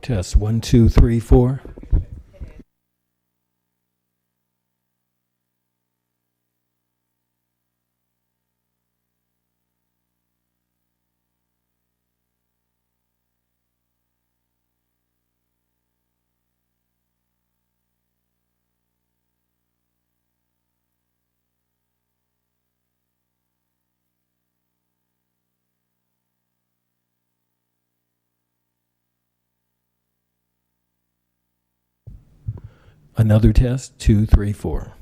Test 1, 2, 3, 4. Another test, 2, 3, 4.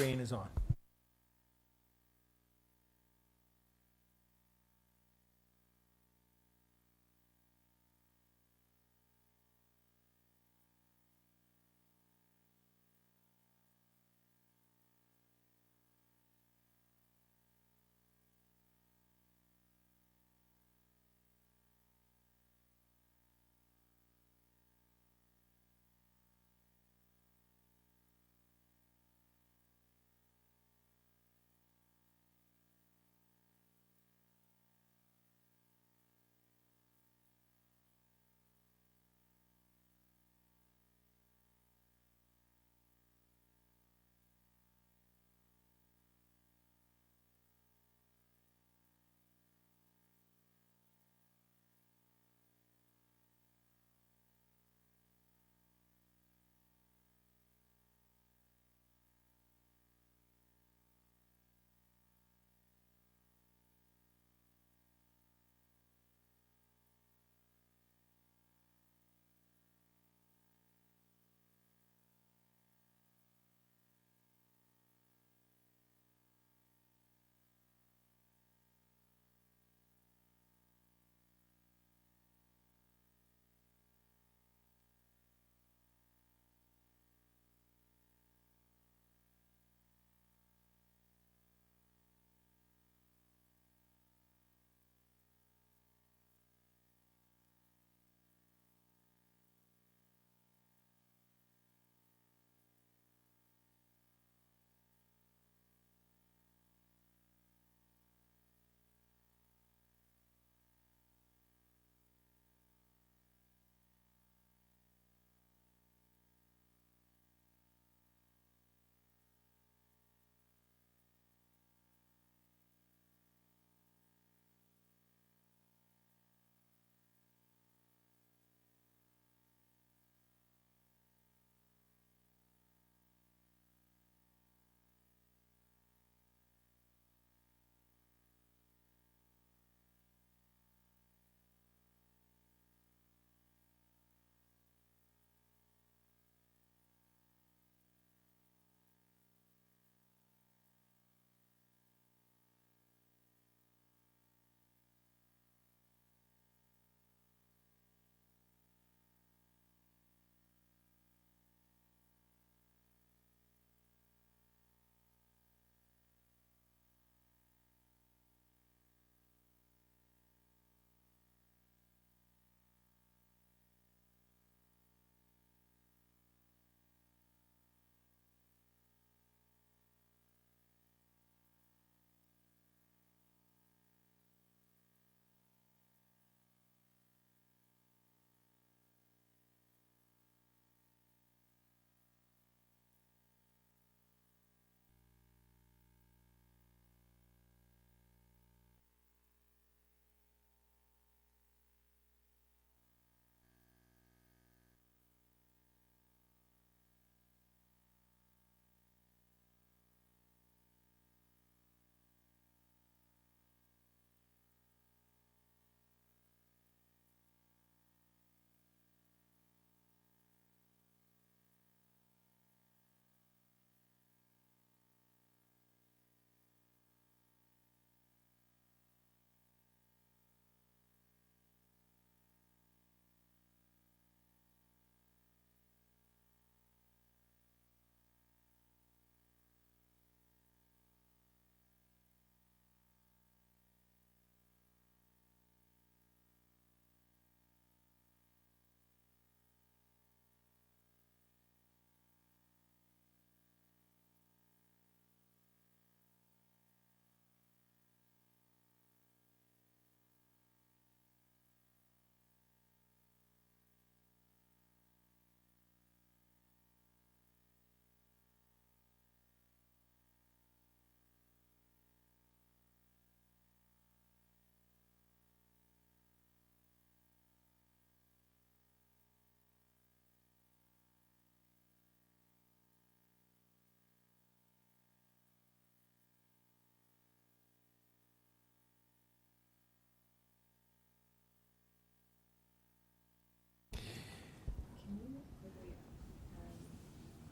screen is on.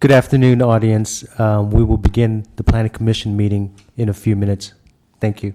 Good afternoon, audience. We will begin the Planning Commission meeting in a few minutes. Thank you.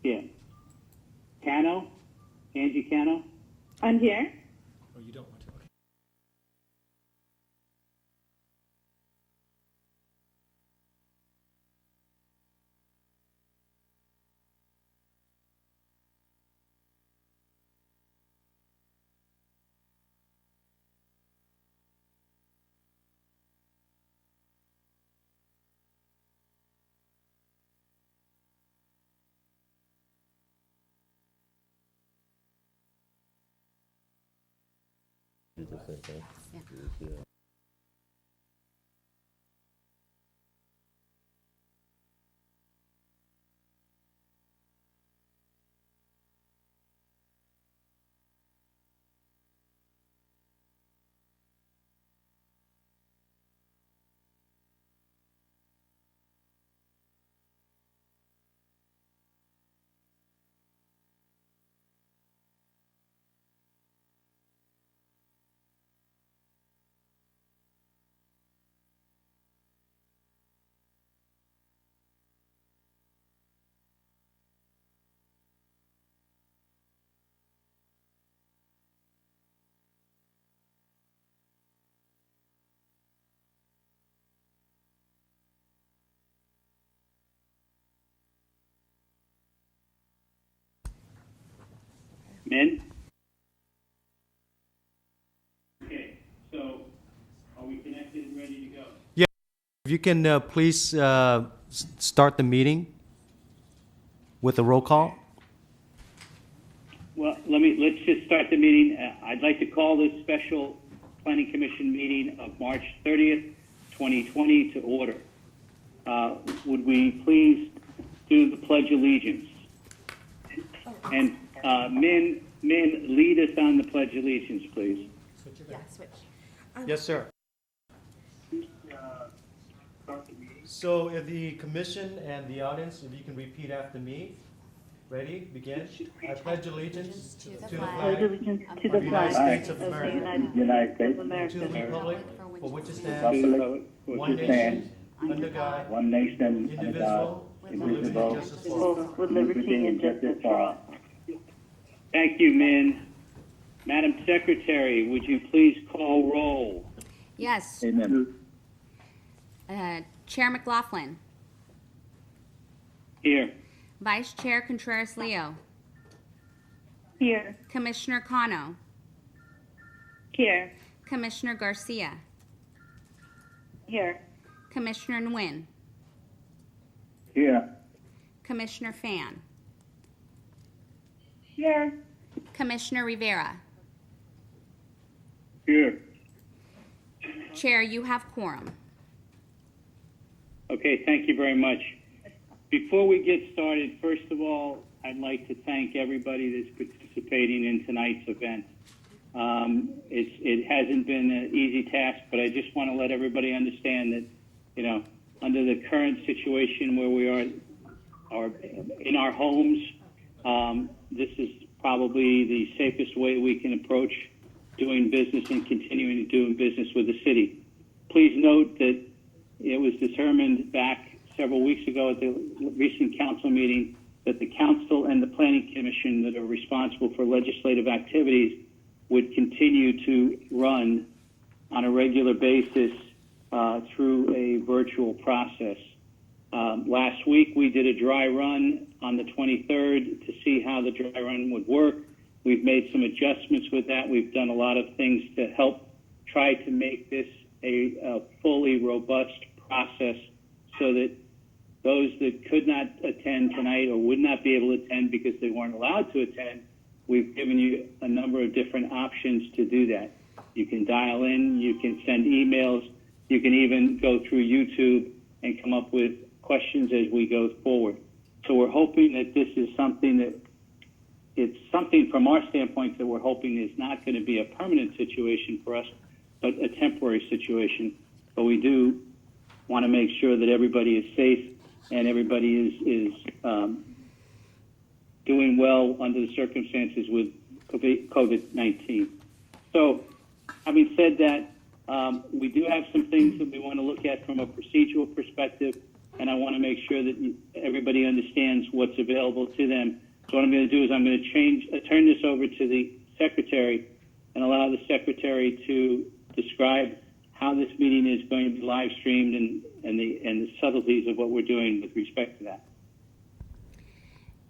Yeah. Cano? Angie Cano? I'm here. Oh, you don't want to. Okay. Min? Okay, so are we connected and ready to go? Yeah, if you can please start the meeting. with a roll call. Well, let's just start the meeting. I'd like to call this special Planning Commission meeting of March 30th, 2020 to order. Would we please do the Pledge of Allegiance? And Min, lead us on the Pledge of Allegiance, please. Yeah, switch. Yes, sir. So if the commission and the audience, if you can repeat after me. Ready? Begin. I pledge allegiance to the flag To of the the United flag States of of the America, United States of to America, the republic for which it To stands, the republic for one which it stands, nation, under God, one nation, under God, indivisible, with liberty and justice for all. with liberty and justice for all. Thank you, Min. Madam Secretary, would you please call roll? Yes. Amen. Chair McLaughlin. Here. Vice Chair Contreras-Leo. Here. Commissioner Cano. Here. Commissioner Garcia. Here. Commissioner Nguyen. Here. Commissioner Fan. Here. Commissioner Rivera. Here. Chair, you have quorum. Okay, thank you very much. Before we get started, first of all, I'd like to thank everybody that's participating in tonight's event. It hasn't been an easy task, but I just want to let everybody understand that, under the current situation where we are in our homes, this is probably the safest way we can approach doing business and continuing to do business with the city. Please note that it was determined back several weeks ago at the recent council meeting that the council and the planning commission that are responsible for legislative activities would continue to run on a regular basis through a virtual process. Last week we did a dry run on the 23rd to see how the dry run would work. We've made some adjustments with that. We've done a lot of things to help try to make this a fully robust process so that those that could not attend tonight or would not be able to attend because they weren't allowed to attend, we've given you a number of different options to do that. You can dial in, you can send emails, you can even go through YouTube and come up with questions as we go forward. So we're hoping that this is something that, it's something from our standpoint that we're hoping is not going to be a permanent situation for us, but a temporary situation. But we do want to make sure that everybody is safe and everybody is doing well under the circumstances with COVID-19. So, having said that, we do have some things that we want to look at from a procedural perspective, and I want to make sure that everybody understands what's available to them. So what I'm going to do is I'm going to turn this over to the secretary and allow the secretary to describe how this meeting is going to be live streamed and the subtleties of what we're doing with respect to that.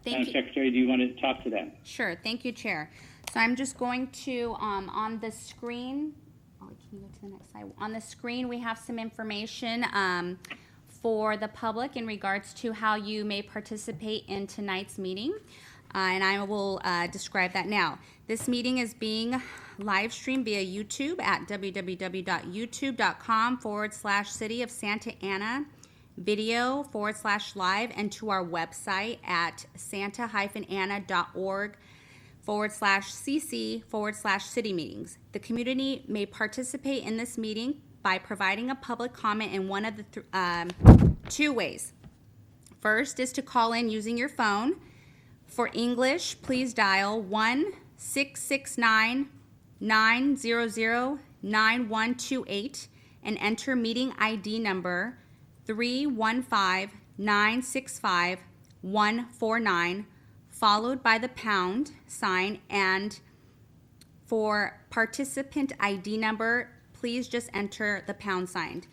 Thank Madam you. Secretary, do you want to talk to that? Sure. Thank you, Chair. So I'm just going to, on the screen, can you go to the next slide? On the screen, we have some information for the public in regards to how you may participate in tonight's meeting. And I will describe that now. This meeting is being live streamed via YouTube at www.youtube.com/City of Santa Ana video /live and to our website at santa-ana.org/cc/city meetings. The community may participate in this meeting by providing a public comment in one of the two ways. First is to call in using your phone. For English, please dial 1-669-900-9128 and enter meeting ID number 315-965-149, followed by the pound sign, and for participant ID number, please just enter the pound sign.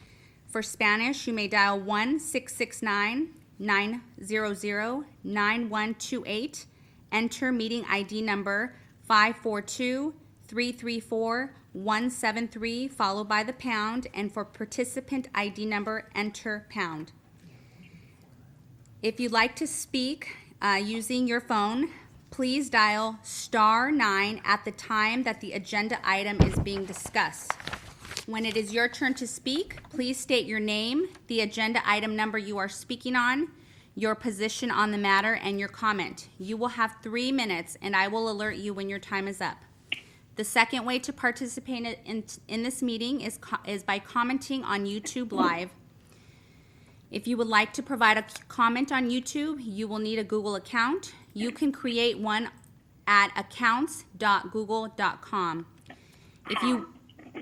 For Spanish, you may dial 1-669-900-9128, enter meeting ID number 542-334-173, followed by the pound, and for participant ID number, enter pound. If you'd like to speak using your phone, please dial *9 at the time that the agenda item is being discussed. When it is your turn to speak, please state your name, the agenda item number you are speaking on, your position on the matter, and your comment. You will have 3 minutes, and I will alert you when your time is up. The second way to participate in this meeting is by commenting on YouTube Live. If you would like to provide a comment on YouTube, you will need a Google account. You can create one at accounts.google.com.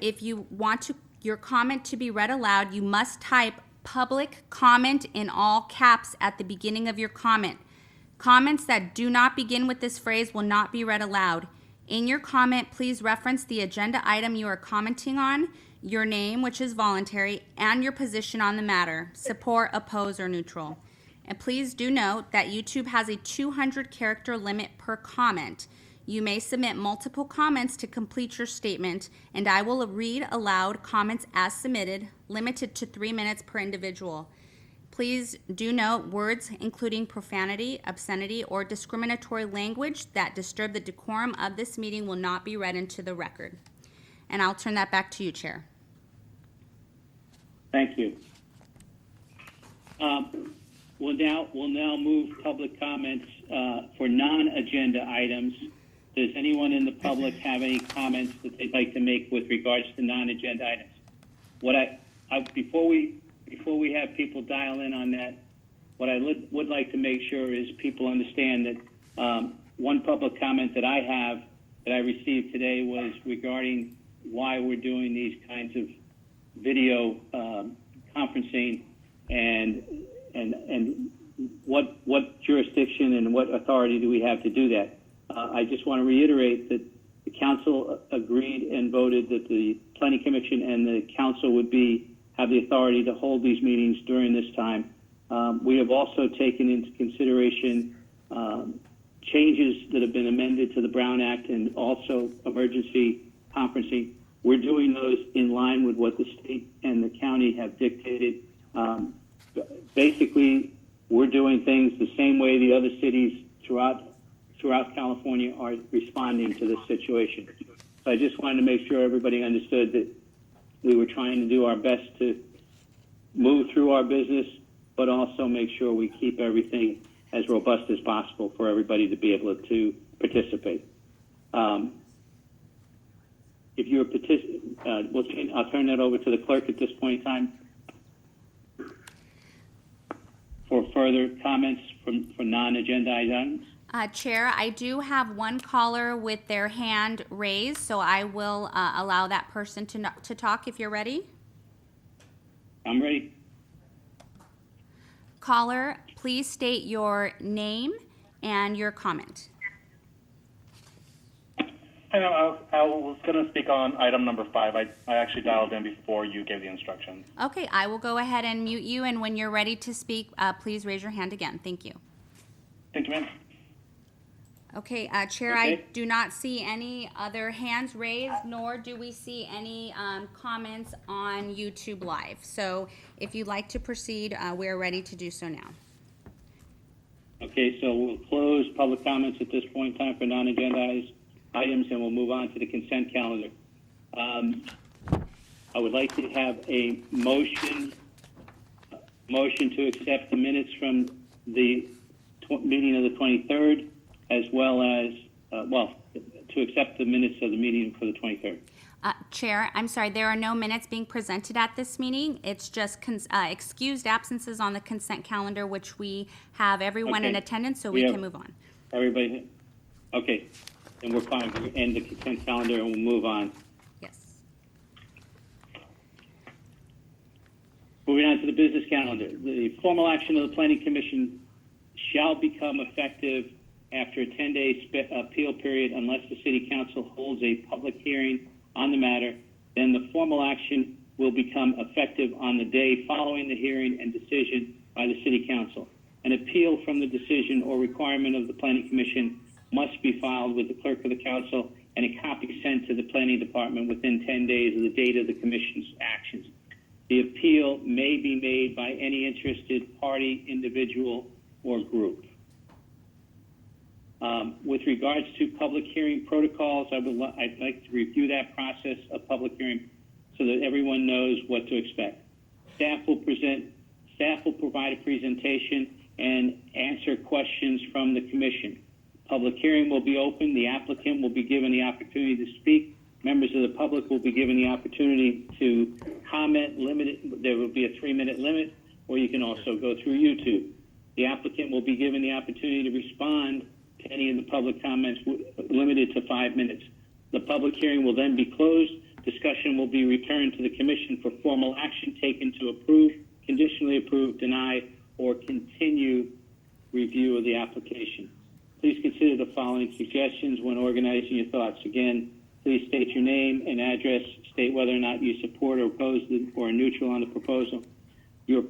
If you want your comment to be read aloud, you must type public comment in all caps at the beginning of your comment. Comments that do not begin with this phrase will not be read aloud. In your comment, please reference the agenda item you are commenting on, your name, which is voluntary, and your position on the matter, support, oppose, or neutral. And please do note that YouTube has a 200-character limit per comment. You may submit multiple comments to complete your statement, and I will read aloud comments as submitted, limited to 3 minutes per individual. Please do note words including profanity, obscenity, or discriminatory language that disturb the decorum of this meeting will not be read into the record. And I'll turn that back to you, Chair. Thank you. We'll now move public comments for non-agenda items. Does anyone in the public have any comments that they'd like to make with regards to non-agenda items? Before we have people dial in on that, what I would like to make sure is people understand that one public comment that I received today was regarding why we're doing these kinds of video conferencing and what jurisdiction and what authority do we have to do that. I just want to reiterate that the council agreed and voted that the Planning Commission and the council would have the authority to hold these meetings during this time. We have also taken into consideration changes that have been amended to the Brown Act and also emergency conferencing. We're doing those in line with what the state and the county have dictated. Basically, we're doing things the same way the other cities throughout California are responding to this situation. So I just wanted to make sure everybody understood that we were trying to do our best to move through our business, but also make sure we keep everything as robust as possible for everybody to be able to participate. If you're I'll turn that over to the clerk at this point in time for further comments for non-agenda items. Chair, I do have one caller with their hand raised, so I will allow that person to talk if you're ready. I'm ready. Caller, please state your name and your comment. I was going to speak on item number 5. I actually dialed in before you gave the instructions. Okay, I will go ahead and mute you, and when you're ready to speak, please raise your hand again. Thank you. Thank you, ma'am. Okay, Chair, Okay. I do not see any other hands raised, nor do we see any comments on YouTube Live. So if you'd like to proceed, we're ready to do so now. Okay, so we'll close public comments at this point in time for non-agenda items, and we'll move on to the consent calendar. I would like to have a motion to accept the minutes from the meeting of the 23rd, as well as, to accept the minutes of the meeting for the 23rd. Chair, I'm sorry, there are no minutes being presented at this meeting. It's just excused absences on the consent calendar, which we have everyone in Okay. attendance, so We we have- can move on. Everybody, okay, then we're fine. We'll end the consent calendar and we'll move on. Yes. Moving on to the business calendar. The formal action of the Planning Commission shall become effective after a 10-day appeal period unless the City Council holds a public hearing on the matter. Then the formal action will become effective on the day following the hearing and decision by the City Council. An appeal from the decision or requirement of the Planning Commission must be filed with the Clerk of the Council and a copy sent to the Planning Department within 10 days of the date of the Commission's actions. The appeal may be made by any interested party, individual, or group. With regards to public hearing protocols, I'd like to review that process of public hearing so that everyone knows what to expect. Staff will provide a presentation and answer questions from the commission. Public hearing will be open. The applicant will be given the opportunity to speak. Members of the public will be given the opportunity to comment. There will be a 3-minute limit, or you can also go through YouTube. The applicant will be given the opportunity to respond to any of the public comments, limited to 5 minutes. The public hearing will then be closed. Discussion will be returned to the commission for formal action taken to approve, conditionally approve, deny, or continue review of the application. Please consider the following suggestions when organizing your thoughts. Again, please state your name and address, state whether or not you support or oppose or are neutral on the proposal. Your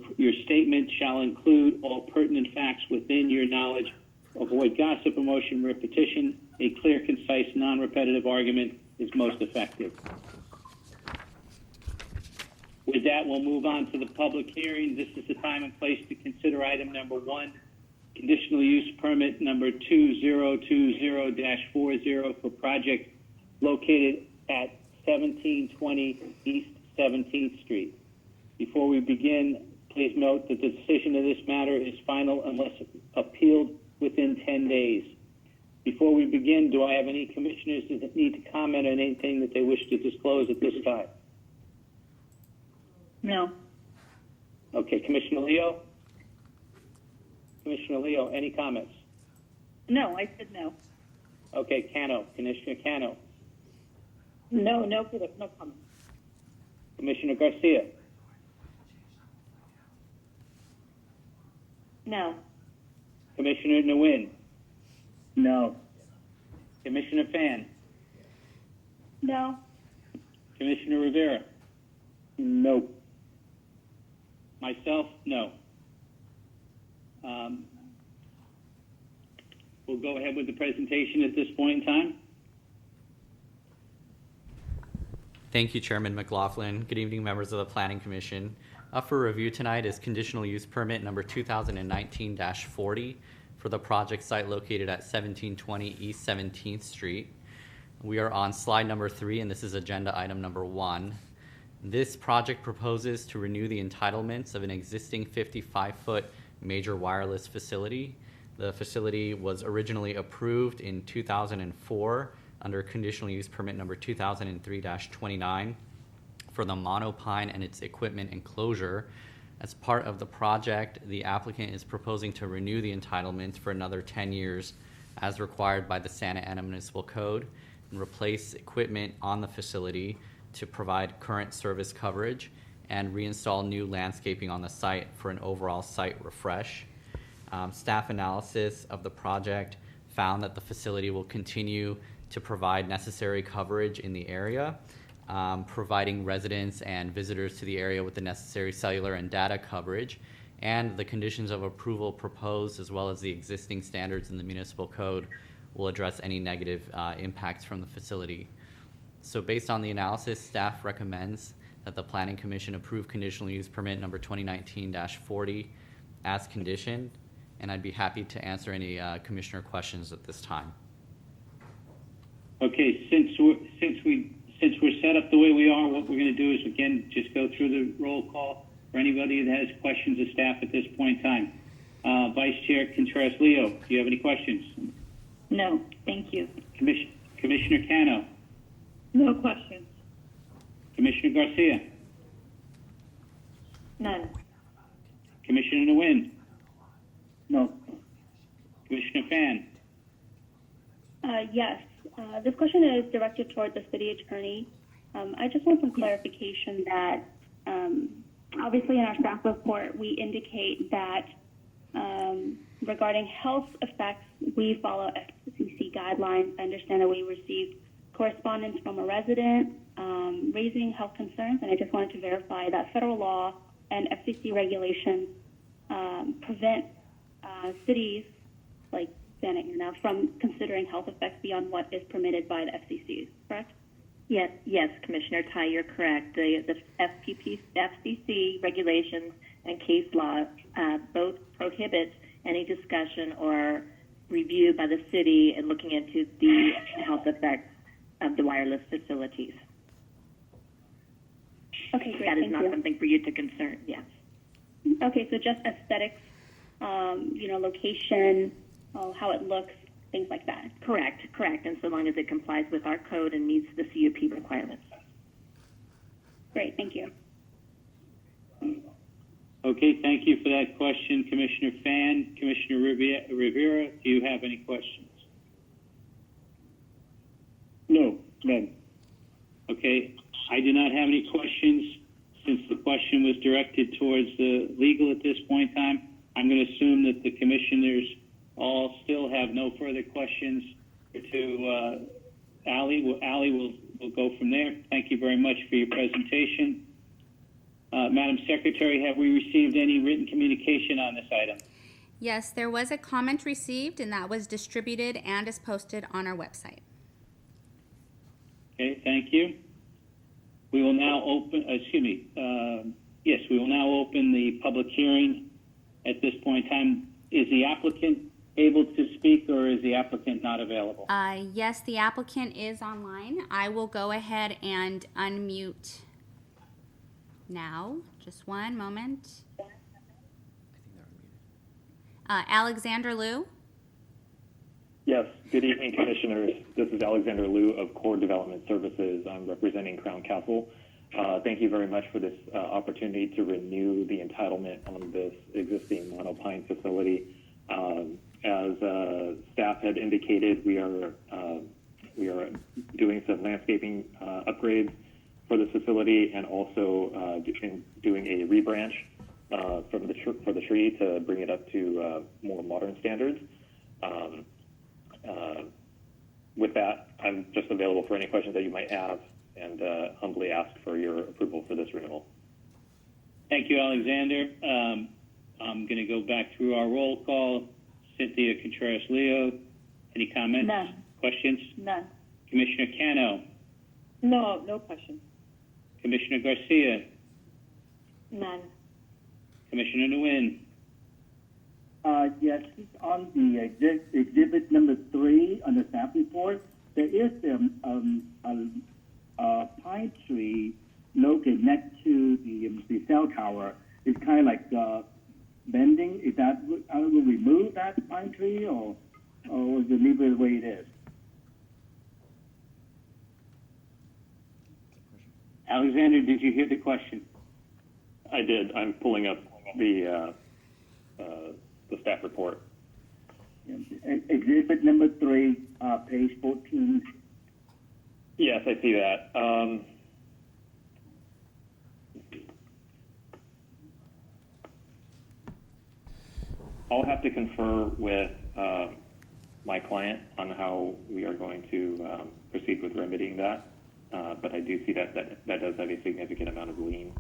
statement shall include all pertinent facts within your knowledge. Avoid gossip, emotion, repetition. A clear, concise, non-repetitive argument is most effective. With that, we'll move on to the public hearing. This is the time and place to consider item number 1, conditional use permit number 2020-40 for project located at 1720 East 17th Street. Before we begin, please note that the decision of this matter is final unless appealed within 10 days. Before we begin, do I have any commissioners that need to comment on anything that they wish to disclose at this time? No. Okay, Commissioner Leo? Commissioner Leo, any comments? No, I said no. Okay, Cano, Commissioner Cano. No comment. Commissioner Garcia. No. Commissioner Nguyen. No. Commissioner Fan. No. Commissioner Rivera. No. Myself, no. We'll go ahead with the presentation at this point in time. Thank you, Chairman McLaughlin. Good evening, members of the Planning Commission. Up for review tonight is conditional use permit number 2019-40 for the project site located at 1720 East 17th Street. We are on slide number 3, and this is agenda item number 1. This project proposes to renew the entitlements of an existing 55-foot major wireless facility. The facility was originally approved in 2004 under conditional use permit number 2003-29 for the monopine and its equipment enclosure. As part of the project, the applicant is proposing to renew the entitlements for another 10 years as required by the Santa Ana Municipal Code and replace equipment on the facility to provide current service coverage and reinstall new landscaping on the site for an overall site refresh. Staff analysis of the project found that the facility will continue to provide necessary coverage in the area, providing residents and visitors to the area with the necessary cellular and data coverage, and the conditions of approval proposed, as well as the existing standards in the municipal code, will address any negative impacts from the facility. So based on the analysis, staff recommends that the Planning Commission approve conditional use permit number 2019-40 as conditioned, and I'd be happy to answer any commissioner questions at this time. Okay, since we're set up the way we are, what we're going to do is, again, just go through the roll call for anybody that has questions of staff at this point in time. Vice Chair Contreras-Leo, do you have any questions? No, thank you. Commissioner Cano? No questions. Commissioner Garcia? None. Commissioner Nguyen? No. Commissioner Fan? Yes. This question is directed toward the city attorney. I just want some clarification that obviously in our staff report we indicate that regarding health effects, we follow FCC guidelines. I understand that we received correspondence from a resident raising health concerns, and I just wanted to verify that federal law and FCC regulations prevent cities like Santa Ana from considering health effects beyond what is permitted by the FCC, correct? Yes, Commissioner Tai, you're correct. The FCC regulations and case law both prohibit any discussion or review by the city and looking into the health effects of the wireless facilities. Okay, great. That is Thank not you. something for you to concern. Yes. Okay, so just aesthetics, location, how it looks, things like that. Correct. And so long as it complies with our code and meets the CUP requirements. Great, thank you. Okay, thank you for that question, Commissioner Fan. Commissioner Rivera, do you have any questions? No, none. Okay, I do not have any questions. Since the question was directed towards the legal at this point in time, I'm going to assume that the commissioners all still have no further questions to Ally. Ally will go from there. Thank you very much for your presentation. Madam Secretary, have we received any written communication on this item? Yes, there was a comment received, and that was distributed and is posted on our website. Okay, thank you. We will now open, we will now open the public hearing. At this point in time, is the applicant able to speak, or is the applicant not available? Yes, the applicant is online. I will go ahead and unmute now. Just one moment. Alexander Liu. Yes, good evening, Commissioners. This is Alexander Liu of Core Development Services. I'm representing Crown Castle. Thank you very much for this opportunity to renew the entitlement on this existing monopine facility. As staff had indicated, we are doing some landscaping upgrades for this facility, and also doing a rebranch for the tree to bring it up to more modern standards. With that, I'm just available for any questions that you might have, and humbly ask for your approval for this renewal. Thank you, Alexander. I'm going to go back through our roll call. Cynthia Contreras-Leo, any comments? None. Questions? None. Commissioner Cano, No question. Commissioner Garcia, None. Commissioner Nguyen. Yes, on the exhibit number 3 on the staff report, there is a pine tree located next to the cell tower. It's kind of like bending. Is that, I will remove that pine tree, or will you leave it the way it is? Alexander, did you hear the question? I did. I'm pulling up the staff report. Exhibit number 3, page 14. Yes, I see that. I'll have to confer with my client on how we are going to proceed with remedying that. But I do see that does have a significant amount of lien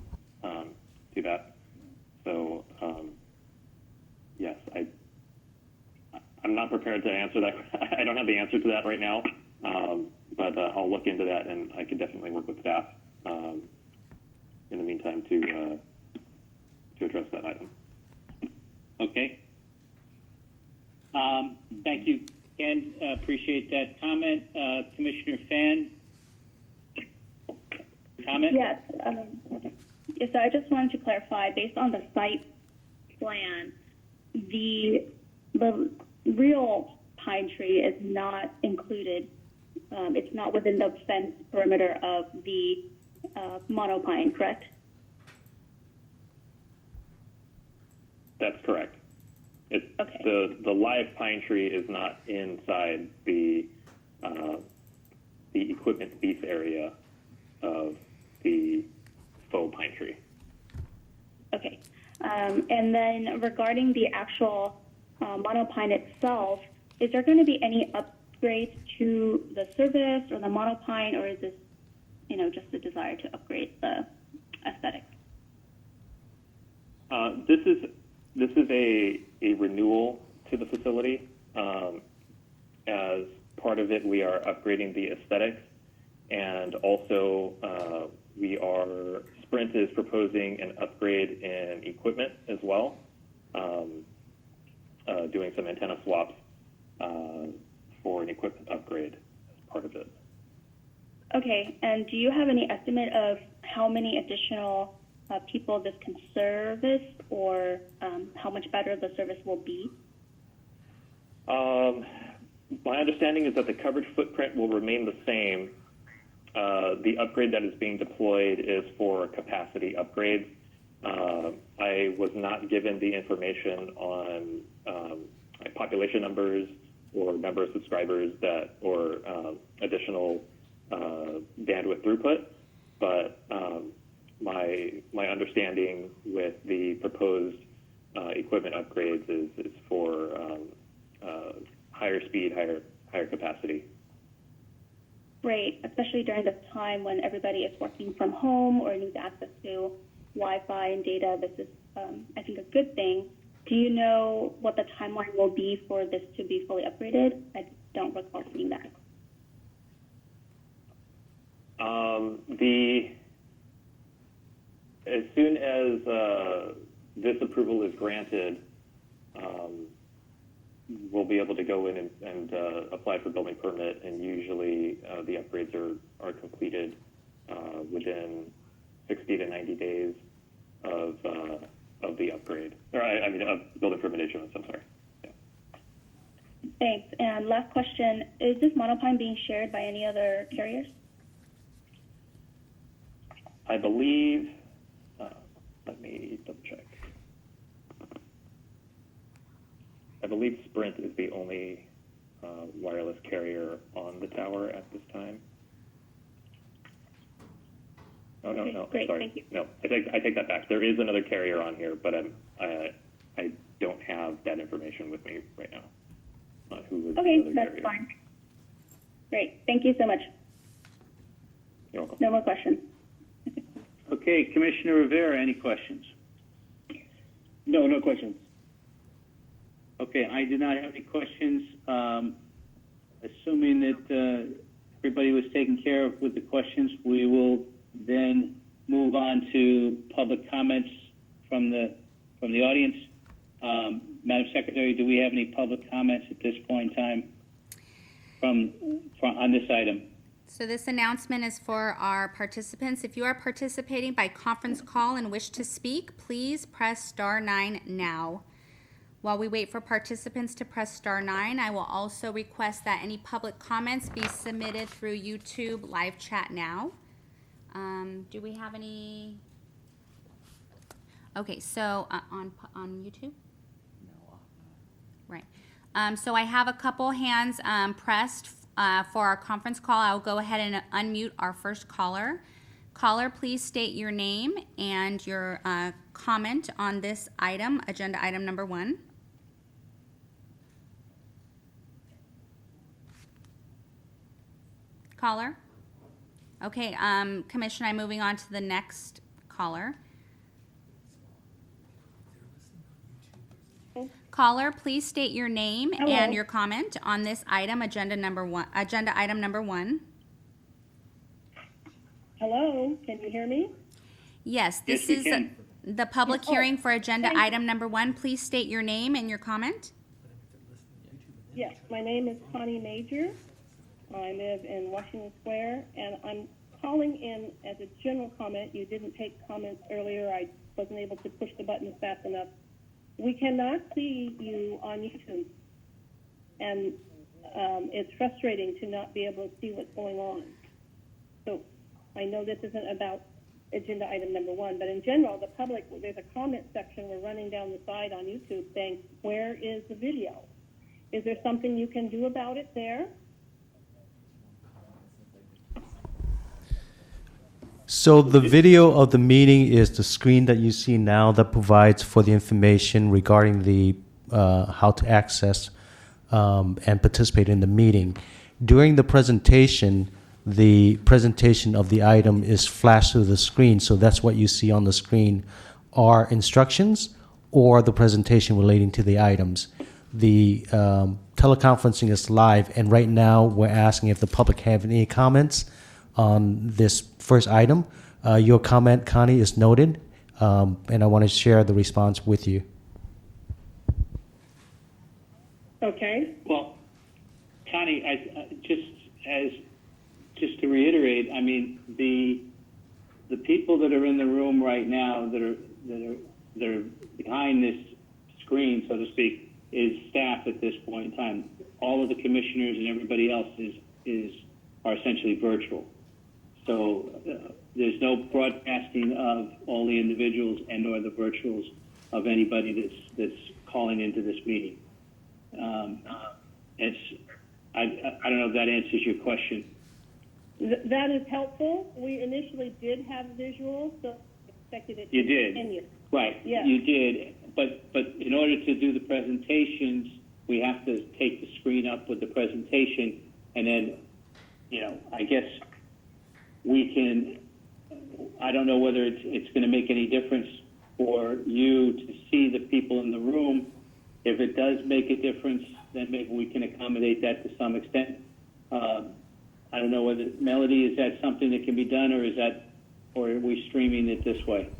to that. So, yes, I'm not prepared to answer that. I don't have the answer to that right now, but I'll look into that, and I can definitely work with staff in the meantime to address that item. Okay. Thank you, Ken. Appreciate that comment. Commissioner Fan, comment? Yes. So I just wanted to clarify, based on the site plan, the real pine tree is not included. It's not within the fence perimeter of the monopine, correct? That's correct. Okay. The live pine tree is not inside the equipment lease area of the faux pine tree. Okay. And then regarding the actual monopine itself, is there going to be any upgrades to the service or the monopine, or is this, just a desire to upgrade the aesthetic? This is a renewal to the facility. As part of it, we are upgrading the aesthetics, and also Sprint is proposing an upgrade in equipment as well, doing some antenna swaps for an equipment upgrade as part of it. Okay, and do you have any estimate of how many additional people this can service, or how much better the service will be? My understanding is that the coverage footprint will remain the same. The upgrade that is being deployed is for capacity upgrades. I was not given the information on population numbers or number of subscribers or additional bandwidth throughput, but my understanding with the proposed equipment upgrades is for higher speed, higher capacity. Great, especially during this time when everybody is working from home or needs access to Wi-Fi and data. This is, I think, a good thing. Do you know what the timeline will be for this to be fully upgraded? I don't recall seeing that. As soon as this approval is granted, we'll be able to go in and apply for building permit, and usually the upgrades are completed within 60 to 90 days of the upgrade, or of building permit issuance. I'm sorry. Yeah. Thanks. And last question, is this monopine being shared by any other carriers? I believe, let me double check. I believe Sprint is the only wireless carrier on the tower at this time. Oh, Okay, no, great, sorry. thank you. No, I take that back. There is another carrier on here, but I don't have that information with me right now on who is the Okay, other that's carrier. fine. Great, thank you so much. You're welcome. No more questions. Okay, Commissioner Rivera, any questions? No, no questions. Okay, I do not have any questions. Assuming that everybody was taken care of with the questions, we will then move on to public comments from the audience. Madam Secretary, do we have any public comments at this point in time from on this item? So this announcement is for our participants. If you are participating by conference call and wish to speak, please press *9 now. While we wait for participants to press *9, I will also request that any public comments be submitted through YouTube live chat now. Do we have any? Okay, so on YouTube? Right. So I have a couple hands pressed for our conference call. I'll go ahead and unmute our first caller. Caller, please state your name and your comment on this item, agenda item number 1. Caller? Okay, Commissioner, I'm moving on to the next caller. Caller, please state your name Hello. and your comment on this item, agenda item number 1. Hello, can you hear me? Yes, this we is can. the public Oh, hearing for agenda thank you. item number 1. Please state your name and your comment. Yes, my name is Connie Major. I live in Washington Square, and I'm calling in as a general comment. You didn't take comments earlier. I wasn't able to push the buttons fast enough. We cannot see you on YouTube, and it's frustrating to not be able to see what's going on. So I know this isn't about agenda item number 1, but in general, the public, there's a comment section we're running down the side on YouTube saying, where is the video? Is there something you can do about it there? So the video of the meeting is the screen that you see now that provides for the information regarding the how to access and participate in the meeting. During the presentation of the item is flashed through the screen, so that's what you see on the screen are instructions or the presentation relating to the items. The teleconferencing is live, and right now we're asking if the public have any comments on this first item. Your comment, Connie, is noted, and I want to share the response with you. Okay. Well, Connie, just to reiterate, I mean, the people that are in the room right now that are behind this screen, so to speak, is staff at this point in time. All of the commissioners and everybody else are essentially virtual. So there's no broadcasting of all the individuals and or the virtuals of anybody that's calling into this meeting. I don't know if that answers your question. That is helpful. We initially did have visuals, so expected it to You did. continue. Right, Yes. you did, but in order to do the presentations, we have to take the screen up with the presentation, and then, I guess we can, I don't know whether it's going to make any difference for you to see the people in the room. If it does make a difference, then maybe we can accommodate that to some extent. I don't know whether, Melody, is that something that can be done, or are we streaming it this way?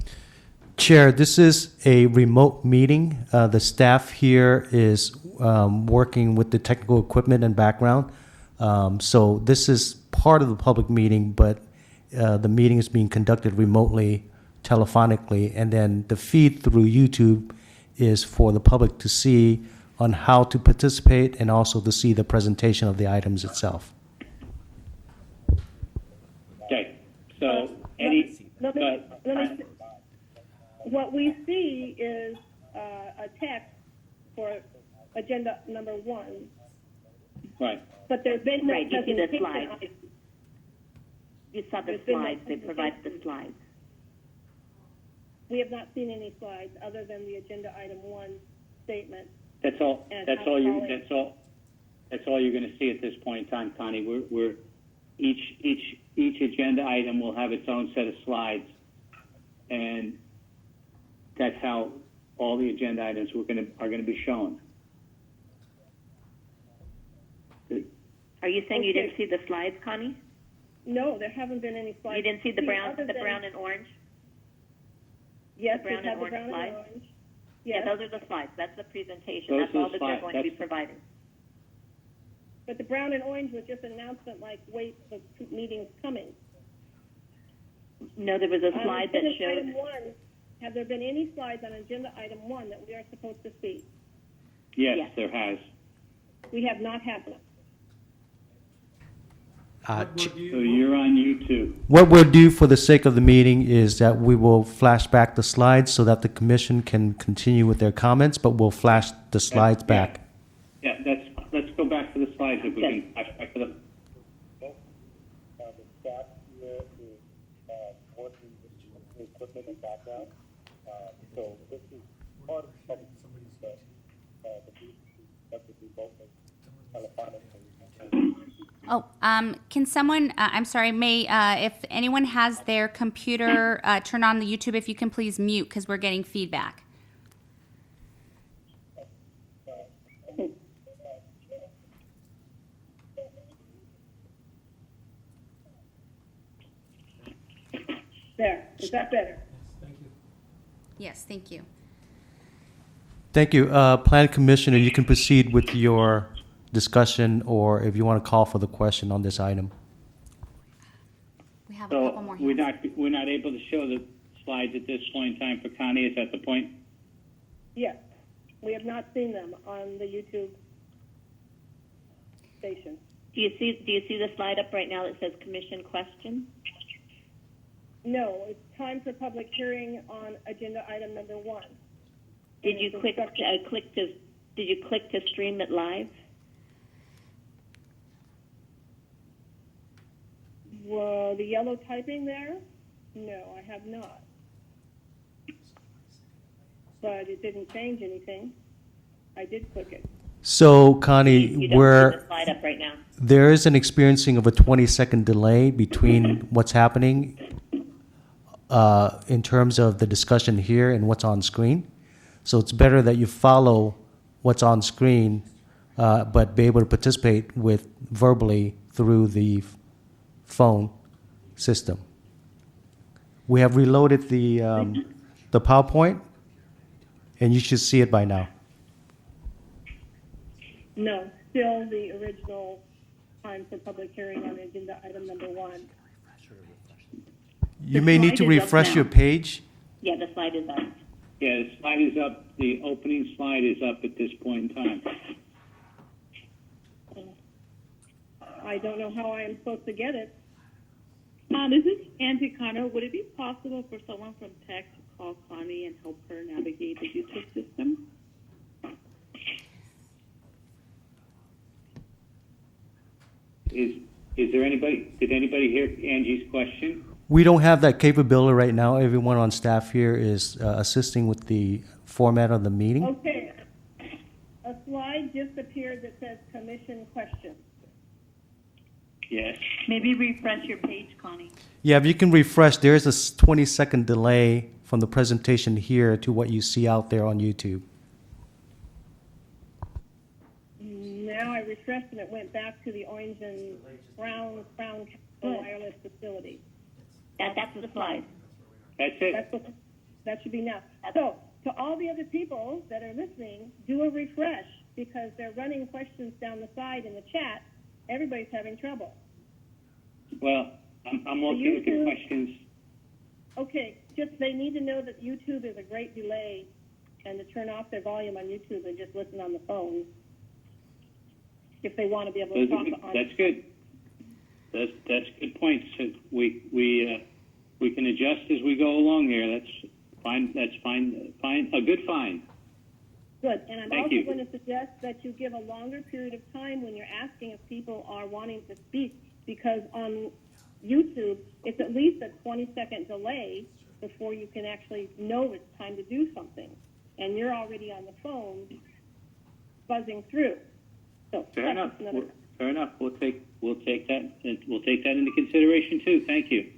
Chair, this is a remote meeting. The staff here is working with the technical equipment and background. So this is part of the public meeting, but the meeting is being conducted remotely, telephonically, and then the feed through YouTube is for the public to see on how to participate and also to see the presentation of the items itself. Okay, so Let me- what we see is a text for agenda number 1, right. but there's been no Right, you see the presentation. slides. You saw the There's been no slides. They provided the slides. We have not seen any slides other than the agenda item 1 statement. That's all. And That's how all you. solid- That's all you're going to see at this point in time, Connie. We're each agenda item will have its own set of slides, and that's how all the agenda items are going to be shown. Are you saying you didn't see the slides, Connie? No, there haven't been any slides. You didn't see the brown, other than- brown and orange? Yes, the brown we've had and the orange brown and slides? orange. Yeah, Yes, those are the slides. That's the presentation. Those That's are all the that slides. they're going to be That's- providing. but the brown and orange was just an announcement like, wait, the meeting's coming. No, there was a On slide that agenda showed. item 1, have there been any slides on agenda item 1 that we are supposed to see? Yes, Yes. there has. We have not had them. So you're on YouTube. What we'll do for the sake of the meeting is that we will flash back the slides so that the commission can continue with their comments, but we'll flash the slides back. Yeah, let's go back to the slides if we Okay. can. Back to the. The staff here is working with the equipment and background. So this is part of the meeting that would be both telephonic. Oh, can someone, I'm sorry, if anyone has their computer turned on the YouTube, if you can please mute, because we're getting feedback. There, is that better? Yes, thank you. Thank you. Plan Commissioner, you can proceed with your discussion, or if you want to call for the question on this item. We have a couple So more we're hands. not able to show the slides at this point in time for Connie. Is that the point? Yes, we have not seen them on the YouTube station. Do you see the slide up right now that says commission question? No, it's time for public hearing on agenda item number 1. Did you click to stream it live? Well, the yellow typing there? No, I have not. But it didn't change anything. I did click it. So, Connie, You don't see where the slide up right now. there is an experiencing of a 20-second delay between what's happening in terms of the discussion here and what's on screen. So it's better that you follow what's on screen, but be able to participate with verbally through the phone system. We have reloaded the PowerPoint, and you should see it by now. No, still the original time for public hearing on agenda item number 1. You may need to slide is up refresh now. your page. Yeah, the slide is up. Yeah, the slide is up, the opening slide is up at this point in time. I don't know how I am supposed to get it. This is Angie Connor. Would it be possible for someone from tech to call Connie and help her navigate the YouTube system? Is there anybody, did anybody hear Angie's question? We don't have that capability right now. Everyone on staff here is assisting with the format of the meeting. Okay. A slide just appeared that says commission questions. Yes. Maybe refresh your page, Connie. Yeah, if you can refresh, there's a 20-second delay from the presentation here to what you see out there on YouTube. Now I refreshed and it went back to the orange and brown wireless facility. That's the slide. That's it. That's what, that should be now. So, to all the other people that are listening, do a refresh because they're running questions down the side in the chat. Everybody's having trouble. Well, I'm looking at the YouTube- questions. Okay, just they need to know that YouTube is a great delay and to turn off their volume on YouTube and just listen on the phone if they want to be able to talk on. That's good. That's good points. So we can adjust as we go along here. That's fine. That's fine. Fine. A good find. Good, and I'm Thank also you. going to suggest that you give a longer period of time when you're asking if people are wanting to speak, because on YouTube, it's at least a 20-second delay before you can actually know it's time to do something. And you're already on the phone buzzing through. So Fair that's enough. another- Fair enough. We'll take that. We'll take that into consideration too. Thank you.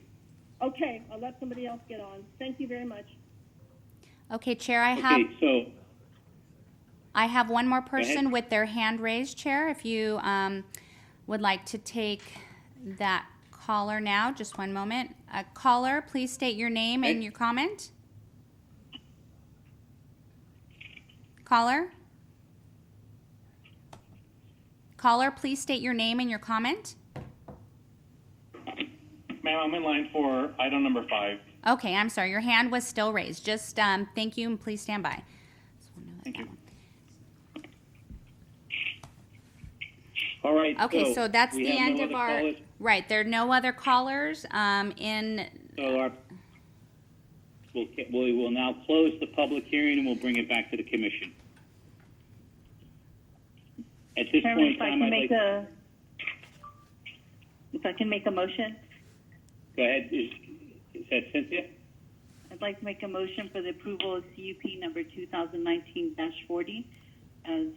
Okay, I'll let somebody else get on. Thank you very much. Okay, Chair, I So have one more ahead. person with their hand raised, Chair. If you would like to take that caller now, just one moment. Caller, please state your name and your comment. Caller? Caller, please state your name and your comment. Ma'am, I'm in line for item number 5. Okay, I'm sorry, your hand was still raised. Just thank you and please stand by. Thank you. all right. Okay, so that's we the have end no of other our, callers? right, there are no other callers in, So we will now close the public hearing and we'll bring it back to the commission. At this Chairman, point in if I time, can I'd make like, if I can make a motion, go ahead. Is that Cynthia? I'd like to make a motion for the approval of CUP number 2019-40 as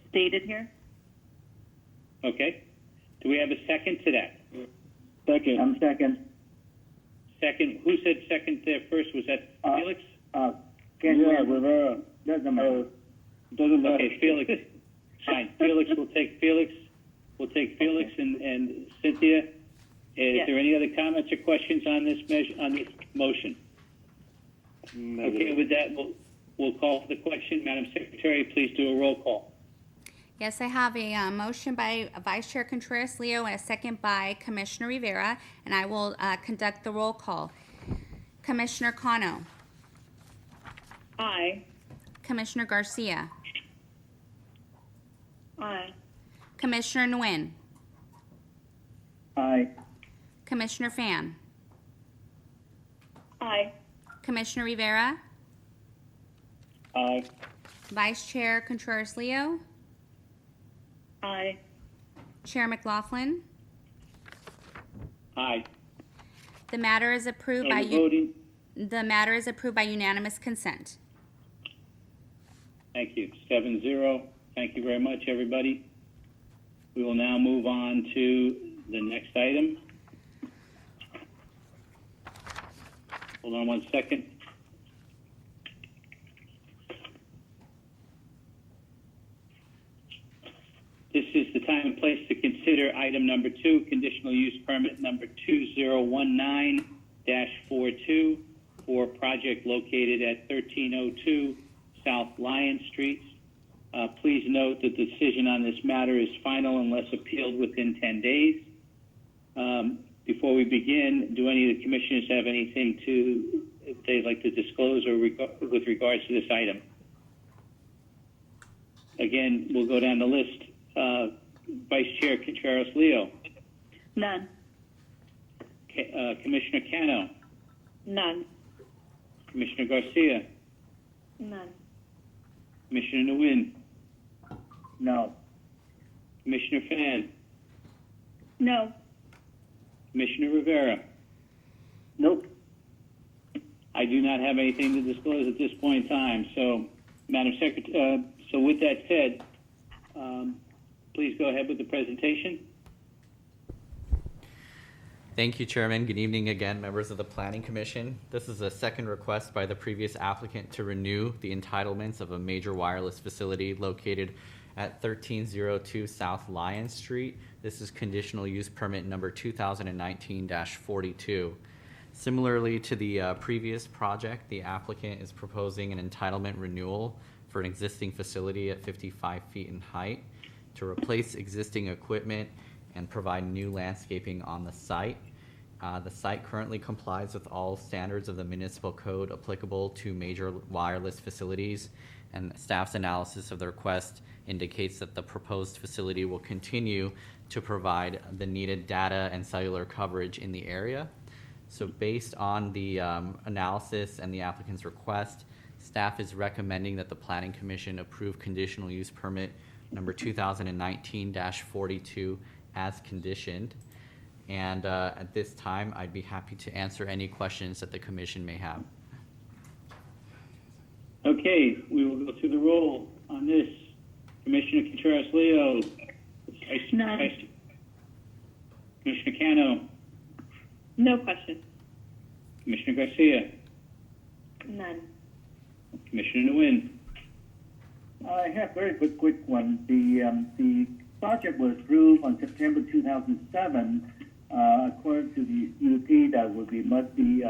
stated here. Okay. Do we have a second to that? Second. I'm second. Second. Who said second there first? Was that Felix? Rivera. Doesn't matter. Doesn't matter. Okay, Felix. Fine. Felix, we'll take Felix. We'll take Felix and Cynthia. Is Yes. there any other comments or questions on this measure, on this motion? Okay, with that, we'll call for the question. Madam Secretary, please do a roll call. yes, I have a motion by Vice Chair Contreras-Leo and a second by Commissioner Rivera, and I will conduct the roll call. Commissioner Cano, Aye. Commissioner Garcia, Aye. Commissioner Nguyen, Aye. Commissioner Pham, Aye. Commissioner Rivera, Aye. Vice Chair Contreras-Leo, Aye. Chair McLaughlin. Aye. The matter is approved by Voting. the matter is approved by unanimous consent. Thank you. 7-0. Thank you very much, everybody. We will now move on to the next item. Hold on one second. This is the time and place to consider item number 2, conditional use permit number 2019-42 for a project located at 1302 South Lyon Street. Please note that the decision on this matter is final unless appealed within 10 days. Before we begin, do any of the commissioners have anything they'd like to disclose or with regards to this item? Again, we'll go down the list. Vice Chair Contreras-Leo. None. Commissioner Cano. None. Commissioner Garcia. None. Commissioner Nguyen. No. Commissioner Fan. No. Commissioner Rivera. Nope. I do not have anything to disclose at this point in time. So, Madam Secretary, so with that said, please go ahead with the presentation. Thank you, Chairman. Good evening again, members of the Planning Commission. This is a second request by the previous applicant to renew the entitlements of a major wireless facility located at 1302 South Lyon Street. This is conditional use permit number 2019-42. Similarly to the previous project, the applicant is proposing an entitlement renewal for an existing facility at 55 feet in height to replace existing equipment and provide new landscaping on the site. The site currently complies with all standards of the municipal code applicable to major wireless facilities, and staff's analysis of the request indicates that the proposed facility will continue to provide the needed data and cellular coverage in the area. So based on the analysis and the applicant's request, staff is recommending that the Planning Commission approve conditional use permit number 2019-42 as conditioned. And at this time, I'd be happy to answer any questions that the Commission may have. Okay, we will go through the roll on this. Commissioner Contreras-Leo. None. Commissioner Cano. No question. Commissioner Garcia. None. Commissioner Nguyen. I have a very quick one. The project was approved on September 2007. According to the CUP, that must be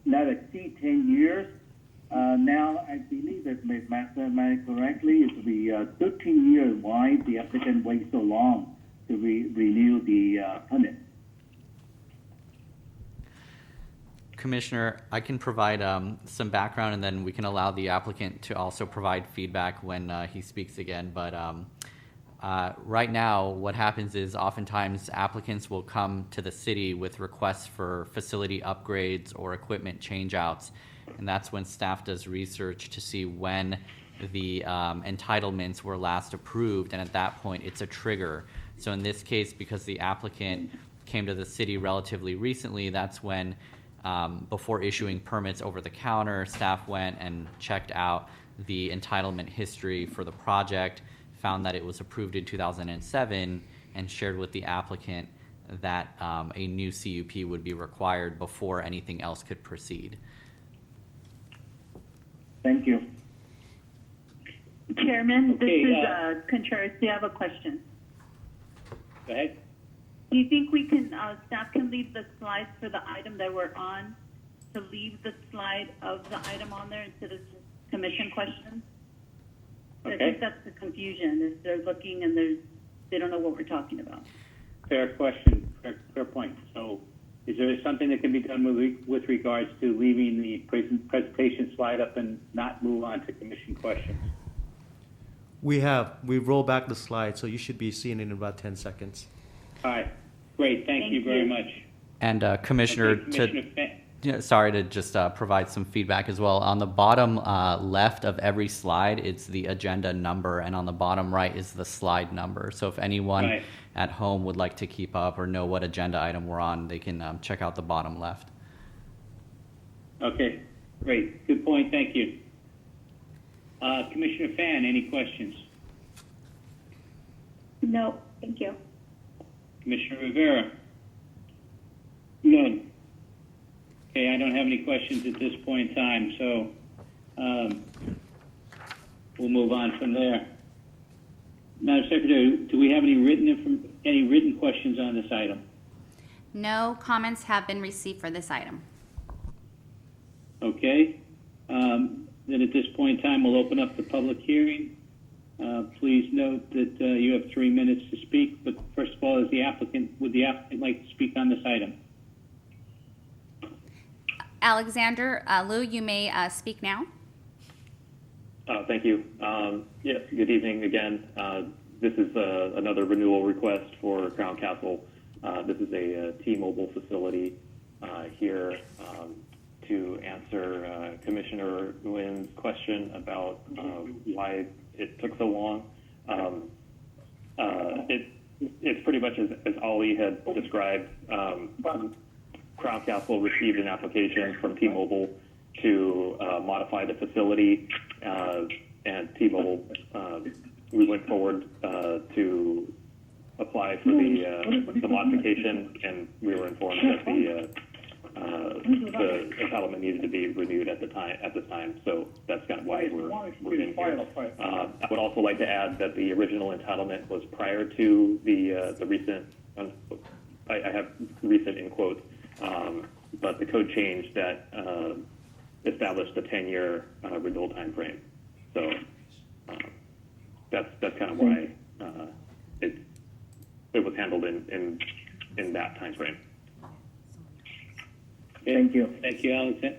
not exceed 10 years. Now, I believe if my mathematics correctly, it will be 13 years. Why the applicant wait so long to renew the permit? Commissioner, I can provide some background, and then we can allow the applicant to also provide feedback when he speaks again. But right now, what happens is oftentimes applicants will come to the city with requests for facility upgrades or equipment changeouts, and that's when staff does research to see when the entitlements were last approved, and at that point, it's a trigger. So in this case, because the applicant came to the city relatively recently, that's when before issuing permits over the counter, staff went and checked out the entitlement history for the project, found that it was approved in 2007, and shared with the applicant that a new CUP would be required before anything else could proceed. Thank you. Chairman, Okay, this is Contreras. Do you have a question? Go ahead. Do you think we can, staff can leave the slides for the item that we're on, to leave the slide of the item on there instead of commission questions? Okay. I think that's the confusion, is they're looking and they don't know what we're talking about. Fair question, fair point. So is there something that can be done with regards to leaving the presentation slide up and not move on to commission questions? We rolled back the slide, so you should be seeing it in about 10 seconds. All right, great, thank you very much. And Commissioner, Okay, Commissioner sorry to just provide some feedback as well. On the bottom left of every slide, it's the agenda number, and on the bottom right is the slide number. So if anyone at home would like to keep up or know what agenda item we're on, they can check out the bottom left. Okay, great, good point, thank you. Commissioner Fan, any questions? No, thank you. Commissioner Rivera? None. Okay, I don't have any questions at this point in time, so we'll move on from there. Madam Secretary, do we have any written questions on this item? No comments have been received for this item. Okay. Then at this point in time, we'll open up the public hearing. Please note that you have 3 minutes to speak, but first of all, would the applicant like to speak on this item? Alexander Liu, you may speak now. Thank you. Yes, good evening again. This is another renewal request for Crown Castle. This is a T-Mobile facility here to answer Commissioner Nguyen's question about why it took so long. It's pretty much as Ali had described. Crown Castle received an application from T-Mobile to modify the facility, and T-Mobile, we went forward to apply for the modification, and we were informed that the entitlement needed to be renewed at this time. So that's kind of why we're in here. I would also like to add that the original entitlement was prior to the recent. I have recent in quotes, but the code change that established a 10-year renewal time frame. So that's kind of why it was handled in that time frame. Thank you. Thank you, Alexander.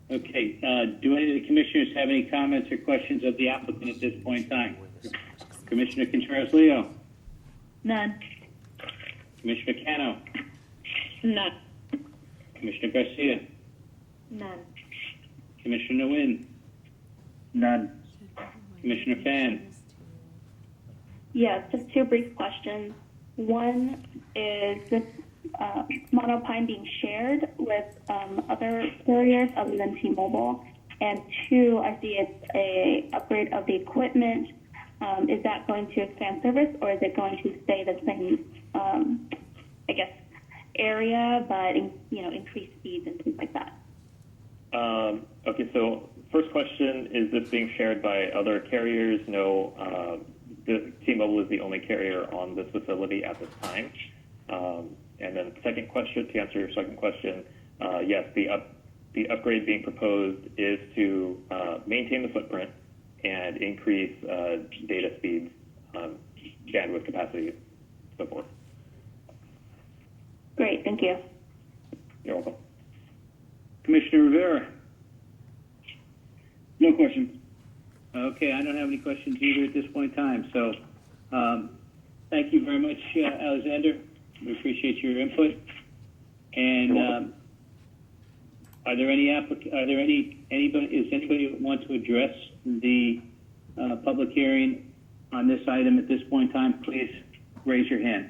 Okay, do any of the commissioners have any comments or questions of the applicant at this point in time? Commissioner Contreras-Leo? None. Commissioner Cano? None. Commissioner Garcia? None. Commissioner Nguyen? None. Commissioner Fan? Yes, just 2 brief questions. One is this monopine being shared with other carriers other than T-Mobile? And 2, I see it's a upgrade of the equipment. Is that going to expand service, or is it going to stay the same, I guess, area, but increase speeds and things like that? Okay, so first question, is this being shared by other carriers? No, T-Mobile is the only carrier on this facility at this time. And then second question, to answer your second question, yes, the upgrade being proposed is to maintain the footprint and increase data speeds, bandwidth capacity, so forth. Great, thank you. You're welcome. Commissioner Rivera? No questions. Okay, I don't have any questions either at this point in time. So thank you very much, Alexander. We appreciate your input. And does anybody want to address the public hearing on this item at this point in time? Please raise your hand.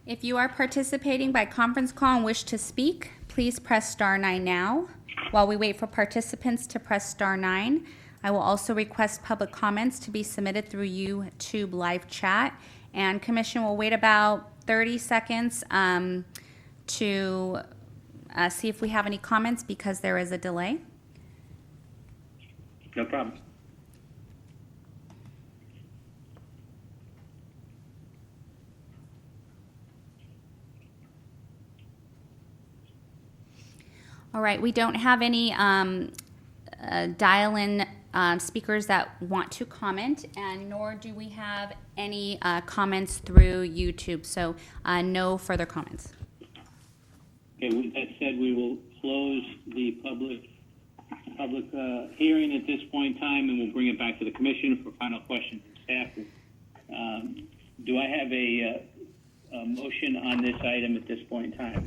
If you are participating by conference call and wish to speak, please press star 9 now. While we wait for participants to press star 9, I will also request public comments to be submitted through YouTube live chat. And Commission will wait about 30 seconds to see if we have any comments because there is a delay. No problem. All right, we don't have any dial-in speakers that want to comment, and nor do we have any comments through YouTube, so no further comments. Okay, with that said, we will close the public hearing at this point in time, and we'll bring it back to the commission for final questions and staff. Do I have a motion on this item at this point in time?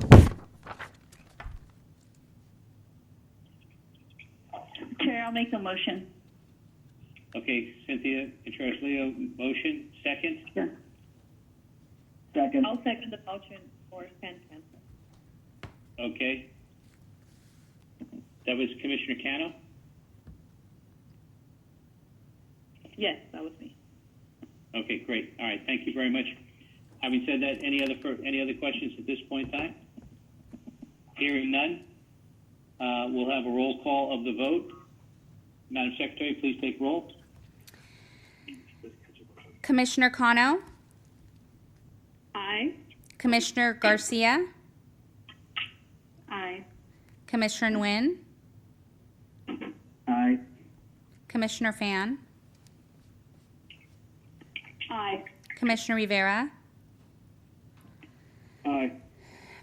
Chair, I'll make a motion. Okay, Cynthia Contreras-Leo, motion. Second? Sure. Second. I'll second the motion for San Francisco. Okay. That was Commissioner Cano? Yes, that was me. Okay, great. All right, thank you very much. Having said that, any other questions at this point in time? Hearing none, we'll have a roll call of the vote. Madam Secretary, please take roll. Commissioner Cano? Aye. Commissioner Garcia? Aye. Commissioner Nguyen? Aye. Commissioner Fan, Aye. Commissioner Rivera, Aye.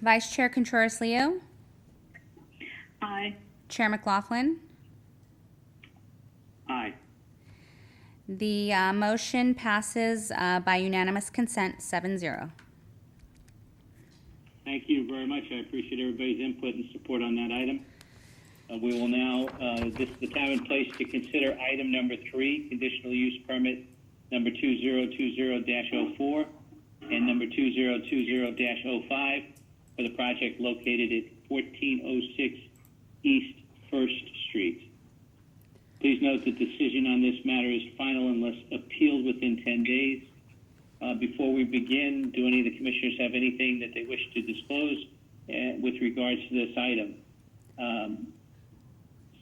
Vice Chair Contreras-Leo, Aye. Chair McLaughlin. Aye. The motion passes by unanimous consent, 7-0. Thank you very much. I appreciate everybody's input and support on that item. We will now, this is the time and place to consider item number 3, conditional use permit number 2020-04 and number 2020-05 for the project located at 1406 East 1st Street. Please note that decision on this matter is final unless appealed within 10 days. Before we begin, do any of the commissioners have anything that they wish to disclose with regards to this item?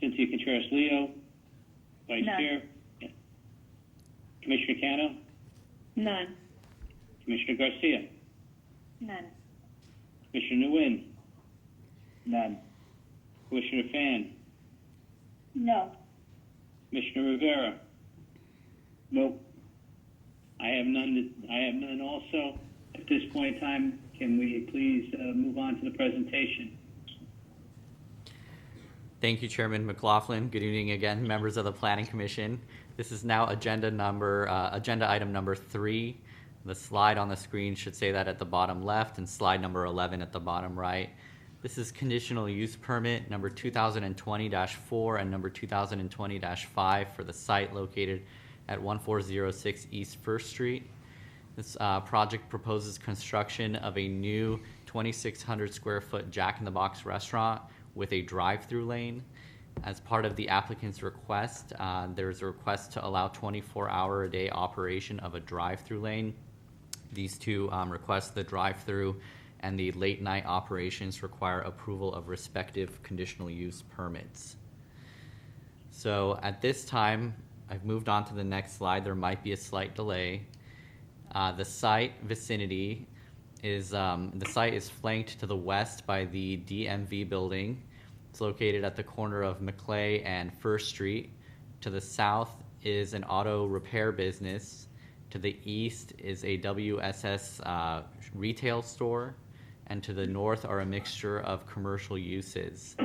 Cynthia Contreras-Leo, Vice None. Chair. Commissioner Cano, None. Commissioner Garcia, None. Commissioner Nguyen, None. Commissioner Fan, No. Commissioner Rivera. Nope. I have none also. At this point in time, can we please move on to the presentation? Thank you, Chairman McLaughlin. Good evening again, members of the Planning Commission. This is now agenda item number 3. The slide on the screen should say that at the bottom left, and slide number 11 at the bottom right. This is conditional use permit number 2020-4 and number 2020-5 for the site located at 1406 East 1st Street. This project proposes construction of a new 2,600 square foot Jack in the Box restaurant with a drive-through lane. As part of the applicant's request, there's a request to allow 24-hour-a-day operation of a drive-through lane. These two requests, the drive-through and the late-night operations, require approval of respective conditional use permits. So at this time, I've moved on to the next slide. There might be a slight delay. The site vicinity is the site is flanked to the west by the DMV building. It's located at the corner of Maclay and First Street. To the south is an auto repair business. To the east is a WSS retail store. And to the north are a mixture of commercial uses.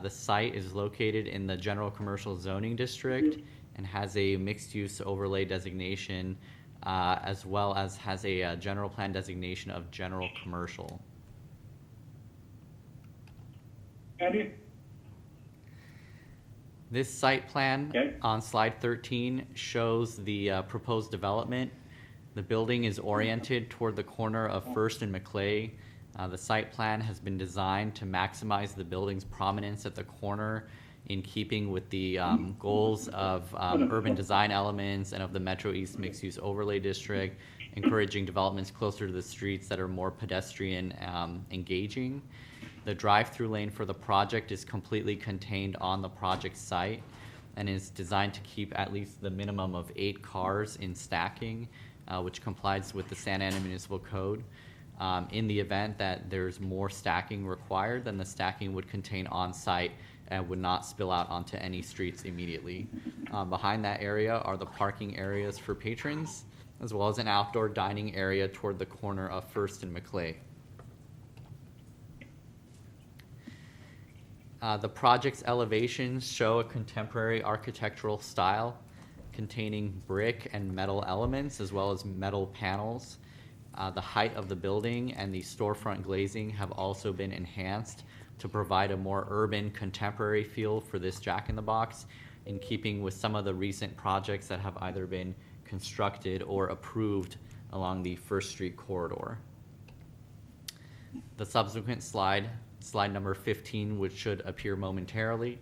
The site is located in the general commercial zoning district and has a mixed-use overlay designation, as well as has a general plan designation of general commercial. Andy? This site plan on slide 13 shows the proposed development. The building is oriented toward the corner of First and Maclay. The site plan has been designed to maximize the building's prominence at the corner in keeping with the goals of urban design elements and of the Metro East Mixed-Use Overlay District, encouraging developments closer to the streets that are more pedestrian engaging. The drive-through lane for the project is completely contained on the project site and is designed to keep at least the minimum of 8 cars in stacking, which complies with the Santa Ana Municipal Code. In the event that there's more stacking required, then the stacking would contain on-site and would not spill out onto any streets immediately. Behind that area are the parking areas for patrons, as well as an outdoor dining area toward the corner of First and Maclay. The project's elevations show a contemporary architectural style containing brick and metal elements as well as metal panels. The height of the building and the storefront glazing have also been enhanced to provide a more urban, contemporary feel for this Jack in the Box, in keeping with some of the recent projects that have either been constructed or approved along the First Street corridor. The subsequent slide number 15, which should appear momentarily,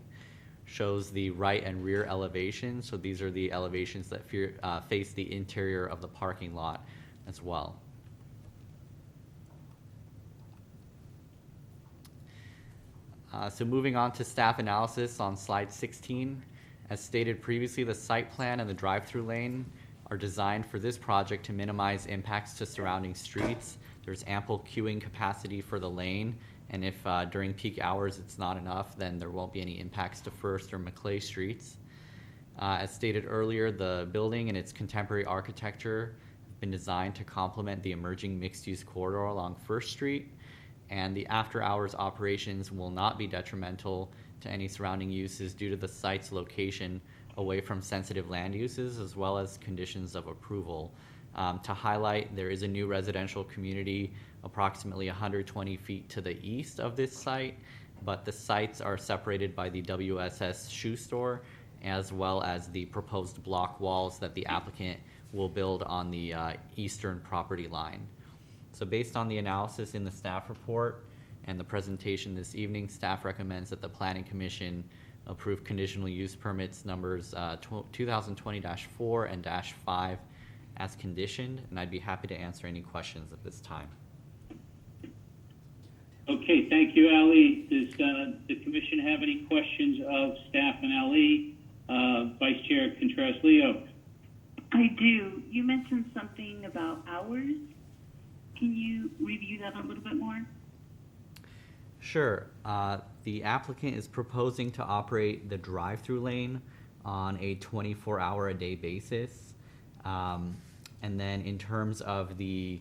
shows the right and rear elevation. So these are the elevations that face the interior of the parking lot as well. So moving on to staff analysis on slide 16. As stated previously, the site plan and the drive-through lane are designed for this project to minimize impacts to surrounding streets. There's ample queuing capacity for the lane, and if during peak hours it's not enough, then there won't be any impacts to First or Maclay streets. As stated earlier, the building and its contemporary architecture have been designed to complement the emerging mixed-use corridor along First Street, and the after-hours operations will not be detrimental to any surrounding uses due to the site's location away from sensitive land uses as well as conditions of approval. To highlight, there is a new residential community approximately 120 feet to the east of this site, but the sites are separated by the WSS shoe store as well as the proposed block walls that the applicant will build on the eastern property line. So based on the analysis in the staff report and the presentation this evening, staff recommends that the Planning Commission approve conditional use permits numbers 2020-4 and -5 as conditioned, and I'd be happy to answer any questions at this time. Okay, thank you, Ali. Does the commission have any questions of staff and Ali? Vice Chair Contreras-Leo. I do. You mentioned something about hours. Can you review that a little bit more? Sure. The applicant is proposing to operate the drive-through lane on a 24-hour-a-day basis. And then in terms of the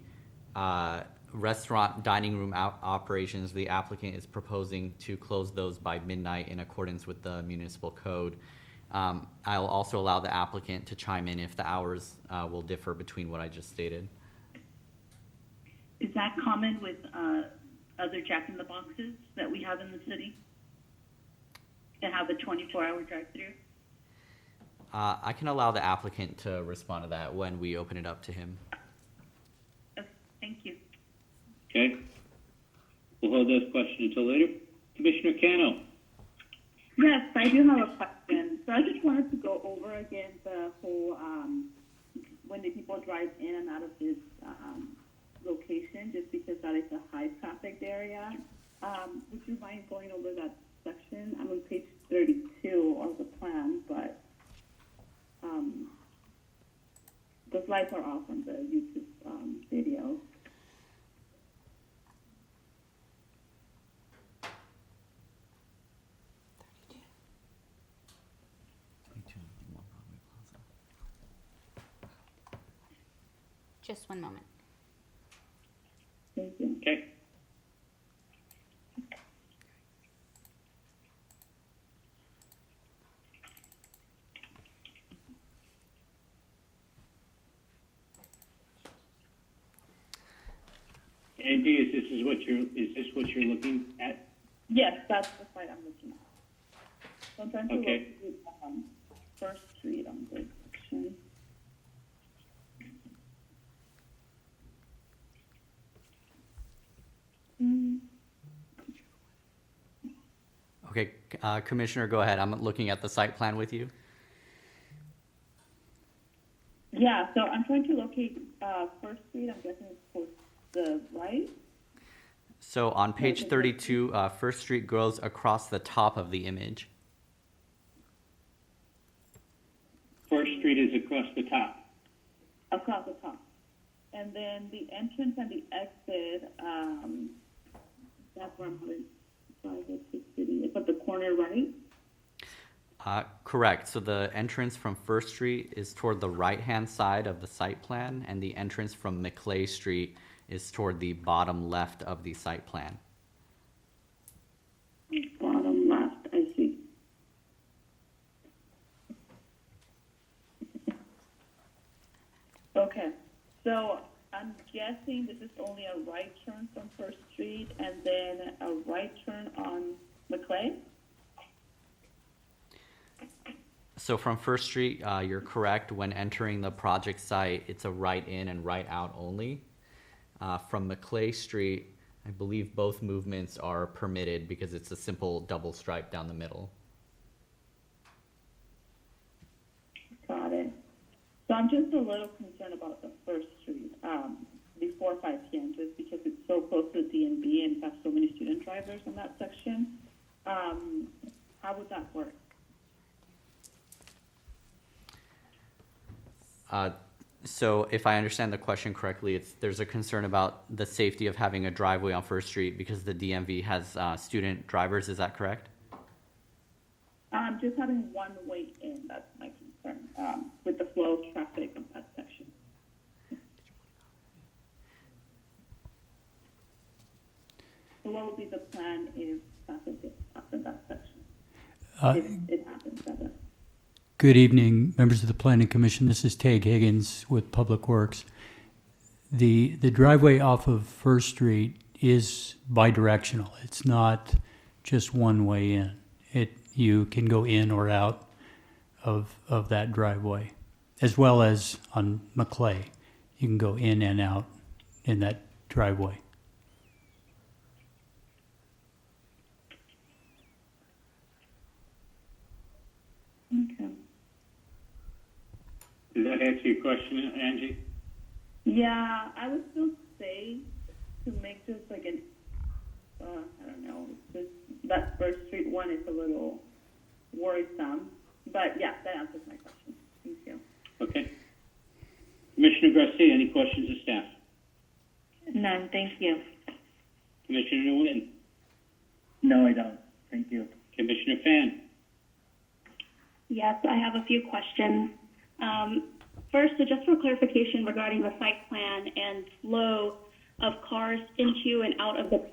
restaurant dining room operations, the applicant is proposing to close those by midnight in accordance with the municipal code. I'll also allow the applicant to chime in if the hours will differ between what I just stated. Is that common with other Jack in the Boxes that we have in the city? To have a 24-hour drive-through? I can allow the applicant to respond to that when we open it up to him. Okay, thank you. Okay. We'll hold those questions until later. Commissioner Cano. Yes, I do have a question. So I just wanted to go over again the whole when the people drive in and out of this location, just because that is a high traffic area. Would you mind going over that section? I'm on page 32 of the plan, but the slides are off on the YouTube video. Just one moment. Thank you. Okay. Andy, is this what you're looking at? Yes, that's the site I'm looking at. So I'm trying to Okay. locate First Street on this section. Okay, Commissioner, go ahead. I'm looking at the site plan with you. Yeah, so I'm trying to locate First Street. I'm guessing it's towards the right. So on page 32, First Street goes across the top of the image. First Street is across the top. Across the top. And then the entrance and the exit, that's where I'm going. It's at the corner right? Correct. So the entrance from First Street is toward the right-hand side of the site plan, and the entrance from McClay Street is toward the bottom left of the site plan. Bottom left, I see. Okay, so I'm guessing this is only a right turn from First Street and then a right turn on McClay? So from First Street, you're correct. When entering the project site, it's a right in and right out only. From McClay Street, I believe both movements are permitted because it's a simple double stripe down the middle. Got it. So I'm just a little concerned about the First Street before 5 p.m. just because it's so close to DMV and have so many student drivers in that section. How would that work? So if I understand the question correctly, there's a concern about the safety of having a driveway on First Street because the DMV has student drivers. Is that correct? just having one way in, that's my concern, with the flow of traffic on that section. So what would be the plan if traffic gets up in that section? If it happens, rather. Good evening, members of the Planning Commission. This is Tag Higgins with Public Works. The driveway off of First Street is bidirectional. It's not just one way in. You can go in or out of that driveway, as well as on McClay. You can go in and out in that driveway. Okay. Does that answer your question, Angie? Yeah, I would still say to make this like an, I don't know, that First Street one is a little worrisome. But yeah, that answers my question. Thank you. Okay. Commissioner Garcia, any questions of staff? None, thank you. Commissioner Nguyen? No, I don't. Thank you. Commissioner Fan? Yes, I have a few questions. First, so just for clarification regarding the site plan and flow of cars into and out of the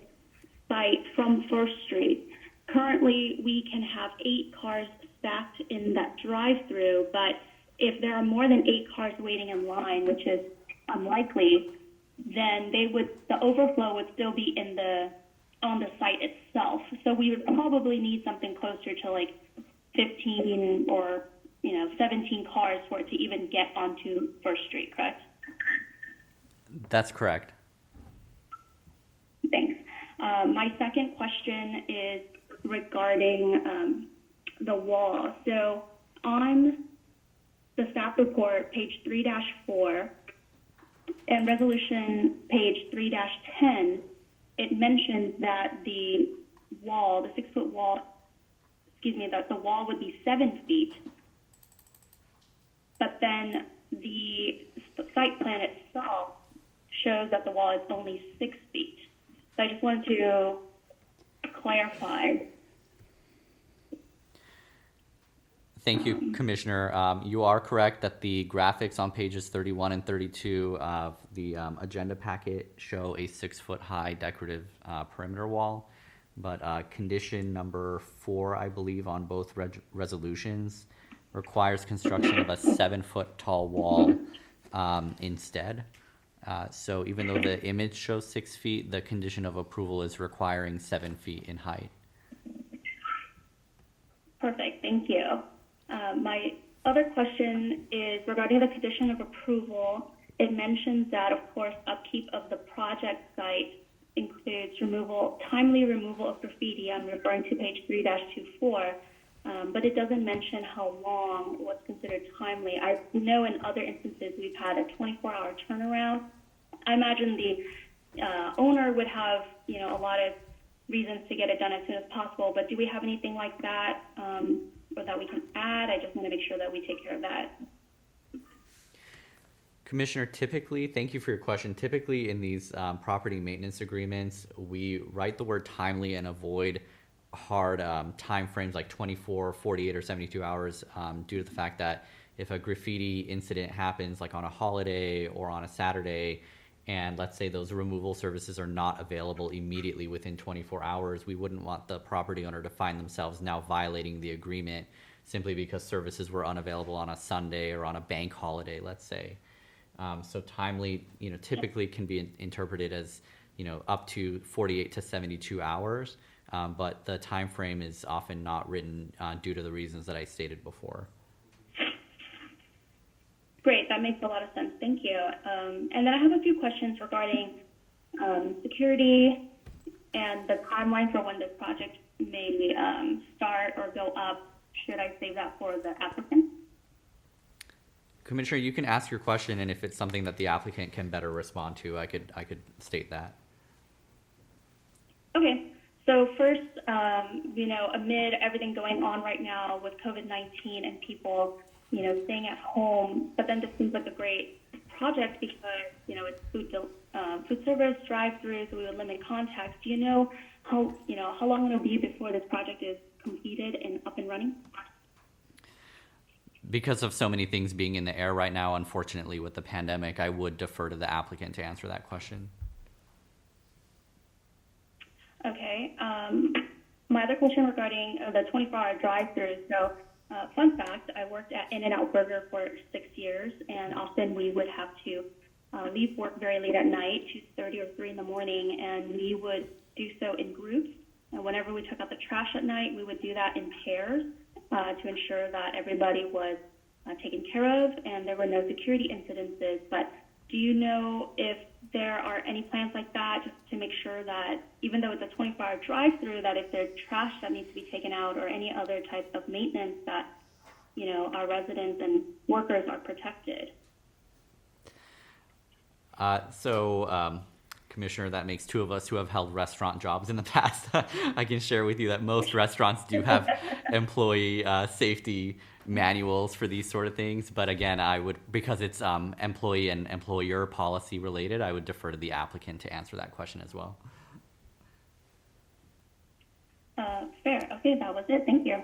site from First Street. Currently, we can have 8 cars stacked in that drive-through, but if there are more than 8 cars waiting in line, which is unlikely, then the overflow would still be on the site itself. So we would probably need something closer to like 15 or 17 cars for it to even get onto First Street, correct? That's correct. Thanks. My second question is regarding the wall. So on the staff report, page 3-4, and resolution page 3-10, it mentions that the wall, the 6-foot wall, that the wall would be 7 feet. But then the site plan itself shows that the wall is only 6 feet. So I just wanted to clarify. Thank you, Commissioner. You are correct that the graphics on pages 31 and 32 of the agenda packet show a 6-foot high decorative perimeter wall. But condition number 4, I believe, on both resolutions requires construction of a 7-foot tall wall instead. So even though the image shows 6 feet, the condition of approval is requiring 7 feet in height. Perfect, thank you. My other question is regarding the condition of approval. It mentions that, of course, upkeep of the project site includes timely removal of graffiti. I'm referring to page 3-24. But it doesn't mention how long what's considered timely. I know in other instances we've had a 24-hour turnaround. I imagine the owner would have, a lot of reasons to get it done as soon as possible. But do we have anything like that, or that we can add? I just want to make sure that we take care of that. Commissioner, thank you for your question. Typically in these property maintenance agreements, we write the word timely and avoid hard time frames like 24, 48, or 72 hours due to the fact that if a graffiti incident happens like on a holiday or on a Saturday, and let's say those removal services are not available immediately within 24 hours, we wouldn't want the property owner to find themselves now violating the agreement simply because services were unavailable on a Sunday or on a bank holiday, let's say. So timely, typically can be interpreted as, up to 48 to 72 hours. But the time frame is often not written due to the reasons that I stated before. Great, that makes a lot of sense. Thank you. And then I have a few questions regarding security and the timeline for when this project may start or go up. Should I save that for the applicant? Commissioner, you can ask your question, and if it's something that the applicant can better respond to, I could state that. Okay. So first, amid everything going on right now with COVID-19 and people, staying at home, but then this seems like a great project because, it's food service, drive-through, so we would limit contacts. Do you know how long it'll be before this project is completed and up and running? Because of so many things being in the air right now, unfortunately, with the pandemic, I would defer to the applicant to answer that question. Okay. My other question regarding the 24-hour drive-through. So, fun fact, I worked at In-N-Out Burger for 6 years, and often we would have to leave work very late at night, 2:30 or 3 in the morning, and we would do so in groups. And whenever we took out the trash at night, we would do that in pairs to ensure that everybody was taken care of and there were no security incidences. But do you know if there are any plans like that, just to make sure that even though it's a 24-hour drive-through, that if there's trash that needs to be taken out or any other type of maintenance, that, you know, our residents and workers are protected? Commissioner, that makes two of us who have held restaurant jobs in the past. I can share with you that most restaurants do have employee safety manuals for these sort of things. But again, I would, because it's employee and employer policy related, I would defer to the applicant to answer that question as well. Fair. Okay, that was it. Thank you.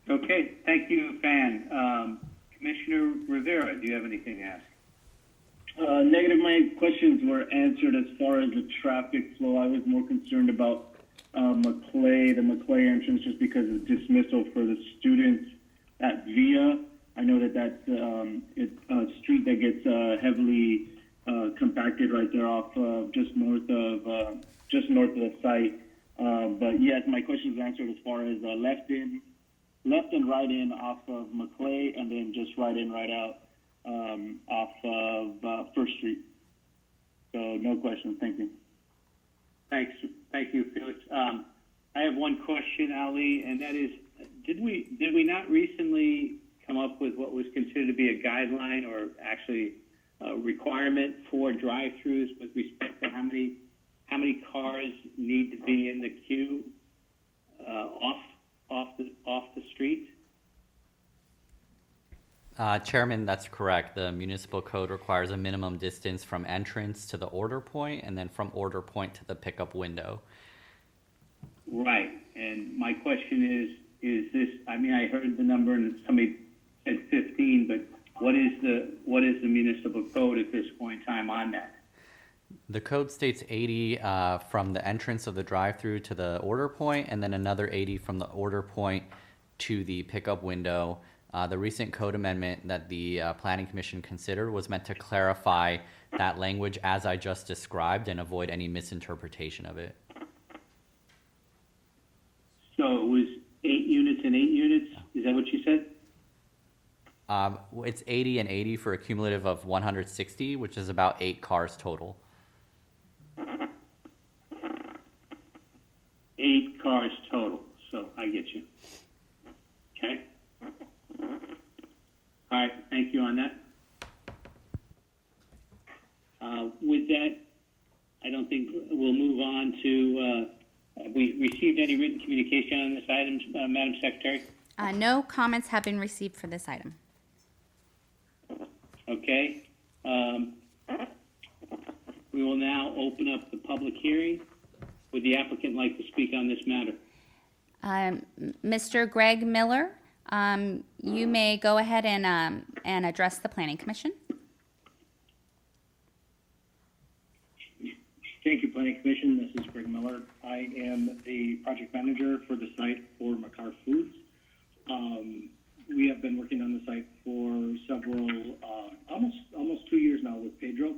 Okay, thank you, Fan. Commissioner Rivera, do you have anything to ask? Negative. My questions were answered as far as the traffic flow. I was more concerned about the Maclay entrance, just because of dismissal for the students at Via. I know that that's a street that gets heavily compacted right there off just north of the site. But yes, my questions were answered as far as left and right in off of Maclay, and then just right in, right out off of First Street. So no questions. Thank you. Thanks. Thank you, Felix. I have one question, Ali, and that is, did we not recently come up with what was considered to be a guideline, or actually a requirement for drive-throughs with respect to how many cars need to be in the queue off the street? Chairman, that's correct. The municipal code requires a minimum distance from entrance to the order point, and then from order point to the pickup window. Right. And my question is this, I mean, I heard the number and somebody said 15, but what is the municipal code at this point in time on that? The code states 80 from the entrance of the drive-through to the order point, and then another 80 from the order point to the pickup window. The recent code amendment that the Planning Commission considered was meant to clarify that language as I just described and avoid any misinterpretation of it. So it was 8 units and 8 units? Is that what you said? It's 80 and 80 for a cumulative of 160, which is about 8 cars total. 8 cars total. So I get you. Okay. All right, thank you on that. With that, I don't think we'll move on to, we received any written communication on this item, Madam Secretary? No comments have been received for this item. Okay. We will now open up the public hearing. Would the applicant like to speak on this matter? Mr. Greg Miller, you may go ahead and address the Planning Commission. Thank you, Planning Commission. This is Greg Miller. I am the project manager for the site for Makar Foods. We have been working on the site for several, almost 2 years now with Pedro.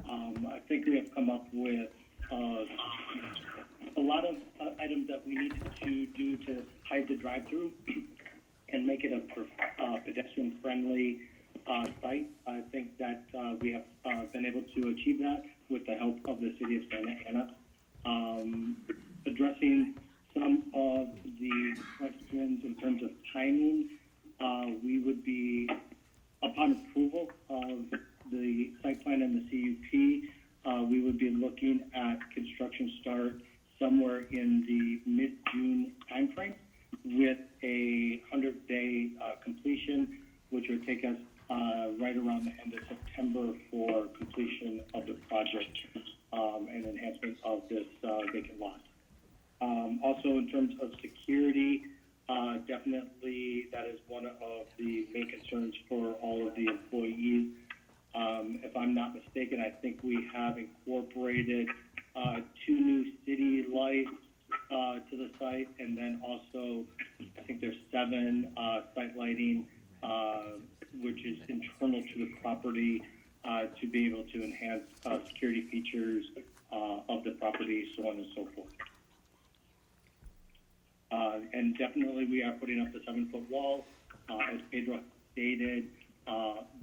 I think we have come up with a lot of items that we needed to do to hide the drive-through and make it a pedestrian-friendly site. I think that we have been able to achieve that with the help of the city of Santa Ana. Addressing some of the questions in terms of timing, we would be, upon approval of the site plan and the CUP, we would be looking at construction start somewhere in the mid-June timeframe with a 100-day completion, which would take us right around the end of September for completion of the project and enhancement of this vacant lot. Also, in terms of security, definitely definitely, that is one of the main concerns for all of the employees. If I'm not mistaken, I think we have incorporated 2 new city lights to the site, and then also I think there's 7 site lighting, which is internal to the property to be able to enhance security features of the property, so on and so forth. And definitely we are putting up the 7-foot wall, as Pedro stated,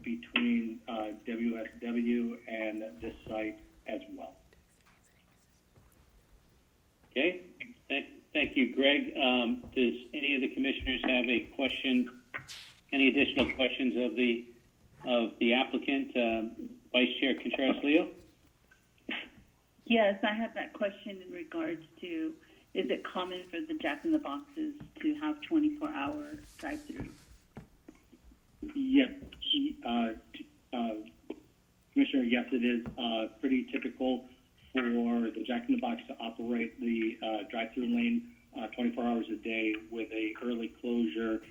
between WSW and this site as well. Okay, thank you, Greg. Does any of the commissioners have a question, any additional questions of the applicant, Vice Chair Contreras-Leo? Yes, I have that question in regards to, is it common for the Jack in the Boxes to have 24-hour drive-through? Yes, Commissioner, yes, it is pretty typical for the Jack in the Box to operate the drive-through lane 24 hours a day with a early closure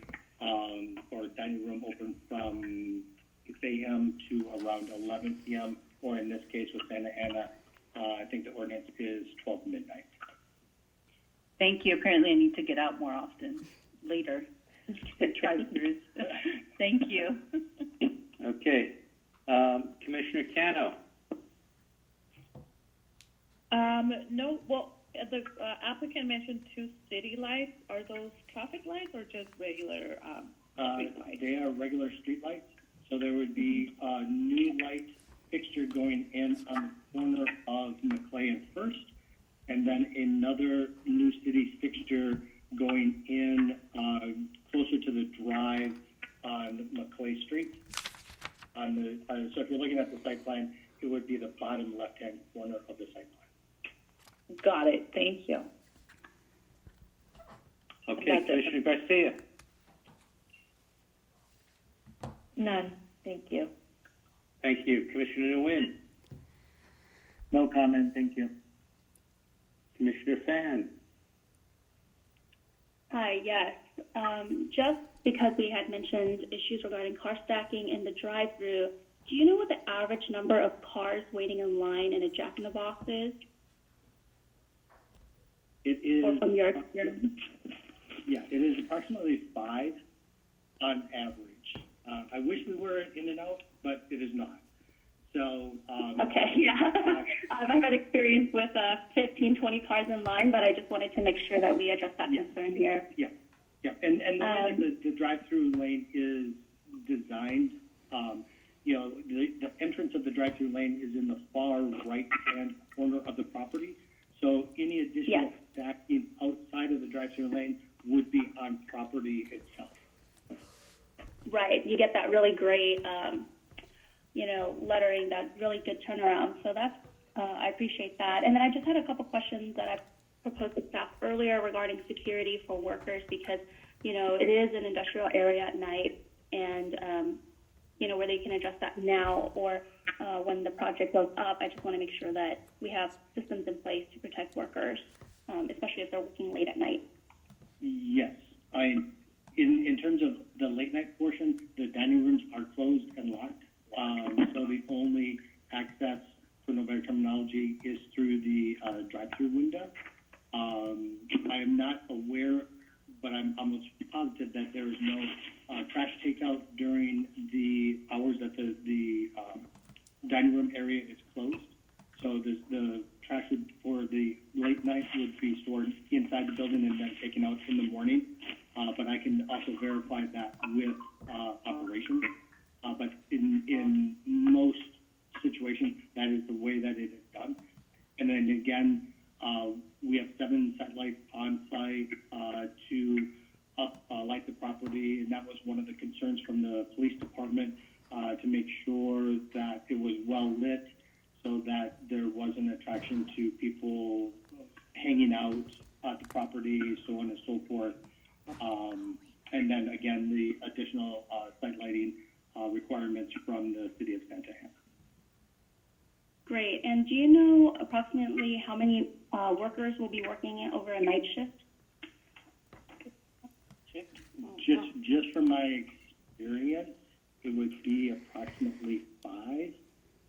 or dining room open from 6 a.m. to around 11 p.m. or in this case with Santa Ana, I think the ordinance is 12 midnight. Thank you. Apparently I need to get out more often, later, to get drive-throughs. Thank you. Okay, Commissioner Cano. No, well, the applicant mentioned 2 city lights. Are those traffic lights or just regular street lights? They are regular street lights. So there would be a new light fixture going in on the corner of McClay and First, and then another new city fixture going in closer to the drive on McClay Street. So if you're looking at the site plan, it would be the bottom left-hand corner of the site plan. Got it. Thank you. Okay, Commissioner Garcia. None. Thank you. Thank you. Commissioner Nguyen. No comment, thank you. Commissioner Fan. Hi, yes. Just because we had mentioned issues regarding car stacking in the drive-through, do you know what the average number of cars waiting in line in a Jack in the Box is? It is. Or from your experience? Yeah, it is approximately 5 on average. I wish we were in and out, but it is not. So. Okay, yeah. I've had experience with 15, 20 cars in line, but I just wanted to make sure that we address that concern here. Yeah, yeah. And the way that the drive-through lane is designed, the entrance of the drive-through lane is in the far right-hand corner of the property. So any additional stacking outside of the drive-through lane would be on property itself. Right. You get that really great, lettering, that really good turnaround. So that's, I appreciate that. And then I just had a couple questions that I proposed to staff earlier regarding security for workers because, it is an industrial area at night and, where they can address that now or when the project goes up. I just want to make sure that we have systems in place to protect workers, especially if they're working late at night. Yes. In terms of the late night portion, the dining rooms are closed and locked. So the only access, for no better terminology, is through the drive-through window. I am not aware, but I'm almost positive that there is no trash takeout during the hours that the dining room area is closed. So the trash for the late night would be stored inside the building and then taken out in the morning. But I can also verify that with operations. But in most situations, that is the way that it is done. And then again, we have 7 satellites on site to light the property, and that was one of the concerns from the police department to make sure that it was well lit so that there was an attraction to people hanging out at the property, so on and so forth. And then again, the additional site lighting requirements from the city of Santa Ana. Great. And do you know approximately how many workers will be working over a night shift? Just from my experience, it would be approximately 5,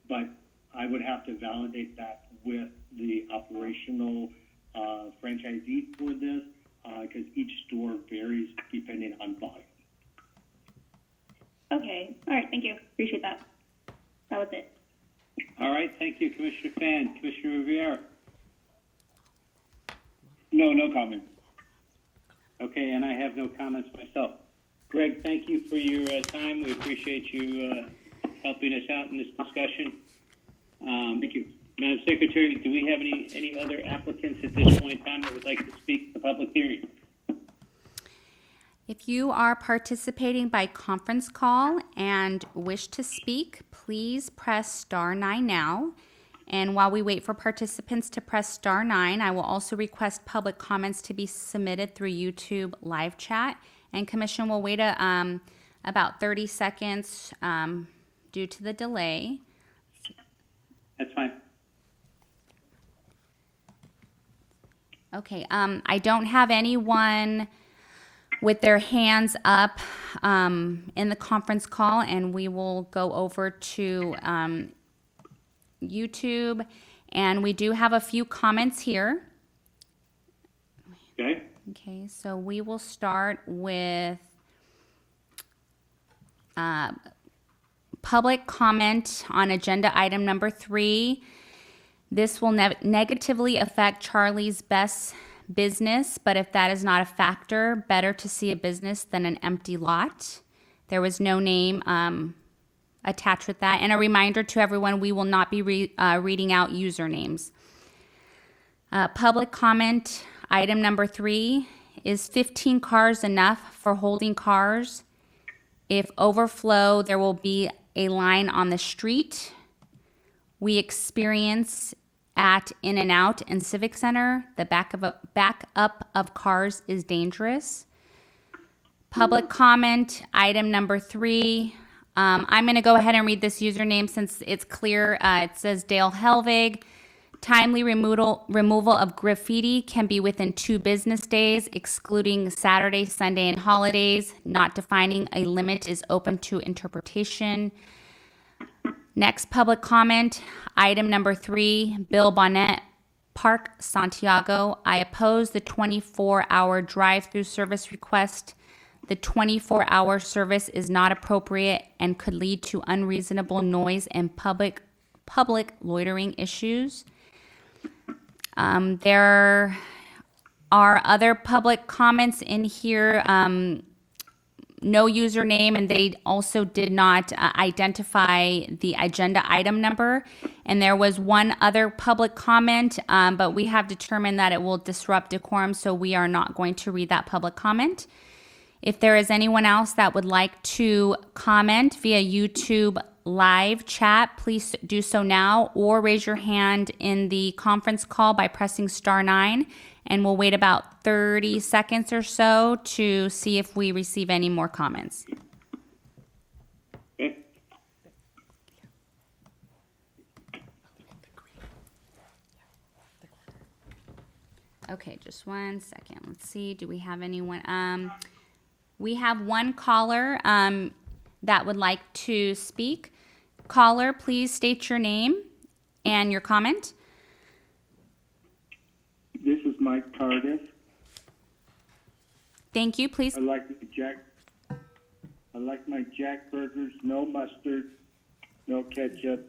but I would have to validate that with the operational franchisee for this, because each store varies depending on volume. Okay. All right. Thank you. Appreciate that. That was it. All right, thank you, Commissioner Fan. Commissioner Rivera? No comment. Okay, and I have no comments myself. Greg, thank you for your time. We appreciate you helping us out in this discussion. Thank you. Madam Secretary, do we have any other applicants at this point in time that would like to speak at the public hearing? If you are participating by conference call and wish to speak, please press *9 now. And while we wait for participants to press *9, I will also request public comments to be submitted through YouTube live chat. And Commission will wait about 30 seconds due to the delay. That's fine. Okay, I don't have anyone with their hands up in the conference call, and we will go over to YouTube, and we do have a few comments here. Okay. Okay, so we will start with public comment on agenda item number 3. This will negatively affect Charlie's Best business, but if that is not a factor, better to see a business than an empty lot. There was no name attached with that. And a reminder to everyone, we will not be reading out usernames. Public comment, item number 3, is 15 cars enough for holding cars? If overflow, there will be a line on the street. We experience at In-N-Out and Civic Center, the backup of cars is dangerous. Public comment, item number 3. I'm going to go ahead and read this username since it's clear. It says Dale Helvig. Timely removal of graffiti can be within 2 business days, excluding Saturday, Sunday, and holidays. Not defining a limit is open to interpretation. Next public comment, item number 3, Bill Bonnet, Park Santiago. I oppose the 24-hour drive-through service request. The 24-hour service is not appropriate and could lead to unreasonable noise and public loitering issues. There are other public comments in here. No username, and they also did not identify the agenda item number. And there was one other public comment, but we have determined that it will disrupt decorum, so we are not going to read that public comment. If there is anyone else that would like to comment via YouTube live chat, please do so now, or raise your hand in the conference call by pressing *9. And we'll wait about 30 seconds or so to see if we receive any more comments. Okay. Okay, just 1 second. Let's see. Do we have anyone? We have one caller that would like to speak. Caller, please state your name and your comment. This is Mike Cardiff. Thank you. Please. I like my Jack burgers, no mustard, no ketchup,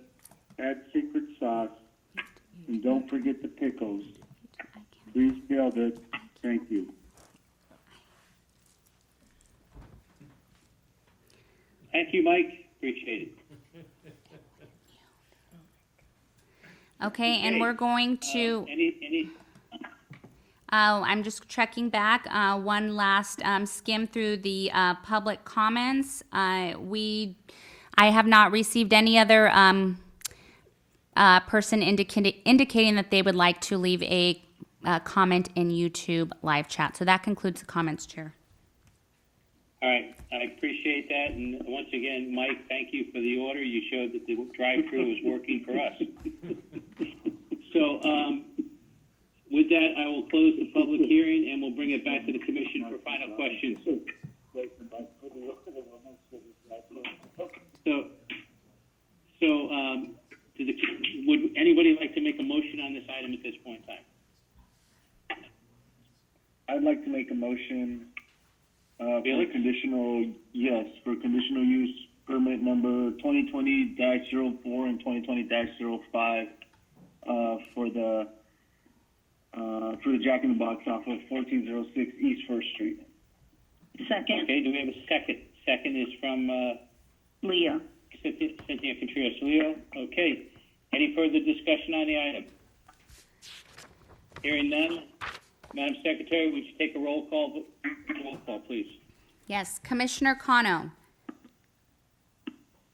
add secret sauce, and don't forget the pickles. Please build it. Thank you. Thank you, Mike. Appreciate it. Okay, and we're going to. I'm just checking back. One last skim through the public comments. I have not received any other person indicating that they would like to leave a comment in YouTube live chat. So that concludes the comments, Chair. All right, I appreciate that. And once again, Mike, thank you for the order. You showed that the drive-through is working for us. So with that, I will close the public hearing and we'll bring it back to the commission for final questions. make a motion Felix? for conditional use permit number 2020-04 and 2020-05 for the Jack in the Box off of 1406 East First Street. Second. Okay, do we have a second? Second is from Leah. Cynthia Contreras-Leo. Okay. Any further discussion on the item? Hearing none. Madam Secretary, would you take a roll call? Roll call, please. Yes, Commissioner Kano.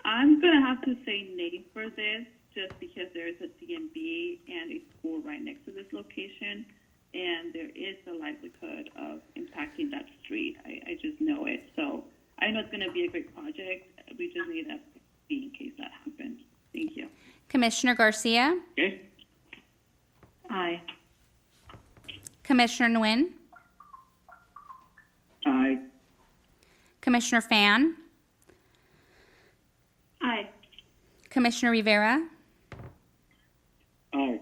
I'm going to have to say nay for this just because there is a DMV and a school right next to this location, and there is a likelihood of impacting that street. I just know it. So I know it's going to be a great project. We just need that in case that happens. Thank you. Commissioner Garcia. Okay. Aye. Commissioner Nguyen. Aye. Commissioner Fan. Aye. Commissioner Rivera. Aye.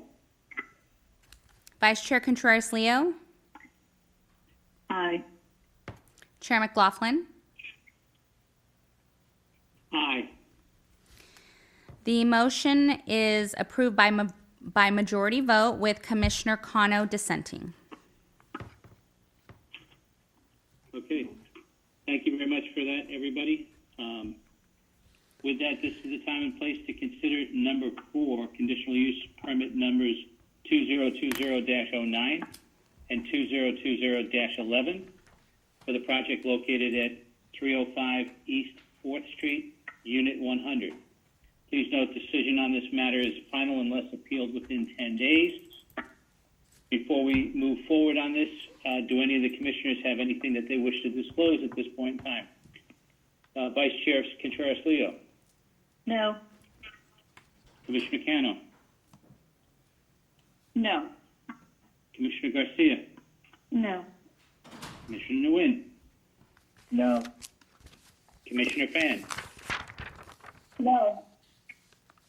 Vice Chair Contreras-Leo. Aye. Chair McLaughlin. Aye. The motion is approved by majority vote with Commissioner Kano dissenting. Okay. Thank you very much for that, everybody. With that, this is the time and place to consider number 4, conditional use permit numbers 2020-09 and 2020-11 for the project located at 305 East 4th Street, Unit 100. Please note, decision on this matter is final unless appealed within 10 days. Before we move forward on this, do any of the commissioners have anything that they wish to disclose at this point in time? Vice Chair Contreras-Leo. No. Commissioner Cano. No. Commissioner Garcia. No. Commissioner Nguyen. No. Commissioner Fan. No.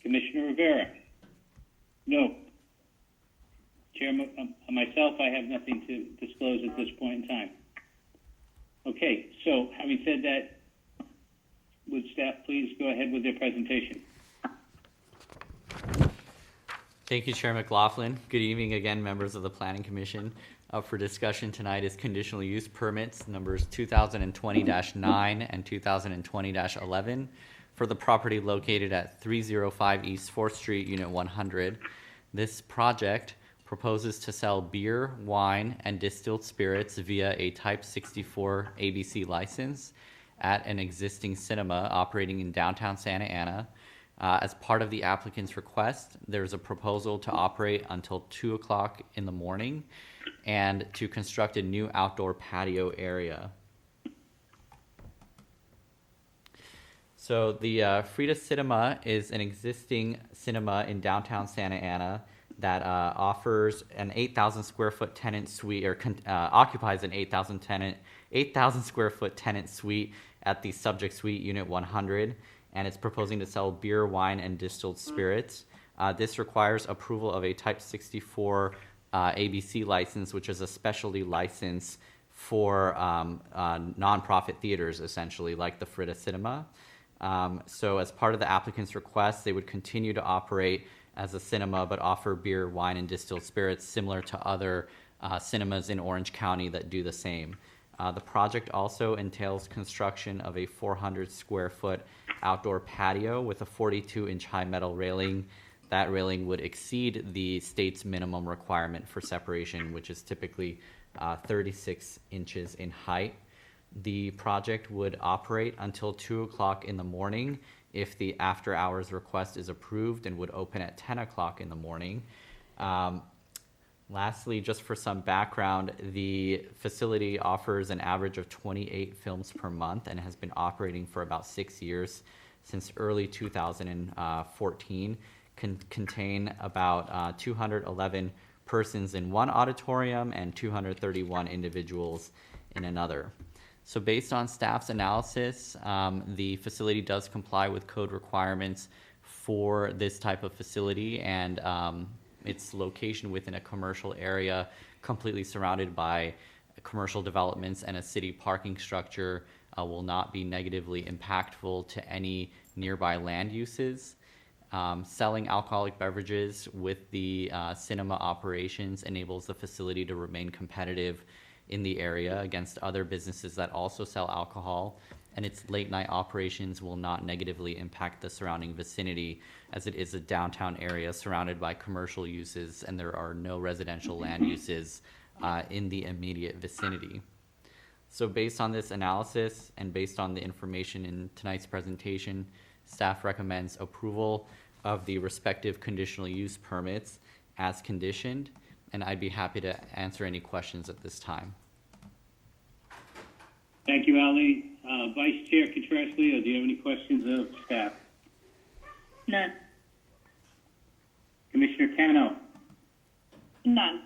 Commissioner Rivera. No. Chair, myself, I have nothing to disclose at this point in time. Okay, so having said that, would staff please go ahead with their presentation? Thank you, Chair McLaughlin. Good evening again, members of the Planning Commission. Up for discussion tonight is conditional use permits numbers 2020-9 and 2020-11 for the property located at 305 East 4th Street, Unit 100. This project proposes to sell beer, wine, and distilled spirits via a Type 64 ABC license at an existing cinema operating in downtown Santa Ana. As part of the applicant's request, there's a proposal to operate until 2 o'clock in the morning and to construct a new outdoor patio area. So the Frida Cinema is an existing cinema in downtown Santa Ana that offers an 8,000 square foot tenant suite, or occupies an 8,000 square foot tenant suite at the subject suite, Unit 100, and it's proposing to sell beer, wine, and distilled spirits. This requires approval of a Type 64 ABC license, which is a specialty license for nonprofit theaters, essentially, like the Frida Cinema. So as part of the applicant's request, they would continue to operate as a cinema, but offer beer, wine, and distilled spirits similar to other cinemas in Orange County that do the same. The project also entails construction of a 400 square foot outdoor patio with a 42-inch high metal railing. That railing would exceed the state's minimum requirement for separation, which is typically 36 inches in height. The project would operate until 2 o'clock in the morning if the after hours request is approved, and would open at 10 o'clock in the morning. Lastly, just for some background, the facility offers an average of 28 films per month and has been operating for about 6 years, since early 2014, contain about 211 persons in one auditorium and 231 individuals in another. So based on staff's analysis, the facility does comply with code requirements for this type of facility, and its location within a commercial area completely surrounded by commercial developments and a city parking structure will not be negatively impactful to any nearby land uses. Selling alcoholic beverages with the cinema operations enables the facility to remain competitive in the area against other businesses that also sell alcohol, and its late night operations will not negatively impact the surrounding vicinity, as it is a downtown area surrounded by commercial uses and there are no residential land uses in the immediate vicinity. So based on this analysis and based on the information in tonight's presentation, staff recommends approval of the respective conditional use permits as conditioned, and I'd be happy to answer any questions at this time. Thank you, Ali. Vice Chair Contreras-Leo, do you have any questions of staff? None. Commissioner Cano? None.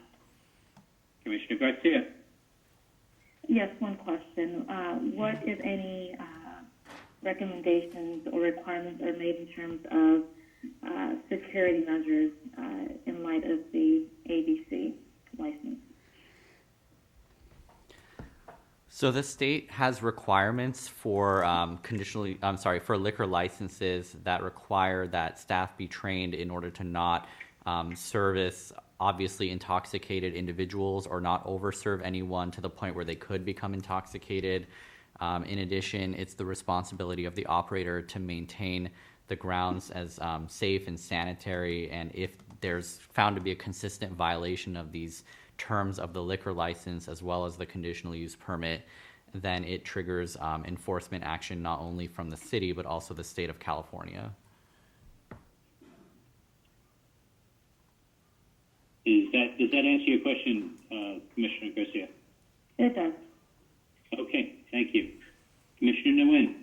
Commissioner Garcia? Yes, one question. What, if any, recommendations or requirements are made in terms of security measures in light of the ABC license? So the state has requirements for for liquor licenses that require that staff be trained in order to not service obviously intoxicated individuals or not overserve anyone to the point where they could become intoxicated. In addition, it's the responsibility of the operator to maintain the grounds as safe and sanitary, and if there's found to be a consistent violation of these terms of the liquor license as well as the conditional use permit, then it triggers enforcement action not only from the city but also the state of California. Does that answer your question, Commissioner Garcia? It does. Okay, thank you. Commissioner Nguyen?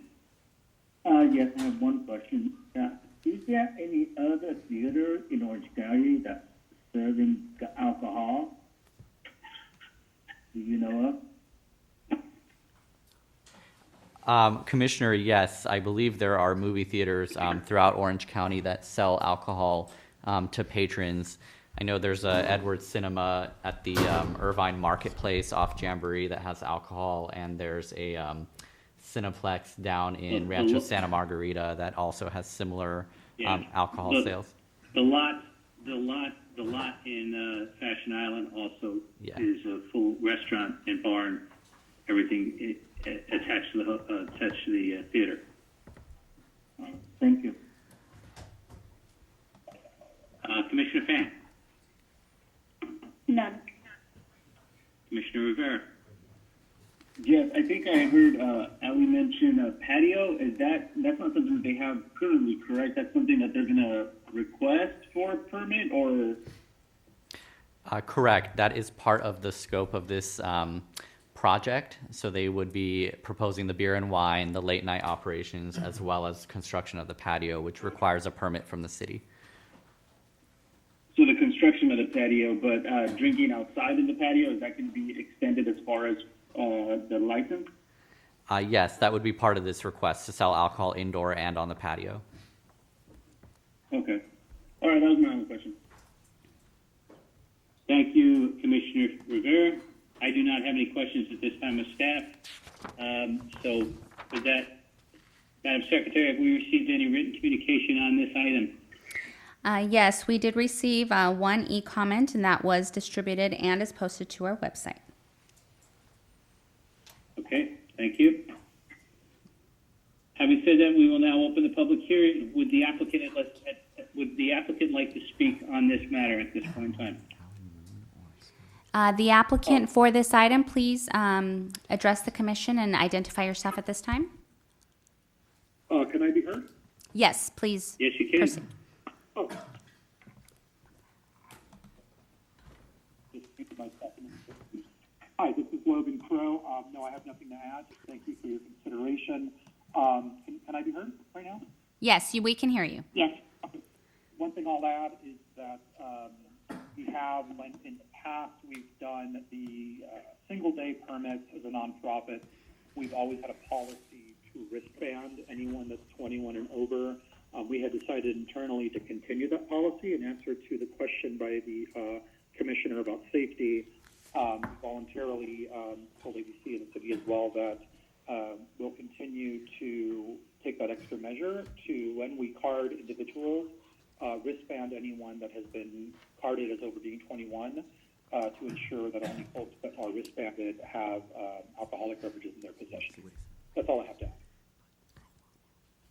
Yes, I have one question. Is there any other theater in Orange County that's serving alcohol? Do you know of? Commissioner, yes, I believe there are movie theaters throughout Orange County that sell alcohol to patrons. I know there's a Edwards Cinema at the Irvine Marketplace off Jamboree that has alcohol, and there's a Cineplex down in Rancho Santa Margarita that also has similar alcohol sales. The lot in Fashion Island also is a full restaurant and bar and everything attached to the theater. Thank you. Commissioner Fan? None. Commissioner Rivera? Yes, I think I heard Ali mention a patio. That's not something that they have currently, correct? That's something that they're going to request for a permit, or? Correct. That is part of the scope of this project. So they would be proposing the beer and wine, the late night operations, as well as construction of the patio, which requires a permit from the city. So the construction of the patio, but drinking outside in the patio, is that going to be extended as far as the license? Yes, that would be part of this request, to sell alcohol indoor and on the patio. Okay. All right, that was my only question. Thank you, Commissioner Rivera. I do not have any questions at this time of staff. So with that, Madam Secretary, have we received any written communication on this item? Yes, we did receive one e-comment, and that was distributed and is posted to our website. Okay, thank you. Having said that, we will now open the public hearing. Would the applicant like to speak on this matter at this point in time? The applicant for this item, please address the commission and identify yourself at this time. Can I be heard? Yes, please. Yes, you can. Proceed. Oh. Hi, this is Logan Crow. No, I have nothing to add. Thank you for your consideration. Can I be heard right now? Yes, we can hear you. Yes. One thing I'll add is that we have, when in the past we've done the single-day permits as a nonprofit, we've always had a policy to wristband anyone that's 21 and over. We had decided internally to continue that policy in answer to the question by the commissioner about safety. voluntarily told ABC and the city as well that we'll continue to take that extra measure to, when we card individuals, wristband anyone that has been carded as over being 21 to ensure that only folks that are wristbanded have alcoholic beverages in their possession. That's all I have to add.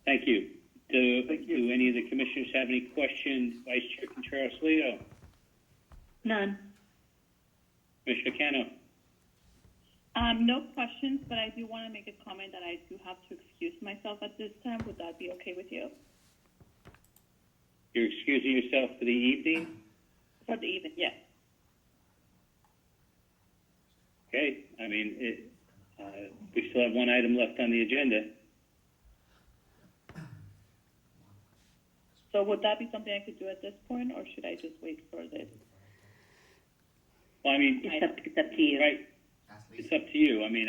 Thank you. Do any of the commissioners have any questions? Vice Chair Contreras-Leto? None. Commissioner Cano? No questions, but I do want to make a comment that I do have to excuse myself at this time. Would that be okay with you? You're excusing yourself for the evening? For the evening, yes. Okay, I mean, we still have one item left on the agenda. So would that be something I could do at this point, or should I just wait for this? Well, I mean, It's up to you. right? It's up to you. I mean,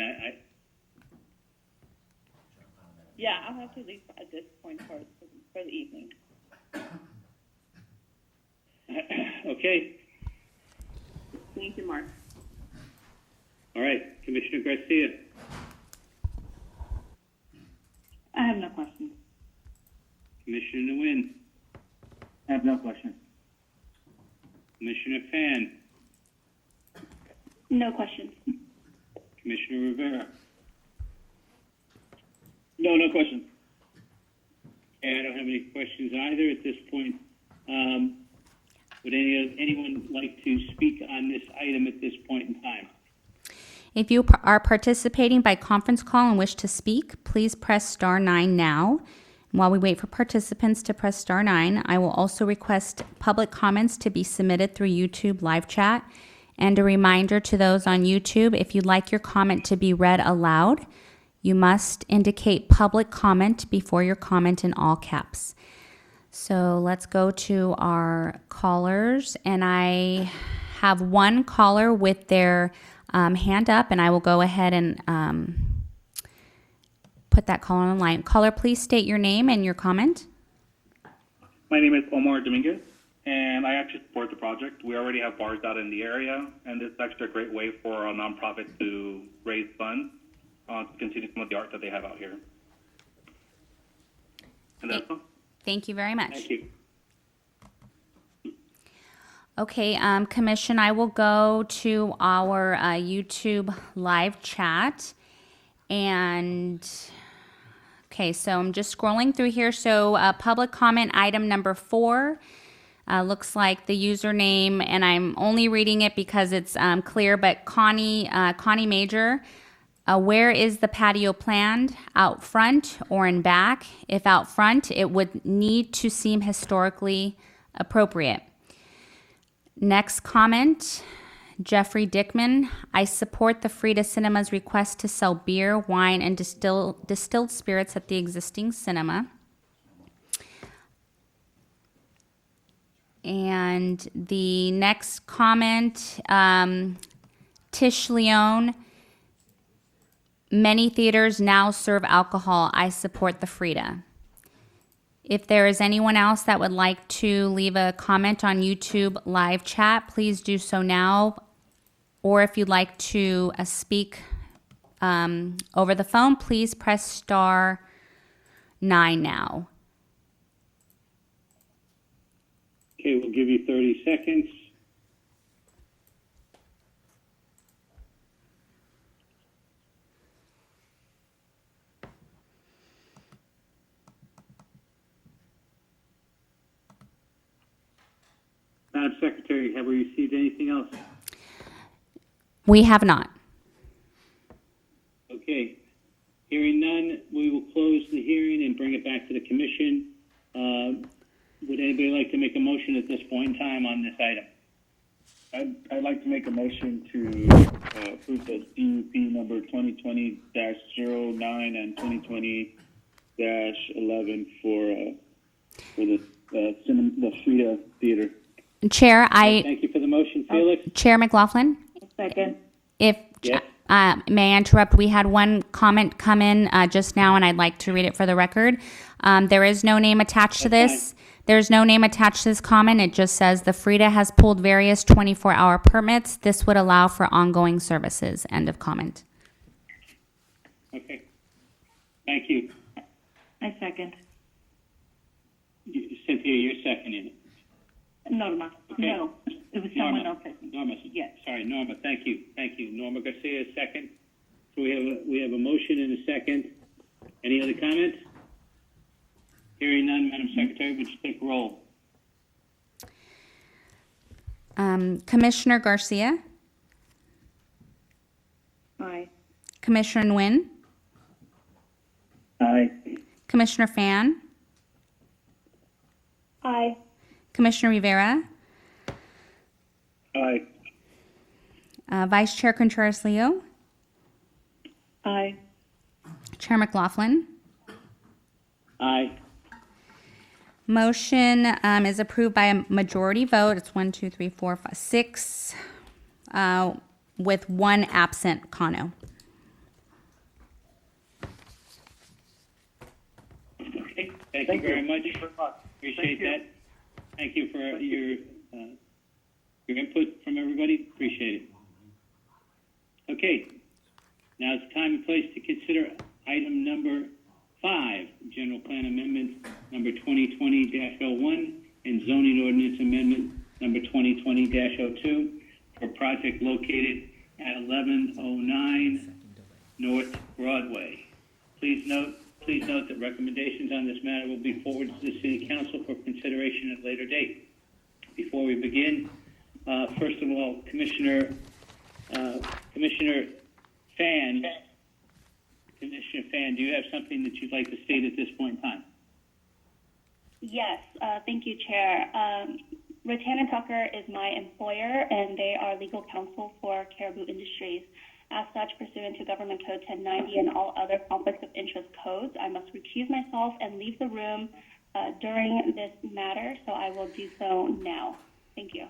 Yeah, I'll have to leave at this point for the evening. okay. Thank you, Mark. All right, Commissioner Garcia. I have no questions. Commissioner Nguyen. I have no question. Commissioner Fan. No questions. Commissioner Rivera. No questions. And I don't have any questions either at this point. Would anyone like to speak on this item at this point in time? If you are participating by conference call and wish to speak, please press star 9 now. While we wait for participants to press star 9, I will also request public comments to be submitted through YouTube live chat. And a reminder to those on YouTube, if you'd like your comment to be read aloud, you must indicate public comment before your comment in all caps. So let's go to our callers. And I have one caller with their hand up, and I will go ahead and put that caller on the line. Caller, please state your name and your comment. My name is Omar Dominguez, and I actually support the project. We already have bars out in the area, and this is actually a great way for a nonprofit to raise funds to continue some of the art that they have out here. And that's all. Thank you very much. Thank you. Okay, Commission, I will go to our YouTube live chat. And, okay, so I'm just scrolling through here. So public comment item number 4 looks like the username, and I'm only reading it because it's clear, but Connie Major. Where is the patio planned? Out front or in back? If out front, it would need to seem historically appropriate. Next comment, Jeffrey Dickman. I support the Frida Cinema's request to sell beer, wine, and distilled spirits at the existing cinema. And the next comment, Tish Leone. Many theaters now serve alcohol. I support the Frida. If there is anyone else that would like to leave a comment on YouTube live chat, please do so now. Or if you'd like to speak over the phone, please press star 9 now. Okay, we'll give you 30 seconds. Madam Secretary, have we received anything else? We have not. Okay. Hearing none, we will close the hearing and bring it back to the commission. Would anybody like to make a motion at this point in time on this item? I'd like to make a motion to approve the DUP number 2020-09 and 2020-11 for the Frida Theater. Chair, Thank you for the motion, Felix. Chair McLaughlin. Second. If Yes. May I interrupt? We had one comment come in just now, and I'd like to read it for the record. There is no name attached to this. There's no name attached to this comment. It just says the Frida has pulled various 24-hour permits. This would allow for ongoing services. End of comment. Okay. Thank you. I second. Cynthia, you're seconding it. Norma. Okay. No, it was someone Norma. else. Norma. Yes. Sorry, Norma. Thank you. Thank you. Norma Garcia, second. So we have a motion and a second. Any other comments? Hearing none, Madam Secretary, would you take roll? Commissioner Garcia, Aye. Commissioner Nguyen, Aye. Commissioner Fan, Aye. Commissioner Rivera, Aye. Vice Chair Contreras-Leo, Aye. Chair McLaughlin. Aye. Motion is approved by a majority vote. It's 1, 2, 3, 4, 5, 6, with one absent, Kano. Okay. Thank you very much. Appreciate that. Thank you for your input from everybody. Appreciate it. Okay. Now it's time and place to consider item number 5, General Plan Amendment number 2020-01 and Zoning Ordinance Amendment number 2020-02 for a project located at 1109 North Broadway. Please note that recommendations on this matter will be forwarded to the City Council for consideration at a later date. Before we begin, first of all, Commissioner Fan, do you have something that you'd like to state at this point in time? Yes, thank you, Chair. Rattan & Tucker is my employer, and they are legal counsel for Caribou Industries. As such, pursuant to Government Code 1090 and all other conflicts of interest codes, I must recuse myself and leave the room during this matter, so I will do so now. Thank you.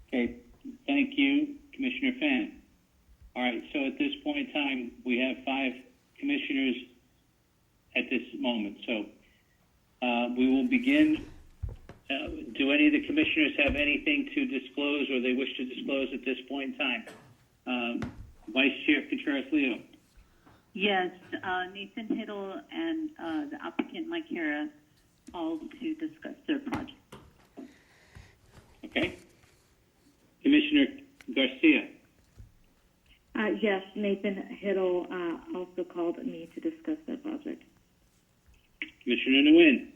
Okay, thank you, Commissioner Fan. All right, so at this point in time, we have 5 commissioners at this moment. So we will begin. Do any of the commissioners have anything to disclose or they wish to disclose at this point in time? Vice Chair Contreras-Leo. Yes, Nathan Hiddle and the applicant Mike Hara called to discuss their project. Okay. Commissioner Garcia. Yes, Nathan Hiddle also called me to discuss their project. Commissioner Nguyen.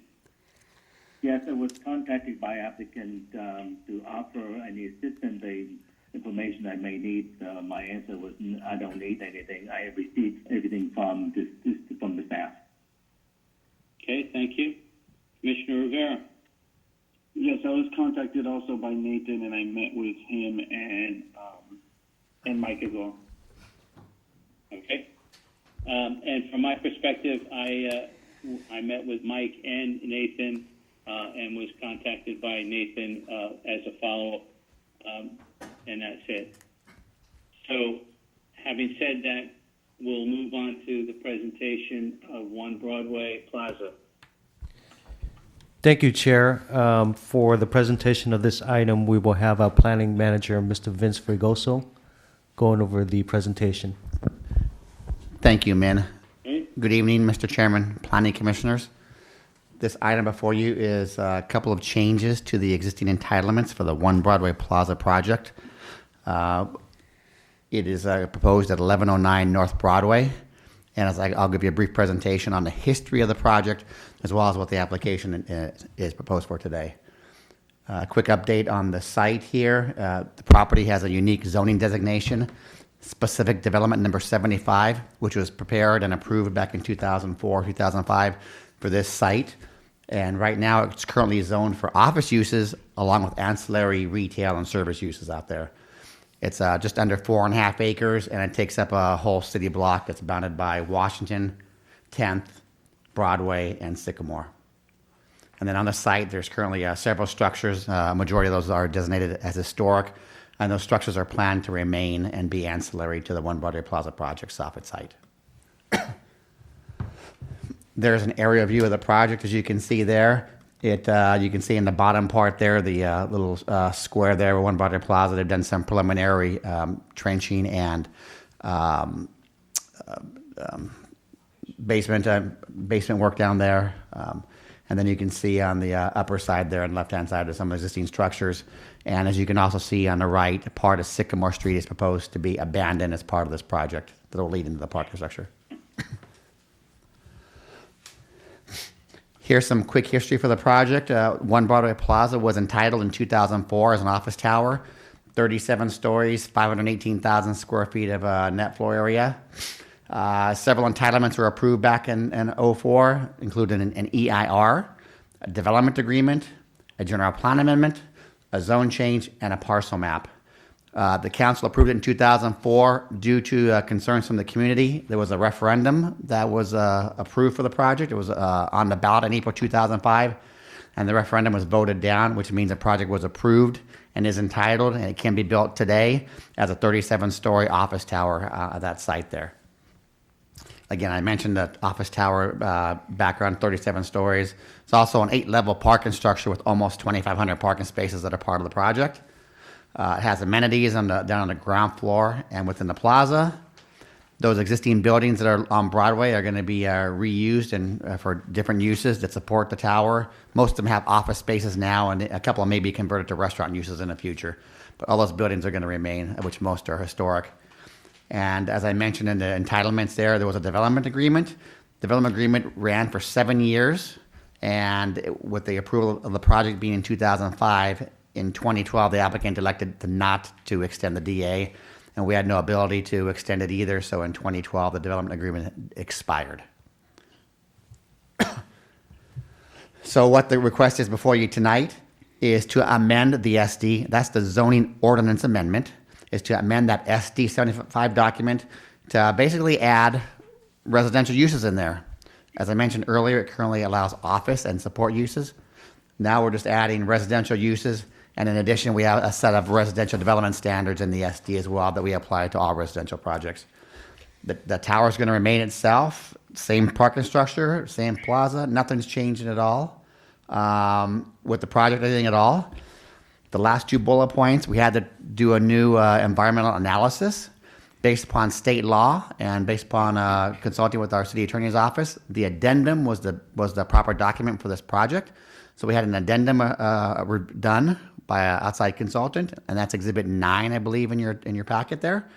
Yes, I was contacted by applicant to offer any assistance, the information I may need. My answer was, I don't need anything. I have received everything from the staff. Okay, thank you. Commissioner Rivera. Yes, I was contacted also by Nathan, and I met with him and Mike as well. Okay. And from my perspective, I met with Mike and Nathan and was contacted by Nathan as a follow-up, and that's it. So, having said that, we'll move on to the presentation of 1 Broadway Plaza. Thank you, Chair. For the presentation of this item, we will have our planning manager, Mr. Vince Fregoso, going over the presentation. Thank you, Min. Good evening, Mr. Chairman, Planning Commissioners. This item before you is a couple of changes to the existing entitlements for the 1 Broadway Plaza project. It is proposed at 1109 North Broadway, and I'll give you a brief presentation on the history of the project as well as what the application is proposed for today. A quick update on the site here. The property has a unique zoning designation, specific development number 75, which was prepared and approved back in 2004, 2005 for this site. And right now it's currently zoned for office uses along with ancillary retail and service uses out there. It's just under 4.5 acres, and it takes up a whole city block that's bounded by Washington, 10th, Broadway, and Sycamore. And then on the site, there's currently several structures. A majority of those are designated as historic, And those structures are planned to remain and be ancillary to the One Broadway Plaza project soffit site. There's an aerial view of the project, as you can see there. You can see in the bottom part there, the little square there, One Broadway Plaza. They've done some preliminary trenching and basement work down there. And then you can see on the upper side there, on the left-hand side, of some existing structures. And as you can also see on the right, part of Sycamore Street is proposed to be abandoned as part of this project that will lead into the parking structure. Here's some quick history for the project. One Broadway Plaza was entitled in 2004 as an office tower, 37 stories, 518,000 square feet of net floor area. Several entitlements were approved back in 2004, including an EIR, a development agreement, a general plan amendment, a zone change, and a parcel map. The council approved it in 2004 due to concerns from the community. There was a referendum that was approved for the project. It was on the ballot in April 2005, and the referendum was voted down, which means the project was approved and is entitled, and it can be built today as a 37-story office tower at that site there. Again, I mentioned the office tower background, 37 stories. It's also an 8-level parking structure with almost 2,500 parking spaces that are part of the project. It has amenities down on the ground floor and within the plaza. Those existing buildings that are on Broadway are going to be reused and for different uses that support the tower. Most of them have office spaces now, and a couple may be converted to restaurant uses in the future. But all those buildings are going to remain, which most are historic. And as I mentioned in the entitlements there was a development agreement. Development agreement ran for 7 years, and with the approval of the project being in 2005, in 2012, the applicant elected not to extend the DA, and we had no ability to extend it either, so in 2012, the development agreement expired. So what the request is before you tonight is to amend the SD, that's the zoning ordinance amendment, is to amend that SD 75 document to basically add residential uses in there. As I mentioned earlier, it currently allows office and support uses. Now we're just adding residential uses, and in addition, we have a set of residential development standards in the SD as well that we apply to all residential projects. The tower is going to remain itself, same parking structure, same plaza, nothing's changing at all with the project, anything at all. The last 2 bullet points, we had to do a new environmental analysis based upon state law and based upon consulting with our city attorney's office. The addendum was the proper document for this project. So we had an addendum done by an outside consultant, and that's Exhibit 9, I believe, in your packet there.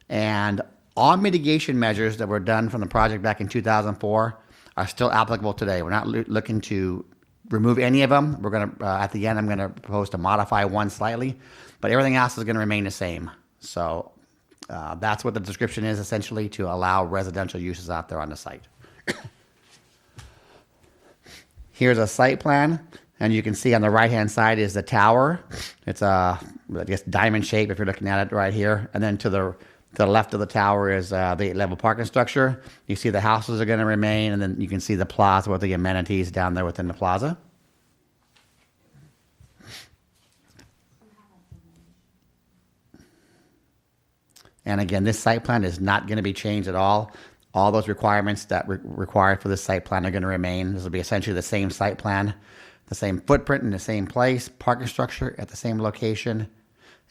And all mitigation measures that were done from the project back in 2004 are still applicable today. We're not looking to remove any of them. We're going to, at the end, I'm going to propose to modify one slightly, but everything else is going to remain the same. So that's what the description is, essentially, to allow residential uses out there on the site. Here's a site plan, and you can see on the right-hand side is the tower. It's I guess, diamond shape if you're looking at it right here. And then to the left of the tower is the 8-level parking structure. You see the houses are going to remain, and then you can see the plaza with the amenities down there within the plaza. And again, this site plan is not going to be changed at all. All those requirements that required for this site plan are going to remain. This will be essentially the same site plan, the same footprint in the same place, parking structure at the same location,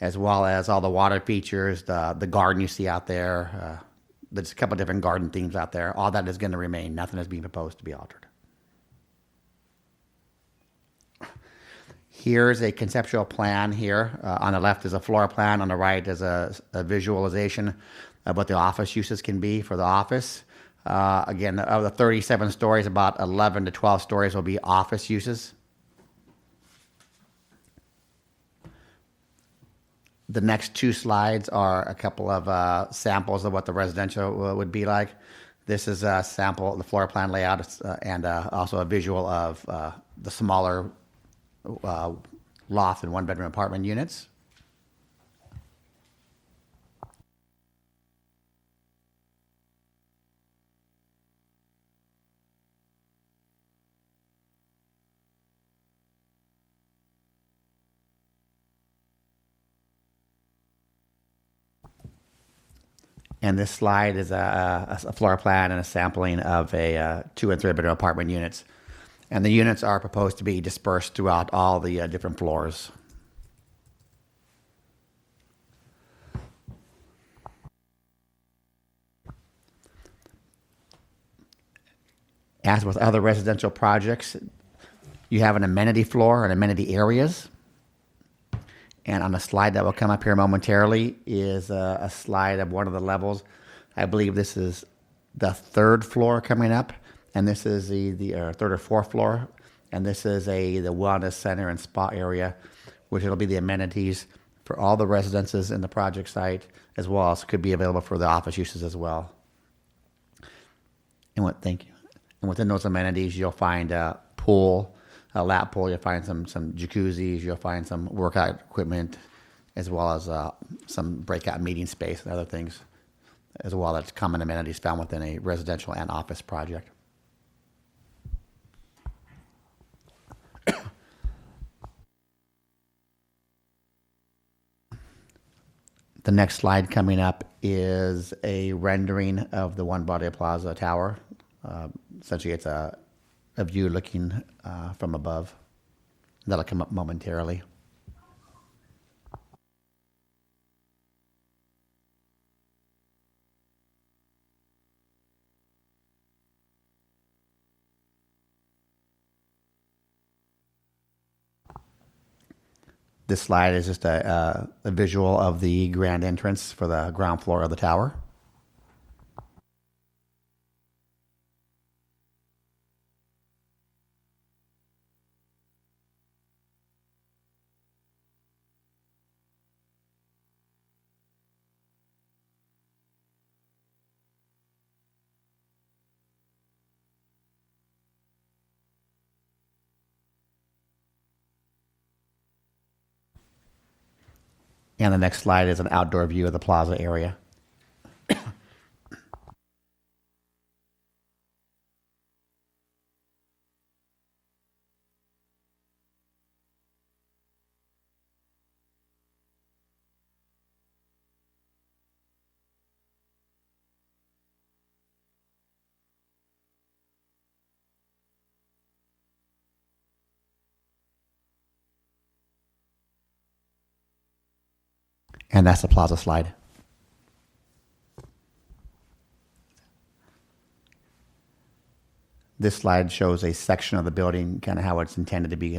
as well as all the water features, the garden you see out there. There's a couple of different garden themes out there. All that is going to remain. Nothing is being proposed to be altered. Here's a conceptual plan here. On the left is a floor plan. On the right is a visualization of what the office uses can be for the office. Again, of the 37 stories, about 11 to 12 stories will be office uses. The next 2 slides are a couple of samples of what the residential would be like. This is a sample of the floor plan layout and also a visual of the smaller loft and 1-bedroom apartment units. And this slide is a floor plan and a sampling of a 2 and 3 bedroom apartment units. And the units are proposed to be dispersed throughout all the different floors. As with other residential projects, you have an amenity floor and amenity areas. And on the slide that will come up here momentarily is a slide of one of the levels. I believe this is the 3rd floor coming up, and this is the 3rd or 4th floor, and this is the wellness center and spa area, which will be the amenities for all the residences in the project site, as well as could be available for the office uses as well. Thank you. And within those amenities, you'll find a pool, a lap pool. You'll find some jacuzzis. You'll find some workout equipment, as well as some breakout meeting space and other things, as well as common amenities found within a residential and office project. The next slide coming up is a rendering of the One Broadway Plaza tower. Essentially, it's a view looking from above. That'll come up momentarily. This slide is just a visual of the grand entrance for the ground floor of the tower. And the next slide is an outdoor view of the plaza area. And that's the plaza slide. This slide shows a section of the building, kind of how it's intended to be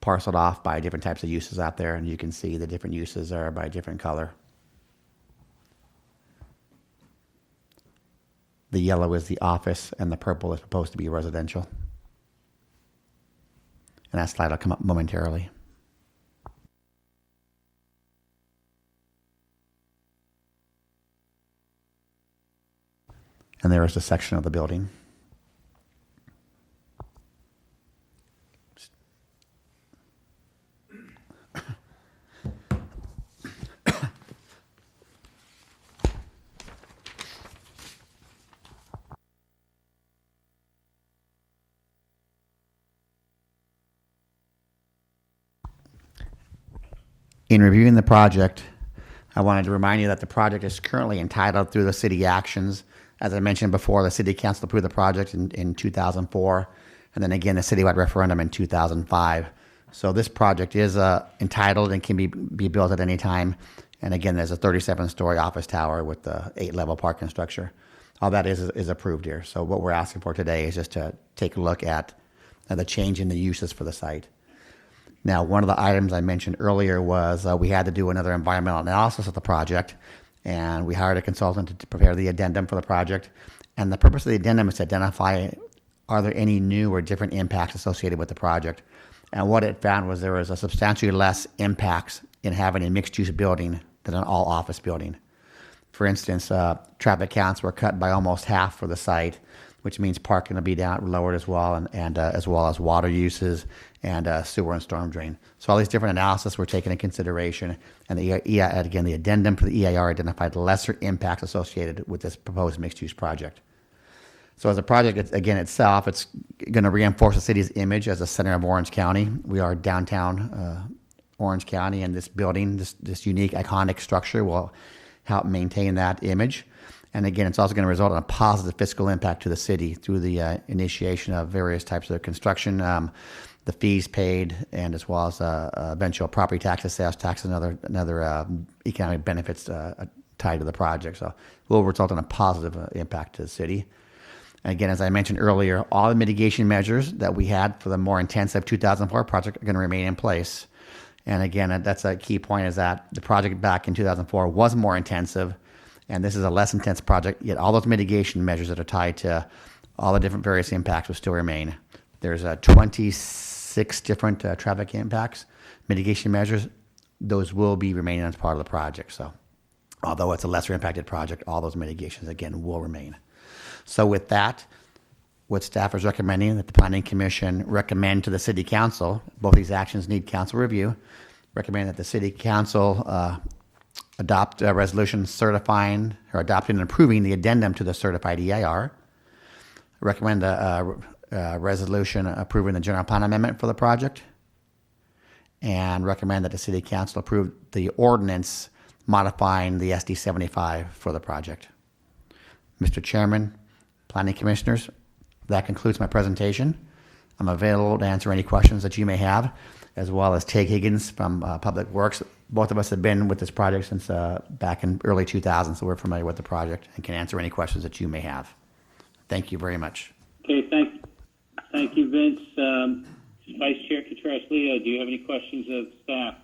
parceled off by different types of uses out there, and you can see the different uses are by different color. The yellow is the office, and the purple is supposed to be residential. And that slide will come up momentarily. And there is a section of the building. In reviewing the project, I wanted to remind you that the project is currently entitled through the city actions. As I mentioned before, the city council approved the project in 2004, and then again, a citywide referendum in 2005. So this project is entitled and can be built at any time. And again, there's a 37-story office tower with the 8-level parking structure. All that is approved here. So what we're asking for today is just to take a look at the change in the uses for the site. Now, one of the items I mentioned earlier was we had to do another environmental analysis of the project, and we hired a consultant to prepare the addendum for the project. And the purpose of the addendum is to identify, are there any new or different impacts associated with the project? And what it found was there was a substantially less impacts in having a mixed-use building than an all-office building. For instance, traffic counts were cut by almost half for the site, which means parking will be lowered as well, and as well as water uses and sewer and storm drain. So all these different analysis were taken into consideration, and the addendum for the EIR identified lesser impacts associated with this proposed mixed-use project. So as a project, itself, it's going to reinforce the city's image as a center of Orange County. We are downtown Orange County, and this building, this unique, iconic structure will help maintain that image. And again, it's also going to result in a positive fiscal impact to the city through the initiation of various types of construction, the fees paid, and as well as eventual property taxes, sales tax, and other economic benefits tied to the project. So it will result in a positive impact to the city. And again, as I mentioned earlier, all the mitigation measures that we had for the more intensive 2004 project are going to remain in place. And again, that's a key point, is that the project back in 2004 was more intensive, and this is a less intense project, yet all those mitigation measures that are tied to all the different various impacts will still remain. There's 26 different traffic impacts, mitigation measures. Those will be remaining as part of the project. So although it's a lesser impacted project, all those mitigations, again, will remain. So with that, what staff is recommending that the Planning Commission recommend to the City Council, both these actions need council review, recommend that the City Council adopt a resolution certifying or adopting and approving the addendum to the certified EIR, recommend a resolution approving the general plan amendment for the project, and recommend that the City Council approve the ordinance modifying the SD 75 for the project. Mr. Chairman, Planning Commissioners, that concludes my presentation. I'm available to answer any questions that you may have, as well as Tig Higgins from Public Works. Both of us have been with this project since back in early 2000, so we're familiar with the project and can answer any questions that you may have. Thank you very much. Okay, thank you, Vince. Vice Chair Contreras-Leo, do you have any questions of staff?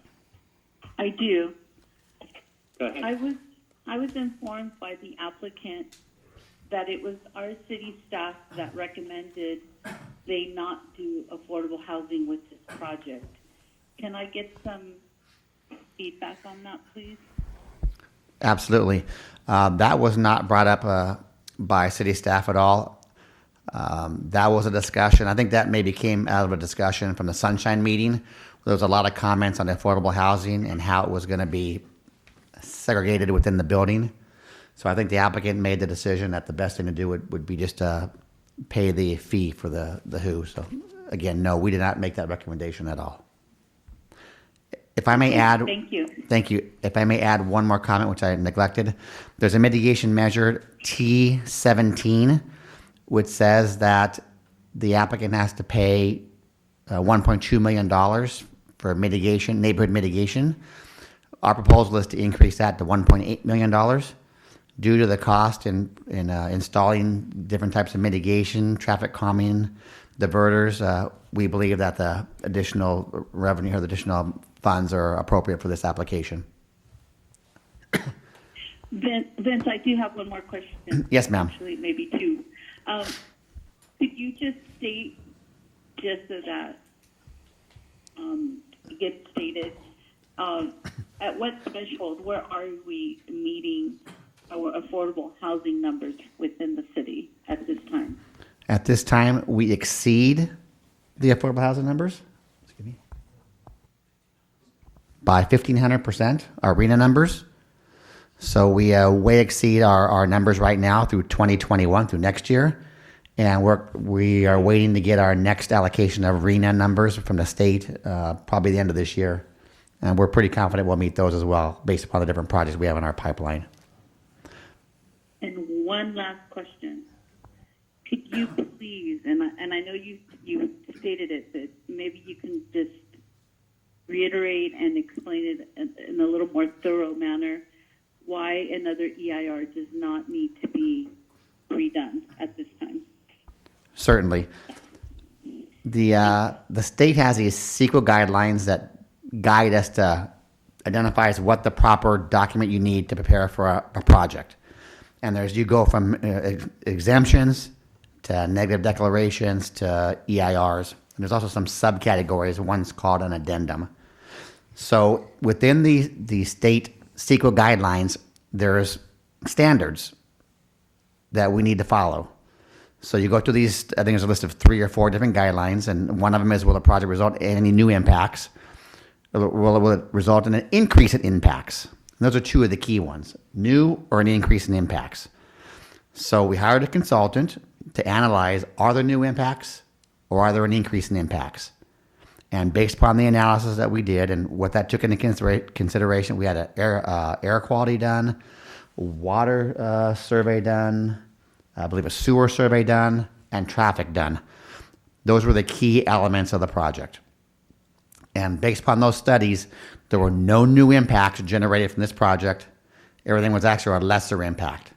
I do. Go ahead. I was informed by the applicant that it was our city staff that recommended they not do affordable housing with this project. Can I get some feedback on that, please? Absolutely. That was not brought up by city staff at all. That was a discussion. I think that maybe came out of a discussion from the Sunshine meeting. There was a lot of comments on affordable housing and how it was going to be segregated within the building. So I think the applicant made the decision that the best thing to do would be just pay the fee for the who. So again, no, we did not make that recommendation at all. If I may add, Thank you. Thank you. If I may add one more comment, which I neglected, there's a mitigation measure T17, which says that the applicant has to pay $1.2 million for mitigation, neighborhood mitigation. Our proposal is to increase that to $1.8 million. Due to the cost in installing different types of mitigation, traffic calming, diverters, we believe that the additional revenue or the additional funds are appropriate for this application. Vince, I do have one more question. Yes, ma'am. Actually, maybe two. Could you just state, just so that it gets stated, at what threshold, where are we meeting our affordable housing numbers within the city at this time? At this time, we exceed the affordable housing numbers by 1,500%, our RENA numbers. So we way exceed our numbers right now through 2021, through next year. And we are waiting to get our next allocation of RENA numbers from the state, probably the end of this year. And we're pretty confident we'll meet those as well, based upon the different projects we have in our pipeline. And one last question. Could you please, and I know you stated it, but maybe you can just reiterate and explain it in a little more thorough manner, why another EIR does not need to be redone at this time? Certainly. The state has these CEQA guidelines that guide us to identifies what the proper document you need to prepare for a project. And you go from exemptions to negative declarations to EIRs. And there's also some subcategories. One's called an addendum. So within the state CEQA guidelines, there's standards that we need to follow. So you go through these, I think there's a list of 3 or 4 different guidelines, and one of them is, will the project result in any new impacts? Will it result in an increase in impacts? And those are 2 of the key ones, new or an increase in impacts. So we hired a consultant to analyze, are there new impacts or are there an increase in impacts? And based upon the analysis that we did and what that took into consideration, we had air quality done, water survey done, I believe a sewer survey done, and traffic done. Those were the key elements of the project. And based upon those studies, there were no new impacts generated from this project. Everything was actually a lesser impact.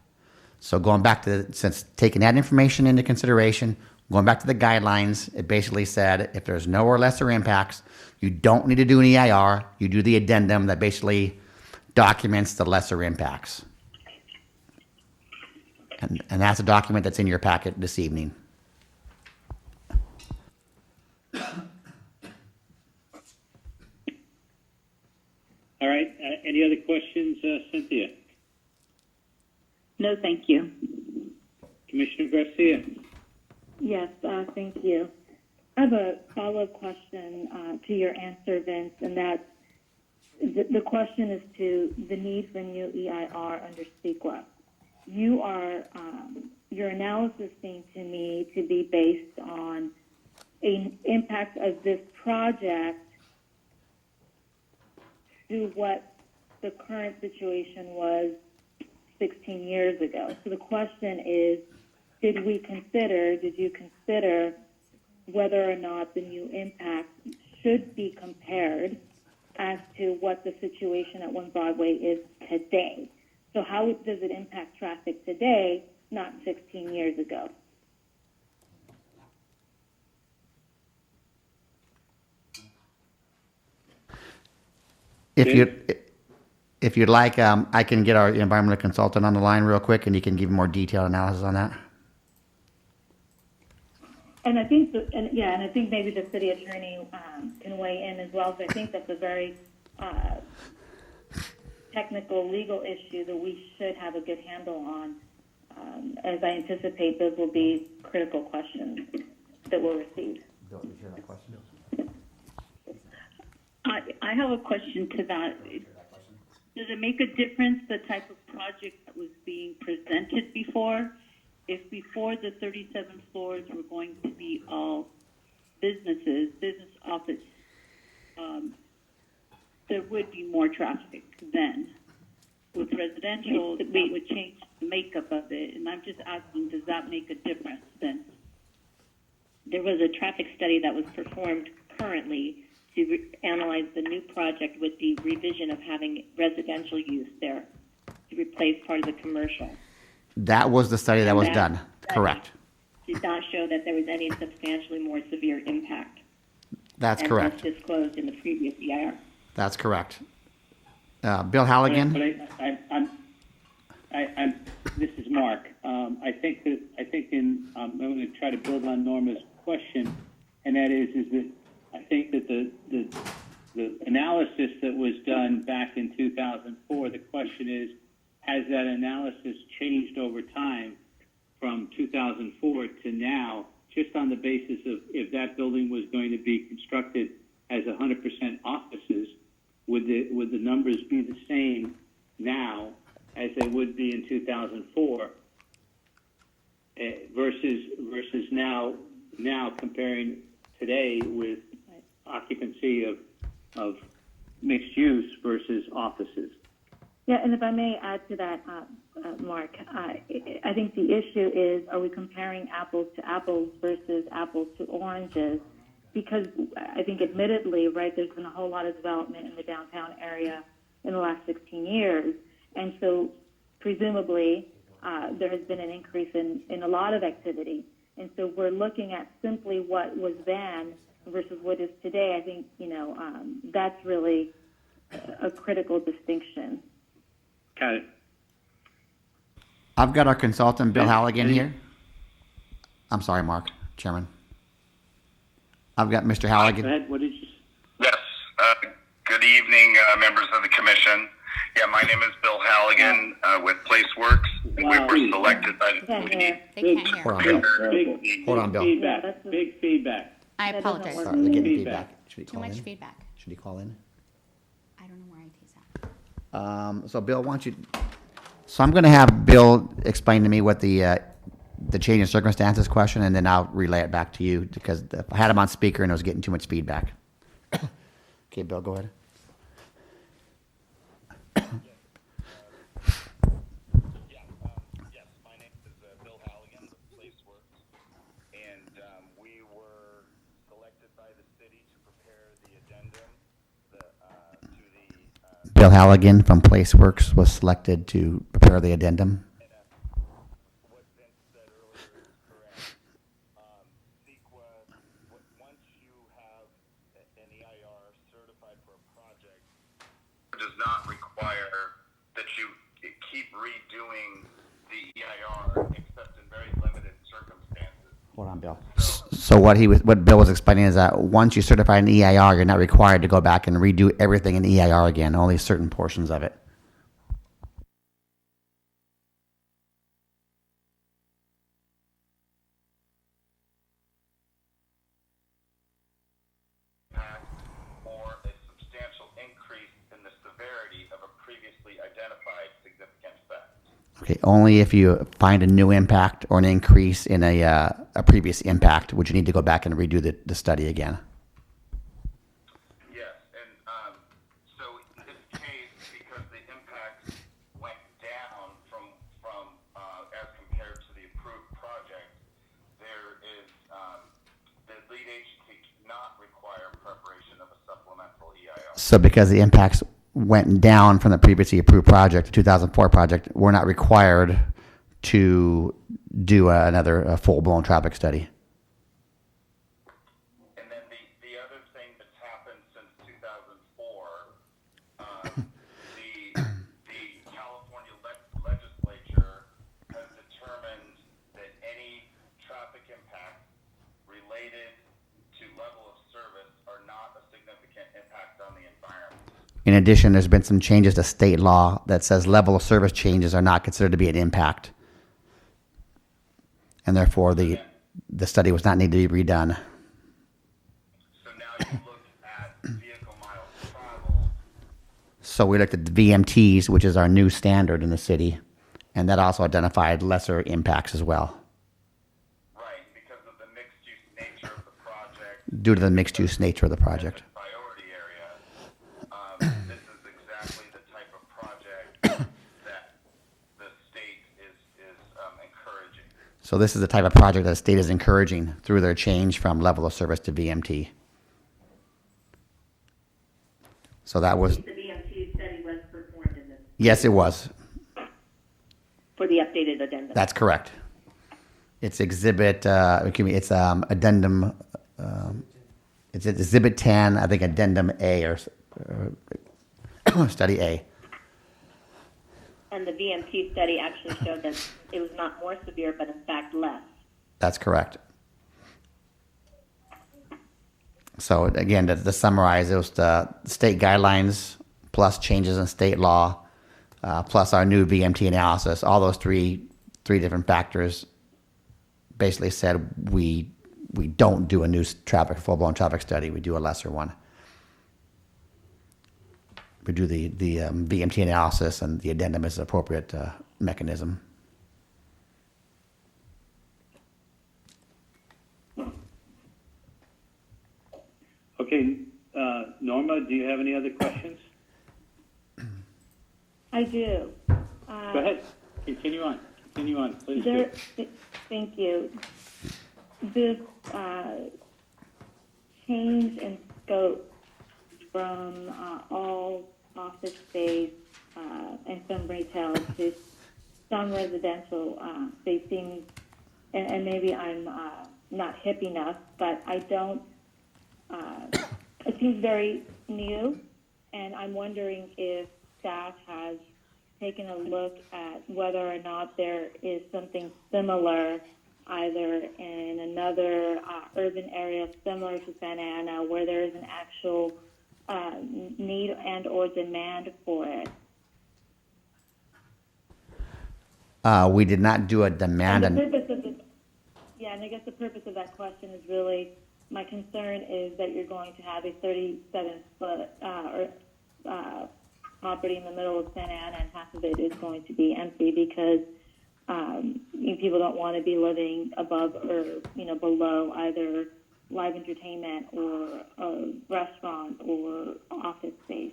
So going back to, since taking that information into consideration, going back to the guidelines, it basically said if there's no or lesser impacts, you don't need to do an EIR. You do the addendum that basically documents the lesser impacts. And that's a document that's in your packet this evening. All right, any other questions, Cynthia? No, thank you. Commissioner Garcia? Yes, thank you. I have a follow-up question to your answer, Vince, and that's the question is to the need for new EIR under CEQA. Your analysis seemed to me to be based on an impact of this project to what the current situation was 16 years ago. So the question is, did you consider whether or not the new impact should be compared as to what the situation at 1 Broadway is today? So how does it impact traffic today, not 16 years ago? If you'd like, I can get our environmental consultant on the line real quick, and he can give more detailed analysis on that. And I think, I think maybe the city attorney can weigh in as well. So I think that's a very technical legal issue that we should have a good handle on. As I anticipate, those will be critical questions that we'll receive. Don't you hear that question? I have a question to that. Does it make a difference the type of project that was being presented before? If before the 37 floors were going to be all business office, there would be more traffic then. With residential, that would change the makeup of it. And I'm just asking, does that make a difference then? There was a traffic study that was performed currently to analyze the new project with the revision of having residential use there to replace part of the commercial. That was the study that was done. Correct. Did not show that there was any substantially more severe impact. That's correct. As disclosed in the previous EIR. That's correct. Bill Halligan. But this is Mark. I'm going to try to build on Norma's question, and that is that I think that the analysis that was done back in 2004, the question is, has that analysis changed over time from 2004 to now, just on the basis of if that building was going to be constructed as 100% offices, would the numbers be the same now as they would be in 2004 versus now comparing today with occupancy of mixed use versus offices? Yeah, and if I may add to that, Mark, I think the issue is, are we comparing apples to apples versus apples to oranges? Because I think admittedly, right, there's been a whole lot of development in the downtown area in the last 16 years. And so presumably there has been an increase in a lot of activity. And so we're looking at simply what was then versus what is today. I think, that's really a critical distinction. Got it. I've got our consultant, Bill Halligan, here. I'm sorry, Mark, Chairman. I've got Mr. Halligan. Go ahead. What did you? Yes. Good evening, members of the commission. Yeah, my name is Bill Halligan with PlaceWorks. We were selected by the They can't hear. Hold on, Bill. Big feedback. I apologize. Sorry, they're getting feedback. Should he Too call much in? feedback. Should he call in? I don't know where IT's at. So Bill, why don't you? So I'm going to have Bill explain to me what the change in circumstances question, and then I'll relay it back to you because I had him on speaker and I was getting too much feedback. Okay, Bill, go ahead. Bill Halligan from PlaceWorks was selected to prepare the addendum. Does not require that you keep redoing the EIR except in very limited circumstances. Hold on, Bill. So what Bill was explaining is that once you certify an EIR, you're not required to go back and redo everything in EIR again, only certain portions of it. Or a substantial increase in the severity of a previously identified significant effect. Okay, only if you find a new impact or an increase in a previous impact would you need to go back and redo the study again. Yes, and so in this case, because the impacts went down from as compared to the approved project, there is the lead agency cannot require preparation of a supplemental EIR. So because the impacts went down from the previously approved project, the 2004 project, we're not required to do another full-blown traffic study. And then the other thing that's happened since 2004, the California legislature has determined that any traffic impacts related to level of service are not a significant impact on the environment. In addition, there's been some changes to state law that says level of service changes are not considered to be an impact. And therefore, the study was not needed to be redone. So now you look at vehicle miles traveled. So we looked at the VMTs, which is our new standard in the city, and that also identified lesser impacts as well. Right, because of the mixed-use nature of the project. Due to the mixed-use nature of the project. Priority area. This is exactly the type of project that the state is encouraging. So this is the type of project that the state is encouraging through their change from level of service to VMT. So that was... The VMT study was performed in this. Yes, it was. For the updated addendum. That's correct. It's exhibit, it's addendum, it's exhibit 10, I think addendum A or study A. And the VMT study actually showed that it was not more severe, but in fact less. That's correct. So again, to summarize, it was the state guidelines plus changes in state law, plus our new VMT analysis. All those three different factors basically said we don't do a new full-blown traffic study. We do a lesser one. We do the VMT analysis, and the addendum is the appropriate mechanism. Okay, Norma, do you have any other questions? I do. Go ahead. Continue on. Please do. Thank you. This change in scope from all office space and some retail to some residential space seems, and maybe I'm not hip enough, but I don't, it seems very new, and I'm wondering if staff has taken a look at whether or not there is something similar either in another urban area similar to Santa Ana where there is an actual need and or demand for it. We did not do a demand. And I guess the purpose of that question is really, my concern is that you're going to have a 37-foot property in the middle of Santa Ana, and half of it is going to be empty because people don't want to be living above or below either live entertainment or a restaurant or office space.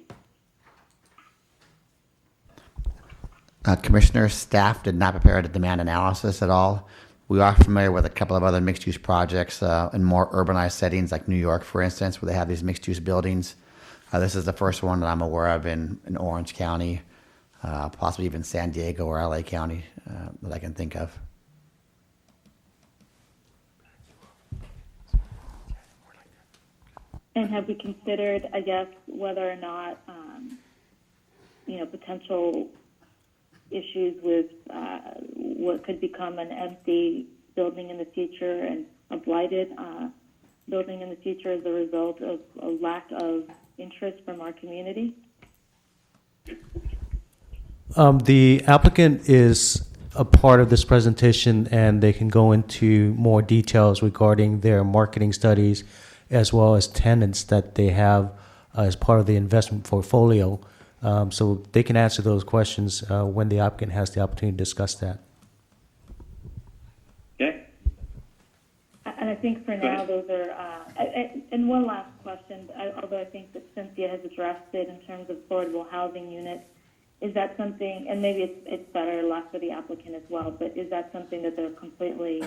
Commissioner, staff did not prepare a demand analysis at all. We are familiar with a couple of other mixed-use projects in more urbanized settings like New York, for instance, where they have these mixed-use buildings. This is the first one that I'm aware of in Orange County, possibly even San Diego or LA County that I can think of. And have we considered, I guess, whether or not, potential issues with what could become an empty building in the future and a blighted building in the future as a result of a lack of interest from our community? The applicant is a part of this presentation, and they can go into more details regarding their marketing studies as well as tenants that they have as part of the investment portfolio. So they can answer those questions when the applicant has the opportunity to discuss that. Okay. And I think for now, those are, and one last question, although I think that Cynthia has addressed it in terms of affordable housing units, is that something, and maybe it's better left for the applicant as well, but is that something that they're completely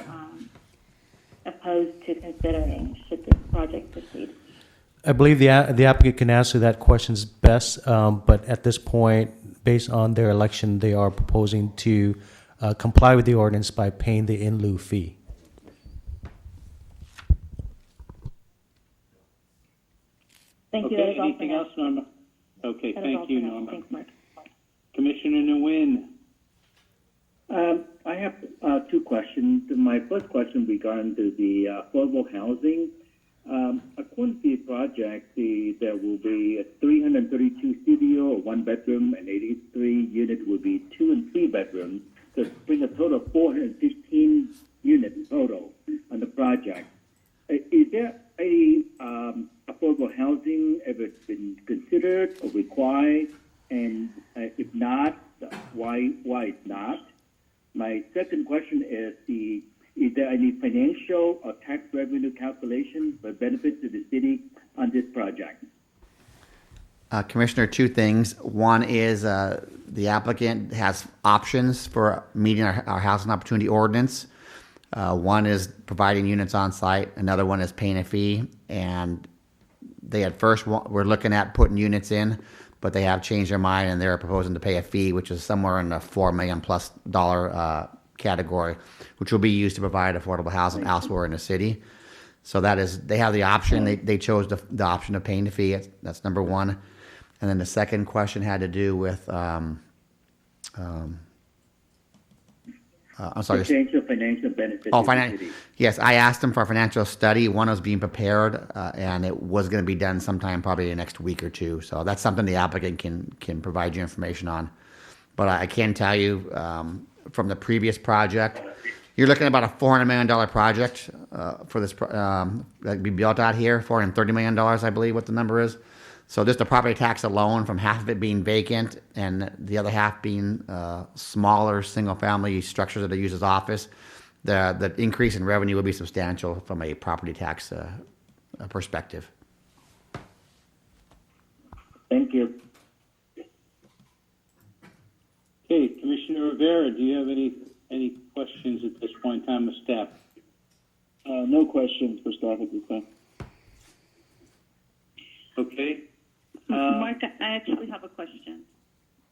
opposed to considering should this project proceed? I believe the applicant can answer that question best, but at this point, based on their election, they are proposing to comply with the ordinance by paying the in lieu fee. Thank you. Okay, anything else, Norma? Okay, That is thank all you, for now. Norma. Thanks, Mark. Commissioner Nguyen. I have two questions. My first question regarding to the affordable housing. According to the project, there will be a 332 studio, or one bedroom, and 83 unit will be 2 and 3 bedrooms, to bring a total of 415 units total on the project. Is there any affordable housing ever been considered or required? And if not, why it's not? My second question is there any financial or tax revenue calculation for benefit to the city on this project? Commissioner, two things. One is the applicant has options for meeting our housing opportunity ordinance. One is providing units on site. Another one is paying a fee. And they at first were looking at putting units in, but they have changed their mind and they're proposing to pay a fee, which is somewhere in the $4 million+ category, which will be used to provide affordable housing elsewhere in the city. So that is, they have the option. They chose the option of paying the fee. That's number one. And then the second question had to do with, I'm sorry. Potential financial benefit Oh, to the city. Yes, I asked them for a financial study. One was being prepared, and it was going to be done sometime probably the next week or two. So that's something the applicant can provide you information on. But I can tell you from the previous project, you're looking at about a $400 million project for this that be built out here. $430 million, I believe, what the number is. So just the property tax alone, from half of it being vacant and the other half being smaller single-family structures that are used as office, the increase in revenue will be substantial from a property tax perspective. Thank you. Okay, Commissioner Rivera, do you have any questions at this point in time of staff? No questions for staff at this time. Okay. Mark, I actually have a question.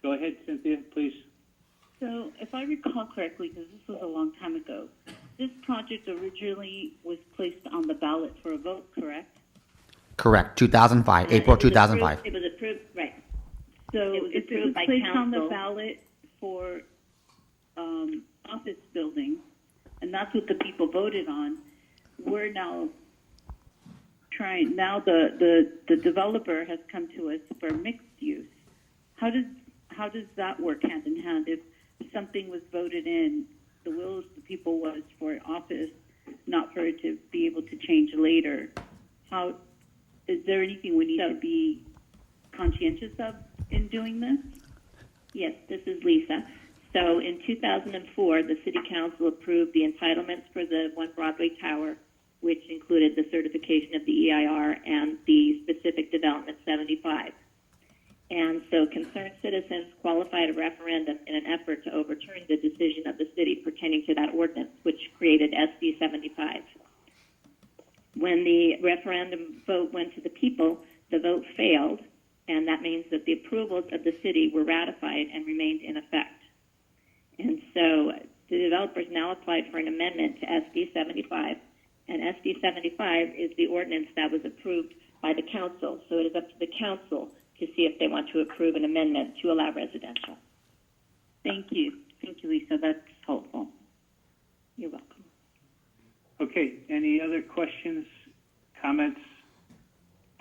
Go ahead, Cynthia, please. So, if I recall correctly, because this was a long time ago, this project originally was placed on the ballot for a vote, correct? Correct. 2005, April 2005. It was approved, right. So, It was if it approved was by placed on the council. ballot for office buildings, and that's what the people voted on, we're now trying, now the developer has come to us for mixed use. How does that work hand in hand? If something was voted in, the will of the people was for office, not for it to be able to change later. How is there anything we need to be conscientious of in doing this? Yes, this is Lisa. So in 2004, the City Council approved the entitlements for the One Broadway Tower, which included the certification of the EIR and the specific development 75. And so concerned citizens qualified a referendum in an effort to overturn the decision of the city pertaining to that ordinance, which created SB 75. When the referendum vote went to the people, the vote failed, And that means that the approvals of the city were ratified and remained in effect. And so the developers now applied for an amendment to SD 75, and SD 75 is the ordinance that was approved by the council. So it is up to the council to see if they want to approve an amendment to allow residential. Thank you. Thank you, Lisa. That's helpful. You're welcome. Okay, any other questions, comments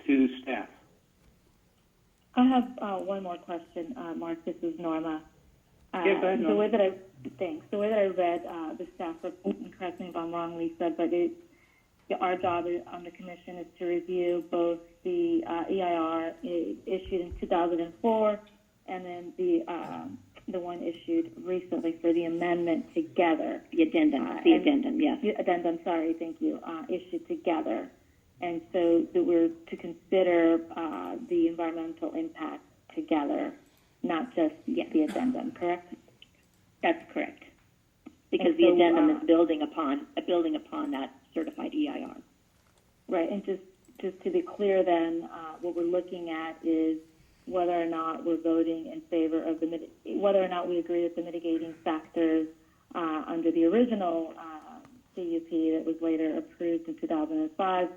to staff? I have one more question, Mark. This is Norma. Yeah, go ahead, The Norma. way that I read the staff report, and correct me if I'm wrong, Lisa, but our job on the commission is to review both the EIR issued in 2004 and then the one issued recently for the amendment together. The addendum, yes. The addendum, sorry, thank you, issued together. And so that we're to consider the environmental impact together, not just the addendum, correct? That's correct. Because And the so, addendum is building upon that certified EIR. Right, and just to be clear then, what we're looking at is whether or not we're voting in favor of whether or not we agree with the mitigating factors under the original CUP that was later approved in 2005.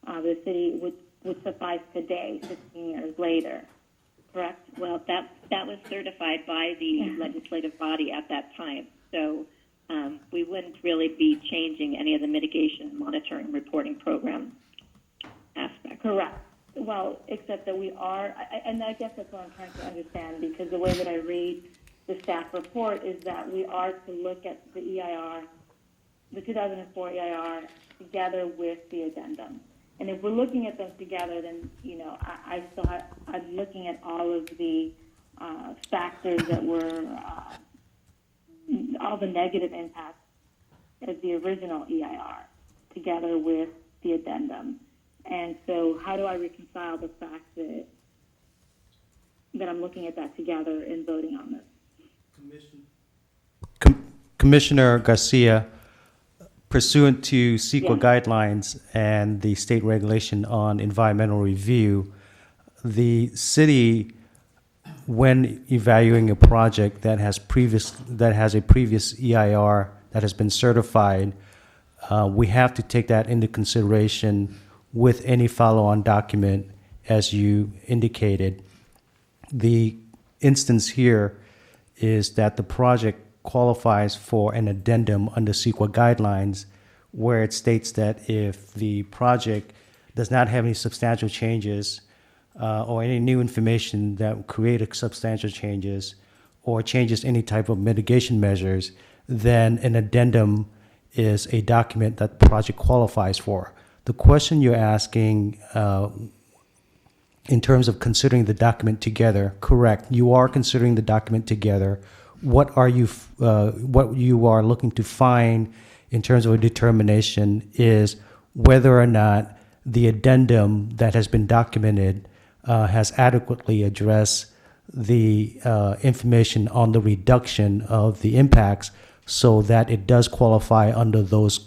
The city would suffice today, 15 years later, correct? Well, that was certified by the legislative body at that time. So we wouldn't really be changing any of the mitigation monitoring reporting program aspects. Correct. Well, except that we are, and I guess that's what I'm trying to understand, because the way that I read the staff report is that we are to look at the EIR, the 2004 EIR, together with the addendum. And if we're looking at them together, then, I'm looking at all of the factors that were, all the negative impacts of the original EIR together with the addendum. And so how do I reconcile the fact that I'm looking at that together and voting on this? Commissioner Garcia, pursuant to CEQA guidelines and the state regulation on environmental review, the city, when evaluating a project that has a previous EIR that has been certified, we have to take that into consideration with any follow-on document, as you indicated. The instance here is that the project qualifies for an addendum under CEQA guidelines, where it states that if the project does not have any substantial changes or any new information that create substantial changes or changes any type of mitigation measures, then an addendum is a document that the project qualifies for. The question you're asking in terms of considering the document together, correct, you are considering the document together. What you are looking to find in terms of a determination is whether or not the addendum that has been documented has adequately addressed the information on the reduction of the impacts so that it does qualify under those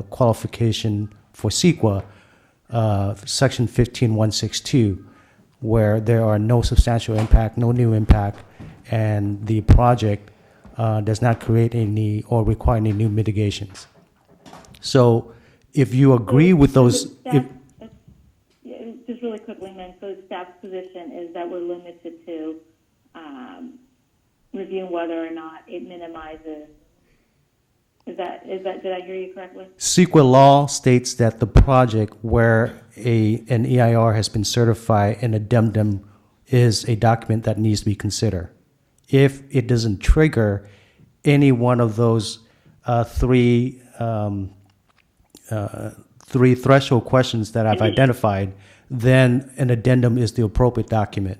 qualification for CEQA, section 15162, where there are no substantial impact, no new impact, and the project does not create any or require any new mitigations. So if you agree with those... Just really quickly, then, so the staff's position is that we're limited to reviewing whether or not it minimizes. Did I hear you correctly? CEQA law states that the project where an EIR has been certified, an addendum is a document that needs to be considered. If it doesn't trigger any one of those three threshold questions that I've identified, then an addendum is the appropriate document.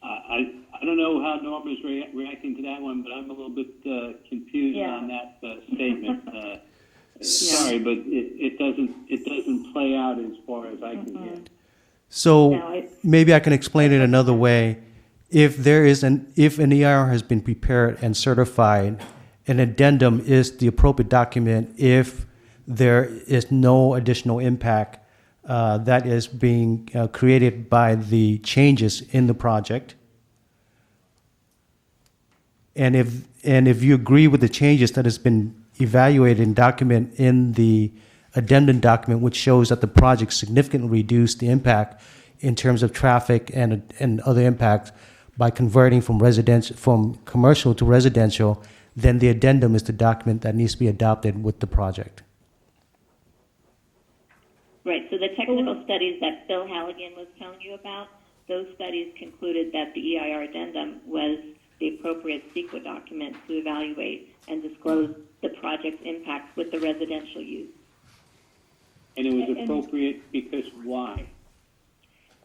I don't know how Norma's reacting to that one, but I'm a little bit confused on that statement. Sorry, but it doesn't play out as far as I can hear. So maybe I can explain it another way. If an EIR has been prepared and certified, an addendum is the appropriate document if there is no additional impact that is being created by the changes in the project. And if you agree with the changes that has been evaluated and documented in the addendum document, which shows that the project significantly reduced the impact in terms of traffic and other impacts by converting from commercial to residential, then the addendum is the document that needs to be adopted with the project. Right, so the technical studies that Phil Halligan was telling you about, those studies concluded that the EIR addendum was the appropriate CEQA document to evaluate and disclose the project's impacts with the residential use. And it was appropriate because why?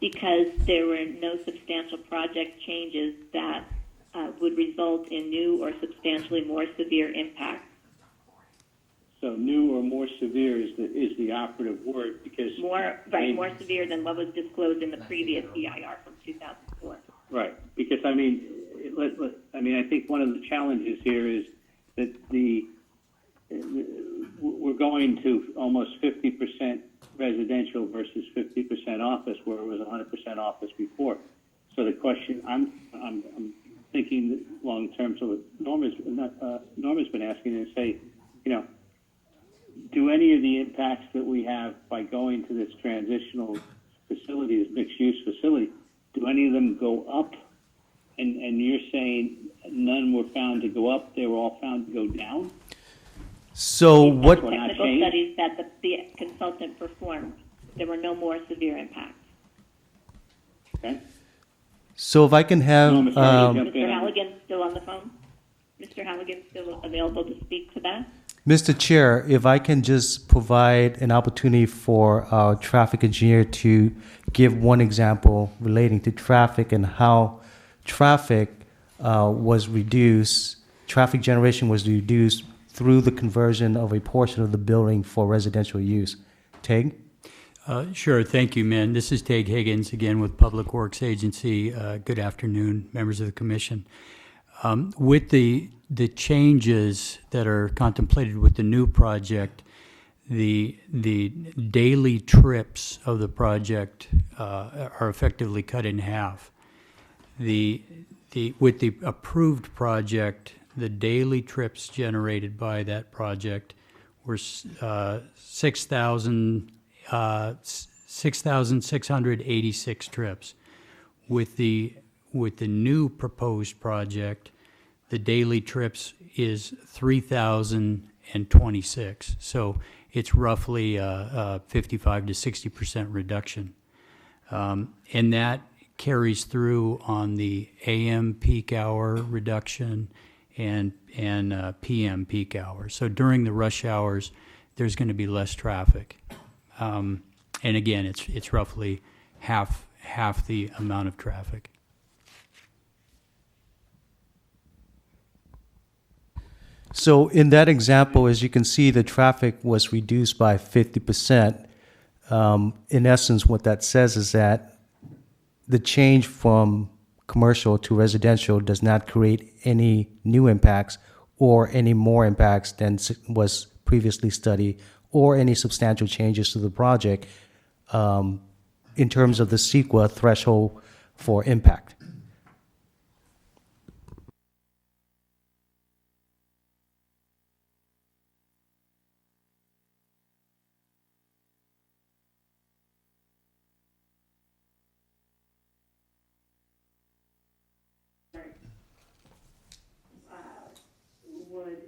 Because there were no substantial project changes that would result in new or substantially more severe impacts. So new or more severe is the operative word because more severe than what was disclosed in the previous EIR from 2004. Right, because I think one of the challenges here is that we're going to almost 50% residential versus 50% office, where it was 100% office before. So the question I'm thinking long term. So Norma's been asking and say, do any of the impacts that we have by going to this transitional facility, this mixed-use facility, do any of them go up? And you're saying none were found to go up; they were all found to go down. So what technical studies that the consultant performed, there were no more severe impacts. Okay. So if I can have Mr. Halligan still on the phone? Mr. Halligan still available to speak to that? Mr. Chair, if I can just provide an opportunity for our traffic engineer to give one example relating to traffic and how traffic was reduced, traffic generation was reduced through the conversion of a portion of the building for residential use. Teg? Sure, thank you, Min. This is Teg Higgins again with Public Works Agency. Good afternoon, members of the commission. With the changes that are contemplated with the new project, the daily trips of the project are effectively cut in half. With the approved project, the daily trips generated by that project were 6,686 trips. With the new proposed project, the daily trips is 3,026. So it's roughly a 55 to 60% reduction. And that carries through on the AM peak hour reduction and PM peak hour. So during the rush hours, there's going to be less traffic. And again, it's roughly half the amount of traffic. So in that example, as you can see, the traffic was reduced by 50%. In essence, what that says is that the change from commercial to residential does not create any new impacts or any more impacts than was previously studied or any substantial changes to the project in terms of the CEQA threshold for impact. Would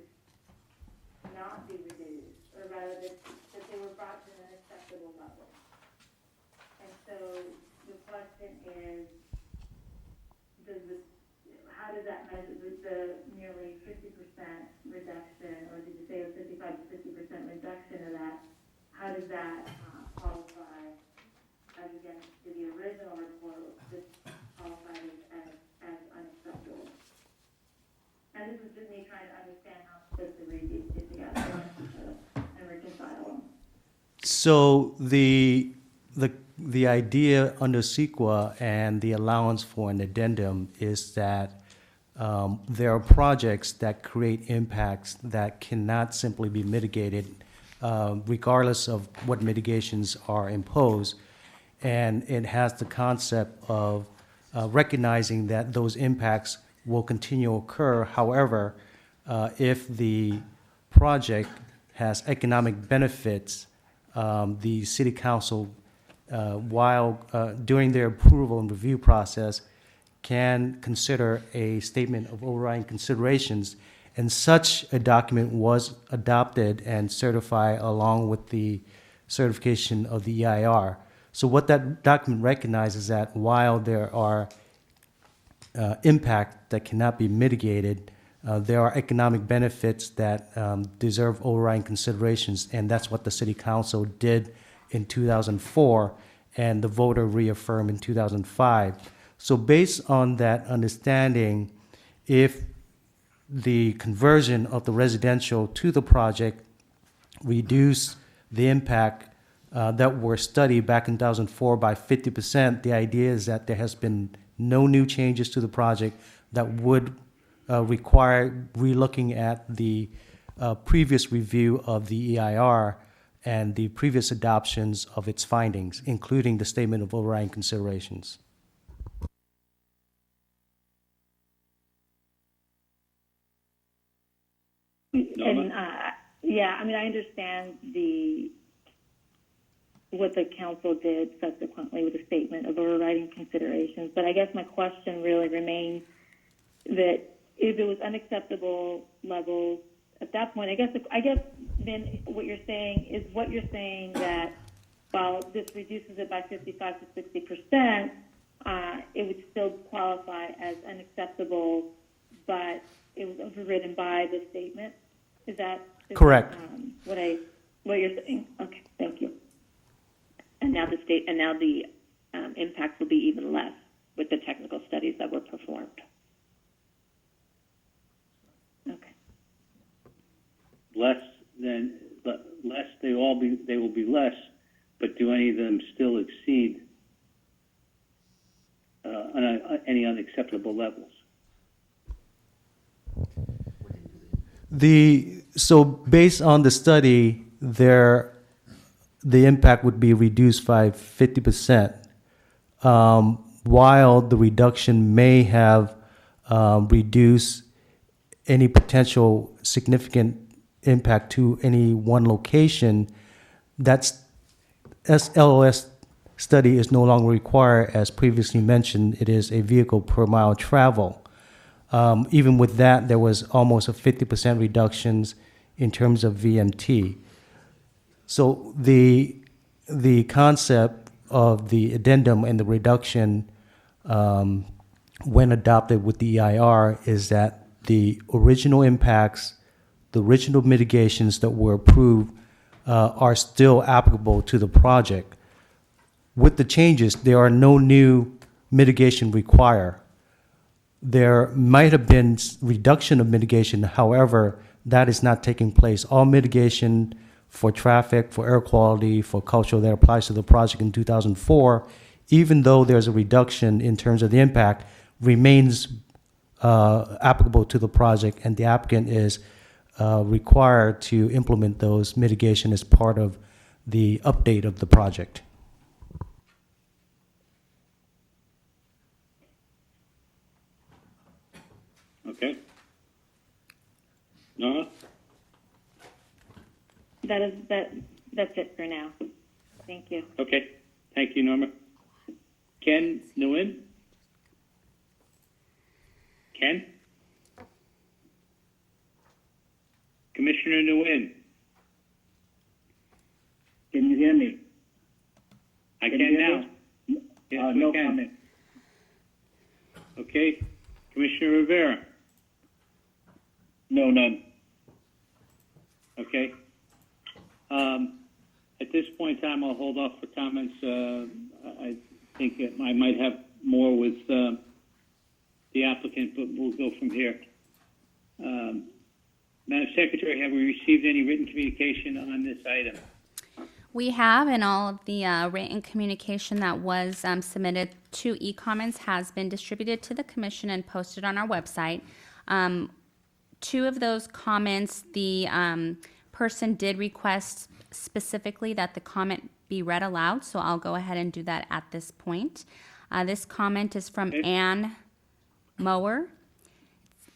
not be reduced, or rather that they were brought to an acceptable level. And so the question is, how does that measure the nearly 50% reduction, or did you say a 55 to 50% reduction of that? How does that qualify as against the original report, this qualified as unacceptable? And this is just me trying to understand how to put the reviews together and reconcile them. So the idea under CEQA and the allowance for an addendum is that there are projects that create impacts that cannot simply be mitigated, regardless of what mitigations are imposed. And it has the concept of recognizing that those impacts will continue to occur. However, if the project has economic benefits, the city council, during their approval and review process, can consider a statement of overriding considerations. And such a document was adopted and certified along with the certification of the EIR. So what that document recognizes is that while there are impacts that cannot be mitigated, there are economic benefits that deserve overriding considerations, and that's what the City Council did in 2004, and the voter reaffirmed in 2005. So based on that understanding, if the conversion of the residential to the project reduce the impact that were studied back in 2004 by 50%, the idea is that there has been no new changes to the project that would require relooking at the previous review of the EIR and the previous adoptions of its findings, including the statement of overriding considerations. And yeah, I mean, I understand what the council did subsequently with the statement of overriding considerations, but I guess my question really remains that if it was unacceptable levels at that point, I guess then what you're saying that while this reduces it by 55 to 60%, it would still qualify as unacceptable, but it was overridden by the statement. Is that correct? What you're saying? Okay, thank you. And now the impacts will be even less with the technical studies that were performed. Okay. They will be less, but do any of them still exceed any unacceptable levels? So based on the study, the impact would be reduced by 50%, while the reduction may have reduced any potential significant impact to any one location. That's SLOS study is no longer required. As previously mentioned, it is a vehicle per mile travel. Even with that, there was almost a 50% reductions in terms of VMT. So the concept of the addendum and the reduction when adopted with the EIR is that the original impacts, the original mitigations that were approved are still applicable to the project. With the changes, there are no new mitigation required. There might have been reduction of mitigation, however, that is not taking place. All mitigation for traffic, for air quality, for cultural that applies to the project in 2004, even though there's a reduction in terms of the impact, remains applicable to the project, and the applicant is required to implement those mitigation as part of the update of the project. Okay. Nora? That's it for now. Thank you. Okay. Thank you, Norma. Ken Nguyen? Ken? Commissioner Nguyen? Can you hear me? I Can can you hear now. me? Yes, we No can. comment. Okay. Commissioner Rivera? No, none. Okay. At this point in time, I'll hold off for comments. I think I might have more with the applicant, but we'll go from here. Madam Secretary, have we received any written communication on this item? We have, and all of the written communication that was submitted to e-comments has been distributed to the commission and posted on our website. Two of those comments, the person did request specifically that the comment be read aloud, so I'll go ahead and do that at this point. This comment is from Ann Mower,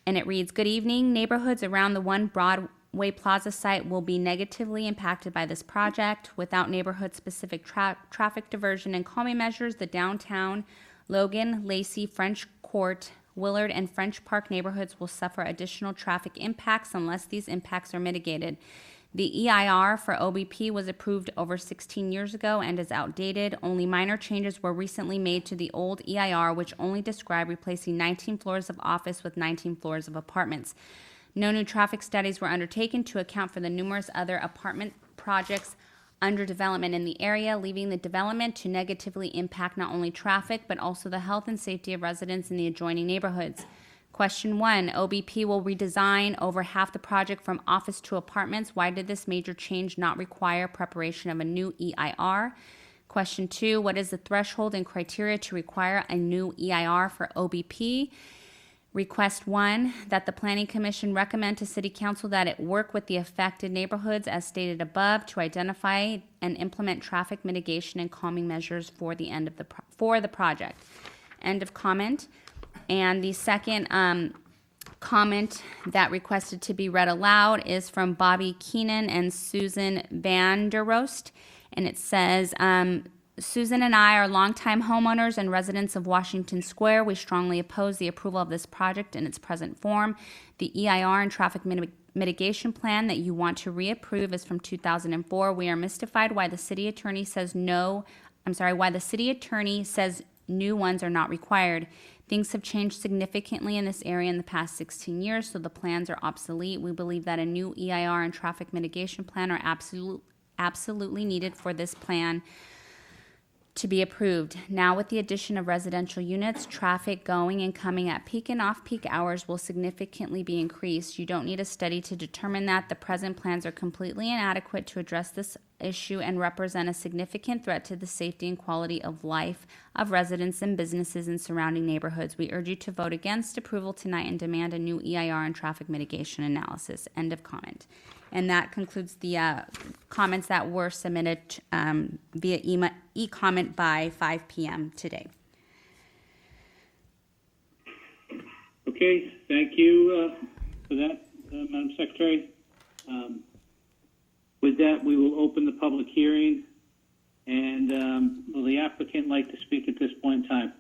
and it reads, "Good evening. Neighborhoods around the One Broadway Plaza site will be negatively impacted by this project. Without neighborhood-specific traffic diversion and calming measures, the downtown, Logan, Lacey, French Court, Willard, and French Park neighborhoods will suffer additional traffic impacts unless these impacts are mitigated. The EIR for OBP was approved over 16 years ago and is outdated. Only minor changes were recently made to the old EIR, which only described replacing 19 floors of office with 19 floors of apartments. No new traffic studies were undertaken to account for the numerous other apartment projects under development in the area, leaving the development to negatively impact not only traffic, but also the health and safety of residents in the adjoining neighborhoods. Question 1, OBP will redesign over half the project from office to apartments. Why did this major change not require preparation of a new EIR? Question 2, what is the threshold and criteria to require a new EIR for OBP? Request 1, that the Planning Commission recommend to City Council that it work with the affected neighborhoods as stated above to identify and implement traffic mitigation and calming measures for the for the project. End of comment. And the second comment that requested to be read aloud is from Bobby Keenan and Susan Vanderoost, and it says, Susan and I are longtime homeowners and residents of Washington Square. We strongly oppose the approval of this project in its present form. The EIR and traffic mitigation plan that you want to reapprove is from 2004. We are mystified why the city attorney says new ones are not required. Things have changed significantly in this area in the past 16 years, so the plans are obsolete. We believe that a new EIR and traffic mitigation plan are absolutely needed for this plan to be approved. Now, with the addition of residential units, traffic going and coming at peak and off-peak hours will significantly be increased. You don't need a study to determine that. The present plans are completely inadequate to address this issue and represent a significant threat to the safety and quality of life of residents and businesses in surrounding neighborhoods. We urge you to vote against approval tonight and demand a new EIR and traffic mitigation analysis. End of comment. And that concludes the comments that were submitted via e-comment by 5 p.m. today. Okay, thank you for that, Madam Secretary. With that, we will open the public hearing. And will the applicant like to speak at this point in time?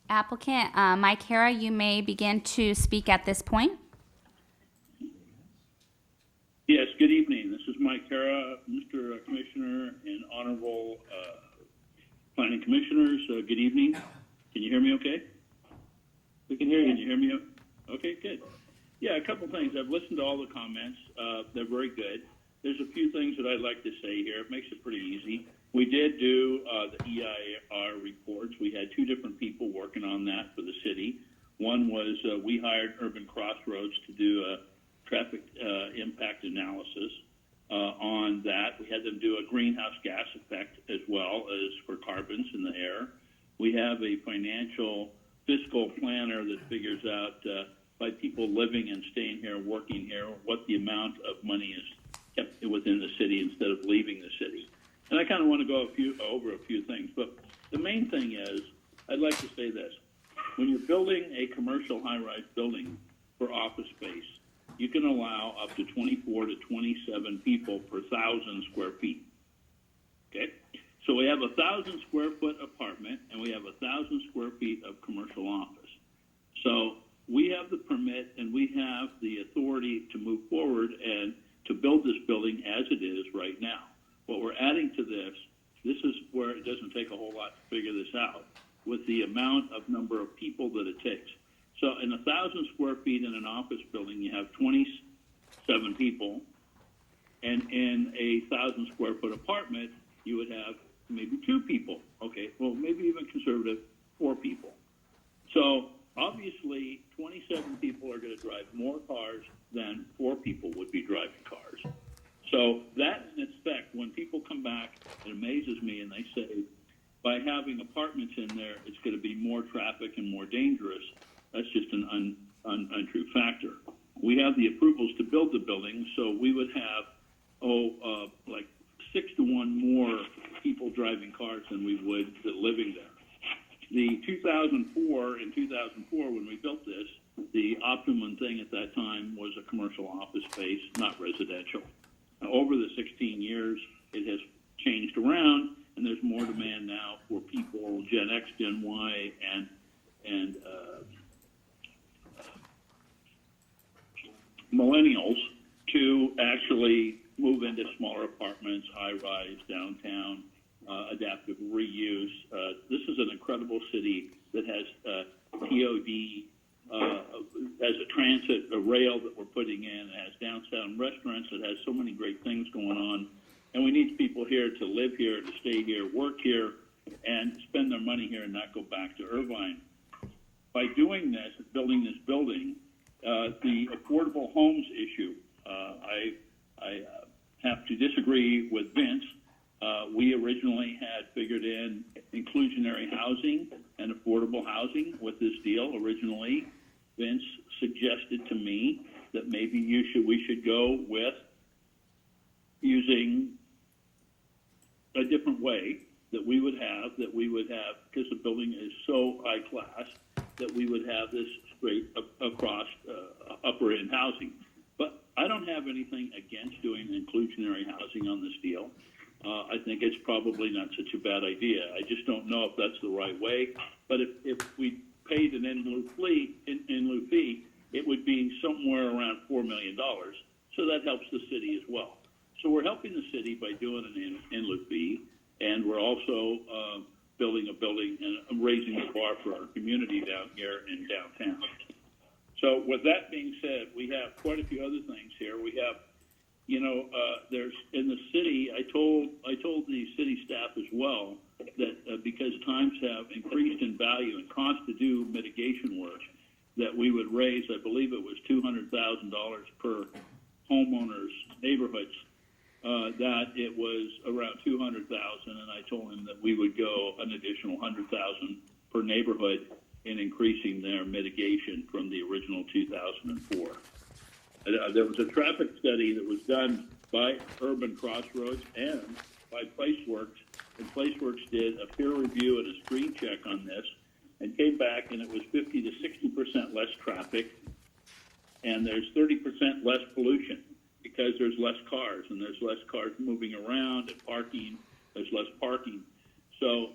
Applicant Mike Hara, you may begin to speak at this point. Yes, good evening. This is Mike Hara, Mr. Commissioner and Honorable Planning Commissioners. Good evening. Can you hear me okay? We can hear you. Can you hear me? Okay, good. Yeah, a couple things. I've listened to all the comments. They're very good. There's a few things that I'd like to say here. It makes it pretty easy. We did do the EIR reports. We had two different people working on that for the city. One was we hired Urban Crossroads to do a traffic impact analysis on that. We had them do a greenhouse gas effect as well as for carbons in the air. We have a financial fiscal planner that figures out by people living and staying here, working here, what the amount of money is kept within the city instead of leaving the city. And I kind of want to go over a few things, but the main thing is, I'd like to say this. When you're building a commercial high-rise building for office space, you can allow up to 24 to 27 people per 1,000 square feet. Okay? So we have a 1,000 square foot apartment and we have 1,000 square feet of commercial office. So we have the permit and we have the authority to move forward and to build this building as it is right now. What we're adding to this is where it doesn't take a whole lot to figure this out with the amount of number of people that it takes. So in 1,000 square feet in an office building, you have 27 people. And in a 1,000 square foot apartment, you would have maybe 2 people. Okay, well, maybe even conservative, 4 people. So obviously, 27 people are going to drive more cars than 4 people would be driving cars. So that in adjournments in there, it's going to be more traffic and more dangerous. That's just an untrue factor. We have the approvals to build the building, so we would have, like 6 to 1 more people driving cars than we would living there. In 2004, when we built this, the optimum thing at that time was a commercial office space, not residential. Now, over the 16 years, it has changed around, and there's more demand now for people, Gen X, Gen Y, and millennials to actually move into smaller apartments, high-rise, downtown, adaptive reuse. This is an incredible city that has TOD, has a transit, a rail that we're putting in, has downtown restaurants, it has so many great things going on. And we need people here to live here, to stay here, work here, and spend their money here and not go back to Irvine. By doing this, building this building, the affordable homes issue, I have to disagree with Vince. We originally had figured in inclusionary housing and affordable housing with this deal. Originally, Vince suggested to me that maybe we should go with using a different way that we would have, because the building is so high class, that we would have this straight across upper end housing. But I don't have anything against doing inclusionary housing on this deal. I think it's probably not such a bad idea. I just don't know if that's the right way. But if we paid an in lieu fee, it would be somewhere around $4 million. So that helps the city as well. So we're helping the city by doing an in lieu fee, and we're also building a building and raising the bar for our community down here in downtown. So with that being said, we have quite a few other things here. We have, there's in the city. I told the city staff as well that because times have increased in value and cost to do mitigation work, that we would raise, I believe it was $200,000 per homeowner's neighborhoods. That it was around 200,000, and I told him that we would go an additional 100,000 per neighborhood in increasing their mitigation from the original 2004. There was a traffic study that was done by Urban Crossroads and by PlaceWorks, and PlaceWorks did a peer review and a screen check on this, and came back, and it was 50 to 60% less traffic, and there's 30% less pollution, because there's less cars, and there's less cars moving around and parking. There's less parking. So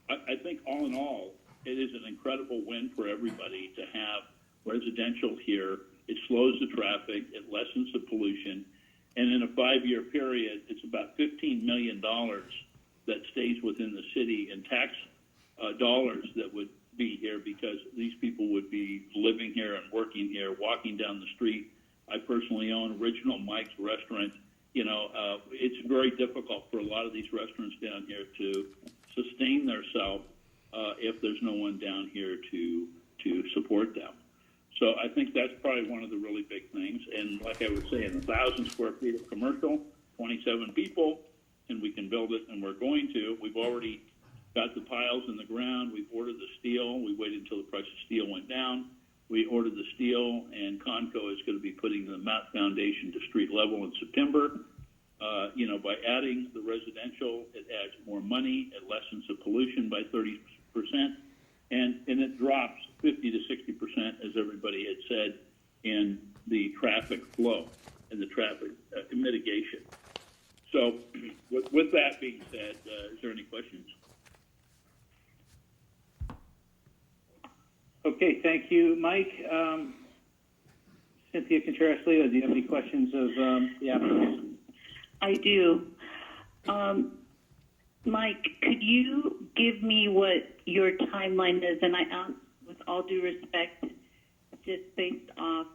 I think all in all, it is an incredible win for everybody to have residential here. It slows the traffic. It lessens the pollution. And in a 5-year period, it's about $15 million that stays within the city in tax dollars that would be here, because these people would be living here and working here, walking down the street. I personally own Original Mike's restaurant. It's very difficult for a lot of these restaurants down here to sustain themselves if there's no one down here to support them. So I think that's probably one of the really big things. And like I was saying, 1,000 square feet of commercial, 27 people, and we can build it, and we're going to. We've already got the piles in the ground. We've ordered the steel. We waited until the price of steel went down. We ordered the steel, and Conco is going to be putting the mat foundation to street level in September. By adding the residential, it adds more money. It lessens the pollution by 30%, and it drops 50 to 60%, as everybody had said, in the traffic flow and the traffic mitigation. So with that being said, is there any questions? Okay, thank you, Mike. Cynthia Contreras-Leo, do you have any questions of the applicant? I do. Mike, could you give me what your timeline is? And I ask with all due respect, just based off,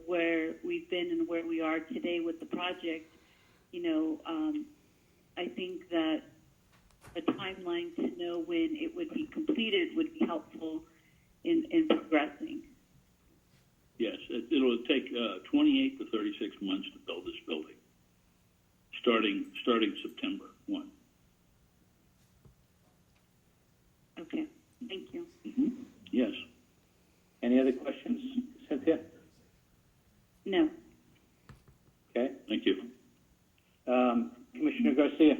where we've been and where we are today with the project. I think that a timeline to know when it would be completed would be helpful in progressing. Yes, it'll take 28 to 36 months to build this building, starting September 1. Thank you. Yes. Any other questions, Cynthia? No. Okay. Thank you. Commissioner Garcia?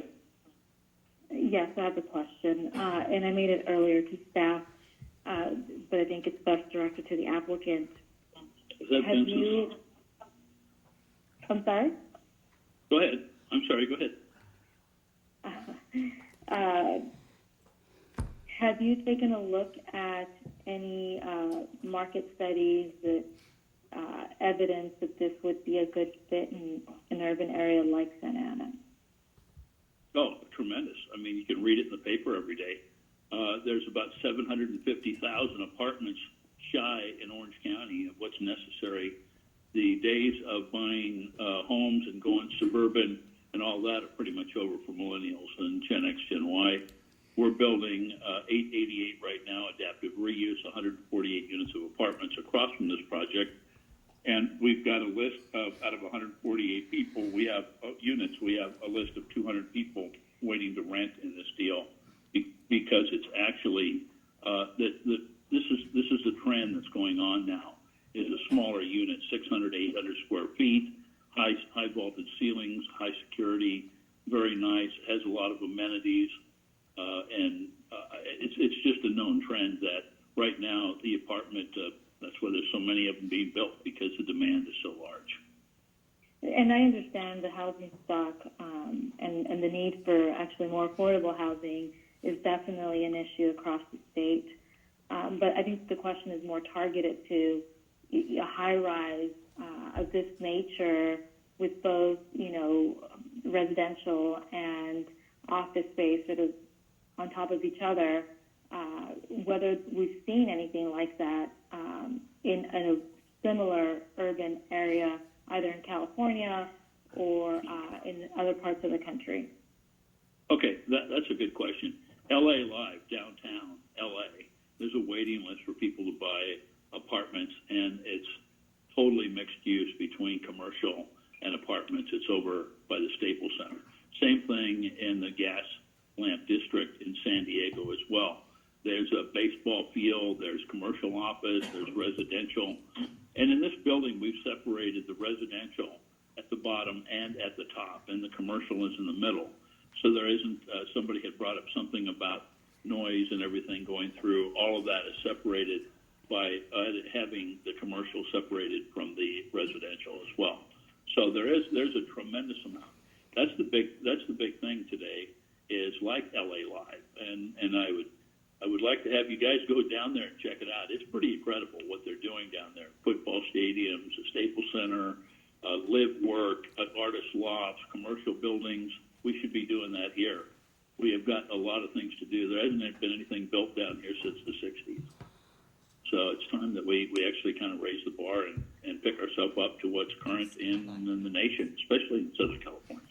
Yes, I have a question, and I made it earlier to staff, but I think it's best directed to the applicant. Is that Have you? I'm sorry? Go ahead. I'm sorry. Go ahead. Have you taken a look at any market studies that evidence that this would be a good fit in an urban area like Santa Ana? Oh, tremendous. I mean, you can read it in the paper every day. There's about 750,000 apartments shy in Orange County of what's necessary. The days of buying homes and going suburban and all that are pretty much over for millennials and Gen X, Gen Y. We're building 888 right now, adaptive reuse, 148 units of apartments across from this project. And we've got a list of, out of 148 people, we have units, we have a list of 200 people waiting to rent in this deal because it's actually, this is the trend that's going on now, is a smaller unit, 600, 800 square feet, high voltage ceilings, high security, very nice, has a lot of amenities, and it's just a known trend that right now the apartment, that's why there's so many of them being built, because the demand is so large. And I understand the housing stock and the need for actually more affordable housing is definitely an issue across the state. But I think the question is more targeted to a high-rise of this nature with both, residential and office space sort of on top of each other, whether we've seen anything like that in a similar urban area, either in California or in other parts of the country. Okay, that's a good question. LA Live, downtown LA, there's a waiting list for people to buy apartments, and it's totally mixed use between commercial and apartments. It's over by the Staples Center. Same thing in the Gas Lamp District in San Diego as well. There's a baseball field, there's commercial office, there's residential. And in this building, we've separated the residential at the bottom and at the top, and the commercial is in the middle. So there isn't, somebody had brought up something about noise and everything going through. All of that is separated by having the commercial separated from the residential as well. So there's a tremendous amount. That's the big thing today, is like LA Live, and I would like to have you guys go down there and check it out. It's pretty incredible what they're doing down there. Football stadiums, a Staples Center, live work, artist lofts, commercial buildings. We should be doing that here. We have got a lot of things to do. There hasn't been anything built down here since the 60s. So it's time that we actually kind of raise the bar and pick ourselves up to what's current in the nation, especially in Southern California.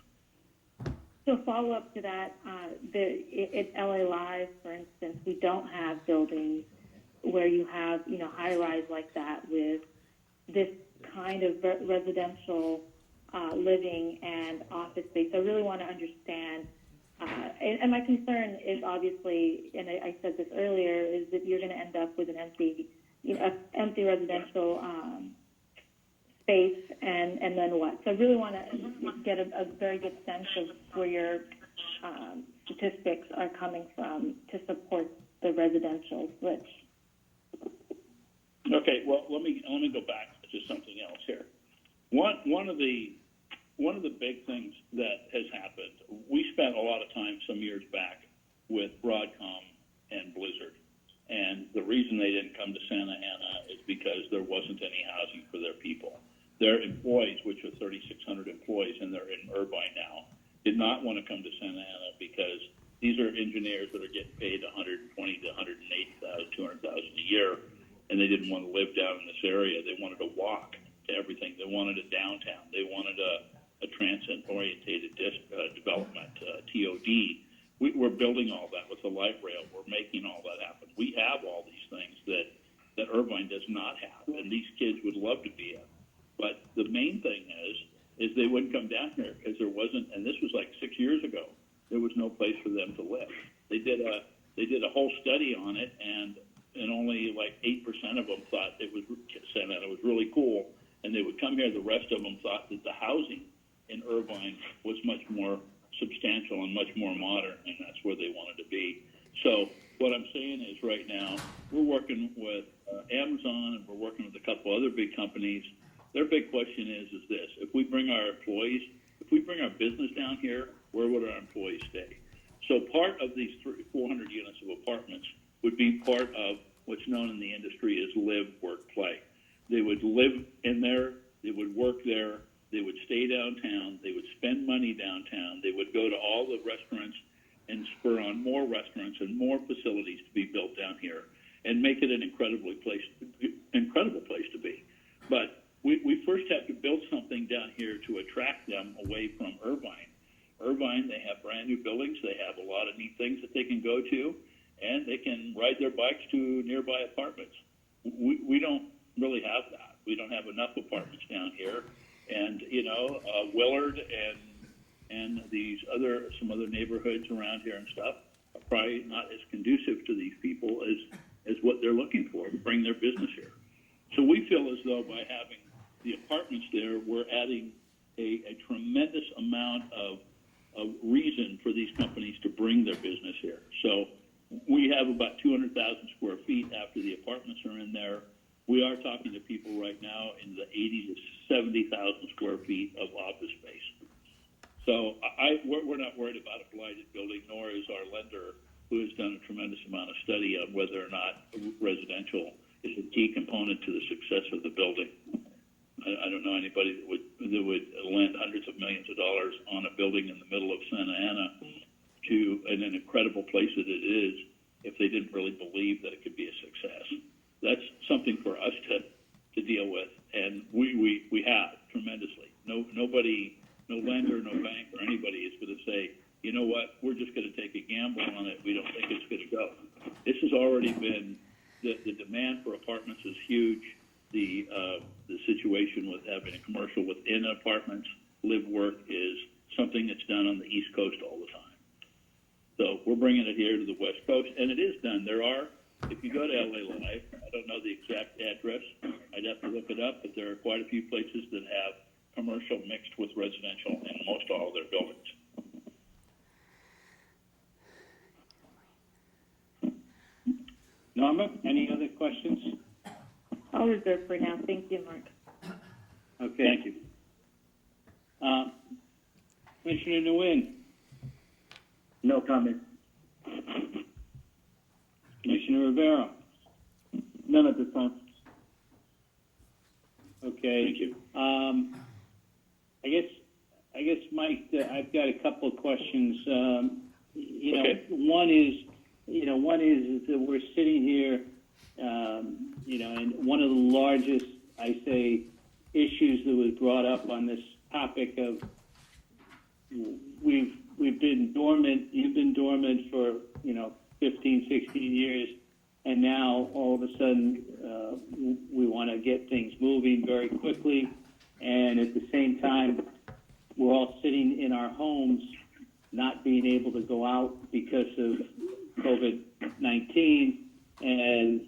So follow up to that, at LA Live, for instance, we don't have buildings where you have, high-rise like that with this kind of residential living and office space. I really want to understand, and my concern is obviously, and I said this earlier, is that you're going to end up with an empty residential space, and then what? So I really want to get a very good sense of where your statistics are coming from to support the residential switch. Okay, well, let me go back to something else here. One of the big things that has happened, we spent a lot of time some years back with Broadcom and Blizzard, and the reason they didn't come to Santa Ana is because there wasn't any housing for their people. Their employees, which are 3,600 employees, and they're in Irvine now, did not want to come to Santa Ana because these are engineers that are getting paid $120,000 to $180,000, $200,000 a year, and they didn't want to live down in this area. They wanted to walk to everything. They wanted a downtown. They wanted a transit-orientated development, TOD. We're building all that with the light rail. We're making all that happen. We have all these things that Irvine does not have, and these kids would love to be in. But the main thing is they wouldn't come down here because there wasn't, and this was like 6 years ago, there was no place for them to live. They did a whole study study on it, and only like 8% of them thought it was said that it was really cool, and they would come here. The rest of them thought that the housing in Irvine was much more substantial and much more modern, and that's where they wanted to be. So what I'm saying is right now we're working with Amazon, and we're working with a couple other big companies. Their big question is this: if we bring our employees, if we bring our business down here, where would our employees stay? So part of these 400 units of apartments would be part of what's known in the industry as live, work, play. They would live in there, they would work there, they would stay downtown, they would spend money downtown, they would go to all the restaurants and spur on more restaurants and more facilities to be built down here and make it an incredible place to be. But we first have to build something down here to attract them away from Irvine. Irvine, they have brand new buildings, they have a lot of neat things that they can go to, and they can ride their bikes to nearby apartments. We don't really have that. We don't have enough apartments down here. And, Willard and some other neighborhoods around here and stuff are probably not as conducive to these people as what they're looking for to bring their business here. So we feel as though by having the apartments there, we're adding a tremendous amount of reason for these companies to bring their business here. So we have about 200,000 square feet after the apartments are in there. We are talking to people right now in the 80 to 70,000 square feet of office space. So we're not worried about a blighted building, nor is our lender, who has done a tremendous amount of study on whether or not residential is a key component to the success of the building. I don't know anybody that would lend hundreds of millions of dollars on a building in the middle of Santa Ana to an incredible place that it is if they didn't really believe that it could be a success. That's something for us to deal with, and we have tremendously. Nobody, no lender, no bank, or anybody is going to say, you know what, we're just going to take a gamble on it. We don't think it's going to go. This has already been, the demand for apartments is huge. The situation with having a commercial within apartments, live, work, is something that's done on the East Coast all the time. So we're bringing it here to the West Coast, and it is done. There are, if you go to LA Live, I don't know the exact address, I'd have to look it up, but there are quite a few places that have commercial mixed with residential in most all of their buildings. Norma, any other questions? I'll reserve for now. Thank you, Mark. Okay. Thank you. Commissioner Nguyen? No comment. Commissioner Rivera? None at this time. Okay. Thank you. I guess, Mike, I've got a couple of questions. Okay. One is that we're sitting here, and one of the largest, I say, issues that was brought up on this topic of we've been dormant. You've been dormant for 15, 16 years, and now all of a sudden we want to get things moving very quickly, and at the same time we're all sitting in our homes, not being able to go out because of COVID-19, and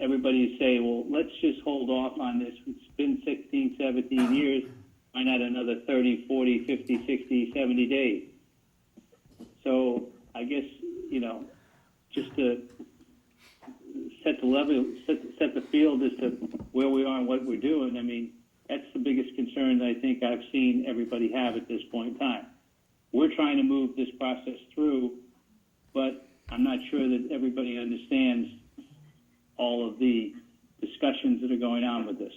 everybody's saying, well, let's just hold off on this. It's been 16, 17 years. Why not another 30, 40, 50, 60, 70 days? So I guess, just to set the level, set the field as to where we are and what we're doing, I mean, that's the biggest concern I think I've seen everybody have at this point in time. We're trying to move this process through, but I'm not sure that everybody understands all of the discussions that are going on with this.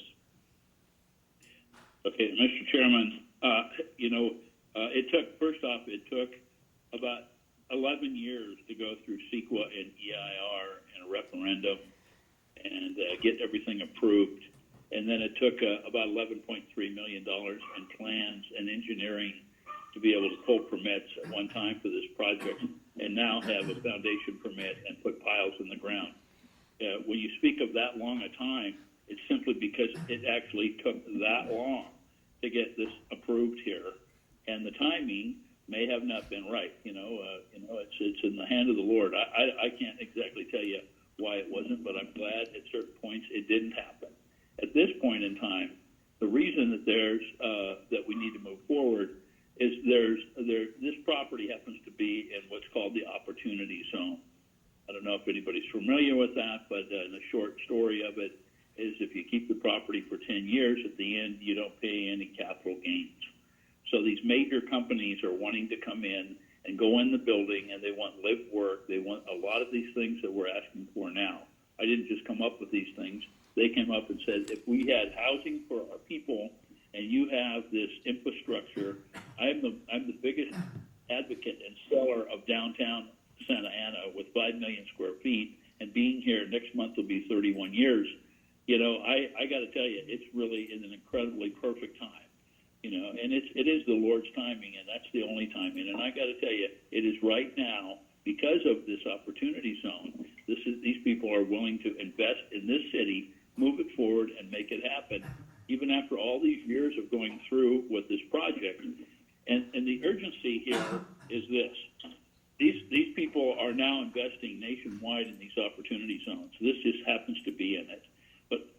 Okay, Mr. Chairman, it took about 11 years to go through CEQA and EIR and a referendum and get everything approved. And then it took about $11.3 million in plans and engineering to be able to pull permits at one time for this project, and now have a foundation permit and put piles in the ground. When you speak of that long a time, it's simply because it actually took that long to get this approved here, and the timing may have not been right. know, it's in the hand of the Lord. I can't exactly tell you why it wasn't, but I'm glad at certain points it didn't happen. At this point in time, the reason that that we need to move forward is this property happens to be in what's called the opportunity zone. I don't know if anybody's familiar with that, but the short story of it is if you keep the property for 10 years, at the end you don't pay any capital gains. So these major companies are wanting to come in and go in the building, and they want live work. They want a lot of these things that we're asking for now. I didn't just come up with these things. They came up and said, if we had housing for our people and you have this infrastructure, I'm the biggest advocate and seller of downtown Santa Ana with 5 million square feet, and being here next month will be 31 years. You know, I got to tell you, it's really in an incredibly perfect time. You know, and it is the Lord's timing, and that's the only timing. And I got to tell you, it is right now because of this opportunity zone. These people are willing to invest in this city, move it forward, and make it happen, even after all these years of going through with this project. And the urgency here is this: these people are now investing nationwide in these opportunity zones. This just happens to be in it.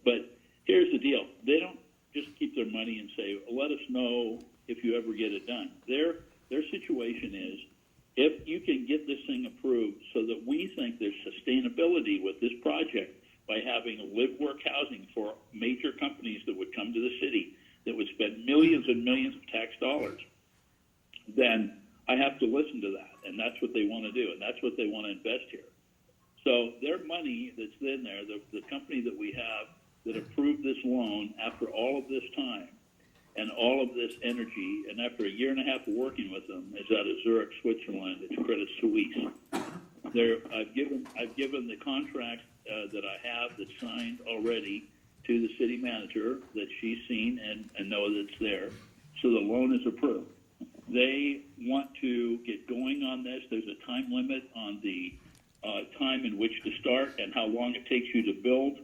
But here's the deal: they don't just keep their money and say, let us know if you ever get it done. Their situation is, if you can get this thing approved so that we think there's sustainability with this project by having live-work housing for major companies that would come to the city, that would spend millions and millions of tax dollars, then I have to listen to that. And that's what they want to do, and that's what they want to invest here. So their money that's in there, the company that we have that approved this loan after all of this time and all of this energy, and after a year and a half of working with them, is out of Zurich, Switzerland. It's Credit Suisse. I've given the contract that I have that's signed already to the city manager that she's seen and know that it's there. So the loan is approved. They want to get going on this. There's a time limit on the time in which to start and how long it takes you to build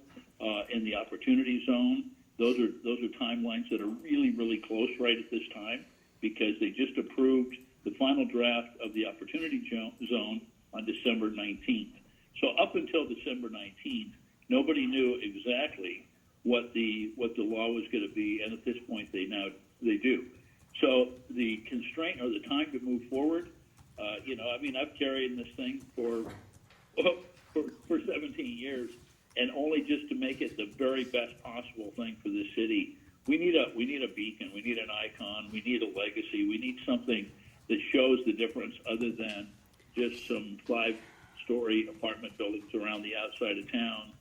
in the opportunity zone. Those are timelines that are really, really close right at this time, because they just approved the final draft of the opportunity zone on December 19th. So up until December 19th, nobody knew exactly what the law was going to be, and at this point they do. So the constraint or the time to move forward, I've carried this thing for 17 years, and only just to make it the very best possible thing for the city. We need a beacon. We need an icon. We need a legacy. We need something that shows the difference other than just some 5-story apartment buildings around the outside of town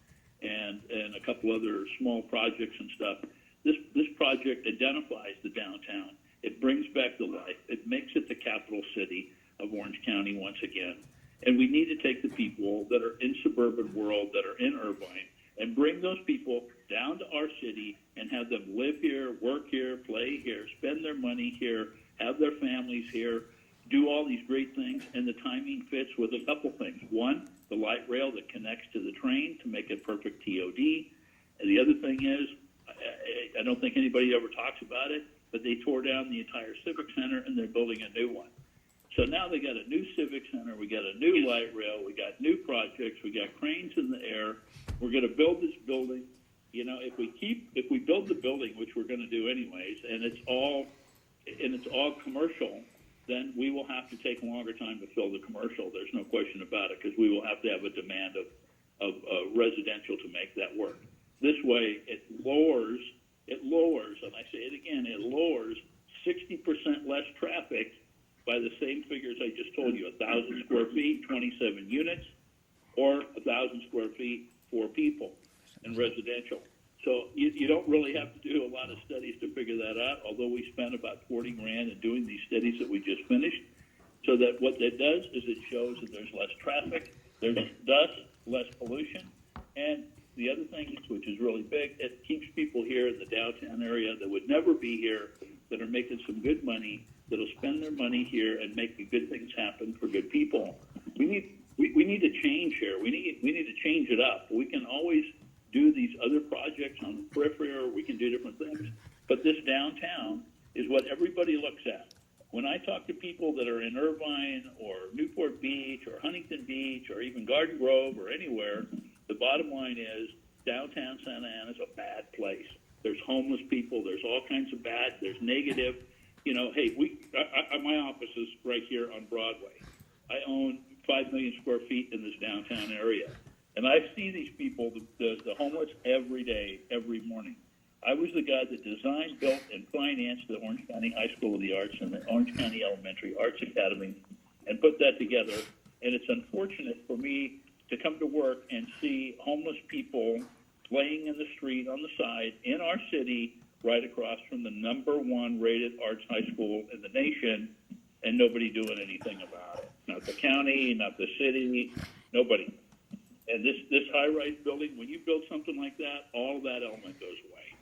and a couple other small projects and stuff. This project identifies the downtown. It brings back the life. It makes it the capital city of Orange County once again. And we need to take the people that are in suburban world, that are in Irvine, and bring those people down to our city and have them live here, work here, play here, spend their money here, have their families here, do all these great things. And the timing fits with a couple things. One, the light rail that connects to the train to make it perfect TOD. And the other thing is, I don't think anybody ever talks about it, but they tore down the entire Civic Center and they're building a new one. So now they got a new Civic Center, we got a new light rail, we got new projects, we got cranes in the air. We're going to build this building. You know, if we build the building, which we're going to do anyways, and it's all commercial, then we will have to take a longer time to fill the commercial. There's no question about it, because we will have to have a demand of residential to make that work. This way, it lowers, and I say it again, it lowers 60% less traffic by the same figures I just told you: 1,000 square feet, 27 units, or 1,000 square feet, 4 people in residential. So you don't really have to do a lot of studies to figure that out, although we spent about $40 grand in doing these studies that we just finished. So that what that does is it shows that there's less traffic, there's thus less pollution, and the other thing, which is really big, it keeps people here in the downtown area that would never be here, that are making some good money, that'll spend their money here and make the good things happen for good people. We need to change here. We need to change it up. We can always do these other projects on the periphery, or we can do different things. But this downtown is what everybody looks at. When I talk to people that are in Irvine or Newport Beach Garden Grove or anywhere, the bottom line is downtown Santa Ana is a bad place. There's homeless people. There's all kinds of bad. There's negative. You know, hey, my office is right here on Broadway. I own 5 million square feet in this downtown area. And I see these people, the homeless, every day, every morning. I was the guy that designed, built, and financed the Orange County High School of the Arts and the Orange County Elementary Arts Academy and put that together. And it's unfortunate for me to come to work and see homeless people laying in the street on the side in our city right across from the #1 rated arts high school in the nation, and nobody doing anything about it. Not the county, not the city, nobody. And this high-rise building, when you build something like that, all of that element goes away.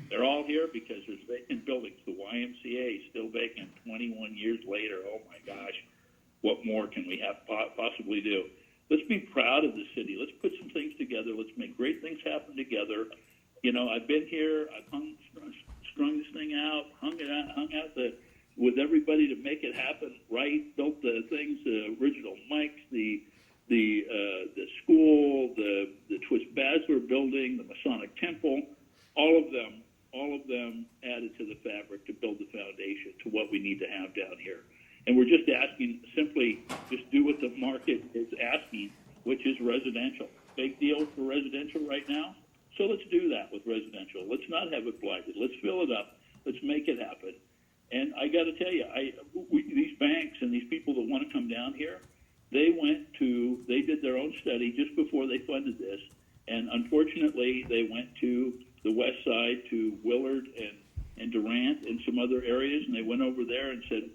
They're all here because there's vacant buildings. The YMCA is still vacant 21 years later. Oh, my gosh. What more can we have possibly do? Let's be proud of the city. Let's put some things together. Let's make great things happen together. You know, I've been here. I've strung this thing out, hung out with everybody to make it happen right. Built the things, the original mics, the school, the Twist Basler building, the Masonic Temple, all of them added to the fabric to build the foundation to what we need to have down here. And we're just asking, simply just do what the market is asking, which is residential. Big deal for residential right now. So let's do that with residential. Let's not have it blighted. Let's fill it up. Let's make it happen. And I got to tell you, these banks and these people that want to come down here, they did their own study just before they funded this. And unfortunately, they went to the west side, to Willard and Durant and some other areas, and they went over there and said,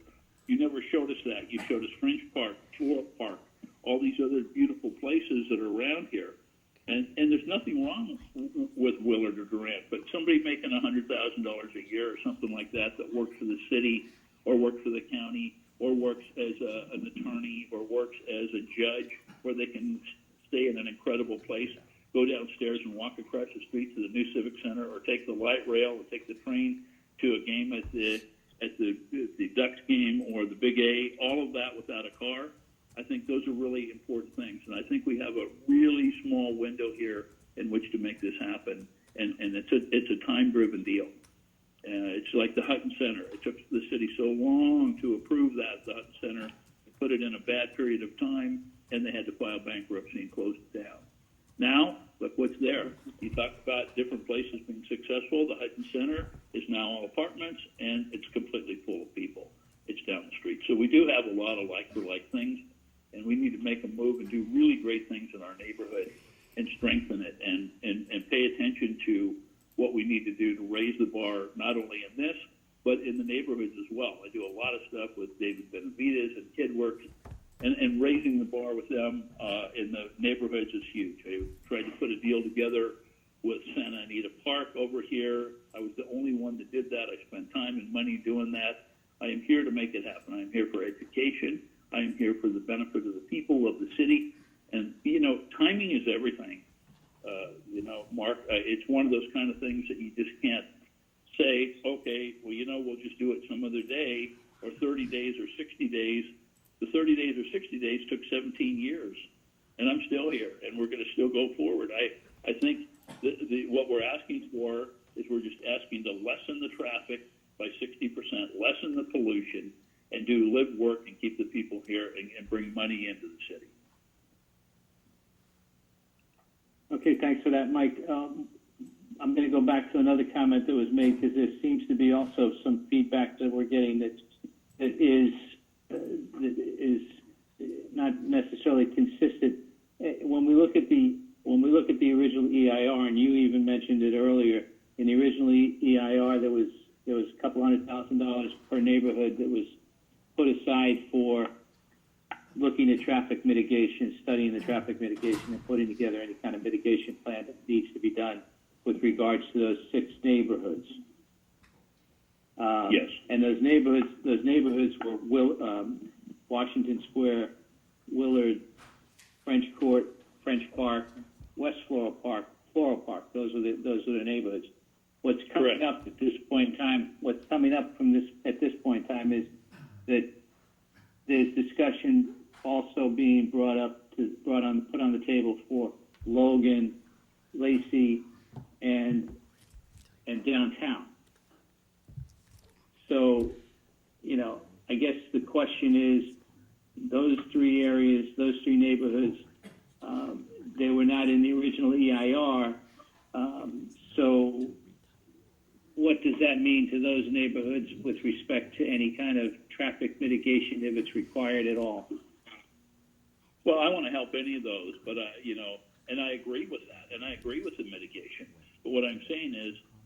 you never showed us that. You showed us French Park, Floral Park, all these other beautiful places that are around here. And there's nothing wrong with Willard or Durant, but somebody making $100,000 a year or something like that works for the city or works for the county or works as an attorney or works as a judge where they can stay in an incredible place, go downstairs and walk across the street to the new Civic Center or take the light rail or take the train to a game at the Ducks game or the Big A, all of that without a car. I think those are really important things. And I think we have a really small window here in which to make this happen. And it's a time-driven deal. It's like the Hutton Center. It took the city so long to approve that, the Hutton Center, put it in a bad period of time, and they had to file bankruptcy and close it down. Now, look what's there. You talk about different places being successful. The Hutton Center is now all apartments, and it's completely full of people. It's down the street. So we do have a lot of like-for-like things, and we need to make a move and do really great things in our neighborhood and strengthen it and pay attention to what we need to do to raise the bar, not only in this, but in the neighborhoods as well. I do a lot of stuff with David Benavides and KidWorks, and raising the bar with them in the neighborhoods is huge. I tried to put a deal together with Santa Anita Park over here. I was the only one that did that. I spent time and money doing that. I am here to make it happen. I am here for education. I am here for the benefit of the people of the city. And, you know, timing is everything. Mark, it's one of those kind of things that you just can't say, okay, well, we'll just do it some other day, or 30 days or 60 days. The 30 days or 60 days took 17 years, and I'm still here, and we're going to still go forward. I think what we're asking for is we're just asking to lessen the traffic by 60%, lessen the pollution, and do live work and keep the people here and bring money into the city. Okay, thanks for that, Mike. I'm going to go back to another comment that was made because there seems to be also some feedback that we're getting that is not necessarily consistent. When we look at the original EIR, and you even mentioned it earlier, in the original EIR there was a couple $100,000 per neighborhood that was put aside for looking at traffic mitigation, studying the traffic mitigation, and putting together any kind of mitigation plan that needs to be done with regards to those 6 neighborhoods. Yes. And those neighborhoods were Washington Square, Willard, French Court, French Park, West Floral Park. Those are the neighborhoods. What's coming up at this point in time? What's coming up at this point in time is that there's discussion also being brought up put on the table for Logan, Lacey, and downtown. So, I guess the question is, those three areas, those three neighborhoods, they were not in the original EIR. So what does that mean to those neighborhoods with respect to any kind of traffic mitigation if it's required at all? Well, I want to help any of those, but and I agree with that, and I agree with the mitigation. But what I'm saying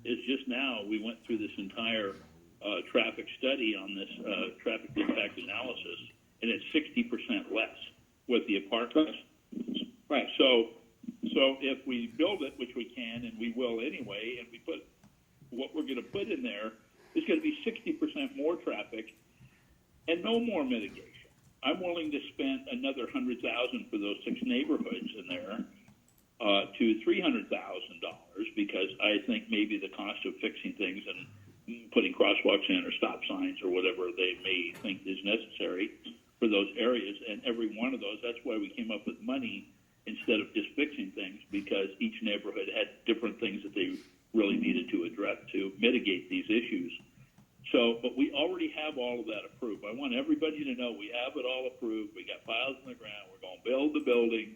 is just now we went through this entire traffic study on this traffic impact analysis, and it's 60% less with the apartments. Right. So if we build it, which we can, and we will anyway, and we put what we're going to put in there, is going to be 60% more traffic and no more mitigation. I'm willing to spend another $100,000 for those 6 neighborhoods in there to $300,000 because I think maybe the cost of fixing things and putting crosswalks in or stop signs or whatever they may think is necessary for those areas, and every one of those, that's why we came up with money instead of just fixing things, because each neighborhood had different things that they really needed to address to mitigate these issues. So, but we already have all of that approved. I want everybody to know we have it all approved. We got files in the ground. We're going to build the building.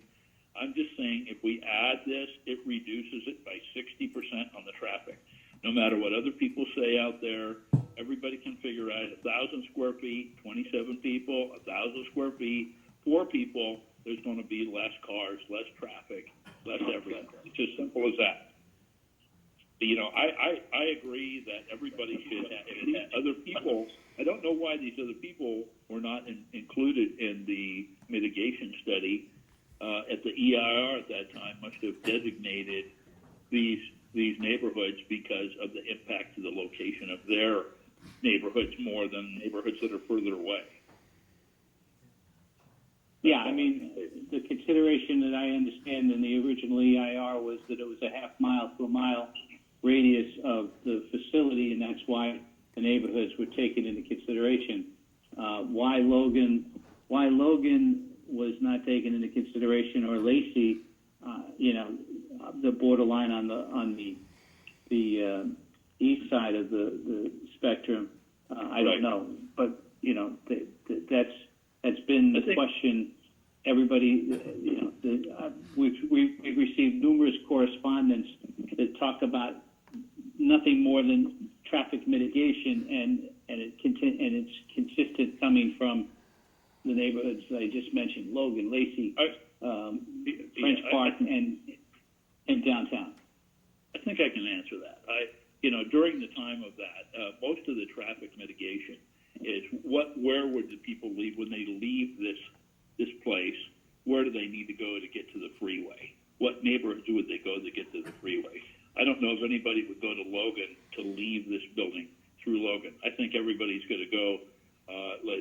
I'm just saying if we add this, it reduces it by 60% on the traffic. No matter what other people say out there, everybody can figure out 1,000 square feet, 27 people, 1,000 square feet, 4 people, there's going to be less cars, less traffic, less everything. It's as simple as that. I agree that everybody should have other people. I don't know why these other people were not included in the mitigation study. At the EIR at that time must have designated these neighborhoods because of the impact to the location of their neighborhoods more than neighborhoods that are further away. Yeah, I mean, the consideration that I understand in the original EIR was that it was a half mile to a mile radius of the facility, and that's why the neighborhoods were taken into consideration. Why Logan was not taken into consideration, or Lacey, the borderline on the east side of the spectrum, I don't know, but that's been the question. Everybody, we've received numerous correspondence that talk about nothing more than traffic mitigation, and it's consistent coming from the neighborhoods that I just mentioned: Logan, Lacey, French Park, and downtown. I think I can answer that. During the time of that, most of the traffic mitigation is where would the people leave when they leave this place? Where do they need to go to get to the freeway? What neighborhoods would they go to get to the freeway? I don't know if anybody would go to Logan to leave this building through Logan. I think everybody's going to go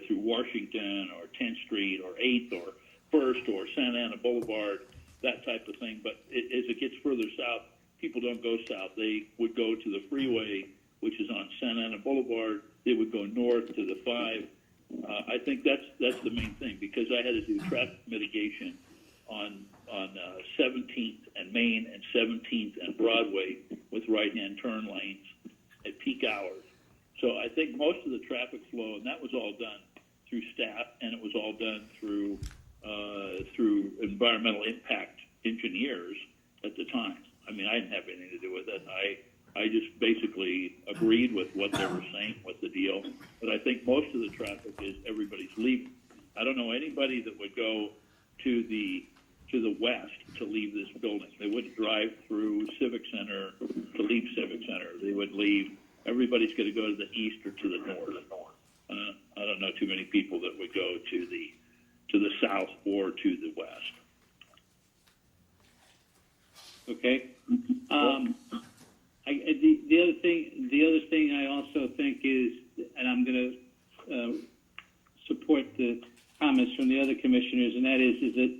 through Washington or 10th Street or 8th or 1st or Santa Ana Boulevard, that type of thing. But as it gets further south, people don't go south. They would go to the freeway, which is on Santa Ana Boulevard. They would go north to the 5. I think that's the main thing, because I had to do traffic mitigation on 17th and Main and 17th and Broadway with right-hand turn lanes at peak hours. So I think most of the traffic flow, and that was all done through staff, and it was all done through environmental impact engineers at the time. I mean, I didn't have anything to do with it. I just basically agreed with what they were saying with the deal. But I think most of the traffic is everybody's leaving. I don't know anybody that would go to the west to leave this building. They wouldn't drive through Civic Center to leave Civic Center. They would leave. Everybody's going to go to the east or to the north. I don't know too many people that would go to the south or to the west. Okay. The other thing I also think is, and I'm going to support the comments from the other commissioners, and that is that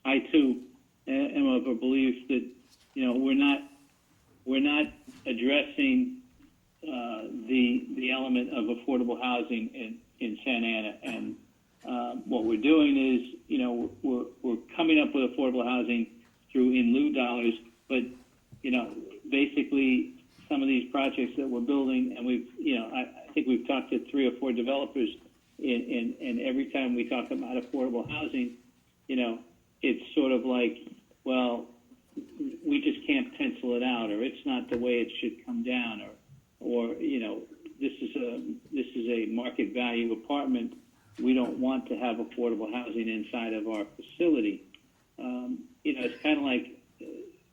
I too am of a belief that we're not addressing the element of affordable housing in Santa Ana, and what we're doing is we're we're coming up with affordable housing through in lieu dollars, but, you know, basically some of these projects that we're building, and we've, you know, I think we've talked to 3 or 4 developers, and every time we talk about affordable housing, you know, it's sort of like, well, we just can't pencil it out, or it's not the way it should come down, or you know, this is a market value apartment. We don't want to have affordable housing inside of our facility. You know, it's kind of like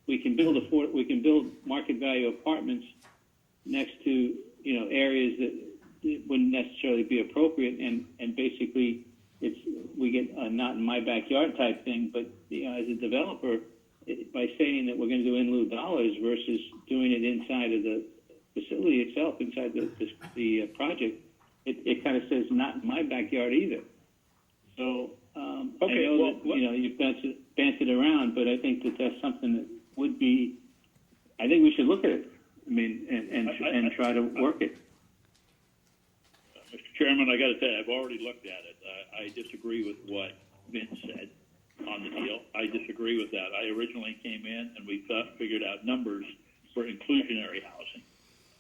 we can build market value apartments next to, you know, areas that wouldn't necessarily be appropriate, and basically we get a not in my backyard type thing. But, you know, as a developer, by saying that we're going to do in lieu dollars versus doing it inside of the facility itself, inside the project, it kind of says not in my backyard either. So Okay, I know well, that, you know, you've danced around, but I think that that's something that would be. I think we should look at it. I mean, and try to work it. Mr. Chairman, I got to tell you, I've already looked at it. I disagree with what Vince said on the deal. I disagree with that. I originally came in and we figured out numbers for inclusionary housing,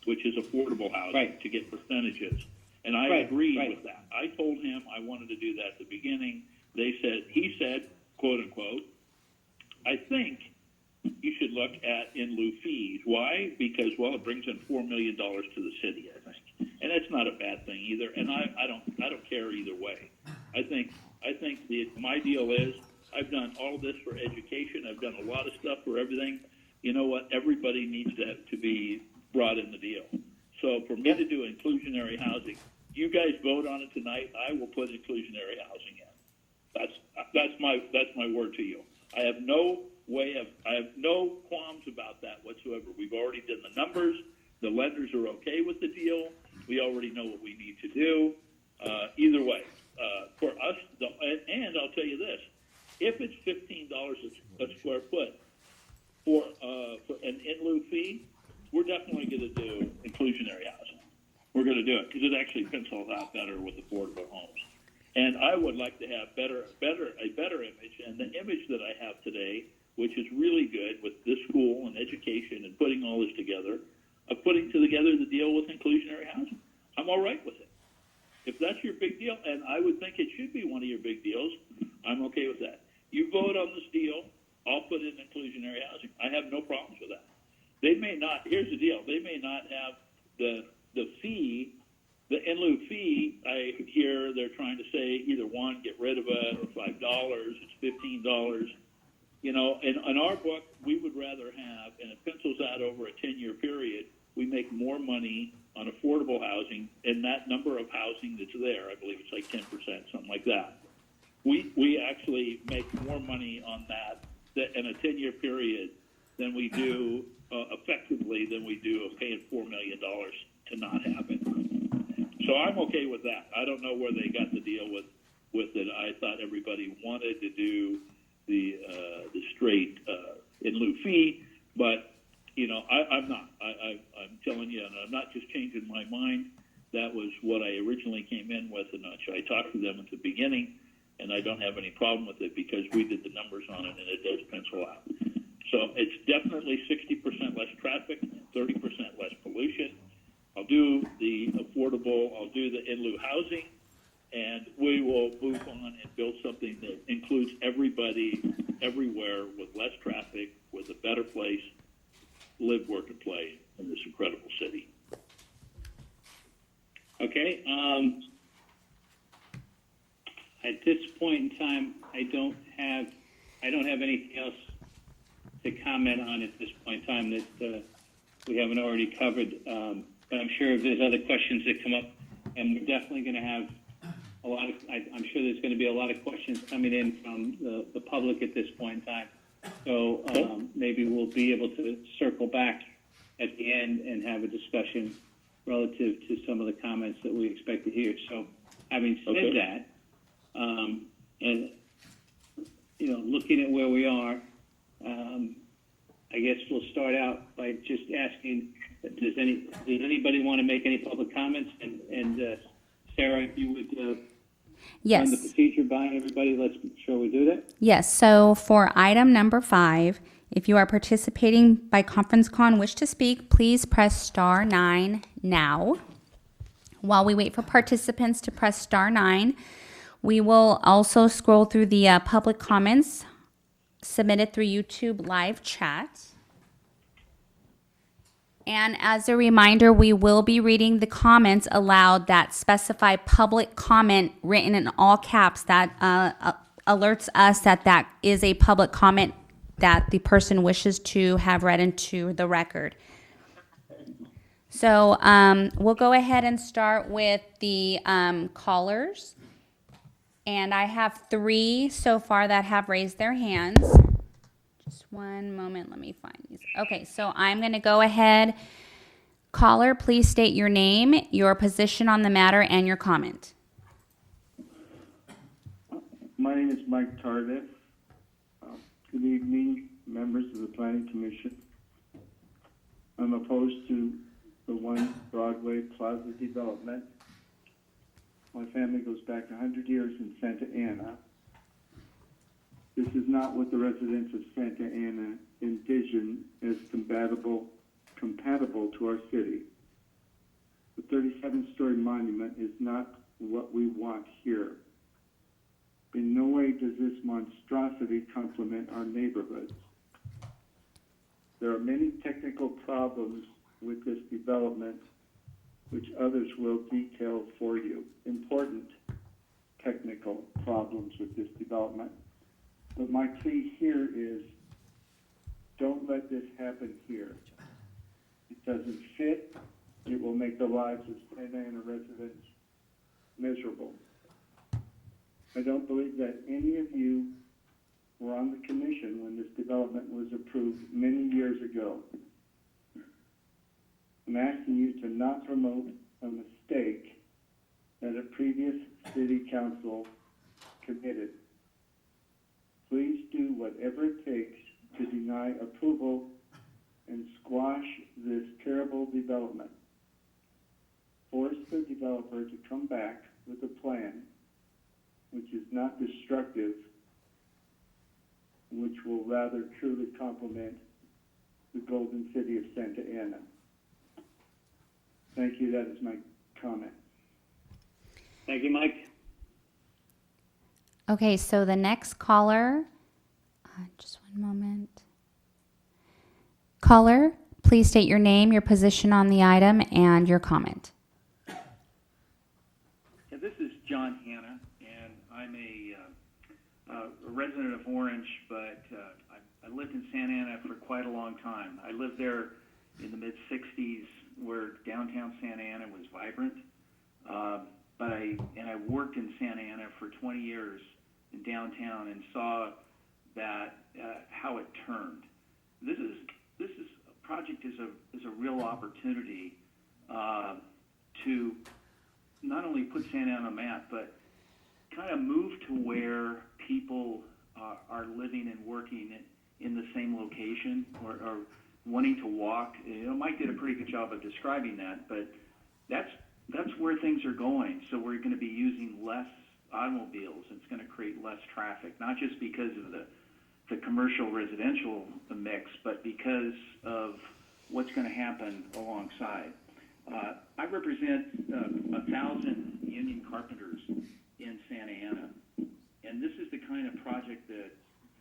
which is affordable housing, to get percentages. And I agreed with that. I told him I wanted to do that at the beginning. He said, quote unquote, I think you should look at in lieu fees. Why? Because, well, it brings in $4 million to the city, I think. And that's not a bad thing either. And I don't care either way. I think my deal is I've done all of this for education. I've done a lot of stuff for everything. You know what? Everybody needs to be brought in the deal. So for me to do inclusionary housing, you guys vote on it tonight. I will put inclusionary housing in. That's my word to you. I have no qualms about that whatsoever. We've already done the numbers. The lenders are okay with the deal. We already know what we need to do. Either way, for us, and I'll tell you this: if it's $15 a square foot for an in lieu fee, we're definitely going to do inclusionary housing. We're going to do it because it actually pencils out better with affordable homes. And I would like to have a better image, and the image that I have today, which is really good with this school and education and putting all this together, of putting together the deal with inclusionary housing. I'm all right with it. If that's your big deal, and I would think it should be one of your big deals, I'm okay with that. You vote on this deal, I'll put in inclusionary housing. I have no problems with that. They may not, here's the deal, they may not have the fee, the in lieu fee. I hear they're trying to say either one, get rid of it, or $5, it's $15. You know, in our book, we would rather have, and it pencils out over a 10-year period, we make more money on affordable housing, and that number of housing that's there, I believe it's like 10%, something like that. We actually make more money on that in a 10-year period than we do effectively than we do of paying $4 million to not have it. So I'm okay with that. I don't know where they got the deal with it. I thought everybody wanted to do the straight in lieu fee, but you know, I'm not. I'm telling you, and I'm not just changing my mind. That was what I originally came in with, and I talked to them at the beginning, and I don't have any problem with it because we did the numbers on it, and it does pencil out. So it's definitely 60% less traffic, 30% less pollution. I'll do the affordable, I'll do the in lieu housing, and we will move on and build something that includes everybody, everywhere, with less traffic, with a better place, live, work, and play in this incredible city. Okay. At this point in time, I don't have anything else to comment on at this point in time that we haven't already covered. But I'm sure if there's other questions that come up, and we're definitely going to have a lot of. I'm sure there's going to be a lot of questions coming in from the public at this point in time. So maybe we'll be able to circle back at the end and have a discussion relative to some of the comments that we expect to hear. So, having said that, and you know, looking at where we are, I guess we'll start out by just asking: Does anybody want to make any public comments? And Sarah, if you would Yes. Run the procedure by everybody. Let's make sure we do that. Yes, so for item number 5, if you are participating by conference call and wish to speak, please press star 9 now. While we wait for participants to press star 9, we will also scroll through the public comments submitted through YouTube live chat. And as a reminder, we will be reading the comments aloud that specify public comment written in all caps. That alerts us that that is a public comment that the person wishes to have read into the record. So we'll go ahead and start with the callers. And I have 3 so far that have raised their hands. Just one moment, let me find these. Okay, so I'm going to go ahead. Caller, please state your name, your position on the matter, and your comment. My name is Mike Tardif. Good evening, members of the Planning Commission. I'm opposed to the One Broadway Plaza development. My family goes back 100 years in Santa Ana. This is not what the residents of Santa Ana envision as compatible to our city. The 37-story monument is not what we want here. In no way does this monstrosity complement our neighborhoods. There are many technical problems with this development, which others will detail for you. Important technical problems with this development. But my plea here is, don't let this happen here. It doesn't fit. It will make the lives of Santa Ana residents miserable. I don't believe that any of you were on the commission when this development was approved many years ago. I'm asking you to not promote a mistake that a previous city council committed. Please do whatever it takes to deny approval and squash this terrible development. Force the developer to come back with a plan which is not destructive, which will rather truly complement the golden city of Santa Ana. Thank you. That is my comment. Thank you, Mike. Okay, so the next caller, just one moment. Caller, please state your name, your position on the item, and your comment. Yeah, this is John Hanna, and I'm a resident of Orange, but I lived in Santa Ana for quite a long time. I lived there in the mid-'60s where downtown Santa Ana was vibrant, but I worked in Santa Ana for 20 years in downtown and saw that how it turned. This project is a real opportunity to not only put Santa Ana on the map, but kind of move to where people are living and working in the same location or wanting to walk. You know, Mike did a pretty good job of describing that, but that's where things are going. So we're going to be using less automobiles. It's going to create less traffic, not just because of the commercial residential mix, but because of what's going to happen alongside. I represent 1,000 union carpenters in Santa Ana, and this is the kind of project that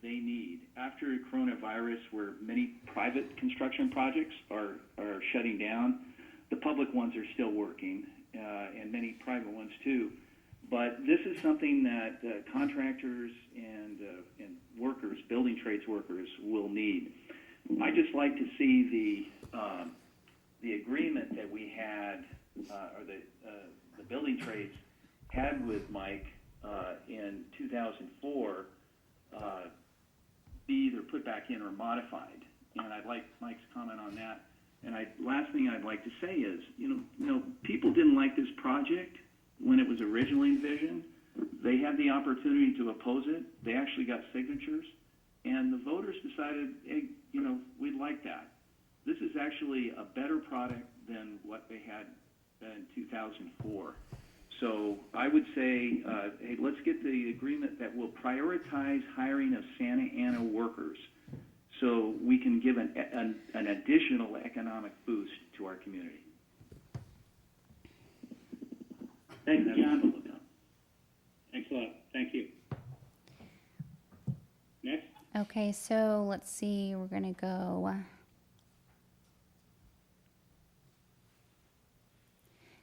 they need. After coronavirus, where many private construction projects are shutting down, the public ones are still working, and many private ones too. But this is something that contractors and workers, building trades workers, will need. I just like to see the agreement that we had, or the building trades had with Mike in 2004, be either put back in or modified. And I'd like Mike's comment on that. And last thing I'd like to say is, you know, people didn't like this project when it was originally envisioned. They had the opportunity to oppose it. They actually got signatures, and the voters decided, hey, you know, we'd like that. This is actually a better product than what they had in 2004. So I would say, hey, let's get the agreement that will prioritize hiring of Santa Ana workers so we can give an additional economic boost to our community. Thank you, John. Thanks a lot. Thank you. Next. Okay, so let's see, we're gonna go.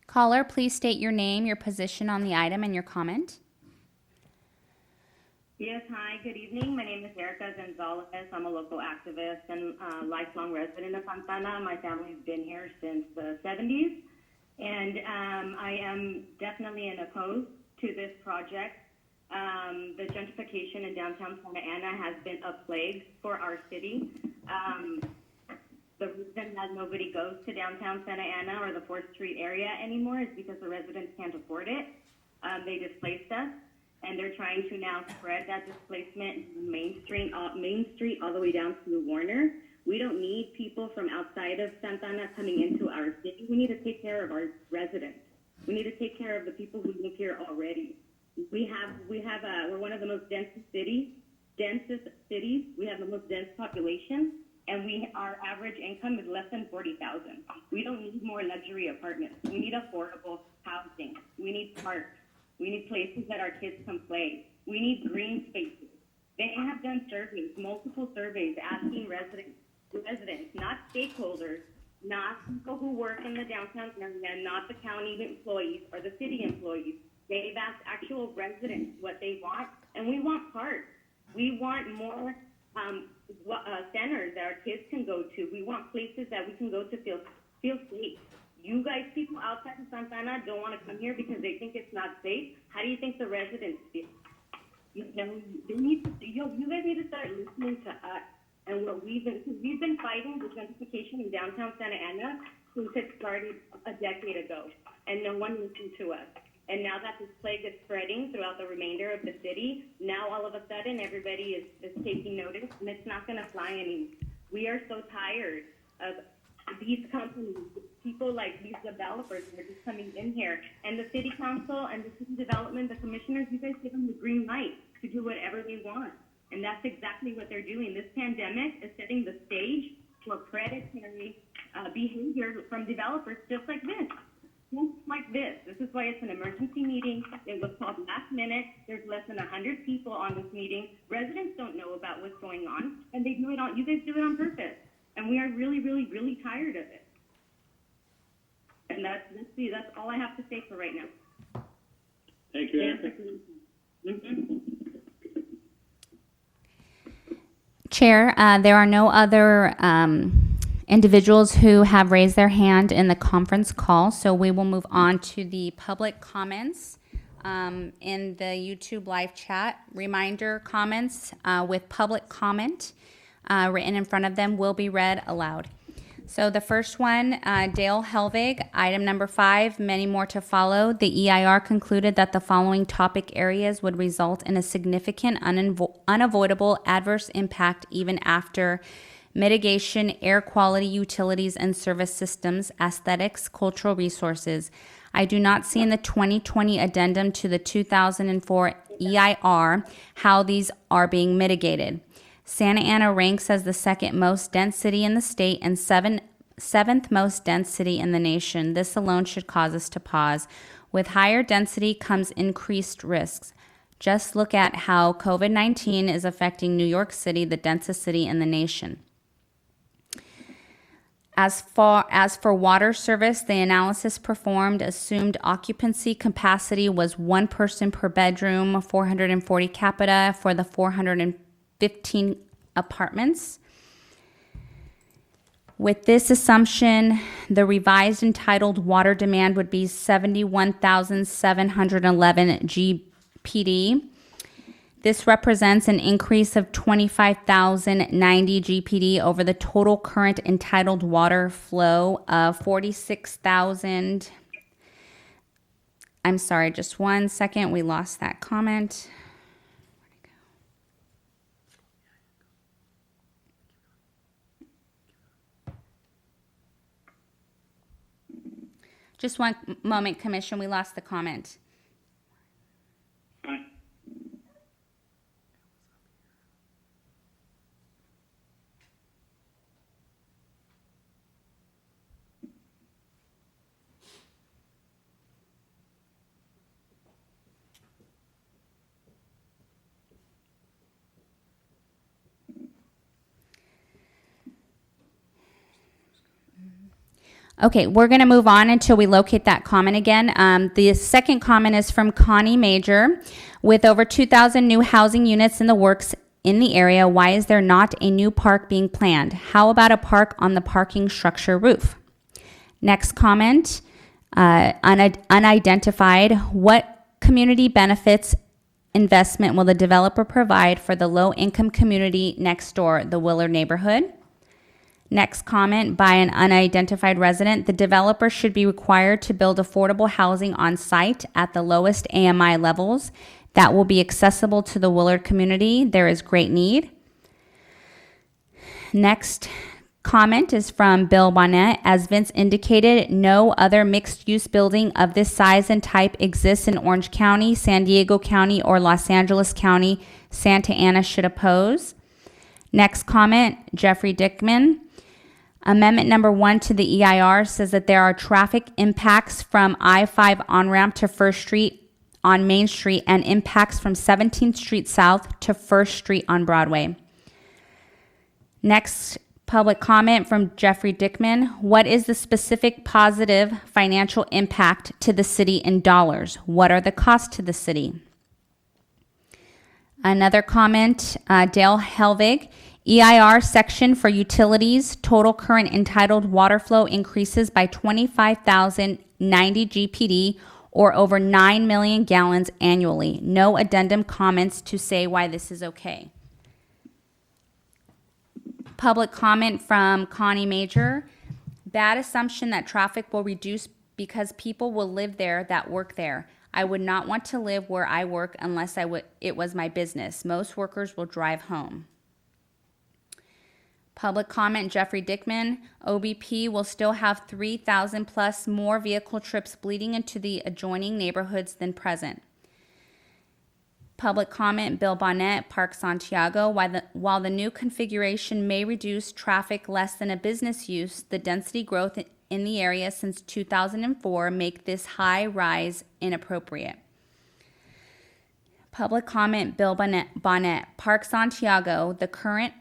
Caller, please state your name, your position on the item, and your comment. Yes, hi, good evening. My name is Erica Gonzalez. I'm a local activist and lifelong resident of Santana. My family's been here since the 70s, and I am definitely opposed to this project. The gentrification in downtown Santa Ana has been a plague for our city. The reason that nobody goes to downtown Santa Ana or the 4th Street area anymore is because the residents can't afford it. They displaced us, and they're trying to now spread that displacement Main Street all the way down to Warner. We don't need people from outside of Santa Ana coming into our city. We need to take care of our residents. We need to take care of the people who live here already. We're one of the most densest cities. We have the most dense population, and our average income is less than $40,000. We don't need more luxury apartments. We need affordable housing. We need parks. We need places that our kids can play. We need green spaces. They have done surveys, multiple surveys, asking residents, not stakeholders, not people who work in the downtown area, not the county employees or the city employees. They've asked actual residents what they want, and we want parks. We want more centers that our kids can go to. We want places that we can go to feel safe. You guys, people outside of Santa Ana, don't want to come here because they think it's not safe. How do you think the residents feel? You guys need to start listening to us and what we've been fighting the gentrification in downtown Santa Ana since it started a decade ago, and no one listened to us. And now that this plague is spreading throughout the remainder of the city, now all of a sudden everybody is taking notice, and it's not going to fly anymore. We are so tired of these companies, people like these developers that are just coming in here. And the city council and the city development, the commissioners, you guys give them the green light to do whatever they want. And that's exactly what they're doing. This pandemic is setting the stage for predatory behavior from developers just like this. This is why it's an emergency meeting. It was called last minute. There's less than 100 people on this meeting. Residents don't know about what's going on, and they do it on. You guys do it on purpose, and we are really, really, really tired of it. And that's all I have to say for right now. Thank you, Erica. Chair, there are no other individuals who have raised their hand in the conference call, so we will move on to the public comments in the YouTube live chat. Reminder, comments with public comment written in front of them will be read aloud. So the first one, Dale Helvig, item number 5, many more to follow. The EIR concluded that the following topic areas would result in a significant unavoidable adverse impact even after mitigation, air quality, utilities and service systems, aesthetics, cultural resources. I do not see in the 2020 addendum to the 2004 EIR how these are being mitigated. Santa Ana ranks as the second most dense city in the state and seventh most dense city in the nation. This alone should cause us to pause. With higher density comes increased risks. Just look at how COVID-19 is affecting New York City, the densest city in the nation. As for water service, the analysis performed assumed occupancy capacity was 1 person per bedroom, 440 capita for the 415 apartments. With this assumption, the revised entitled water demand would be 71,711 GPD. This represents an increase of 25,090 GPD over the total current entitled water flow of 46,000. I'm sorry, just 1 second. We lost that comment. Just 1 moment, Commission. We lost the comment. Okay, we're going to move on until we locate that comment again. The second comment is from Connie Major. With over 2,000 new housing units in the works in the area, why is there not a new park being planned? How about a park on the parking structure roof? Next comment, unidentified. What community benefits investment will the developer provide for the low-income community next door, the Willard neighborhood? Next comment by an unidentified resident. The developer should be required to build affordable housing on site at the lowest AMI levels that will be accessible to the Willard community. There is great need. Next comment is from Bill Bonnet. As Vince indicated, no other mixed-use building of this size and type exists in Orange County, San Diego County, or Los Angeles County. Santa Ana should oppose. Next comment, Jeffrey Dickman. Amendment number 1 to the EIR says that there are traffic impacts from I-5 on-ramp to 1st Street on Main Street and impacts from 17th Street South to 1st Street on Broadway. Next public comment from Jeffrey Dickman. What is the specific positive financial impact to the city in dollars? What are the costs to the city? Another comment, Dale Helvig. EIR section for utilities, total current entitled water flow increases by 25,090 GPD or over 9 million gallons annually. No addendum comments to say why this is okay. Public comment from Connie Major. Bad assumption that traffic will reduce because people will live there that work there. I would not want to live where I work unless it was my business. Most workers will drive home. Public comment, Jeffrey Dickman. OBP will still have 3,000 plus more vehicle trips bleeding into the adjoining neighborhoods than present. Public comment, Bill Bonnet, Park Santiago. While the new configuration may reduce traffic less than a business use, the density growth in the area since 2004 make this high rise inappropriate. Public comment, Bill Bonnet, Park Santiago. The current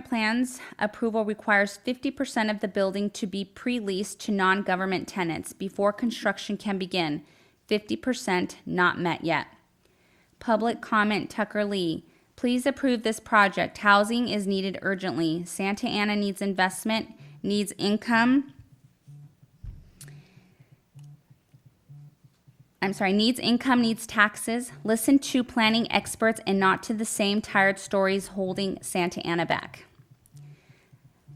plan's approval requires 50% of the building to be pre-leased to non-government tenants before construction can begin. 50% not met yet. Public comment, Tucker Lee. Please approve this project. Housing is needed urgently. Santa Ana needs investment, needs income. Needs taxes. Listen to planning experts and not to the same tired stories holding Santa Ana back.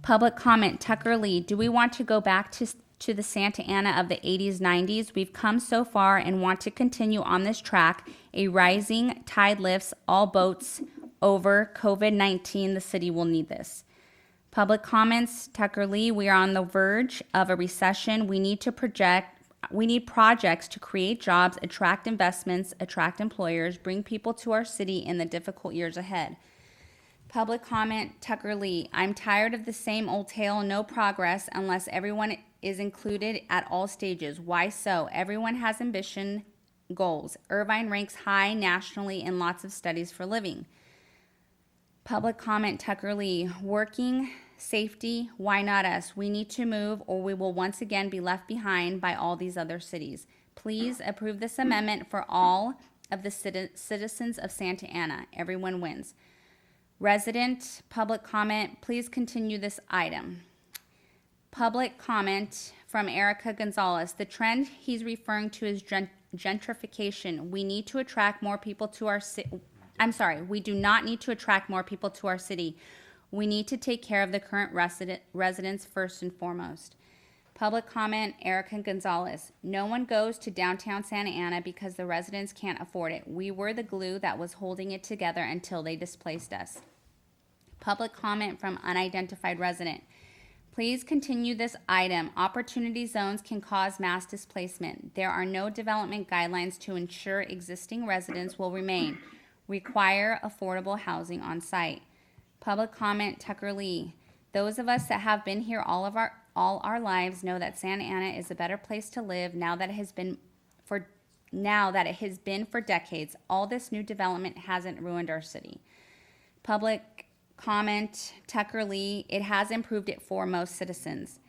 Public comment, Tucker Lee. Do we want to go back to the Santa Ana of the 80s, 90s? We've come so far and want to continue on this track. A rising tide lifts all boats over. COVID-19, the city will need this. Public comments, Tucker Lee. We are on the verge of a recession. We need projects to create jobs, attract investments, attract employers, bring people to our city in the difficult years ahead. Public comment, Tucker Lee. I'm tired of the same old tale, no progress unless everyone is included at all stages. Why so? Everyone has ambition, goals. Irvine ranks high nationally in lots of studies for living. Public comment, Tucker Lee. Working, safety, why not us? We need to move or we will once again be left behind by all these other cities. Please approve this amendment for all of the citizens of Santa Ana. Everyone wins. Resident, public comment, please continue this item. Public comment from Erica Gonzalez. The trend he's referring to is gentrification. We need to attract more people to our city. We do not need to attract more people to our city. We need to take care of the current residents first and foremost. Public comment, Erica Gonzalez. No one goes to downtown Santa Ana because the residents can't afford it. We were the glue that was holding it together until they displaced us. Public comment from unidentified resident. Please continue this item. Opportunity zones can cause mass displacement. There are no development guidelines to ensure existing residents will remain. Require affordable housing on site. Public comment, Tucker Lee. Those of us that have been here all our lives know that Santa Ana is a better place to live now that it has been for decades. All this new development hasn't ruined our city. Public comment, Tucker Lee. It has improved it for most citizens.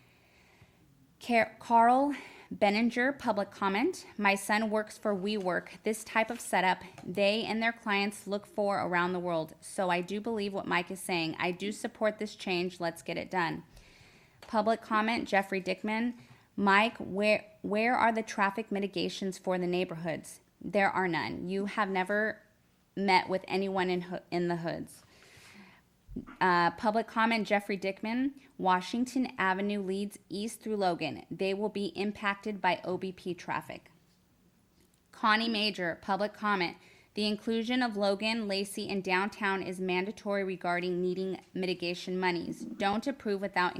Carl Benninger, public comment. My son works for WeWork. This type of setup they and their clients look for around the world. So I do believe what Mike is saying. I do support this change. Let's get it done. Public comment, Jeffrey Dickman. Mike, where are the traffic mitigations for the neighborhoods? There are none. You have never met with anyone in the hoods. Public comment, Jeffrey Dickman. Washington Avenue leads east through Logan. They will be impacted by OBP traffic. Connie Major, public comment. The inclusion of Logan, Lacey, and downtown is mandatory regarding needing mitigation monies. Don't approve without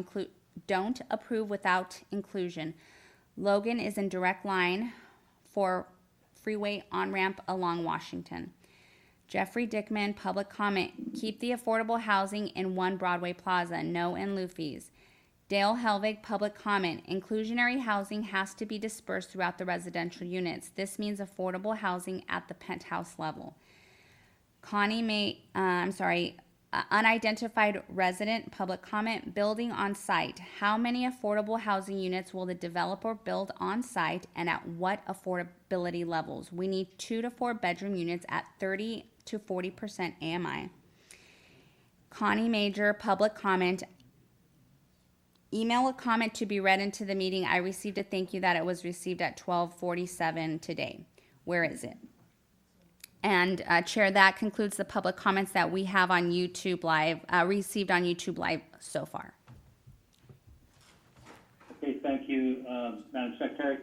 inclusion. Logan is in direct line for freeway on-ramp along Washington. Jeffrey Dickman, public comment. Keep the affordable housing in one Broadway Plaza. No in lieu fees. Dale Helvig, public comment. Inclusionary housing has to be dispersed throughout the residential units. This means affordable housing at the penthouse level. Unidentified resident, public comment. Building on site. How many affordable housing units will the developer build on site and at what affordability levels? We need 2 to 4 bedroom units at 30 to 40% AMI. Connie Major, public comment. Email a comment to be read into the meeting. I received a thank you that it was received at 12:47 today. Where is it? And Chair, that concludes the public comments that we have on YouTube Live, received on YouTube Live so far. Okay, thank you, Madam Secretary.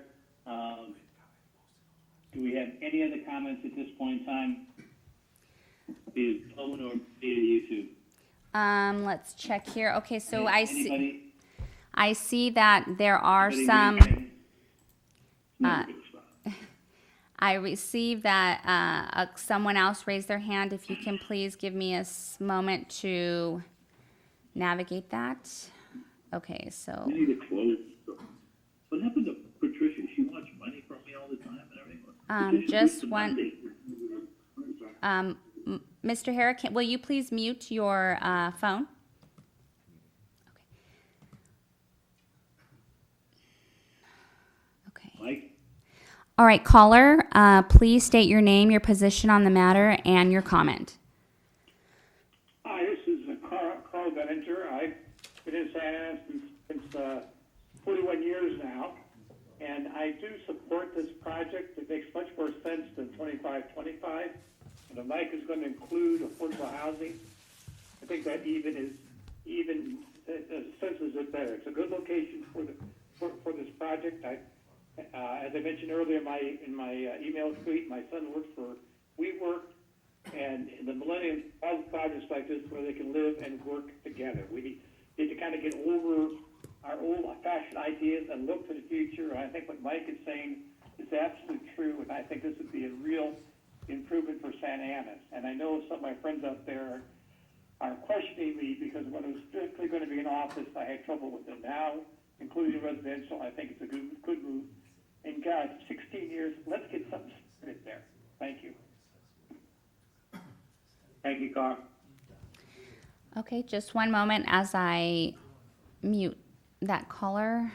Do we have any other comments at this point in time? Be it phone or via YouTube? Let's check here. Okay, so Anybody? I see that there are Anybody some. waiting? I received that someone else raised their hand. If you can please give me a moment to navigate that. Okay, so. We need to close. What happened to Patricia? She wants money from me all the time and everything. Just one. Mr. Herrick, will you please mute your phone? Okay. Mike? All right, caller, please state your name, your position on the matter, and your comment. Hi, this is Carl Benninger. I've been in Santa Ana since 41 years now, and I do support this project. It makes much more sense than 2525. And the Mike is going to include affordable housing. I think that even senses it better. It's a good location for this project. As I mentioned earlier in my email tweet, my son works for WeWork, and in the millennium, all projects like this where they can live and work together. We need to kind of get over our old-fashioned ideas and look to the future. And I think what Mike is saying is absolutely true, and I think this would be a real improvement for Santa Ana. And I know some of my friends out there are questioning me because when it was strictly going to be in office, I had trouble with it. Now, including residential, I think it's a good move. And God, 16 years, let's get something started there. Thank you. Thank you, Carl. Okay, just one moment as I mute that caller.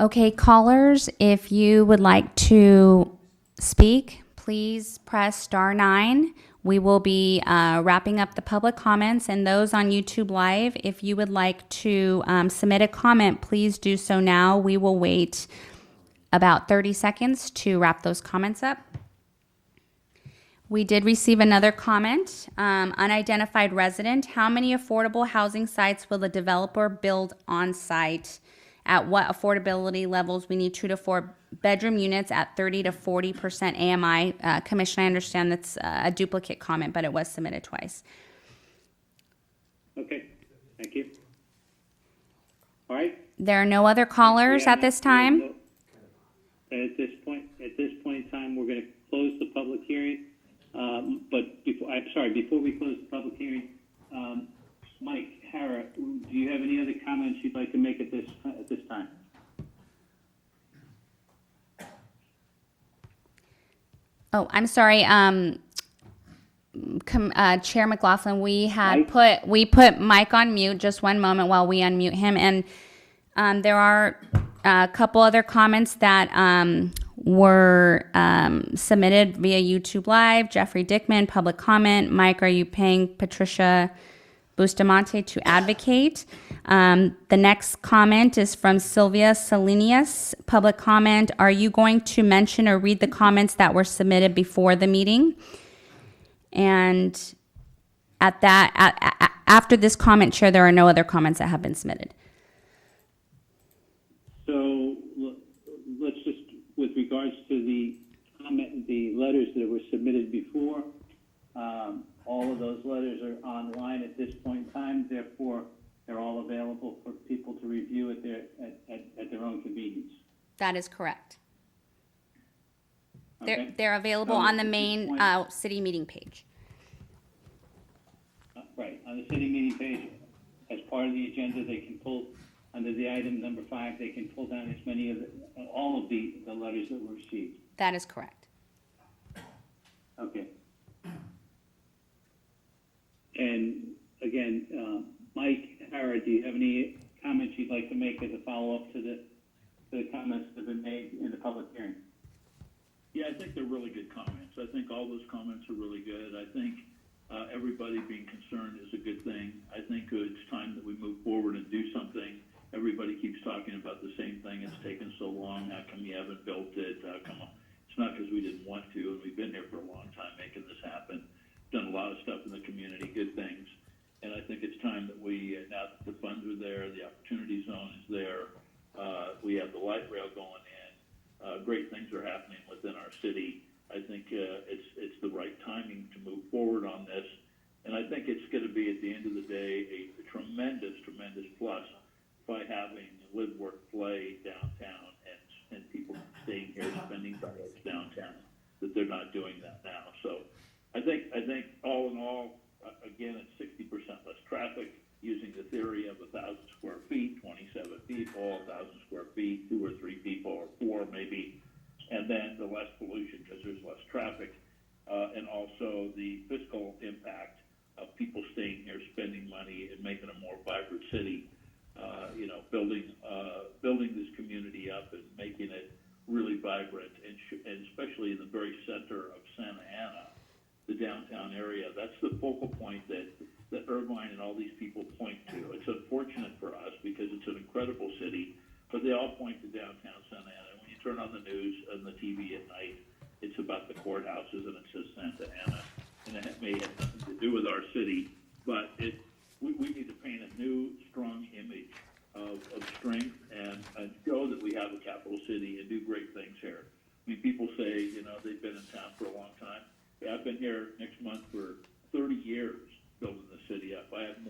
Okay, callers, if you would like to speak, please press *9. We will be wrapping up the public comments, and those on YouTube Live, if you would like to submit a comment, please do so now. We will wait about 30 seconds to wrap those comments up. We did receive another comment. Unidentified resident, how many affordable housing sites will the developer build on site? At what affordability levels? We need 2 to 4 bedroom units at 30 to 40% AMI. Commissioner, I understand that's a duplicate comment, but it was submitted twice. Okay, thank you. All right. There are no other callers at this time. At this point in time, we're going to close the public hearing. But before we close the public hearing, Mike, Hara, do you have any other comments you'd like to make at this time? Oh, I'm sorry. Chair McLaughlin, we put Mike on mute. Just one moment while we unmute him. And there are a couple other comments that were submitted via YouTube Live. Jeffrey Dickman, public comment. Mike, are you paying Patricia Bustamante to advocate? The next comment is from Sylvia Salinius, public comment. Are you going to mention or read the comments that were submitted before the meeting? And after this comment, Chair, there are no other comments that have been submitted. So let's just, with regards to the letters that were submitted before, all of those letters are online at this point in time. Therefore, they're all available for people to review at their own convenience. That is correct. Okay. They're available on the main city meeting page. Right, on the city meeting page, as part of the agenda, they can pull, under the item number 5, they can pull down as many of all of the letters that were received. That is correct. Okay. And again, Mike, Hara, do you have any comments you'd like to make as a follow-up to the comments that have been made in the public hearing? Yeah, I think they're really good comments. I think all those comments are really good. I think everybody being concerned is a good thing. I think it's time that we move forward and do something. Everybody keeps talking about the same thing. It's taken so long. How come you haven't built it? Come on. It's not because we didn't want to, and we've been here for a long time making this happen. Done a lot of stuff in the community, good things. And I think it's time that we, now that the funds are there, the opportunity zone is there, we have the light rail going in, great things are happening within our city. I think it's the right timing to move forward on this. And I think it's going to be, at the end of the day, a tremendous, tremendous plus by having live, work, play downtown and people staying here, spending dollars downtown, that they're not doing that now. So I think all in all, again, it's 60% less traffic using the theory of 1,000 square feet, 27 people, 1,000 square feet, 2 or 3 people, or 4 maybe, and then the less pollution because there's less traffic, and also the fiscal impact of people staying here, spending money, and making a more vibrant city. Building this community up and making it really vibrant, and especially in the very center of Santa Ana, the downtown area. That's the focal point that Irvine and all these people point to. It's unfortunate for us because it's an incredible city, but they all point to downtown Santa Ana. When you turn on the news and the TV at night, it's about the courthouses and it says Santa Ana, and it may have nothing to do with our city, but we need to paint a new, strong image of strength and show that we have a capital city and do great things here. I mean, people say, they've been in town for a long time. I've been here next month for 30 years building the city up. I've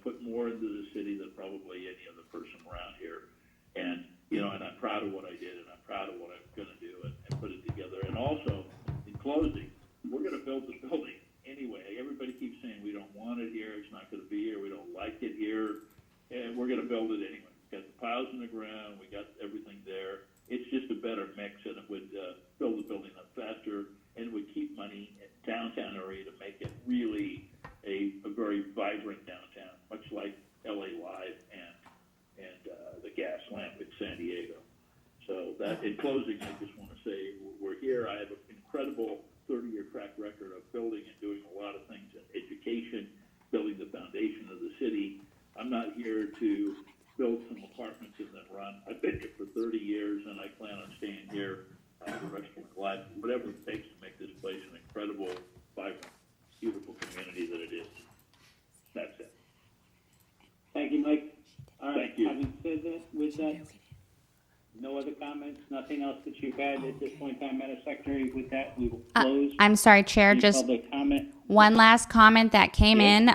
put more into the city than probably any other person around here. And, and I'm proud of what I did, and I'm proud of what I'm going to do and put it together. And also, in closing, we're going to build the building anyway. Everybody keeps saying we don't want it here, it's not going to be here, we don't like it here, and we're going to build it anyway. We got the piles in the ground, we got everything there. It's just a better mix, and it would build the building up faster, and it would keep money in downtown area to make it really a very vibrant downtown, much like LA Live and the Gas Lamp in San Diego. So that, in closing, I just want to say we're here. I have an incredible 30-year track record of building and doing a lot of things in education, building the foundation of the city. I'm not here to build some apartments and then run. I've been here for 30 years, and I plan on staying here the rest of my life, whatever it takes to make this place an incredible, vibrant, beautiful community that it is. That's it. Thank you, Mike. All right. Thank you. Having said that, with that, no other comments, nothing else that you've had at this point in time, Madam Secretary. With that, we will close. I'm sorry, Chair, the just public comment. one last comment that came in.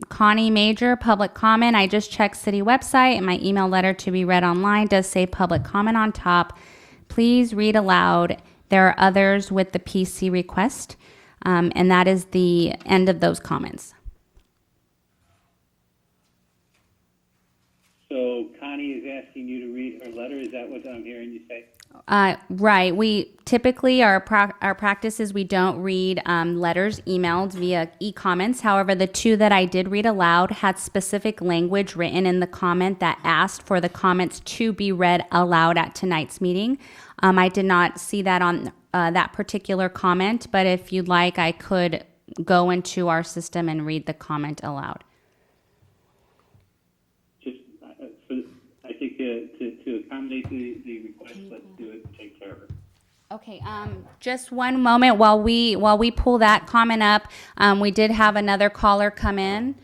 Connie Major, public comment. I just checked city website, and my email letter to be read online does say public comment on top. Please read aloud. There are others with the PC request, and that is the end of those comments. So, Connie, Connie is asking you to read her letter. Is that what I'm hearing you say? Right. We typically, our practice is we don't read letters emailed via e-comments. However, the two that I did read aloud had specific language written in the comment that asked for the comments to be read aloud at tonight's meeting. I did not see that on that particular comment, but if you'd like, I could go into our system and read the comment aloud. Just, I think to accommodate the request, let's do it and take care of it. Okay, just one moment while we pull that comment up. We did have another caller come in,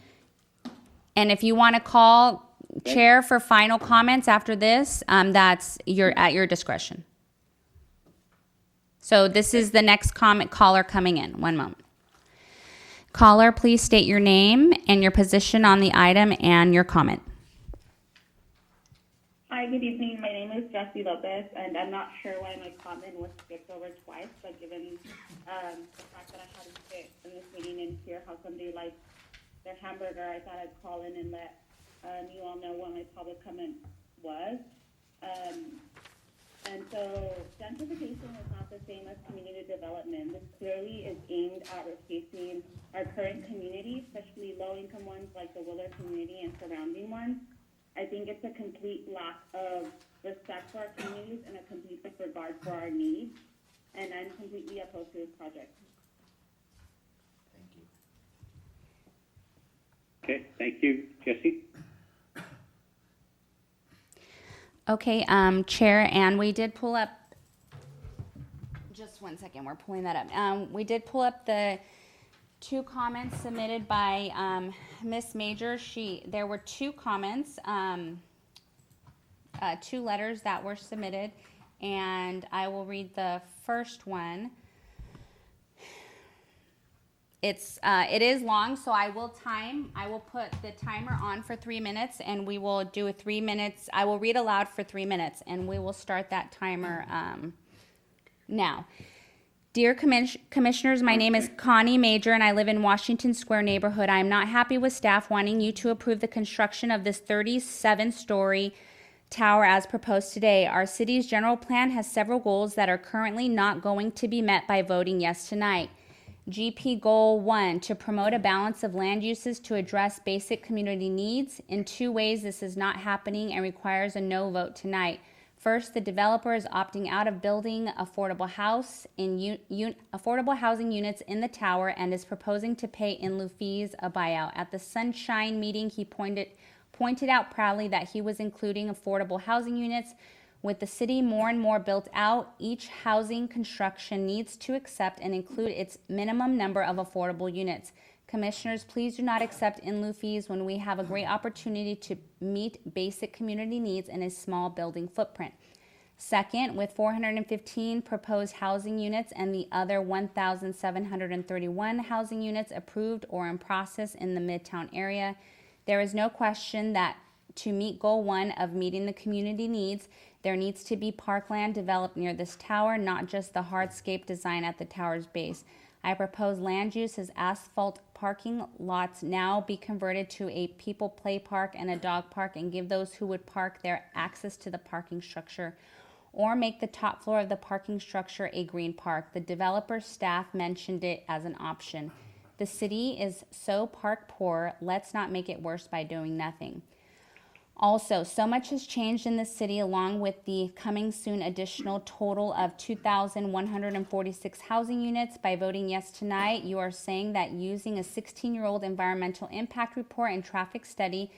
and if you want to call Chair for final comments after this, that's at your discretion. So this is the next caller coming in. One moment. Caller, please state your name and your position on the item and your comment. Hi, good evening. My name is Jessie Lopez, and I'm not sure why my comment was skipped over twice, but given the fact that I had to sit in this meeting and hear how somebody likes their hamburger, I thought I'd call in and let you all know what my public comment was. And so gentrification is not the same as community development. This clearly is aimed at replacing our current community, especially low-income ones like the Willard community and surrounding ones. I think it's a complete lack of respect for our communities and a complete disregard for our needs, and I'm completely opposed to this project. Okay, thank you, Jesse. Okay, Chair, and we did pull up, just one second, we're pulling that up. We did pull up the two comments submitted by Miss Major. There were two comments, two letters that were submitted, and I will read the first one. It is long, so I will put the timer on for 3 minutes, and we will do a 3 minutes. I will read aloud for 3 minutes, and we will start that timer now. Dear Commissioners, my name is Connie Major, and I live in Washington Square neighborhood. I am not happy with staff wanting you to approve the construction of this 37-story tower as proposed today. Our city's general plan has several goals that are currently not going to be met by voting yes tonight. GP Goal 1, to promote a balance of land uses to address basic community needs. In two ways, this is not happening and requires a no vote tonight. First, the developer is opting out of building affordable housing units in the tower and is proposing to pay in lieu fees a buyout. At the Sunshine meeting, he pointed out proudly that he was including affordable housing units. With the city more and more built out, each housing construction needs to accept and include its minimum number of affordable units. Commissioners, please do not accept in lieu fees when we have a great opportunity to meet basic community needs in a small building footprint. Second, with 415 proposed housing units and the other 1,731 housing units approved or in process in the Midtown area, there is no question that to meet Goal 1 of meeting the community needs, there needs to be parkland developed near this tower, not just the hardscape design at the tower's base. I propose land use as asphalt parking lots now be converted to a people play park and a dog park and give those who would park there access to the parking structure, or make the top floor of the parking structure a green park. The developer's staff mentioned it as an option. The city is so park poor, let's not make it worse by doing nothing. Also, so much has changed in the city along with the coming soon additional total of 2,146 housing units. By voting yes tonight, you are saying that using a 16-year-old environmental impact report and traffic study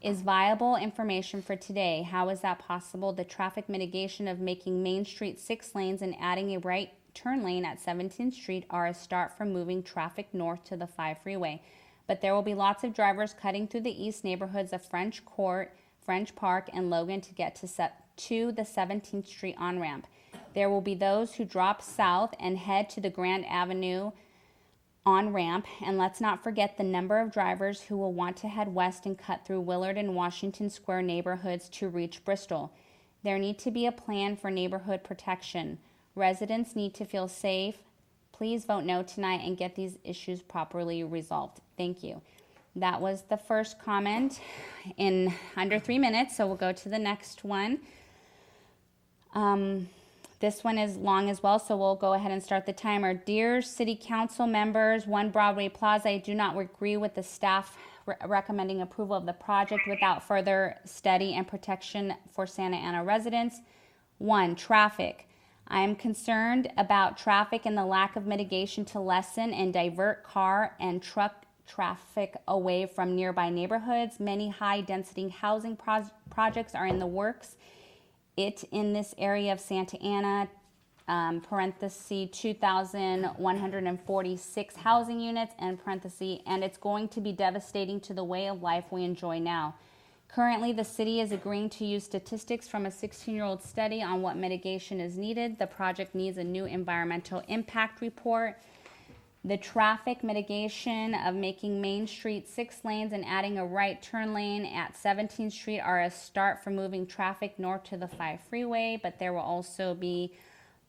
is viable information for today. How is that possible? The traffic mitigation of making Main Street 6 lanes and adding a right turn lane at 17th Street are a start for moving traffic north to the 5 freeway. But there will be lots of drivers cutting through the east neighborhoods of French Court, French Park, and Logan to get to the 17th Street on-ramp. There will be those who drop south and head to the Grand Avenue on-ramp, and let's not forget the number of drivers who will want to head west and cut through Willard and Washington Square neighborhoods to reach Bristol. There need to be a plan for neighborhood protection. Residents need to feel safe. Please vote no tonight and get these issues properly resolved. Thank you. That was the first comment in under 3 minutes, so we'll go to the next one. This one is long as well, so we'll go ahead and start the timer. Dear City Council members, 1 Broadway Plaza, I do not agree with the staff recommending approval of the project without further study and protection for Santa Ana residents. 1, traffic. I am concerned about traffic and the lack of mitigation to lessen and divert car and truck traffic away from nearby neighborhoods. Many high-density housing projects are in the works. In this area of Santa Ana, parenthesis 2,146 housing units, and parenthesis, and it's going to be devastating to the way of life we enjoy now. Currently, the city is agreeing to use statistics from a 16-year-old study on what mitigation is needed. The project needs a new environmental impact report. The traffic mitigation of making Main Street 6 lanes and adding a right turn lane at 17th Street are a start for moving traffic north to the 5 freeway, but there will also be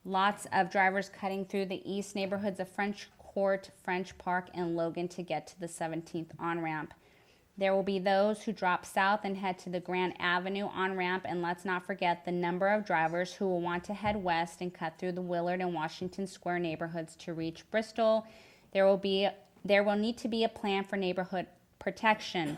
lots of drivers cutting through the east neighborhoods of French Court, French Park, and Logan to get to the 17th on-ramp. There will be those who drop south and head to the Grand Avenue on-ramp, and let's not forget the number of drivers who will want to head west and cut through the Willard and Washington Square neighborhoods to reach Bristol. There will need to be a plan for neighborhood protection.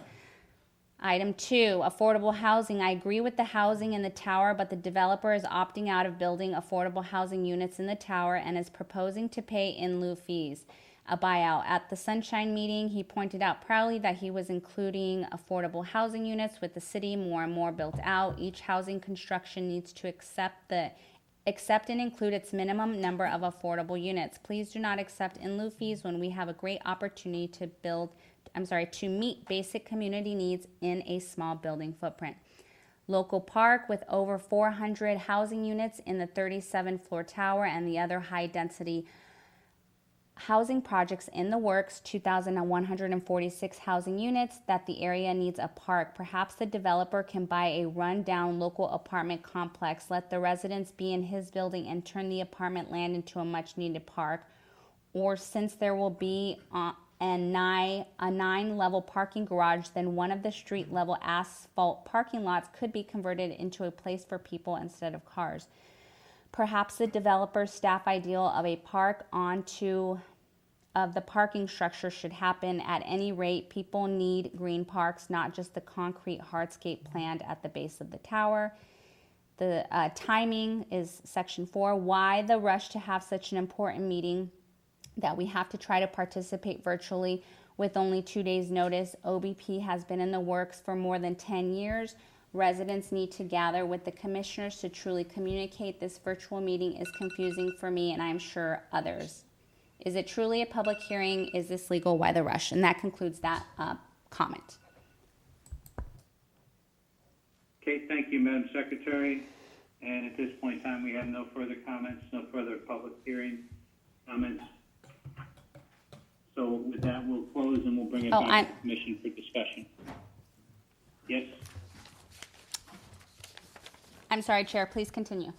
Item 2, affordable housing. I agree with the housing in the tower, but the developer is opting out of building affordable housing units in the tower and is proposing to pay in lieu fees. A buyout. At the Sunshine meeting, he pointed out proudly that he was including affordable housing units with the city more and more built out. Each housing construction needs to accept and include its minimum number of affordable units. Please do not accept in lieu fees when we have a great opportunity to meet basic community needs in a small building footprint. Local park with over 400 housing units in the 37-floor tower and the other high-density housing projects in the works, 2,146 housing units, that the area needs a park. Perhaps the developer can buy a run-down local apartment complex, let the residents be in his building, and turn the apartment land into a much-needed park. Or since there will be a 9-level parking garage, then one of the street-level asphalt parking lots could be converted into a place for people instead of cars. Perhaps the developer's staff ideal of a park of the parking structure should happen. At any rate, people need green parks, not just the concrete hardscape planned at the base of the tower. The timing is section 4. Why the rush to have such an important meeting that we have to try to participate virtually with only 2 days notice? OBP has been in the works for more than 10 years. Residents need to gather with the commissioners to truly communicate. This virtual meeting is confusing for me and I'm sure others. Is it truly a public hearing? Is this legal? Why the rush? And that concludes that comment. Okay, thank you, Madam Secretary. And at this point in time, we have no further comments, no further public hearing comments. So with that, we'll close and we'll bring it back to the commission for discussion. Yes? I'm sorry, Chair, please continue.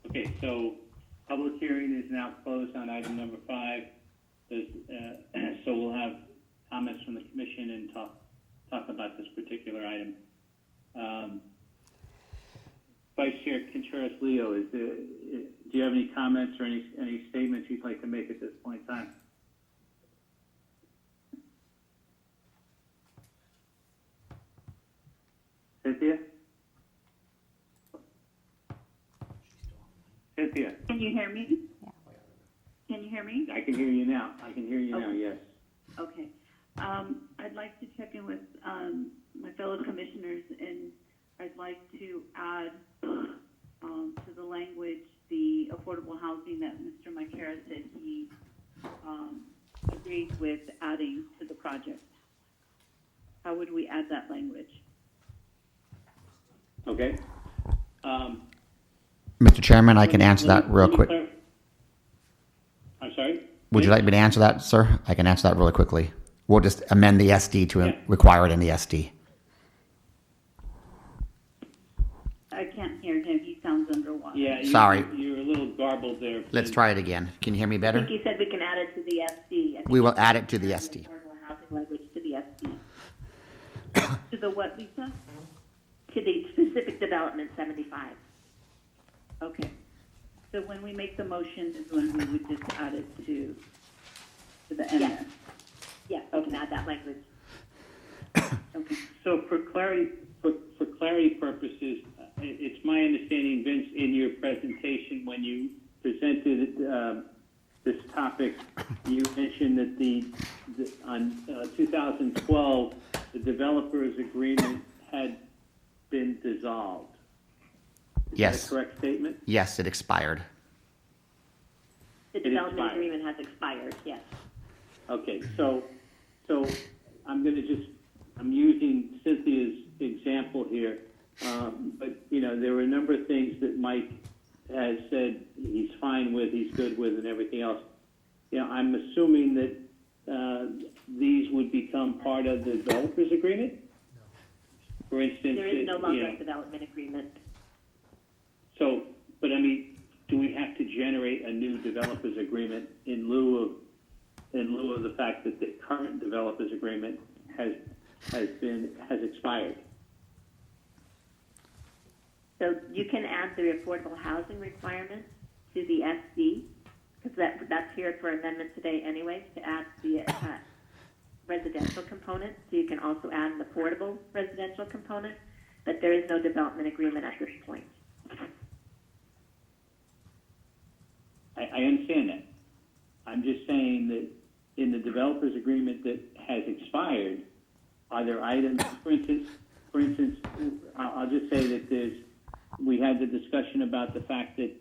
Okay, so public hearing is now closed on item number 5. So we'll have comments from the commission and talk about this particular item. Vice Chair Contreras-Leo, do you have any comments or any statements you'd like to make at this point in time? Cynthia? Cynthia? Can you hear me? Yeah. Can you hear me? I can hear you now. Yes. Okay. I'd like to check in with my fellow commissioners, and I'd like to add to the language the affordable housing that Mr. Macara said he agreed with adding to the project. How would we add that language? Okay. Mr. Chairman, I can answer that real quick. I'm sorry? Would you like me to answer that, sir? I can answer that really quickly. We'll just amend the SD to require it in the SD. I can't hear him. He sounds under one. Yeah. Sorry. You're a little garbled there. Let's try it again. Can you hear me I better? think you said we can add it to the SD. I think We will add it to the SD. affordable housing language to the SD. To the what, Lisa? To the specific development 75. Okay. So when we make the motion is when we would just add it to the MS. Yes. Yeah, we can add that language. Okay. So for clarity purposes, it's my understanding, Vince, in your presentation, when you presented this topic, you mentioned that on 2012, the developers agreement had been dissolved. Is Yes. that a correct statement? Yes, it expired. The development agreement has expired, yes. Okay, so I'm using Cynthia's example here, but there were a number of things that Mike has said he's fine with, he's good with, and everything else. I'm assuming that these would become part of the developers agreement. For instance, There is no longer a development agreement. So, but I mean, do we have to generate a new developers agreement in lieu of the fact that the current developers agreement has expired? So you can add the affordable housing requirements to the SD, because that's here for amendment today anyway, to add the residential component. So you can also add an affordable residential component, but there is no development agreement at this point. I understand that. I'm just saying that in the developers agreement that has expired, are there items, for instance, I'll just say that we had the discussion about the fact that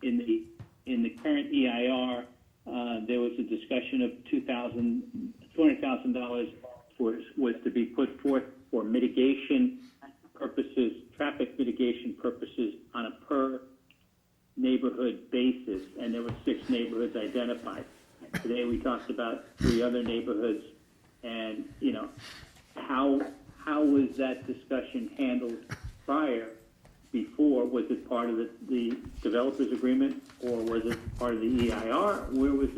in the current EIR, there was a discussion of $200,000 was to be put forth for mitigation purposes, traffic mitigation purposes on a per neighborhood basis, and there were 6 neighborhoods identified. Today we talked about 3 other neighborhoods, and how was that discussion handled prior? Before, was it part of the developers agreement, or was it part of the EIR? Where was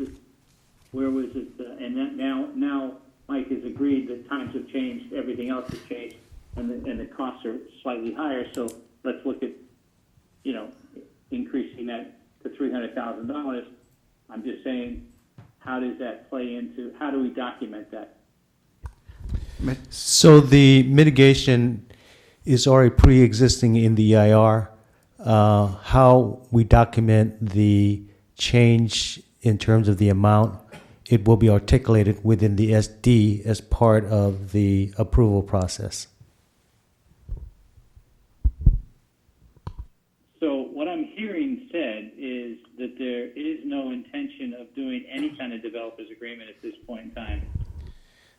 it? And that now Mike has agreed that times have changed, everything else has changed, and the costs are slightly higher. So let's look at increasing that to $300,000. I'm just saying, how does that play into? How do we document that? So the mitigation is already pre-existing in the EIR. How we document the change in terms of the amount, it will be articulated within the SD as part of the approval process. So what I'm hearing said is that there is no intention of doing any kind of developers agreement at this point in time.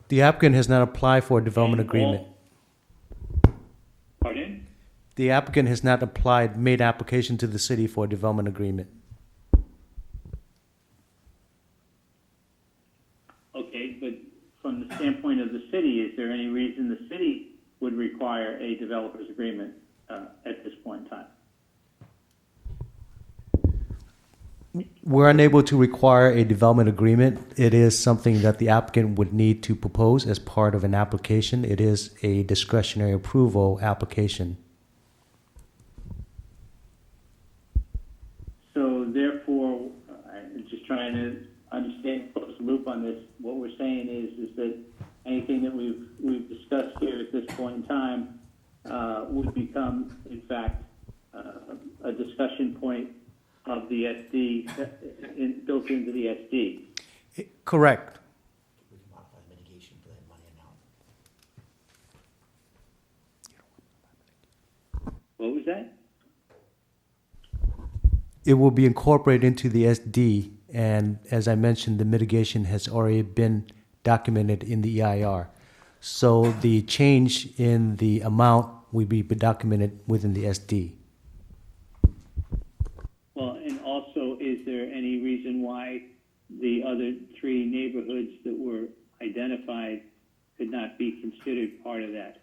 The applicant has not applied for a development agreement. Pardon? The applicant has not made application to the city for a development agreement. Okay, but from the standpoint of the city, is there any reason the city would require a developers agreement at this point in time? We're unable to require a development agreement. It is something that the applicant would need to propose as part of an application. It is a discretionary approval application. So therefore, I'm just trying to understand, close the loop on this. What we're saying is that anything that we've discussed here at this point in time would become, in fact, a discussion point of the SD, built into the SD. Correct. What was that? It will be incorporated into the SD, and as I mentioned, the mitigation has already been documented in the EIR. So the change in the amount will be documented within the SD. Well, and also, is there any reason why the other 3 neighborhoods that were identified could not be considered part of that?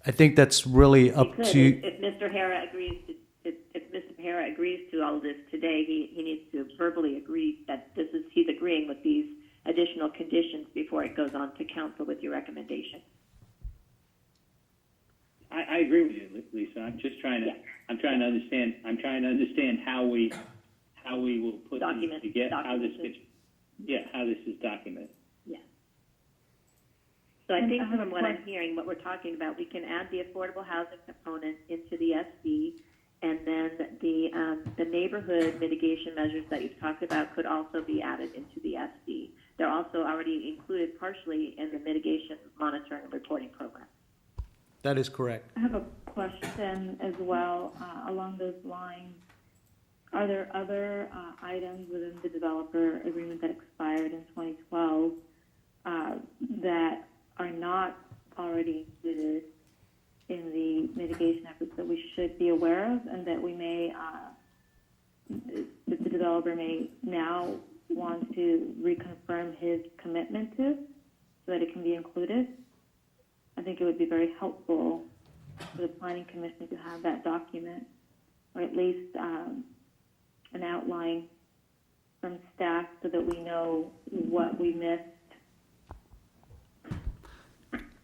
I think that's really up Could, to. if Mr. Hara agrees to, if Mr. Hara agrees to all of this today, he needs to verbally agree that he's agreeing with these additional conditions before it goes on to council with your recommendation. I agree with you, Lisa. I'm just trying to, I'm trying to understand how we will put these together, how this is documented. Yeah. So I think from what I'm hearing, what we're talking about, we can add the affordable housing component into the SD, and then the neighborhood mitigation measures that you've talked about could also be added into the SD. They're also already included partially in the mitigation monitoring and reporting program. That is correct. I have a question as well along those lines. Are there other items within the developer agreement that expired in 2012 that are not already included in the mitigation efforts that we should be aware of, and that we may, that the developer may now want to reconfirm his commitment to, so that it can be included? I think it would be very helpful for the Planning Commission to have that document, or at least an outline from staff so that we know what we missed.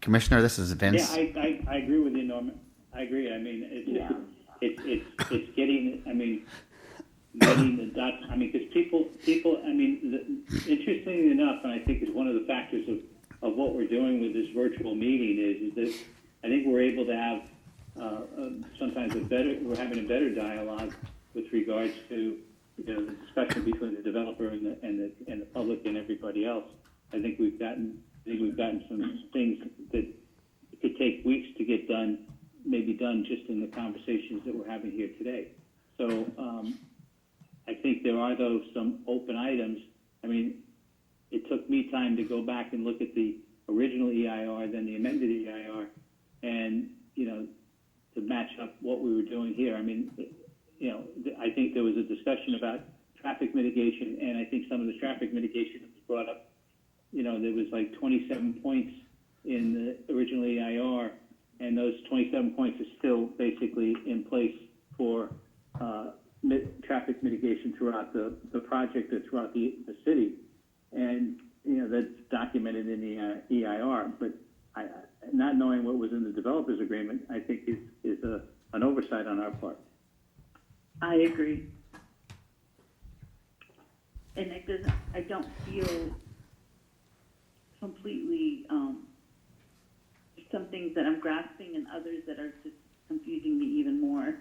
Commissioner, this is Vince. Yeah, I agree with you, Norman. I agree. I mean, it's getting, I mean, getting the dots. I mean, because people, I mean, interestingly enough, and I think is one of the factors of what we're doing with this virtual meeting is that I think we're able to have sometimes we're having a better dialogue with regards to the discussion between the developer and the public and everybody else. I think we've gotten some things that could take weeks to get done, maybe done just in the conversations that we're having here today. So I think there are some open items. I mean, it took me time to go back and look at the original EIR, then the amended EIR, and to match up what we were doing here. I mean, I think there was a discussion about traffic mitigation, and I think some of the traffic mitigation that was brought up. There was like 27 points in the original EIR, and those 27 points are still basically in place for traffic mitigation throughout the project or throughout the city. And, that's documented in the EIR. But not knowing what was in the developer's agreement, I think is an oversight on our part. I agree. And I don't feel completely, some things that I'm grasping and others that are just confusing me even more.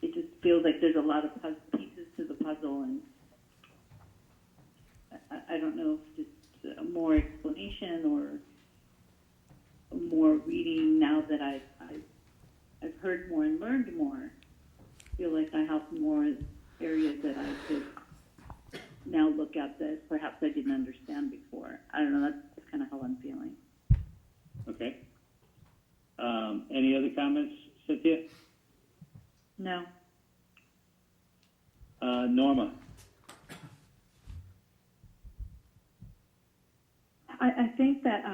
It just feels like there's a lot of pieces to the puzzle, and I don't know if just more explanation or more reading now that I've heard more and learned more. I feel like I have more areas that I could now look at that perhaps I didn't understand before. I don't know, that's kind of how I'm feeling. Okay. Any other comments, Cynthia? No. Norma? I think that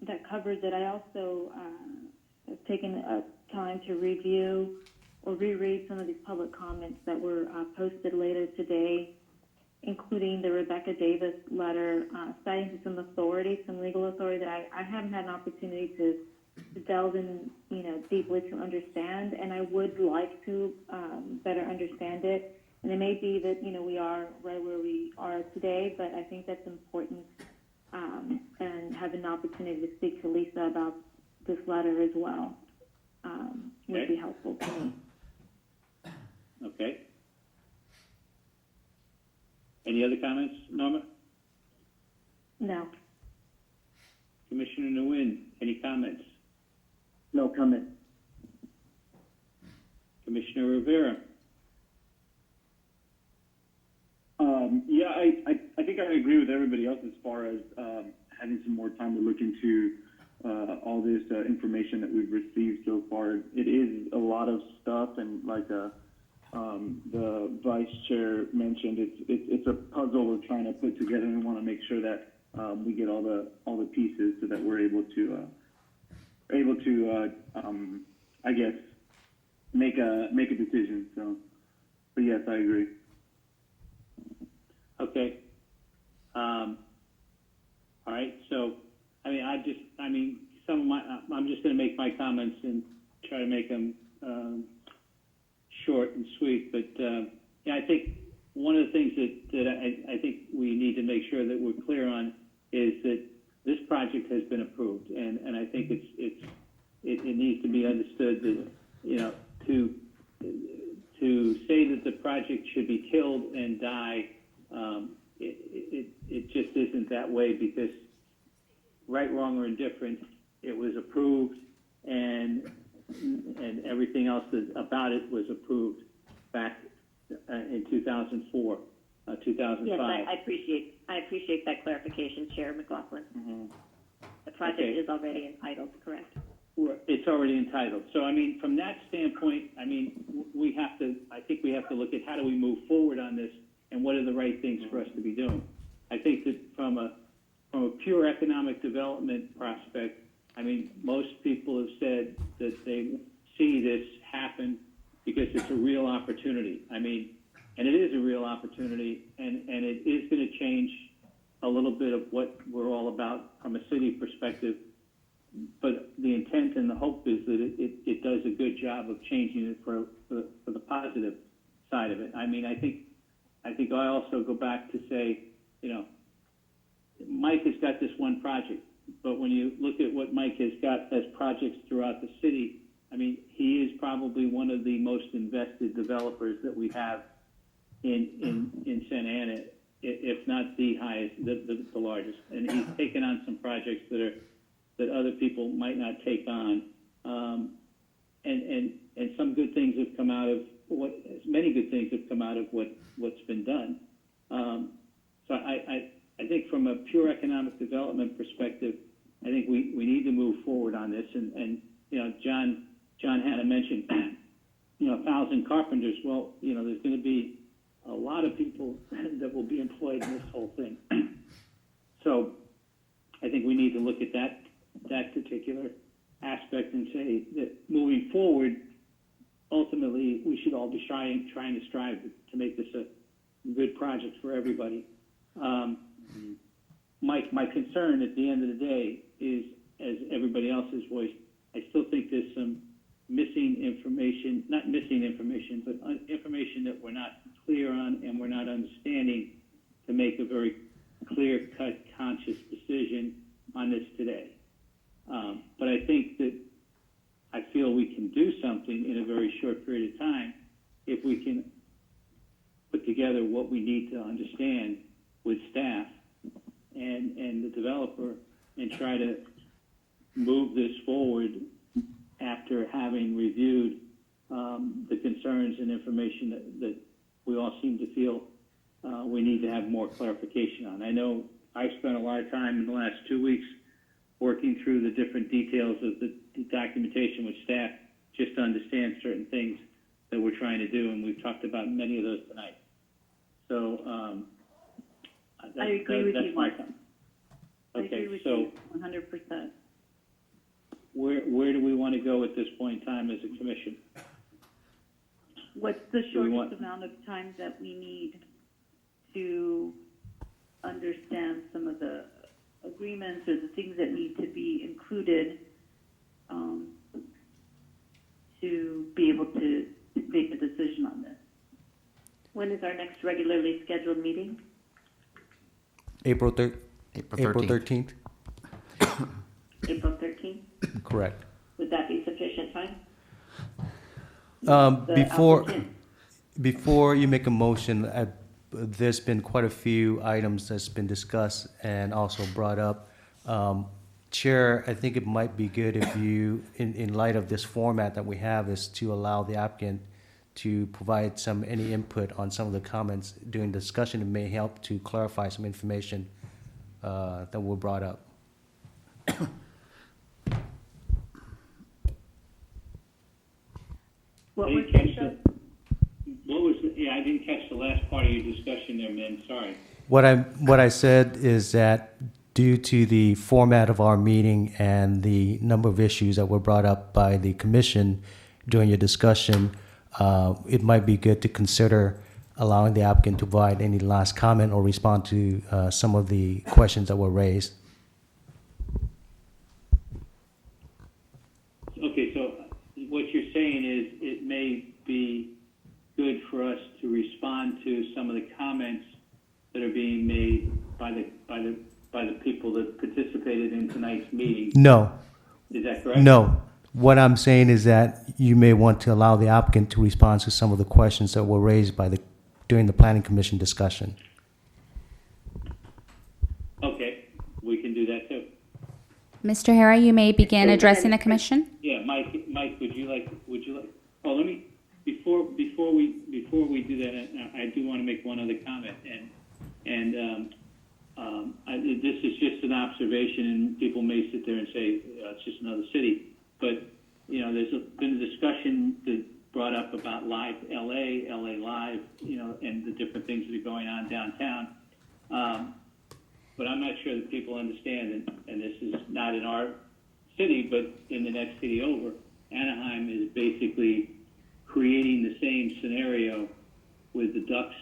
that covers it. I also have taken time to review or reread some of these public comments that were posted later today, including the Rebecca Davis letter citing some authority, some legal authority that I haven't had an opportunity to delve in, deeply to understand, and I would like to better understand it. And it may be that, we are right where we are today, but I think that's important, and have an opportunity to speak to Lisa about this letter as well would be helpful to me. Okay. Any other comments, Norma? No. Commissioner Nguyen, any comments? No comment. Commissioner Rivera? Yeah, I think I agree with everybody else as far as having some more time to look into all this information that we've received so far. It is a lot of stuff, and like the vice chair mentioned, it's a puzzle we're trying to put together, and we want to make sure that we get all the pieces so that we're able to able to, I guess, make a decision. So, but yes, I agree. Okay. All right. So, I mean, I'm just going to make my comments and try to make them short and sweet. But yeah, I think one of the things that I think we need to make sure that we're clear on is that this project has been approved, and I think it needs to be understood that, you know, to say that the project should be killed and die, it just isn't that way, because right, wrong, or indifferent, it was approved, and everything else about it was approved back in 2004, 2005. Yes, I appreciate that clarification, Chair McLaughlin. Mm-hmm. The project is already entitled, correct? It's already entitled. So, I mean, from that standpoint, I mean, I think we have to look at how do we move forward on this, and what are the right things for us to be doing. I think that from a pure economic development prospect, I mean, most people have said that they see this happen because it's a real opportunity. I mean, and it is a real opportunity, and it is going to change a little bit of what we're all about from a city perspective. But the intent and the hope is that it does a good job of changing it for the positive side of it. I mean, I think I also go back to say, you know, Mike has got this one project, but when you look at what Mike has got as projects throughout the city, I mean, he is probably one of the most invested developers that we have in Santa Ana, if not the highest, the largest. And he's taken on some projects that other people might not take on. And some good things have come out of many good things have come out of what's been done. So I think from a pure economic development perspective, I think we need to move forward on this. And you know, John Hanna mentioned, you know, 1,000 carpenters. Well, you know, there's going to be a lot of people that will be employed in this whole thing. So I think we need to look at that particular aspect and say that moving forward, ultimately, we should all be trying to strive to make this a good project for everybody. My concern at the end of the day is, as everybody else has voiced, I still think there's some missing information, not missing information, but information that we're not clear on and we're not understanding to make a very clear-cut, conscious decision on this today. But I think that I feel we can do something in a very short period of time if we can put together what we need to understand with staff and the developer and try to move this forward after having reviewed the concerns and information that we all seem to feel we need to have more clarification on. I know I've spent a lot of time in the last 2 weeks working through the different details of the documentation with staff just to understand certain things that we're trying to do, and we've talked about many of those tonight. So I agree with you, Mark. Okay, I agree with so you 100%. where do we want to go at this point in time as a commission? What's the shortest amount of time that we need to understand some of the agreements or the things that need to be included to be able to make a decision on this? When is our next regularly scheduled meeting? April 13th. April 13th? Correct. Would that be sufficient time? Before you make a motion, there's been quite a few items that's been discussed and also brought up. Chair, I think it might be good if you, in light of this format that we have, is to allow the applicant to provide any input on some of the comments during discussion. It may help to clarify some information that were brought up. I didn't catch the last part of your discussion there, man. Sorry. What I said is that due to the format of our meeting and the number of issues that were brought up by the commission during your discussion, it might be good to consider allowing the applicant to provide any last comment or respond to some of the questions that were raised. Okay, so what you're saying is it may be good for us to respond to some of the comments that are being made by the people that participated in tonight's meeting. No. Is that correct? No. What I'm saying is that you may want to allow the applicant to respond to some of the questions that were raised during the Planning Commission discussion. Okay, we can do that too. Mr. Hara, you may begin addressing the commission. Yeah, Mike, would you like, oh, let me, before we do that, I do want to make one other comment, this is just an observation, and people may sit there and say, it's just another city, but, there's been a discussion that brought up about Live LA Live, and the different things that are going on downtown, but I'm not sure that people understand, and this is not in our city, but in the next city over, Anaheim is basically creating the same scenario with the Ducks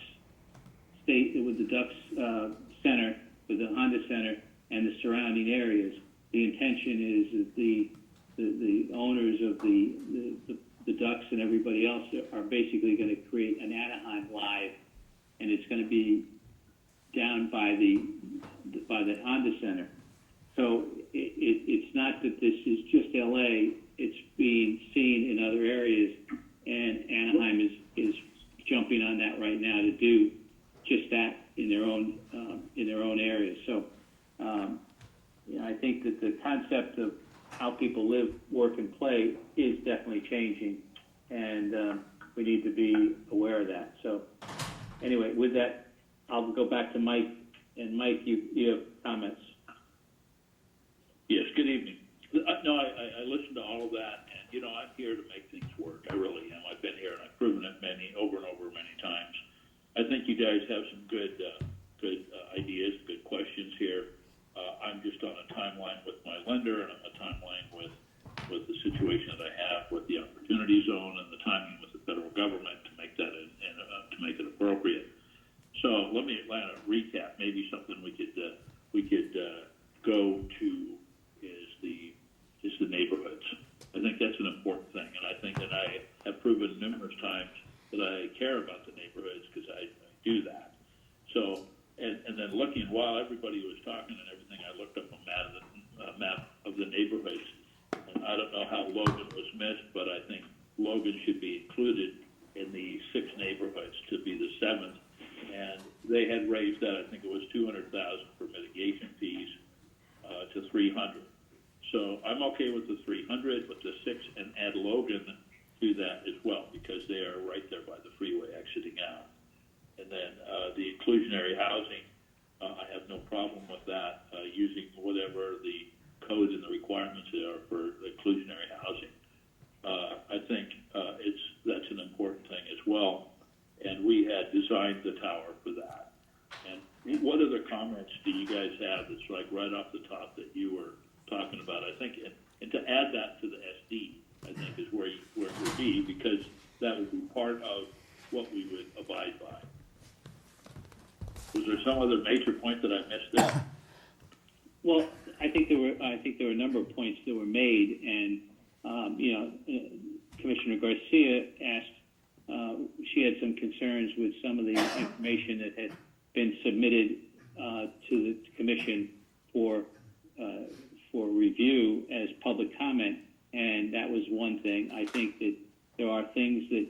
Center, with the Honda Center, and the surrounding areas. The intention is that the owners of the Ducks and everybody else are basically going to create an Anaheim Live, and it's going to be down by the Honda Center. So it's not that this is just LA; it's being seen in other areas, and Anaheim is jumping on that right now to do just that in their own areas. So I think that the concept of how people live, work, and play is definitely changing, and we need to be aware of that. So anyway, with that, I'll go back to Mike. And Mike, you have comments. Yes, good evening. No, I listened to all of that, and I'm here to make things work. I really am. I've been here and I've proven it over and over many times. I think you guys have some good ideas, good questions here. I'm just on a timeline with my lender, and I'm on a timeline with the situation that I have with the opportunity zone and the timing with the federal government to make that to make it appropriate. So let me recap. Maybe something we could go to is the neighborhoods. I think that's an important thing, and I think that I have proven numerous times that I care about the neighborhoods because I do that. So, and then looking while everybody was talking and everything, I looked up a map of the neighborhoods, and I don't know how Logan was missed, but I think Logan should be included in the 6 neighborhoods to be the 7th. And they had raised that, I think it was $200,000 for mitigation fees to $300,000. So I'm okay with the $300,000, with the 6, and add Logan to that as well because they are right there by the freeway exiting out. And then the inclusionary housing, I have no problem with that, using whatever the codes and the requirements are for inclusionary housing. I think that's an important thing as well. And we had designed the tower for that. And what other comments do you guys have that's like right off the top that you were talking about? I think, and to add that to the SD, I think is where it would be, because that would be part of what we would abide by. Was there some other major point that I missed there? Well, I think there were a number of points that were made, and Commissioner Garcia asked. She had some concerns with some of the information that had been submitted to the commission for review as public comment, and that was one thing. I think that there are things that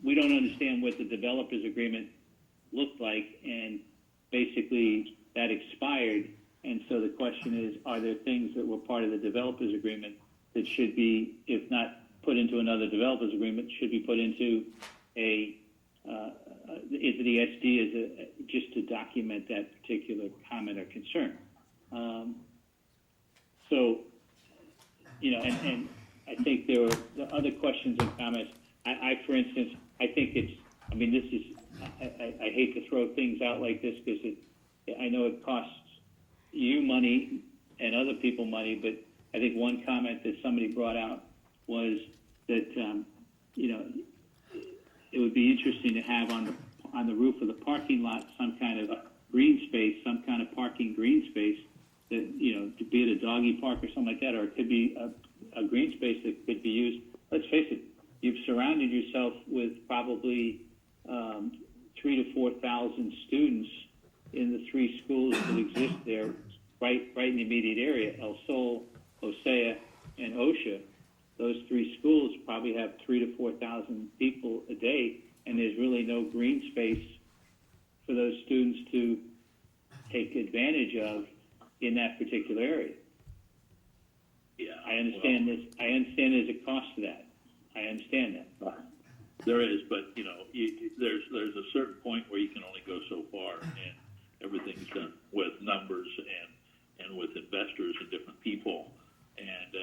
we don't understand what the developers agreement looked like, and basically that expired. And so the question is, are there things that were part of the developers agreement that should be, if not put into another developers agreement, should be put into the SD just to document that particular comment or concern. And I think there were other questions and comments. For instance, I think I hate to throw things out like this because I know it costs you money and other people money, but I think one comment that somebody brought out was that, it would be interesting to have on the roof of the parking lot some kind of green space, some kind of parking green space that, to be at a doggy park or something like that, or it could be a green space that could be used. Let's face it, you've surrounded yourself with probably 3,000 to 4,000 students in the three schools that exist there, right in the immediate area, El Sol, Osea, and OSHA. Those three schools probably have 3,000 to 4,000 people a day, and there's really no green space for those students to take advantage of in that particular area. Yeah, I understand this. I understand there's a cost to that. I understand that. There is, but there's a certain point where you can only go so far, and everything's done with numbers and with investors and different people. And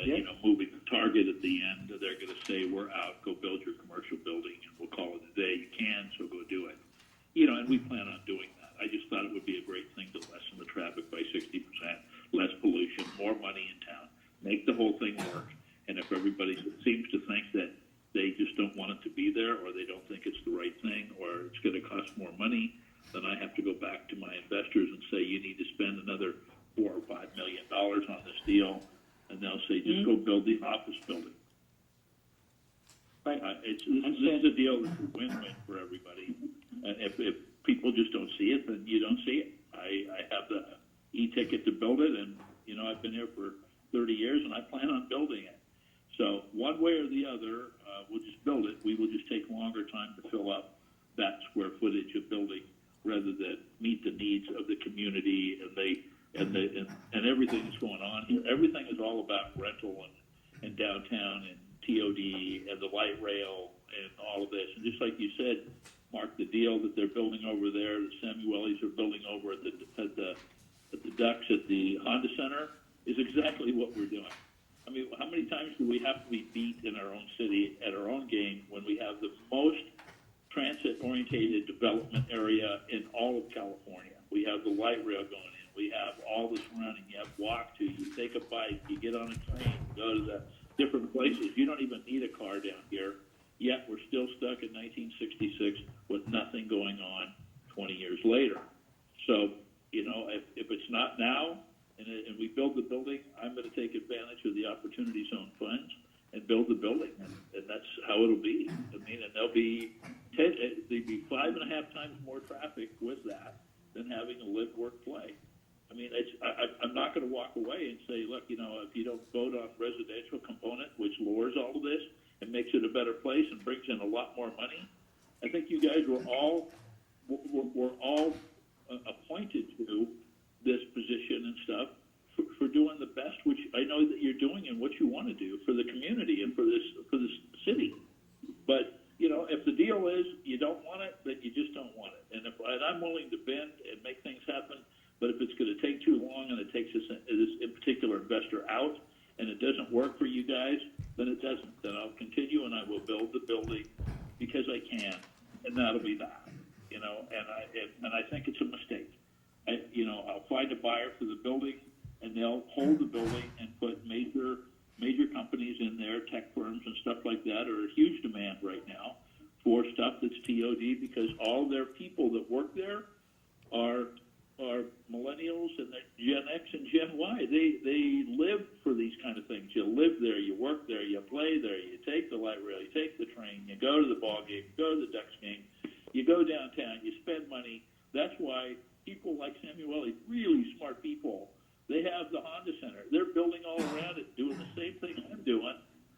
moving the target at the end, they're going to say, "We're out. Go build your commercial building, and we'll call it a day. You can, so go do it." And we plan on doing that. I just thought it would be a great thing to lessen the traffic by 60%, less pollution, more money in town, make the whole thing work. And if everybody seems to think that they just don't want it to be there, or they don't think it's the right thing, or it's going to cost more money, then I have to go back to my investors and say, you need to spend another $4 or $5 million on this deal, and they'll say, just go build the office building. Right. This is a deal that's a win-win for everybody. And if people just don't see it, then you don't see it. I have the e-ticket to build it, and I've been here for 30 years, and I plan on building it. So one way or the other, we'll just build it. We will just take longer time to fill up that square footage of building rather than meet the needs of the community and everything that's going on here. Everything is all about rental and downtown and TOD and the light rail and all of this. And just like you said, Mark, the deal that they're building over there, the Samuelis are building over at the Ducks at the Honda Center, is exactly what we're doing. I mean, how many times do we have to be beat in our own city at our own game when we have the most transit-oriented development area in all of California? We have the light rail going in. We have all the surrounding. You have walk to. You take a bike. You get on a train. You go to the different places. You don't even need a car down here. Yet we're still stuck in 1966 with nothing going on 20 years later. So, if it's not now, and we build the building, I'm going to take advantage of the Opportunity Zone funds and build the building, and that's how it'll be. I mean, and there'll be 5.5 times more traffic with that than having a live, work, play. I mean, I'm not going to walk away and say, look, if you don't vote on residential component, which lowers all of this and makes it a better place and brings in a lot more money, I think you guys were all appointed to this position and stuff for doing the best, which I know that you're doing and what you want to do for the community and for this city. But if the deal is you don't want it, then you just don't want it. And I'm willing to bend and make things happen, but if it's going to take too long and it takes this in particular investor out and it doesn't work for you guys, then it doesn't. Then I'll continue and I will build the building because I can, and that'll be that. And I think it's a mistake. I'll find a buyer for the building, and they'll hold the building and put major companies in there, tech firms and stuff like that, are a huge demand right now for stuff that's TOD because all their people that work there are millennials and Gen X and Gen Y. They live for these kind of things. You live there, you work there, you play there, you take the light rail, you take the train, you go to the ball game, you go to the Ducks game, you go downtown, you spend money. That's why people like Samueli, really smart people, they have the Honda Center. They're building all around it, doing the same thing I'm doing,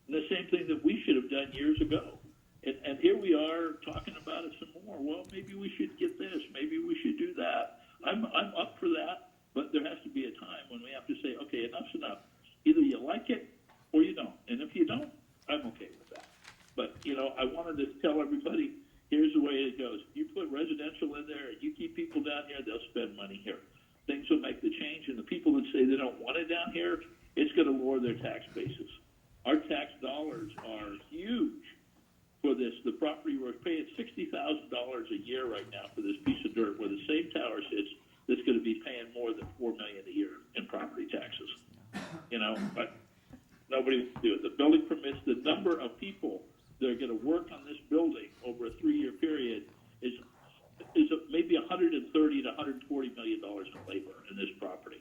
and the same thing that we should have done years ago. And here we are talking about it some more. Well, maybe we should get this. Maybe we should do that. I'm up for that, but there has to be a time when we have to say, okay, enough's enough. Either you like it or you don't. And if you don't, I'm okay with that. But, I wanted to tell everybody, here's the way it goes. You put residential in there, you keep people down here, they'll spend money here. Things will make the change, and the people that say they don't want it down here, it's going to lower their tax basis. Our tax dollars are huge for this. The property, we're paying $60,000 a year right now for this piece of dirt where the same tower sits that's going to be paying more than $4 million a year in property taxes. But nobody will do it. The building permits, the number of people that are going to work on this building over a 3-year period is maybe $130 to $140 million in labor in this property.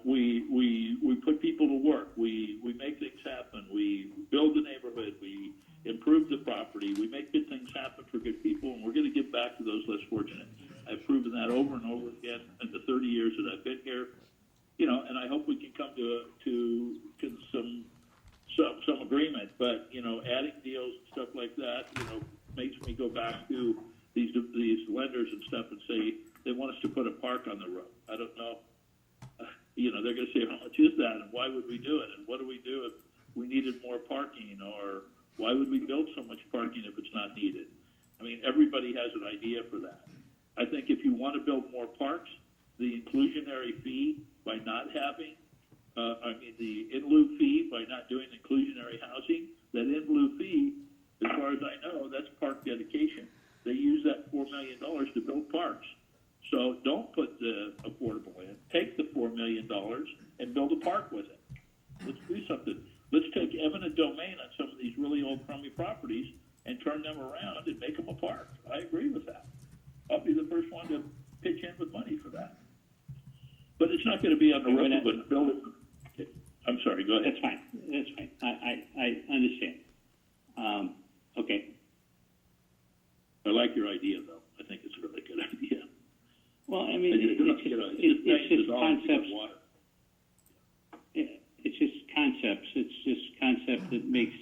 We put people to work. We make things happen. We build the neighborhood. We improve the property. We make good things happen for good people, and we're going to give back to those less fortunate. I've proven that over and over again in the 30 years that I've been here. And I hope we can come to some agreement. But adding deals and stuff like that, makes me go back to these lenders and stuff and say they want us to put a park on the road. I don't know. They're going to say, how much is that, and why would we do it, and what do we do if we needed more parking, or why would we build so much parking if it's not needed? I mean, everybody has an idea for that. I think if you want to build more parks, the inclusionary fee by not having, the in lieu fee by not doing inclusionary housing, that in lieu fee, as far as I know, that's park dedication. They use that $4 million to build parks. So don't put the affordable in. Take the $4 million and build a park with it. Let's do something. Let's take eminent domain on some of these really old crummy properties and turn them around and make them a park. I agree with that. I'll be the first one to pitch in with money for that. But it's not going to be on the roof of a building. I'm sorry, go ahead. That's fine. That's fine. I understand. Okay. I like your idea, though. I think it's a really good idea. Well, I mean, it's just concepts. It's just concepts. It's just concept that makes,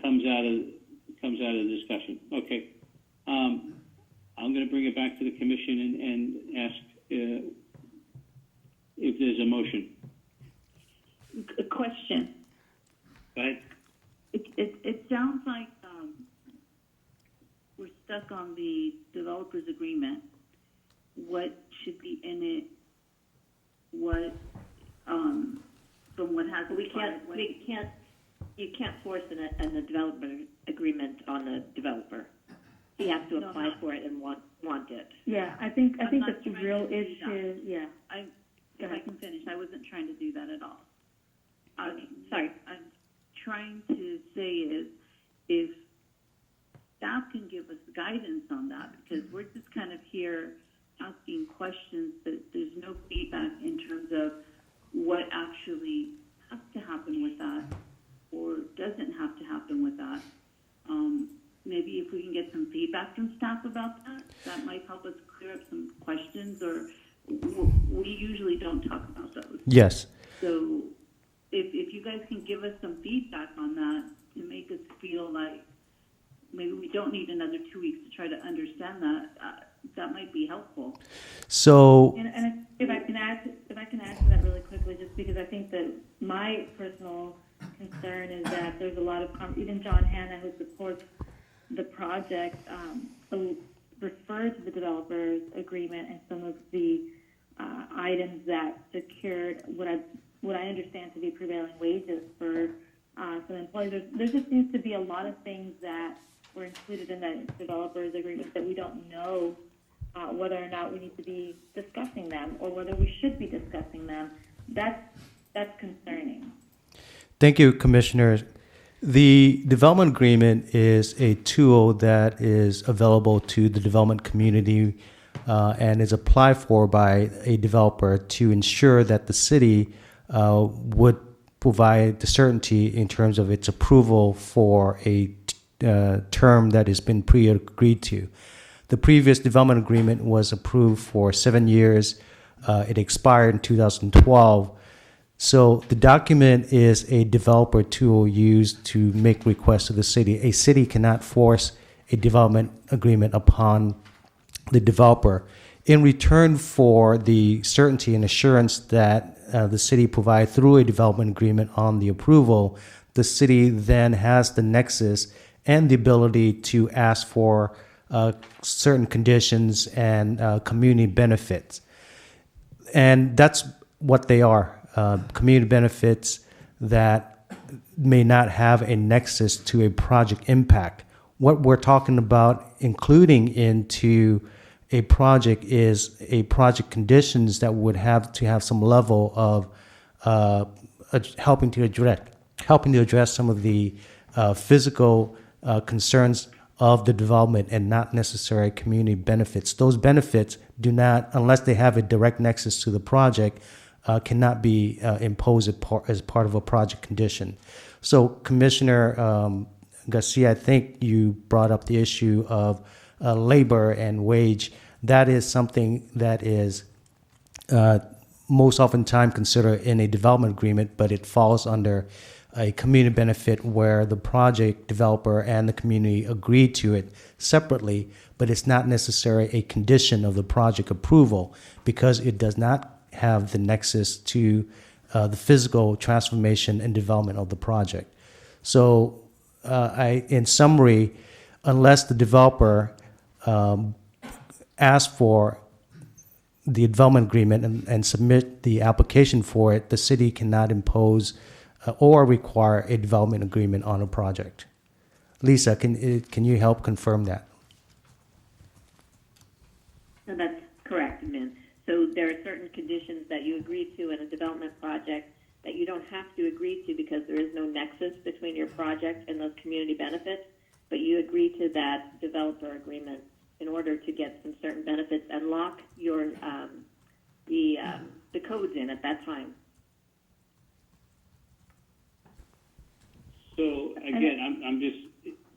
comes out of the discussion. Okay. I'm going to bring it back to the commission and ask if there's a motion. A question. Go ahead. It sounds like we're stuck on the developer's agreement. What should be in it? What from what has You can't force a developer agreement on the developer. He has to apply for it and want it. Yeah, I think that's the real issue. Yeah. If I can finish, I wasn't trying to do that at all. Sorry. I'm trying to say is if staff can give us guidance on that, because we're just kind of here asking questions, but there's no feedback in terms of what actually has to happen with that or doesn't have to happen with that. Maybe if we can get some feedback from staff about that, that might help us clear up some questions, or we usually don't talk about those. Yes. So if you guys can give us some feedback on that to make us feel like maybe we don't need another 2 weeks to try to understand that, that might be helpful. So, and if I can add to that really quickly, just because I think that my personal concern is that there's a lot of even John Hanna, who supports the project, referred to the developer's agreement and some of the items that secured what I understand to be prevailing wages for some employees. There just seems to be a lot of things that were included in that developer's agreement that we don't know whether or not we need to be discussing them or whether we should be discussing them. That's concerning. Thank you, Commissioner. The development agreement is a tool that is available to the development community and is applied for by a developer to ensure that the city would provide the certainty in terms of its approval for a term that has been pre-agreed to. The previous development agreement was approved for 7 years. It expired in 2012. So the document is a developer tool used to make requests to the city. A city cannot force a development agreement upon the developer. In return for the certainty and assurance that the city provide through a development agreement on the approval, the city then has the nexus and the ability to ask for certain conditions and community benefits. And that's what they are. Community benefits that may not have a nexus to a project impact. What we're talking about including into a project is a project conditions that would have to have some level of helping to address some of the physical concerns of the development and not necessary community benefits. Those benefits do not, unless they have a direct nexus to the project, cannot be imposed as part of a project condition. So Commissioner Garcia, I think you brought up the issue of labor and wage. That is something that is most oftentimes considered in a development agreement, but it falls under a community benefit where the project developer and the community agree to it separately, but it's not necessarily a condition of the project approval because it does not have the nexus to the physical transformation and development of the project. So in summary, unless the developer asks for the development agreement and submit the application for it, the city cannot impose or require a development agreement on a project. Lisa, can you help confirm that? No, that's correct, Min. So there are certain conditions that you agree to in a development project that you don't have to agree to because there is no nexus between your project and those community benefits, but you agree to that developer agreement in order to get some certain benefits and lock your the codes in at that time. So again, I'm just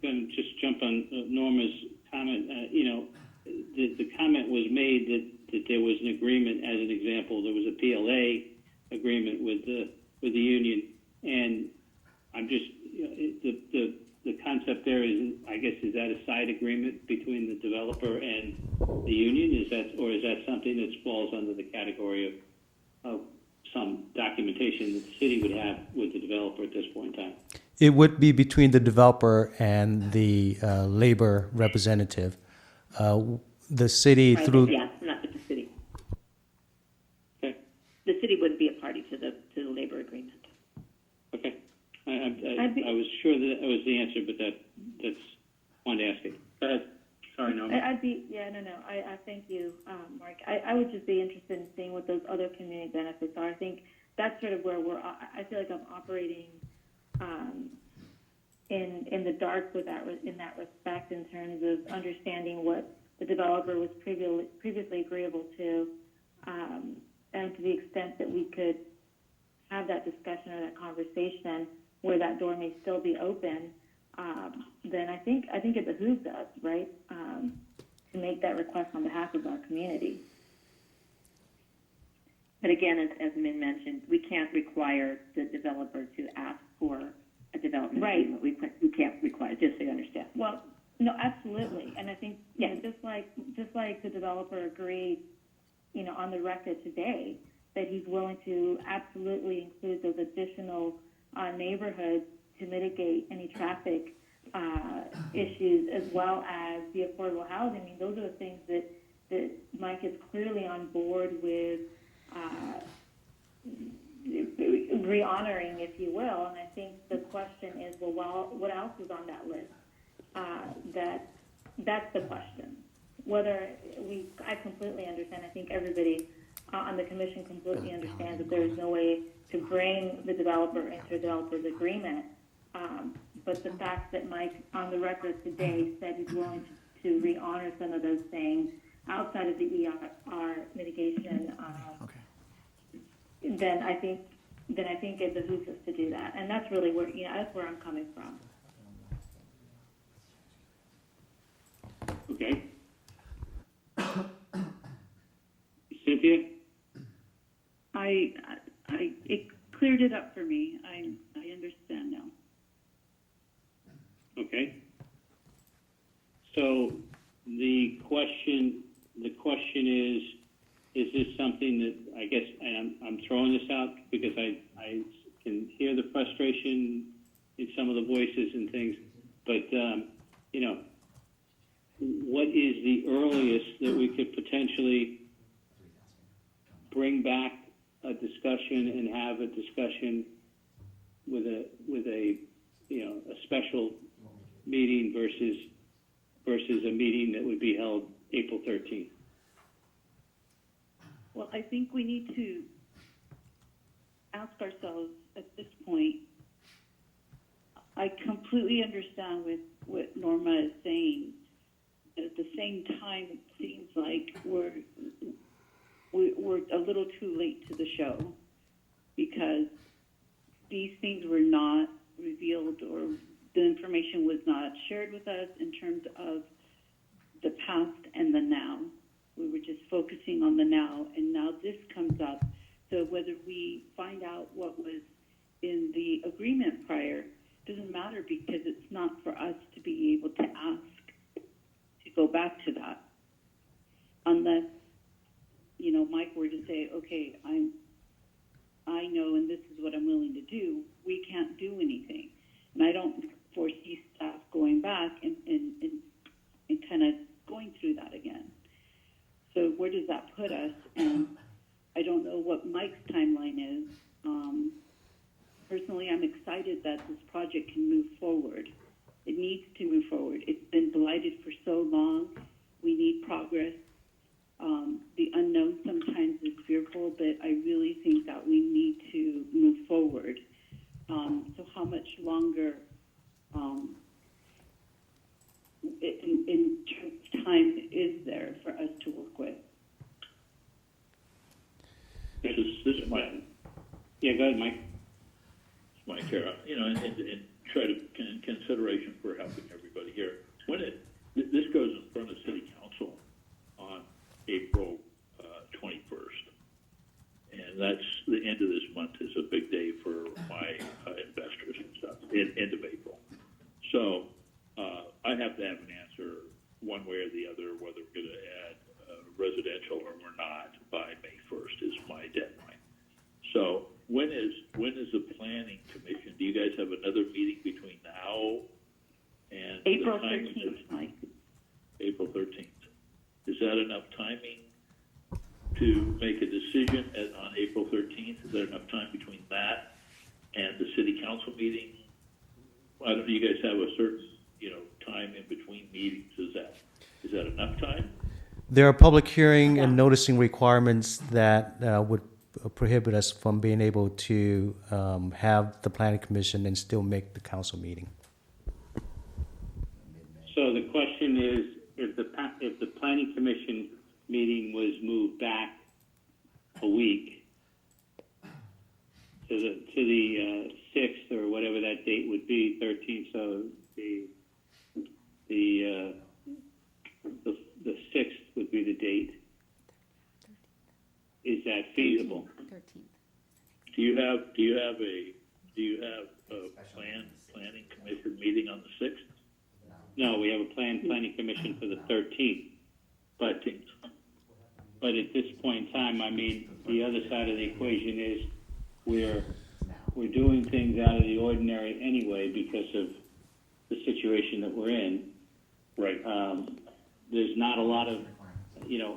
going to just jump on Norma's comment. The comment was made that there was an agreement. As an example, there was a PLA agreement with the union, and I'm just the concept there is, I guess, is that a side agreement between the developer and the union? Is that something that falls under the category of some documentation that the city would have with the developer at this point in time? It would be between the developer and the labor representative. The city Right, through yes, not with the city. Okay. The city wouldn't be a party to the labor agreement. Okay. I was sure that was the answer, but that's wanted to ask it. Go ahead. Sorry, no. I thank you, Mark. I would just be interested in seeing what those other community benefits are. I think that's sort of where I feel like I'm operating in the dark in that respect in terms of understanding what the developer was previously agreeable to, and to the extent that we could have that discussion or that conversation where that door may still be open, then I think it behooves us, right, to make that request on behalf of our community. But again, as Min mentioned, we can't require the developer to ask for a development agreement. We can't require, just so you understand. Well, no, absolutely, and I think just like the developer agreed, on the record today that he's willing to absolutely include those additional neighborhoods to mitigate any traffic issues as well as the affordable housing. I mean, those are the things that Mike is clearly on board with re-honoring, if you will. And I think the question is, well, what else is on that list? That's the question. I completely understand. I think everybody on the commission completely understands that there is no way to bring the developer into a developer's agreement. But the fact that Mike, on the record today, said he's willing to re-honor some of those things outside of the ER mitigation, then I think it behooves us to do that, and that's really that's where I'm coming from. Okay. Cynthia? It cleared it up for me. I understand now. Okay. So the question is this something that I guess, and I'm throwing this out because I can hear the frustration in some of the voices and things, but what is the earliest that we could potentially bring back a discussion and have a discussion with a special meeting versus a meeting that would be held April 13th? Well, I think we need to ask ourselves at this point. I completely understand with what Norma is saying. At the same time, it seems like we're a little too late to the show because these things were not revealed or the information was not shared with us in terms of the past and the now. We were just focusing on the now, and now this comes up. So whether we find out what was in the agreement prior doesn't matter because it's not for us to be able to ask to go back to that. Unless, Mike were to say, okay, I know and this is what I'm willing to do, we can't do anything. And I don't foresee staff going back and kind of going through that again. So where does that put us? And I don't know what Mike's timeline is. Personally, I'm excited that this project can move forward. It needs to move forward. It's been blighted for so long. We need progress. The unknown sometimes is fearful, but I really think that we need to move forward. So how much longer in time is there for us to work with? This is Mike. Yeah, go ahead, Mike. It's Mike here. And try to consideration for helping everybody here. This goes in front of City Council on April 21st, and that's the end of this month is a big day for my investors and stuff. End of April. So I have to have an answer one way or the other whether we're going to add residential or we're not by May 1st is my deadline. So when is the planning commission? Do you guys have another meeting between now and April 13th, Mike. April 13th. Is that enough timing to make a decision on April 13th? Is there enough time between that and the city council meeting? I don't know. You guys have a certain time in between meetings. Is that enough time? There are public hearing and noticing requirements that would prohibit us from being able to have the planning commission and still make the council meeting. So the question is, if the planning commission meeting was moved back a week to the 6th or whatever that date would be, 13th. So the 6th would be the date. Is that feasible? 13th. Do you have a planning commission meeting on the 6th? No, we have a planning commission for the 13th. But at this point in time, I mean, the other side of the equation is we're doing things out of the ordinary anyway because of the situation that we're in. Right. There's not a lot of,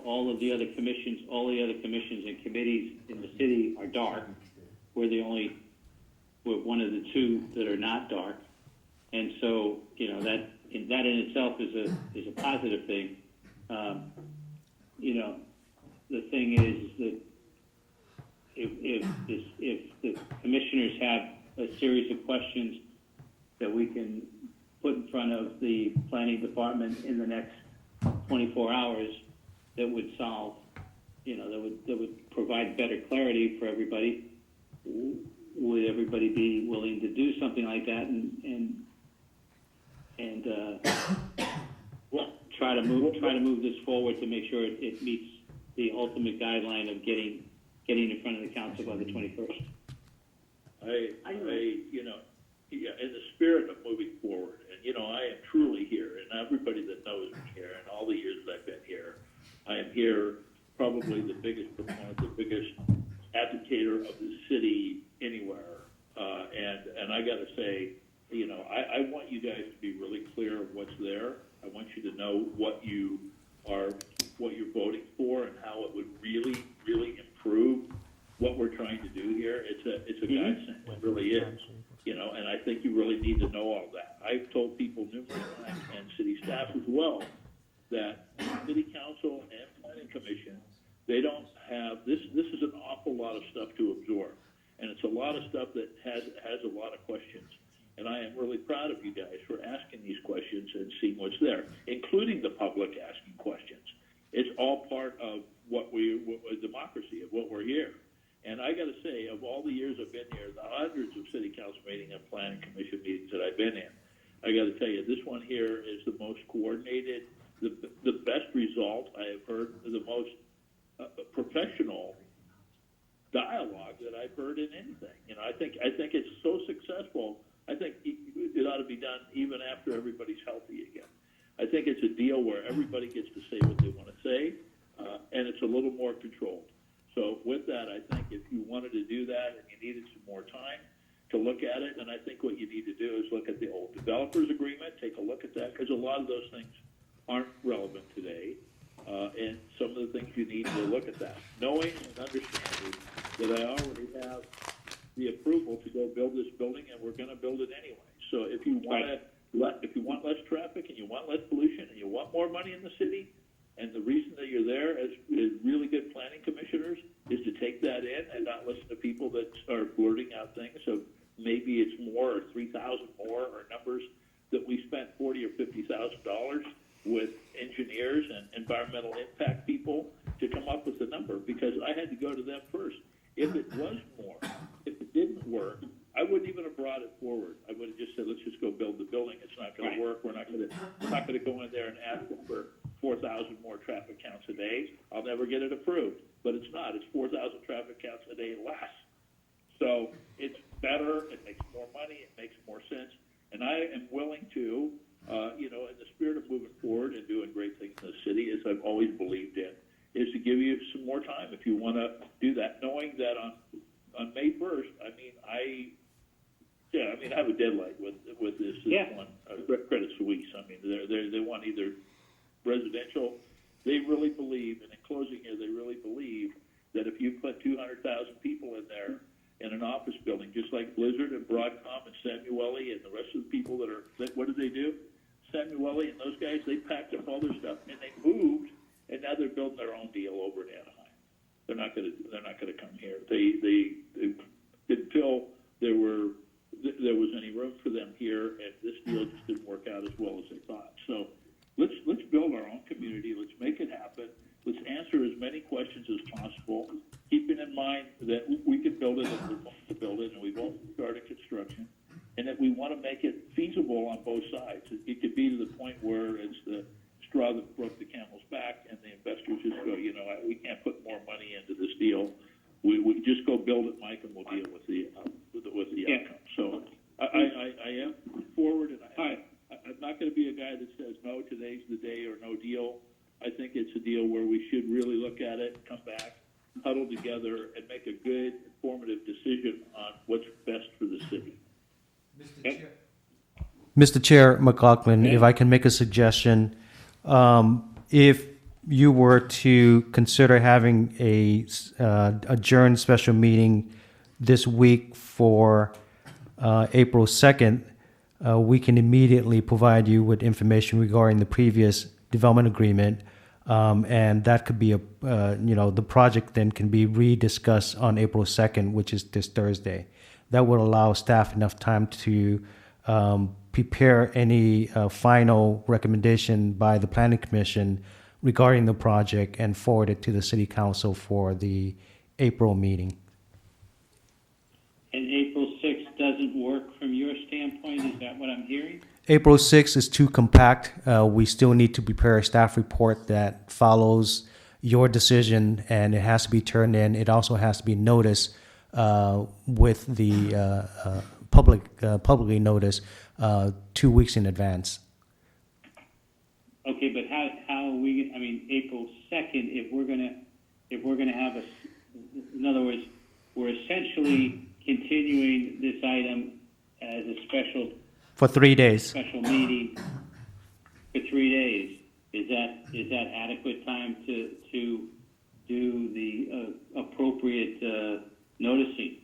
all the other commissions and committees in the city are dark. We're one of the two that are not dark. And so, that in itself is a positive thing. The thing is that if the commissioners have a series of questions that we can put in front of the planning department in the next 24 hours that would solve, that would provide better clarity for everybody, would everybody be willing to do something like that and try to move this forward to make sure it meets the ultimate guideline of getting in front of the council by the 21st. In the spirit of moving forward, and I am truly here, and everybody that knows me here, and all the years that I've been here, I am here probably the biggest proponent, the biggest advocator of the city anywhere, and I got to say, I want you guys to be really clear of what's there. I want you to know what you're voting for and how it would really, really improve what we're trying to do here. It's a godsend. It really is. And I think you really need to know all that. I've told people numerous times, and city staff as well, that city council and planning commission, they don't have this. This is an awful lot of stuff to absorb, and it's a lot of stuff that has a lot of questions. And I am really proud of you guys for asking these questions and seeing what's there, including the public asking questions. It's all part of what democracy, of what we're here. And I got to say, of all the years I've been here, the hundreds of city council meetings and planning commission meetings that I've been in, I got to tell you, this one here is the most coordinated, the best result I have heard, the most professional dialogue that I've heard in anything. You know, I think it's so successful. I think it ought to be done even after everybody's healthy again. I think it's a deal where everybody gets to say what they want to say, and it's a little more controlled. So with that, I think if you wanted to do that and you needed some more time to look at it, then I think what you need to do is look at the old developers agreement, take a look at that, because a lot of those things aren't relevant today. And some of the things you need to look at that, knowing and understanding that I already have the approval to go build this building, and we're going to build it anyway. So if you want if you want less traffic and you want less pollution and you want more money in the city, and the reason that you're there as really good planning commissioners is to take that in and not listen to people that are blurting out things. So maybe it's more, or 3,000 more, or numbers that we spent $40,000 or $50,000 with engineers and environmental impact people to come up with the number, because I had to go to them first. If it was more, if it didn't work, I wouldn't even have brought it forward. I would have just said, let's just go build the building. It's not going to work. We're not going to go in there and ask for 4,000 more traffic counts a day. I'll never get it approved. But it's not. It's 4,000 traffic counts a day less. So it's better. It makes more money. It makes more sense. And I am willing to, in the spirit of moving forward and doing great things in the city, as I've always believed in, is to give you some more time if you want to do that, knowing that on May 1st, I have a deadline with this one, Credit Suisse. I mean, they want either residential. They really believe, and in closing here, they really believe that if you put 200,000 people in there in an office building, just like Blizzard and Broadcom and Samueli and the rest of the people what did they do? Samueli and those guys, they packed up all their stuff and they moved, and now they're building their own deal over in Anaheim. They're not going to come here. They didn't feel there was any room for them here, and this deal just didn't work out as well as they thought. So let's build our own community. Let's make it happen. Let's answer as many questions as possible, keeping in mind that we can build it if we want to build it, and we won't start a construction, and that we want to make it feasible on both sides. It could be to the point where it's the straw that broke the camel's back, and the investors just go, we can't put more money into this deal. We just go build it, Mike, and we'll deal with the outcome. So I am forward, and I'm not going to be a guy that says, no, today's the day or no deal. I think it's a deal where we should really look at it, come back, huddle together, and make a good, informative decision on what's best for the city. Mr. Chair McLaughlin, if I can make a suggestion, if you were to consider having a adjourned special meeting this week for April 2nd, we can immediately provide you with information regarding the previous development agreement, and that could be the project then can be rediscussed on April 2nd, which is this Thursday. That would allow staff enough time to prepare any final recommendation by the Planning Commission regarding the project and forward it to the City Council for the April meeting. And April 6th doesn't work from your standpoint? Is that what I'm hearing? April 6th is too compact. We still need to prepare a staff report that follows your decision, and it has to be turned in. It also has to be noticed with the publicly noticed 2 weeks in advance. Okay, but how are we? I mean, April 2nd. If we're gonna have in other words, we're essentially continuing this item as a special For 3 days. Special meeting for 3 days. Is that adequate time to do the appropriate noticing?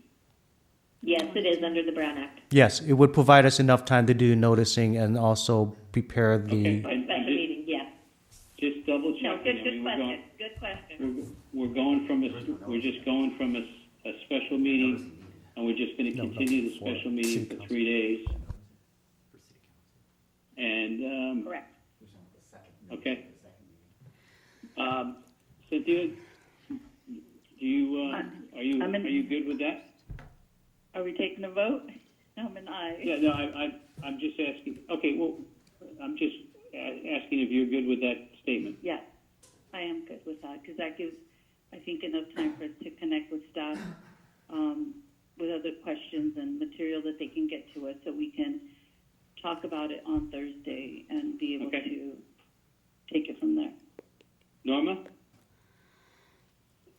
Yes, it is under the Brown Act. Yes, it would provide us enough time to do noticing and also prepare the. For a special meeting, yes. Just double checking. No, good question. Good question. we're just going from a special meeting, and we're just going to continue the special meeting for 3 days. And, Correct. okay. Cynthia, do you, are you good with that? Are we taking a vote? I'm an aye. Yeah, no, I'm just asking, okay, well, I'm just asking if you're good with that statement. Yes, I am good with that, because that gives, I think, enough time for us to connect with staff with other questions and material that they can get to us, so we can talk about it on Thursday and be able to take it from there. Norma?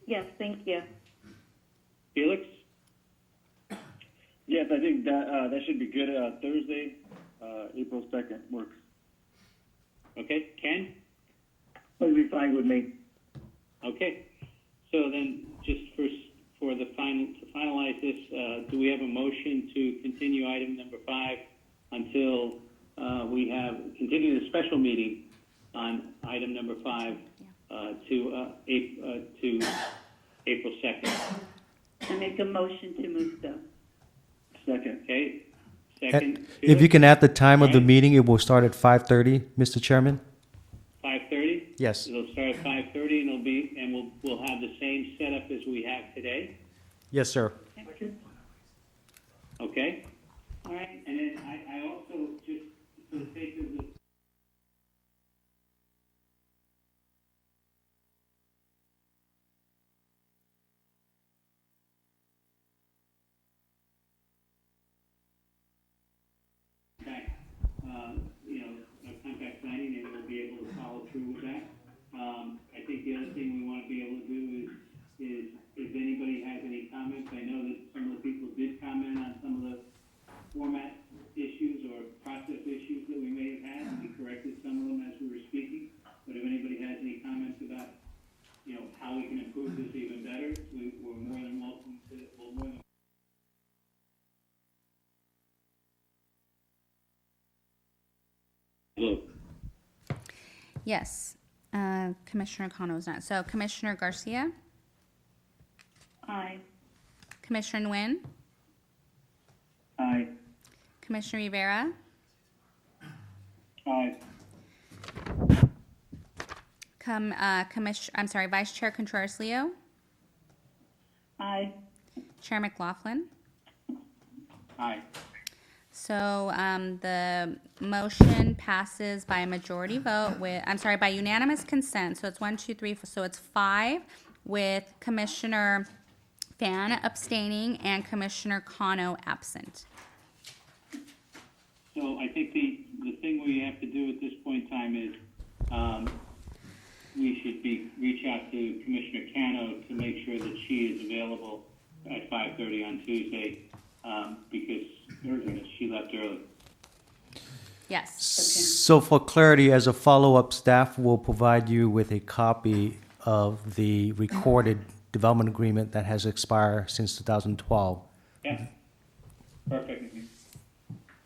Yes, thank you. Felix? Yes, I think that should be good. Thursday, April 2nd works. Okay, Ken? That'll be fine with me. Okay, so then just for the final, to finalize this, do we have a motion to continue item number 5 until we have continue the special meeting on item number 5 to April 2nd? I make a motion to move so. Second. Okay. Second. If you can add the time of the meeting, it will start at 5:30, Mr. Chairman. 5:30? Yes. It'll start at 5:30 and we'll have the same setup as we have today. Yes, sir. Okay? All right, and then I also, just for the sake of the contract signing, and we'll be able to follow through with that. I think the other thing we want to be able to do is if anybody has any comments, I know that some of the people did comment on some of the format issues or process issues that we may have had, and we corrected some of them as we were speaking. But if anybody has any comments about, how we can improve this even better, we're more than welcome to, Yes. Commissioner Kano is not. So Commissioner Garcia? Aye. Commissioner Nguyen? Aye. Commissioner Rivera? Aye. Vice Chair Contreras-Leo? Aye. Chair McLaughlin? Aye. So the motion passes by a majority vote by unanimous consent. So it's 1, 2, 3, 4, so it's 5 with Commissioner Fan abstaining and Commissioner Kano absent. So I think the thing we have to do at this point in time is we should reach out to Commissioner Cano to make sure that she is available at 5:30 on Tuesday because she left early. Yes. So for clarity, as a follow-up, staff will provide you with a copy of the recorded development agreement that has expired since 2012. Yeah, perfect.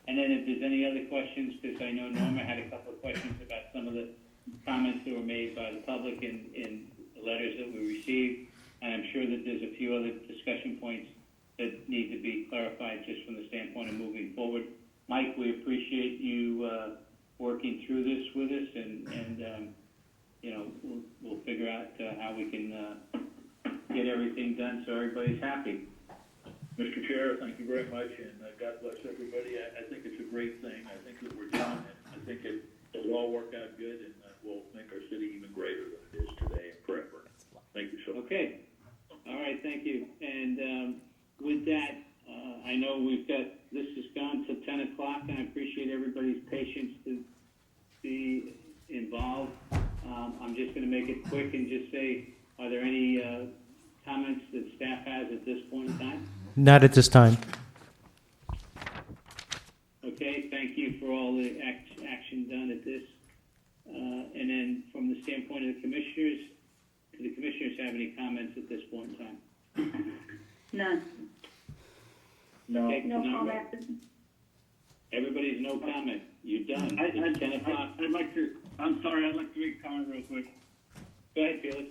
And then if there's any other questions, because I know Norma had a couple of questions about some of the comments that were made by the public in the letters that we received, and I'm sure that there's a few other discussion points that need to be clarified just from the standpoint of moving forward. Mike, we appreciate you working through this with us, and we'll figure out how we can get everything done so everybody's happy. Mr. Chair, thank you very much, and God bless everybody. I think it's a great thing. I think that we're doing it. I think it'll all work out good, and we'll make our city even greater than it is today and forever. Thank you so much. Okay. All right, thank you. And with that, I know this has gone till 10 o'clock, and I appreciate everybody's patience to be involved. I'm just going to make it quick and just say, are there any comments that staff has at this point in time? Not at this time. Okay, thank you for all the action done at this. And then from the standpoint of the commissioners, do the commissioners have any comments at this point in time? None. No. Okay, No comment. Everybody's no comment. You're done. It's 10 o'clock. I'd like to make a comment real quick. Go ahead, Felix.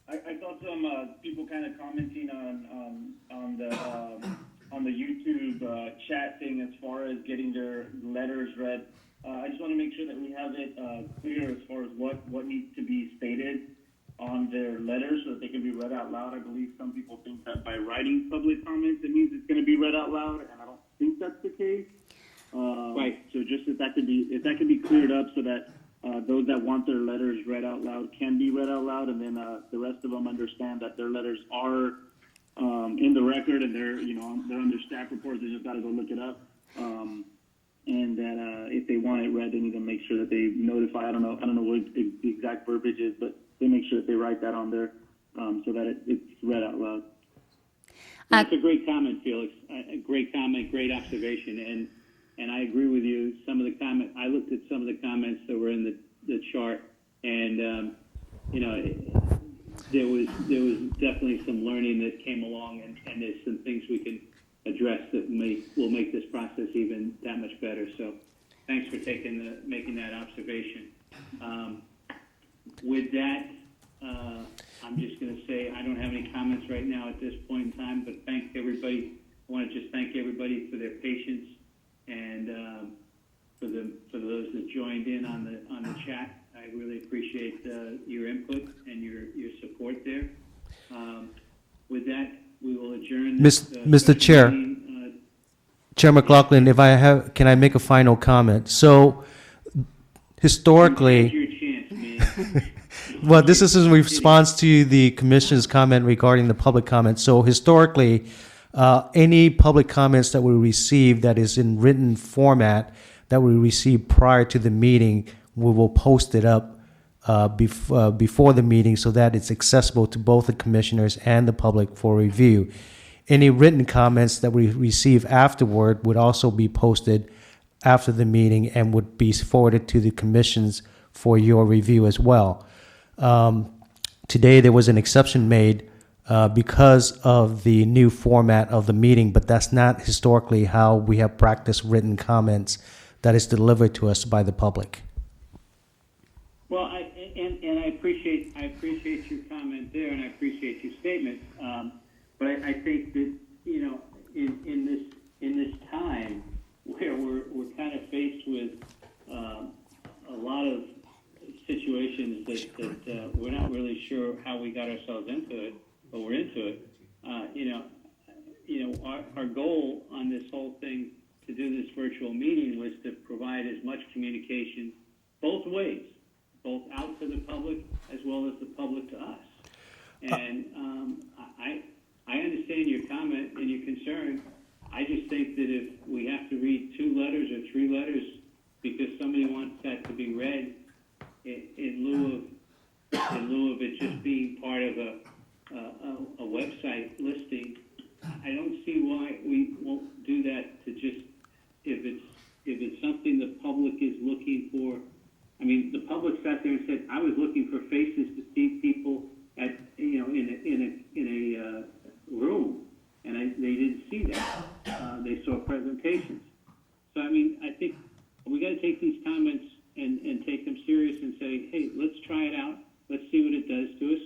I saw some people kind of commenting on the YouTube chat thing as far as getting their letters read. I just want to make sure that we have it clear as far as what needs to be stated on their letters so that they can be read out loud. I believe some people think that by writing public comments, it means it's going to be read out loud, and I don't think that's the case. Right. So just if that could be cleared up so that those that want their letters read out loud can be read out loud, and then the rest of them understand that their letters are in the record and they're under staff reports. They just got to go look it up. And that if they want it read, they need to make sure that they notify. I don't know what the exact verbiage is, but they make sure that they write that on there so that it's read out loud. That's a great comment, Felix. A great comment, great observation, and I agree with you. Some of the I looked at some of the comments that were in the chart, and there was definitely some learning that came along, and there's some things we can address that will make this process even that much better. So, thanks for making that observation. With that, I'm just going to say I don't have any comments right now at this point in time, but thank everybody. I want to just thank everybody for their patience and for those that joined in on the chat. I really appreciate your input and your support there. With that, we will adjourn. Mr. Chair, Chair McLaughlin, can I make a final comment? So, historically, your chance, man. well, this is in response to the Commission's comment regarding the public comment. So, historically, any public comments that we receive that is in written format that we receive prior to the meeting, we will post it up before the meeting so that it's accessible to both the commissioners and the public for review. Any written comments that we receive afterward would also be posted after the meeting and would be forwarded to the commissions for your review as well. Today there was an exception made because of the new format of the meeting, but that's not historically how we have practiced written comments that is delivered to us by the public. Well, I appreciate your comment there, and I appreciate your statement. But I think that in this time where we're kind of faced with a lot of situations that we're not really sure how we got ourselves into it, but we're into it. Our goal on this whole thing to do this virtual meeting was to provide as much communication both ways, both out to the public as well as the public to us. And I understand your comment and your concern. I just think that if we have to read 2 letters or 3 letters because somebody wants that to be read in lieu of it just being part of a website listing, I don't see why we won't do that to just if it's something the public is looking for. I mean, the public sat there and said, I was looking for faces to see people at in a room, and they didn't see that. They saw presentations. So I mean, I think we got to take these comments and take them serious and say, hey, let's try it out. Let's see what it does to us.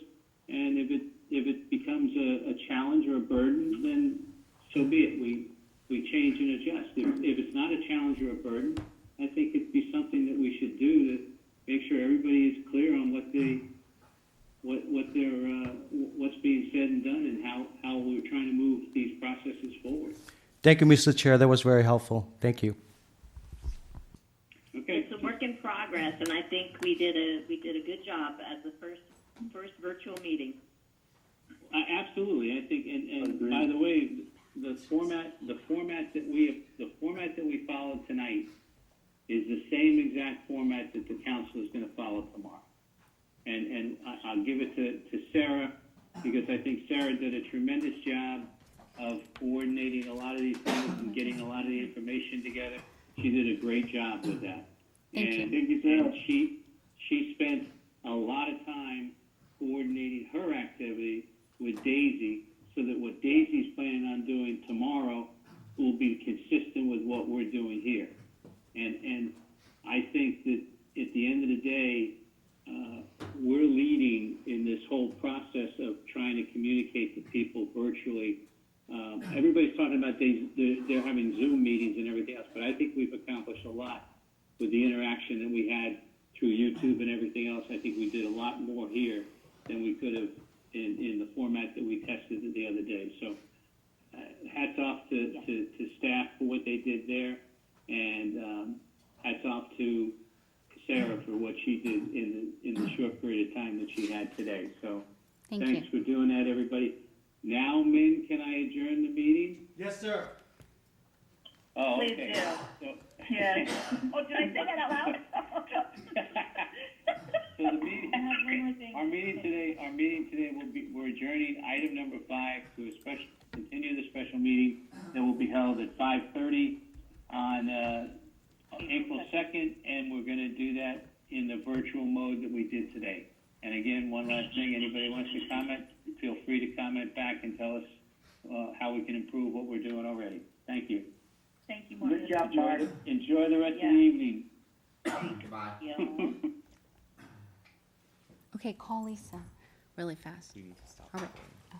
And if it becomes a challenge or a burden, then so be it. We change and adjust. If it's not a challenge or a burden, I think it'd be something that we should do to make sure everybody is clear on what's being said and done, and how we're trying to move these processes forward. Thank you, Mr. Chair. That was very helpful. Thank you. Okay. It's a work in progress, and I think we did a good job as the first virtual meeting. Absolutely, I think. And by the way, the format that we followed tonight is the same exact format that the council is going to follow tomorrow. And I'll give it to Sarah, because I think Sarah did a tremendous job of coordinating a lot of these things and getting a lot of the information together. She did a great job with that. Thank you, Sarah. She spent a lot of time coordinating her activity with Daisy so that what Daisy's planning on doing tomorrow will be consistent with what we're doing here. And I think that at the end of the day, we're leading in this whole process of trying to communicate to people virtually. Everybody's talking about they're having Zoom meetings and everything else, but I think we've accomplished a lot with the interaction that we had through YouTube and everything else. I think we did a lot more here than we could have in the format that we tested the other day. So hats off to staff for what they did there, and hats off to Sarah for what she did in the short period of time that she had today. So thanks for doing that, everybody. Now, Min, can I adjourn the meeting? Yes, sir. Oh, Please okay. do. So, Yeah. Oh, did I say that out loud? so the meeting, our meeting today we're adjourning item number 5 to continue the special meeting that will be held at 5:30 on April 2nd, and we're going to do that in the virtual mode that we did today. And again, one last thing, anybody wants to comment, feel free to comment back and tell us how we can improve what we're doing already. Thank you. Thank you, Mark. Good job, Mark. Enjoy the rest of the evening. Goodbye. Okay, call Lisa really fast. You need to stop. All right. Oh.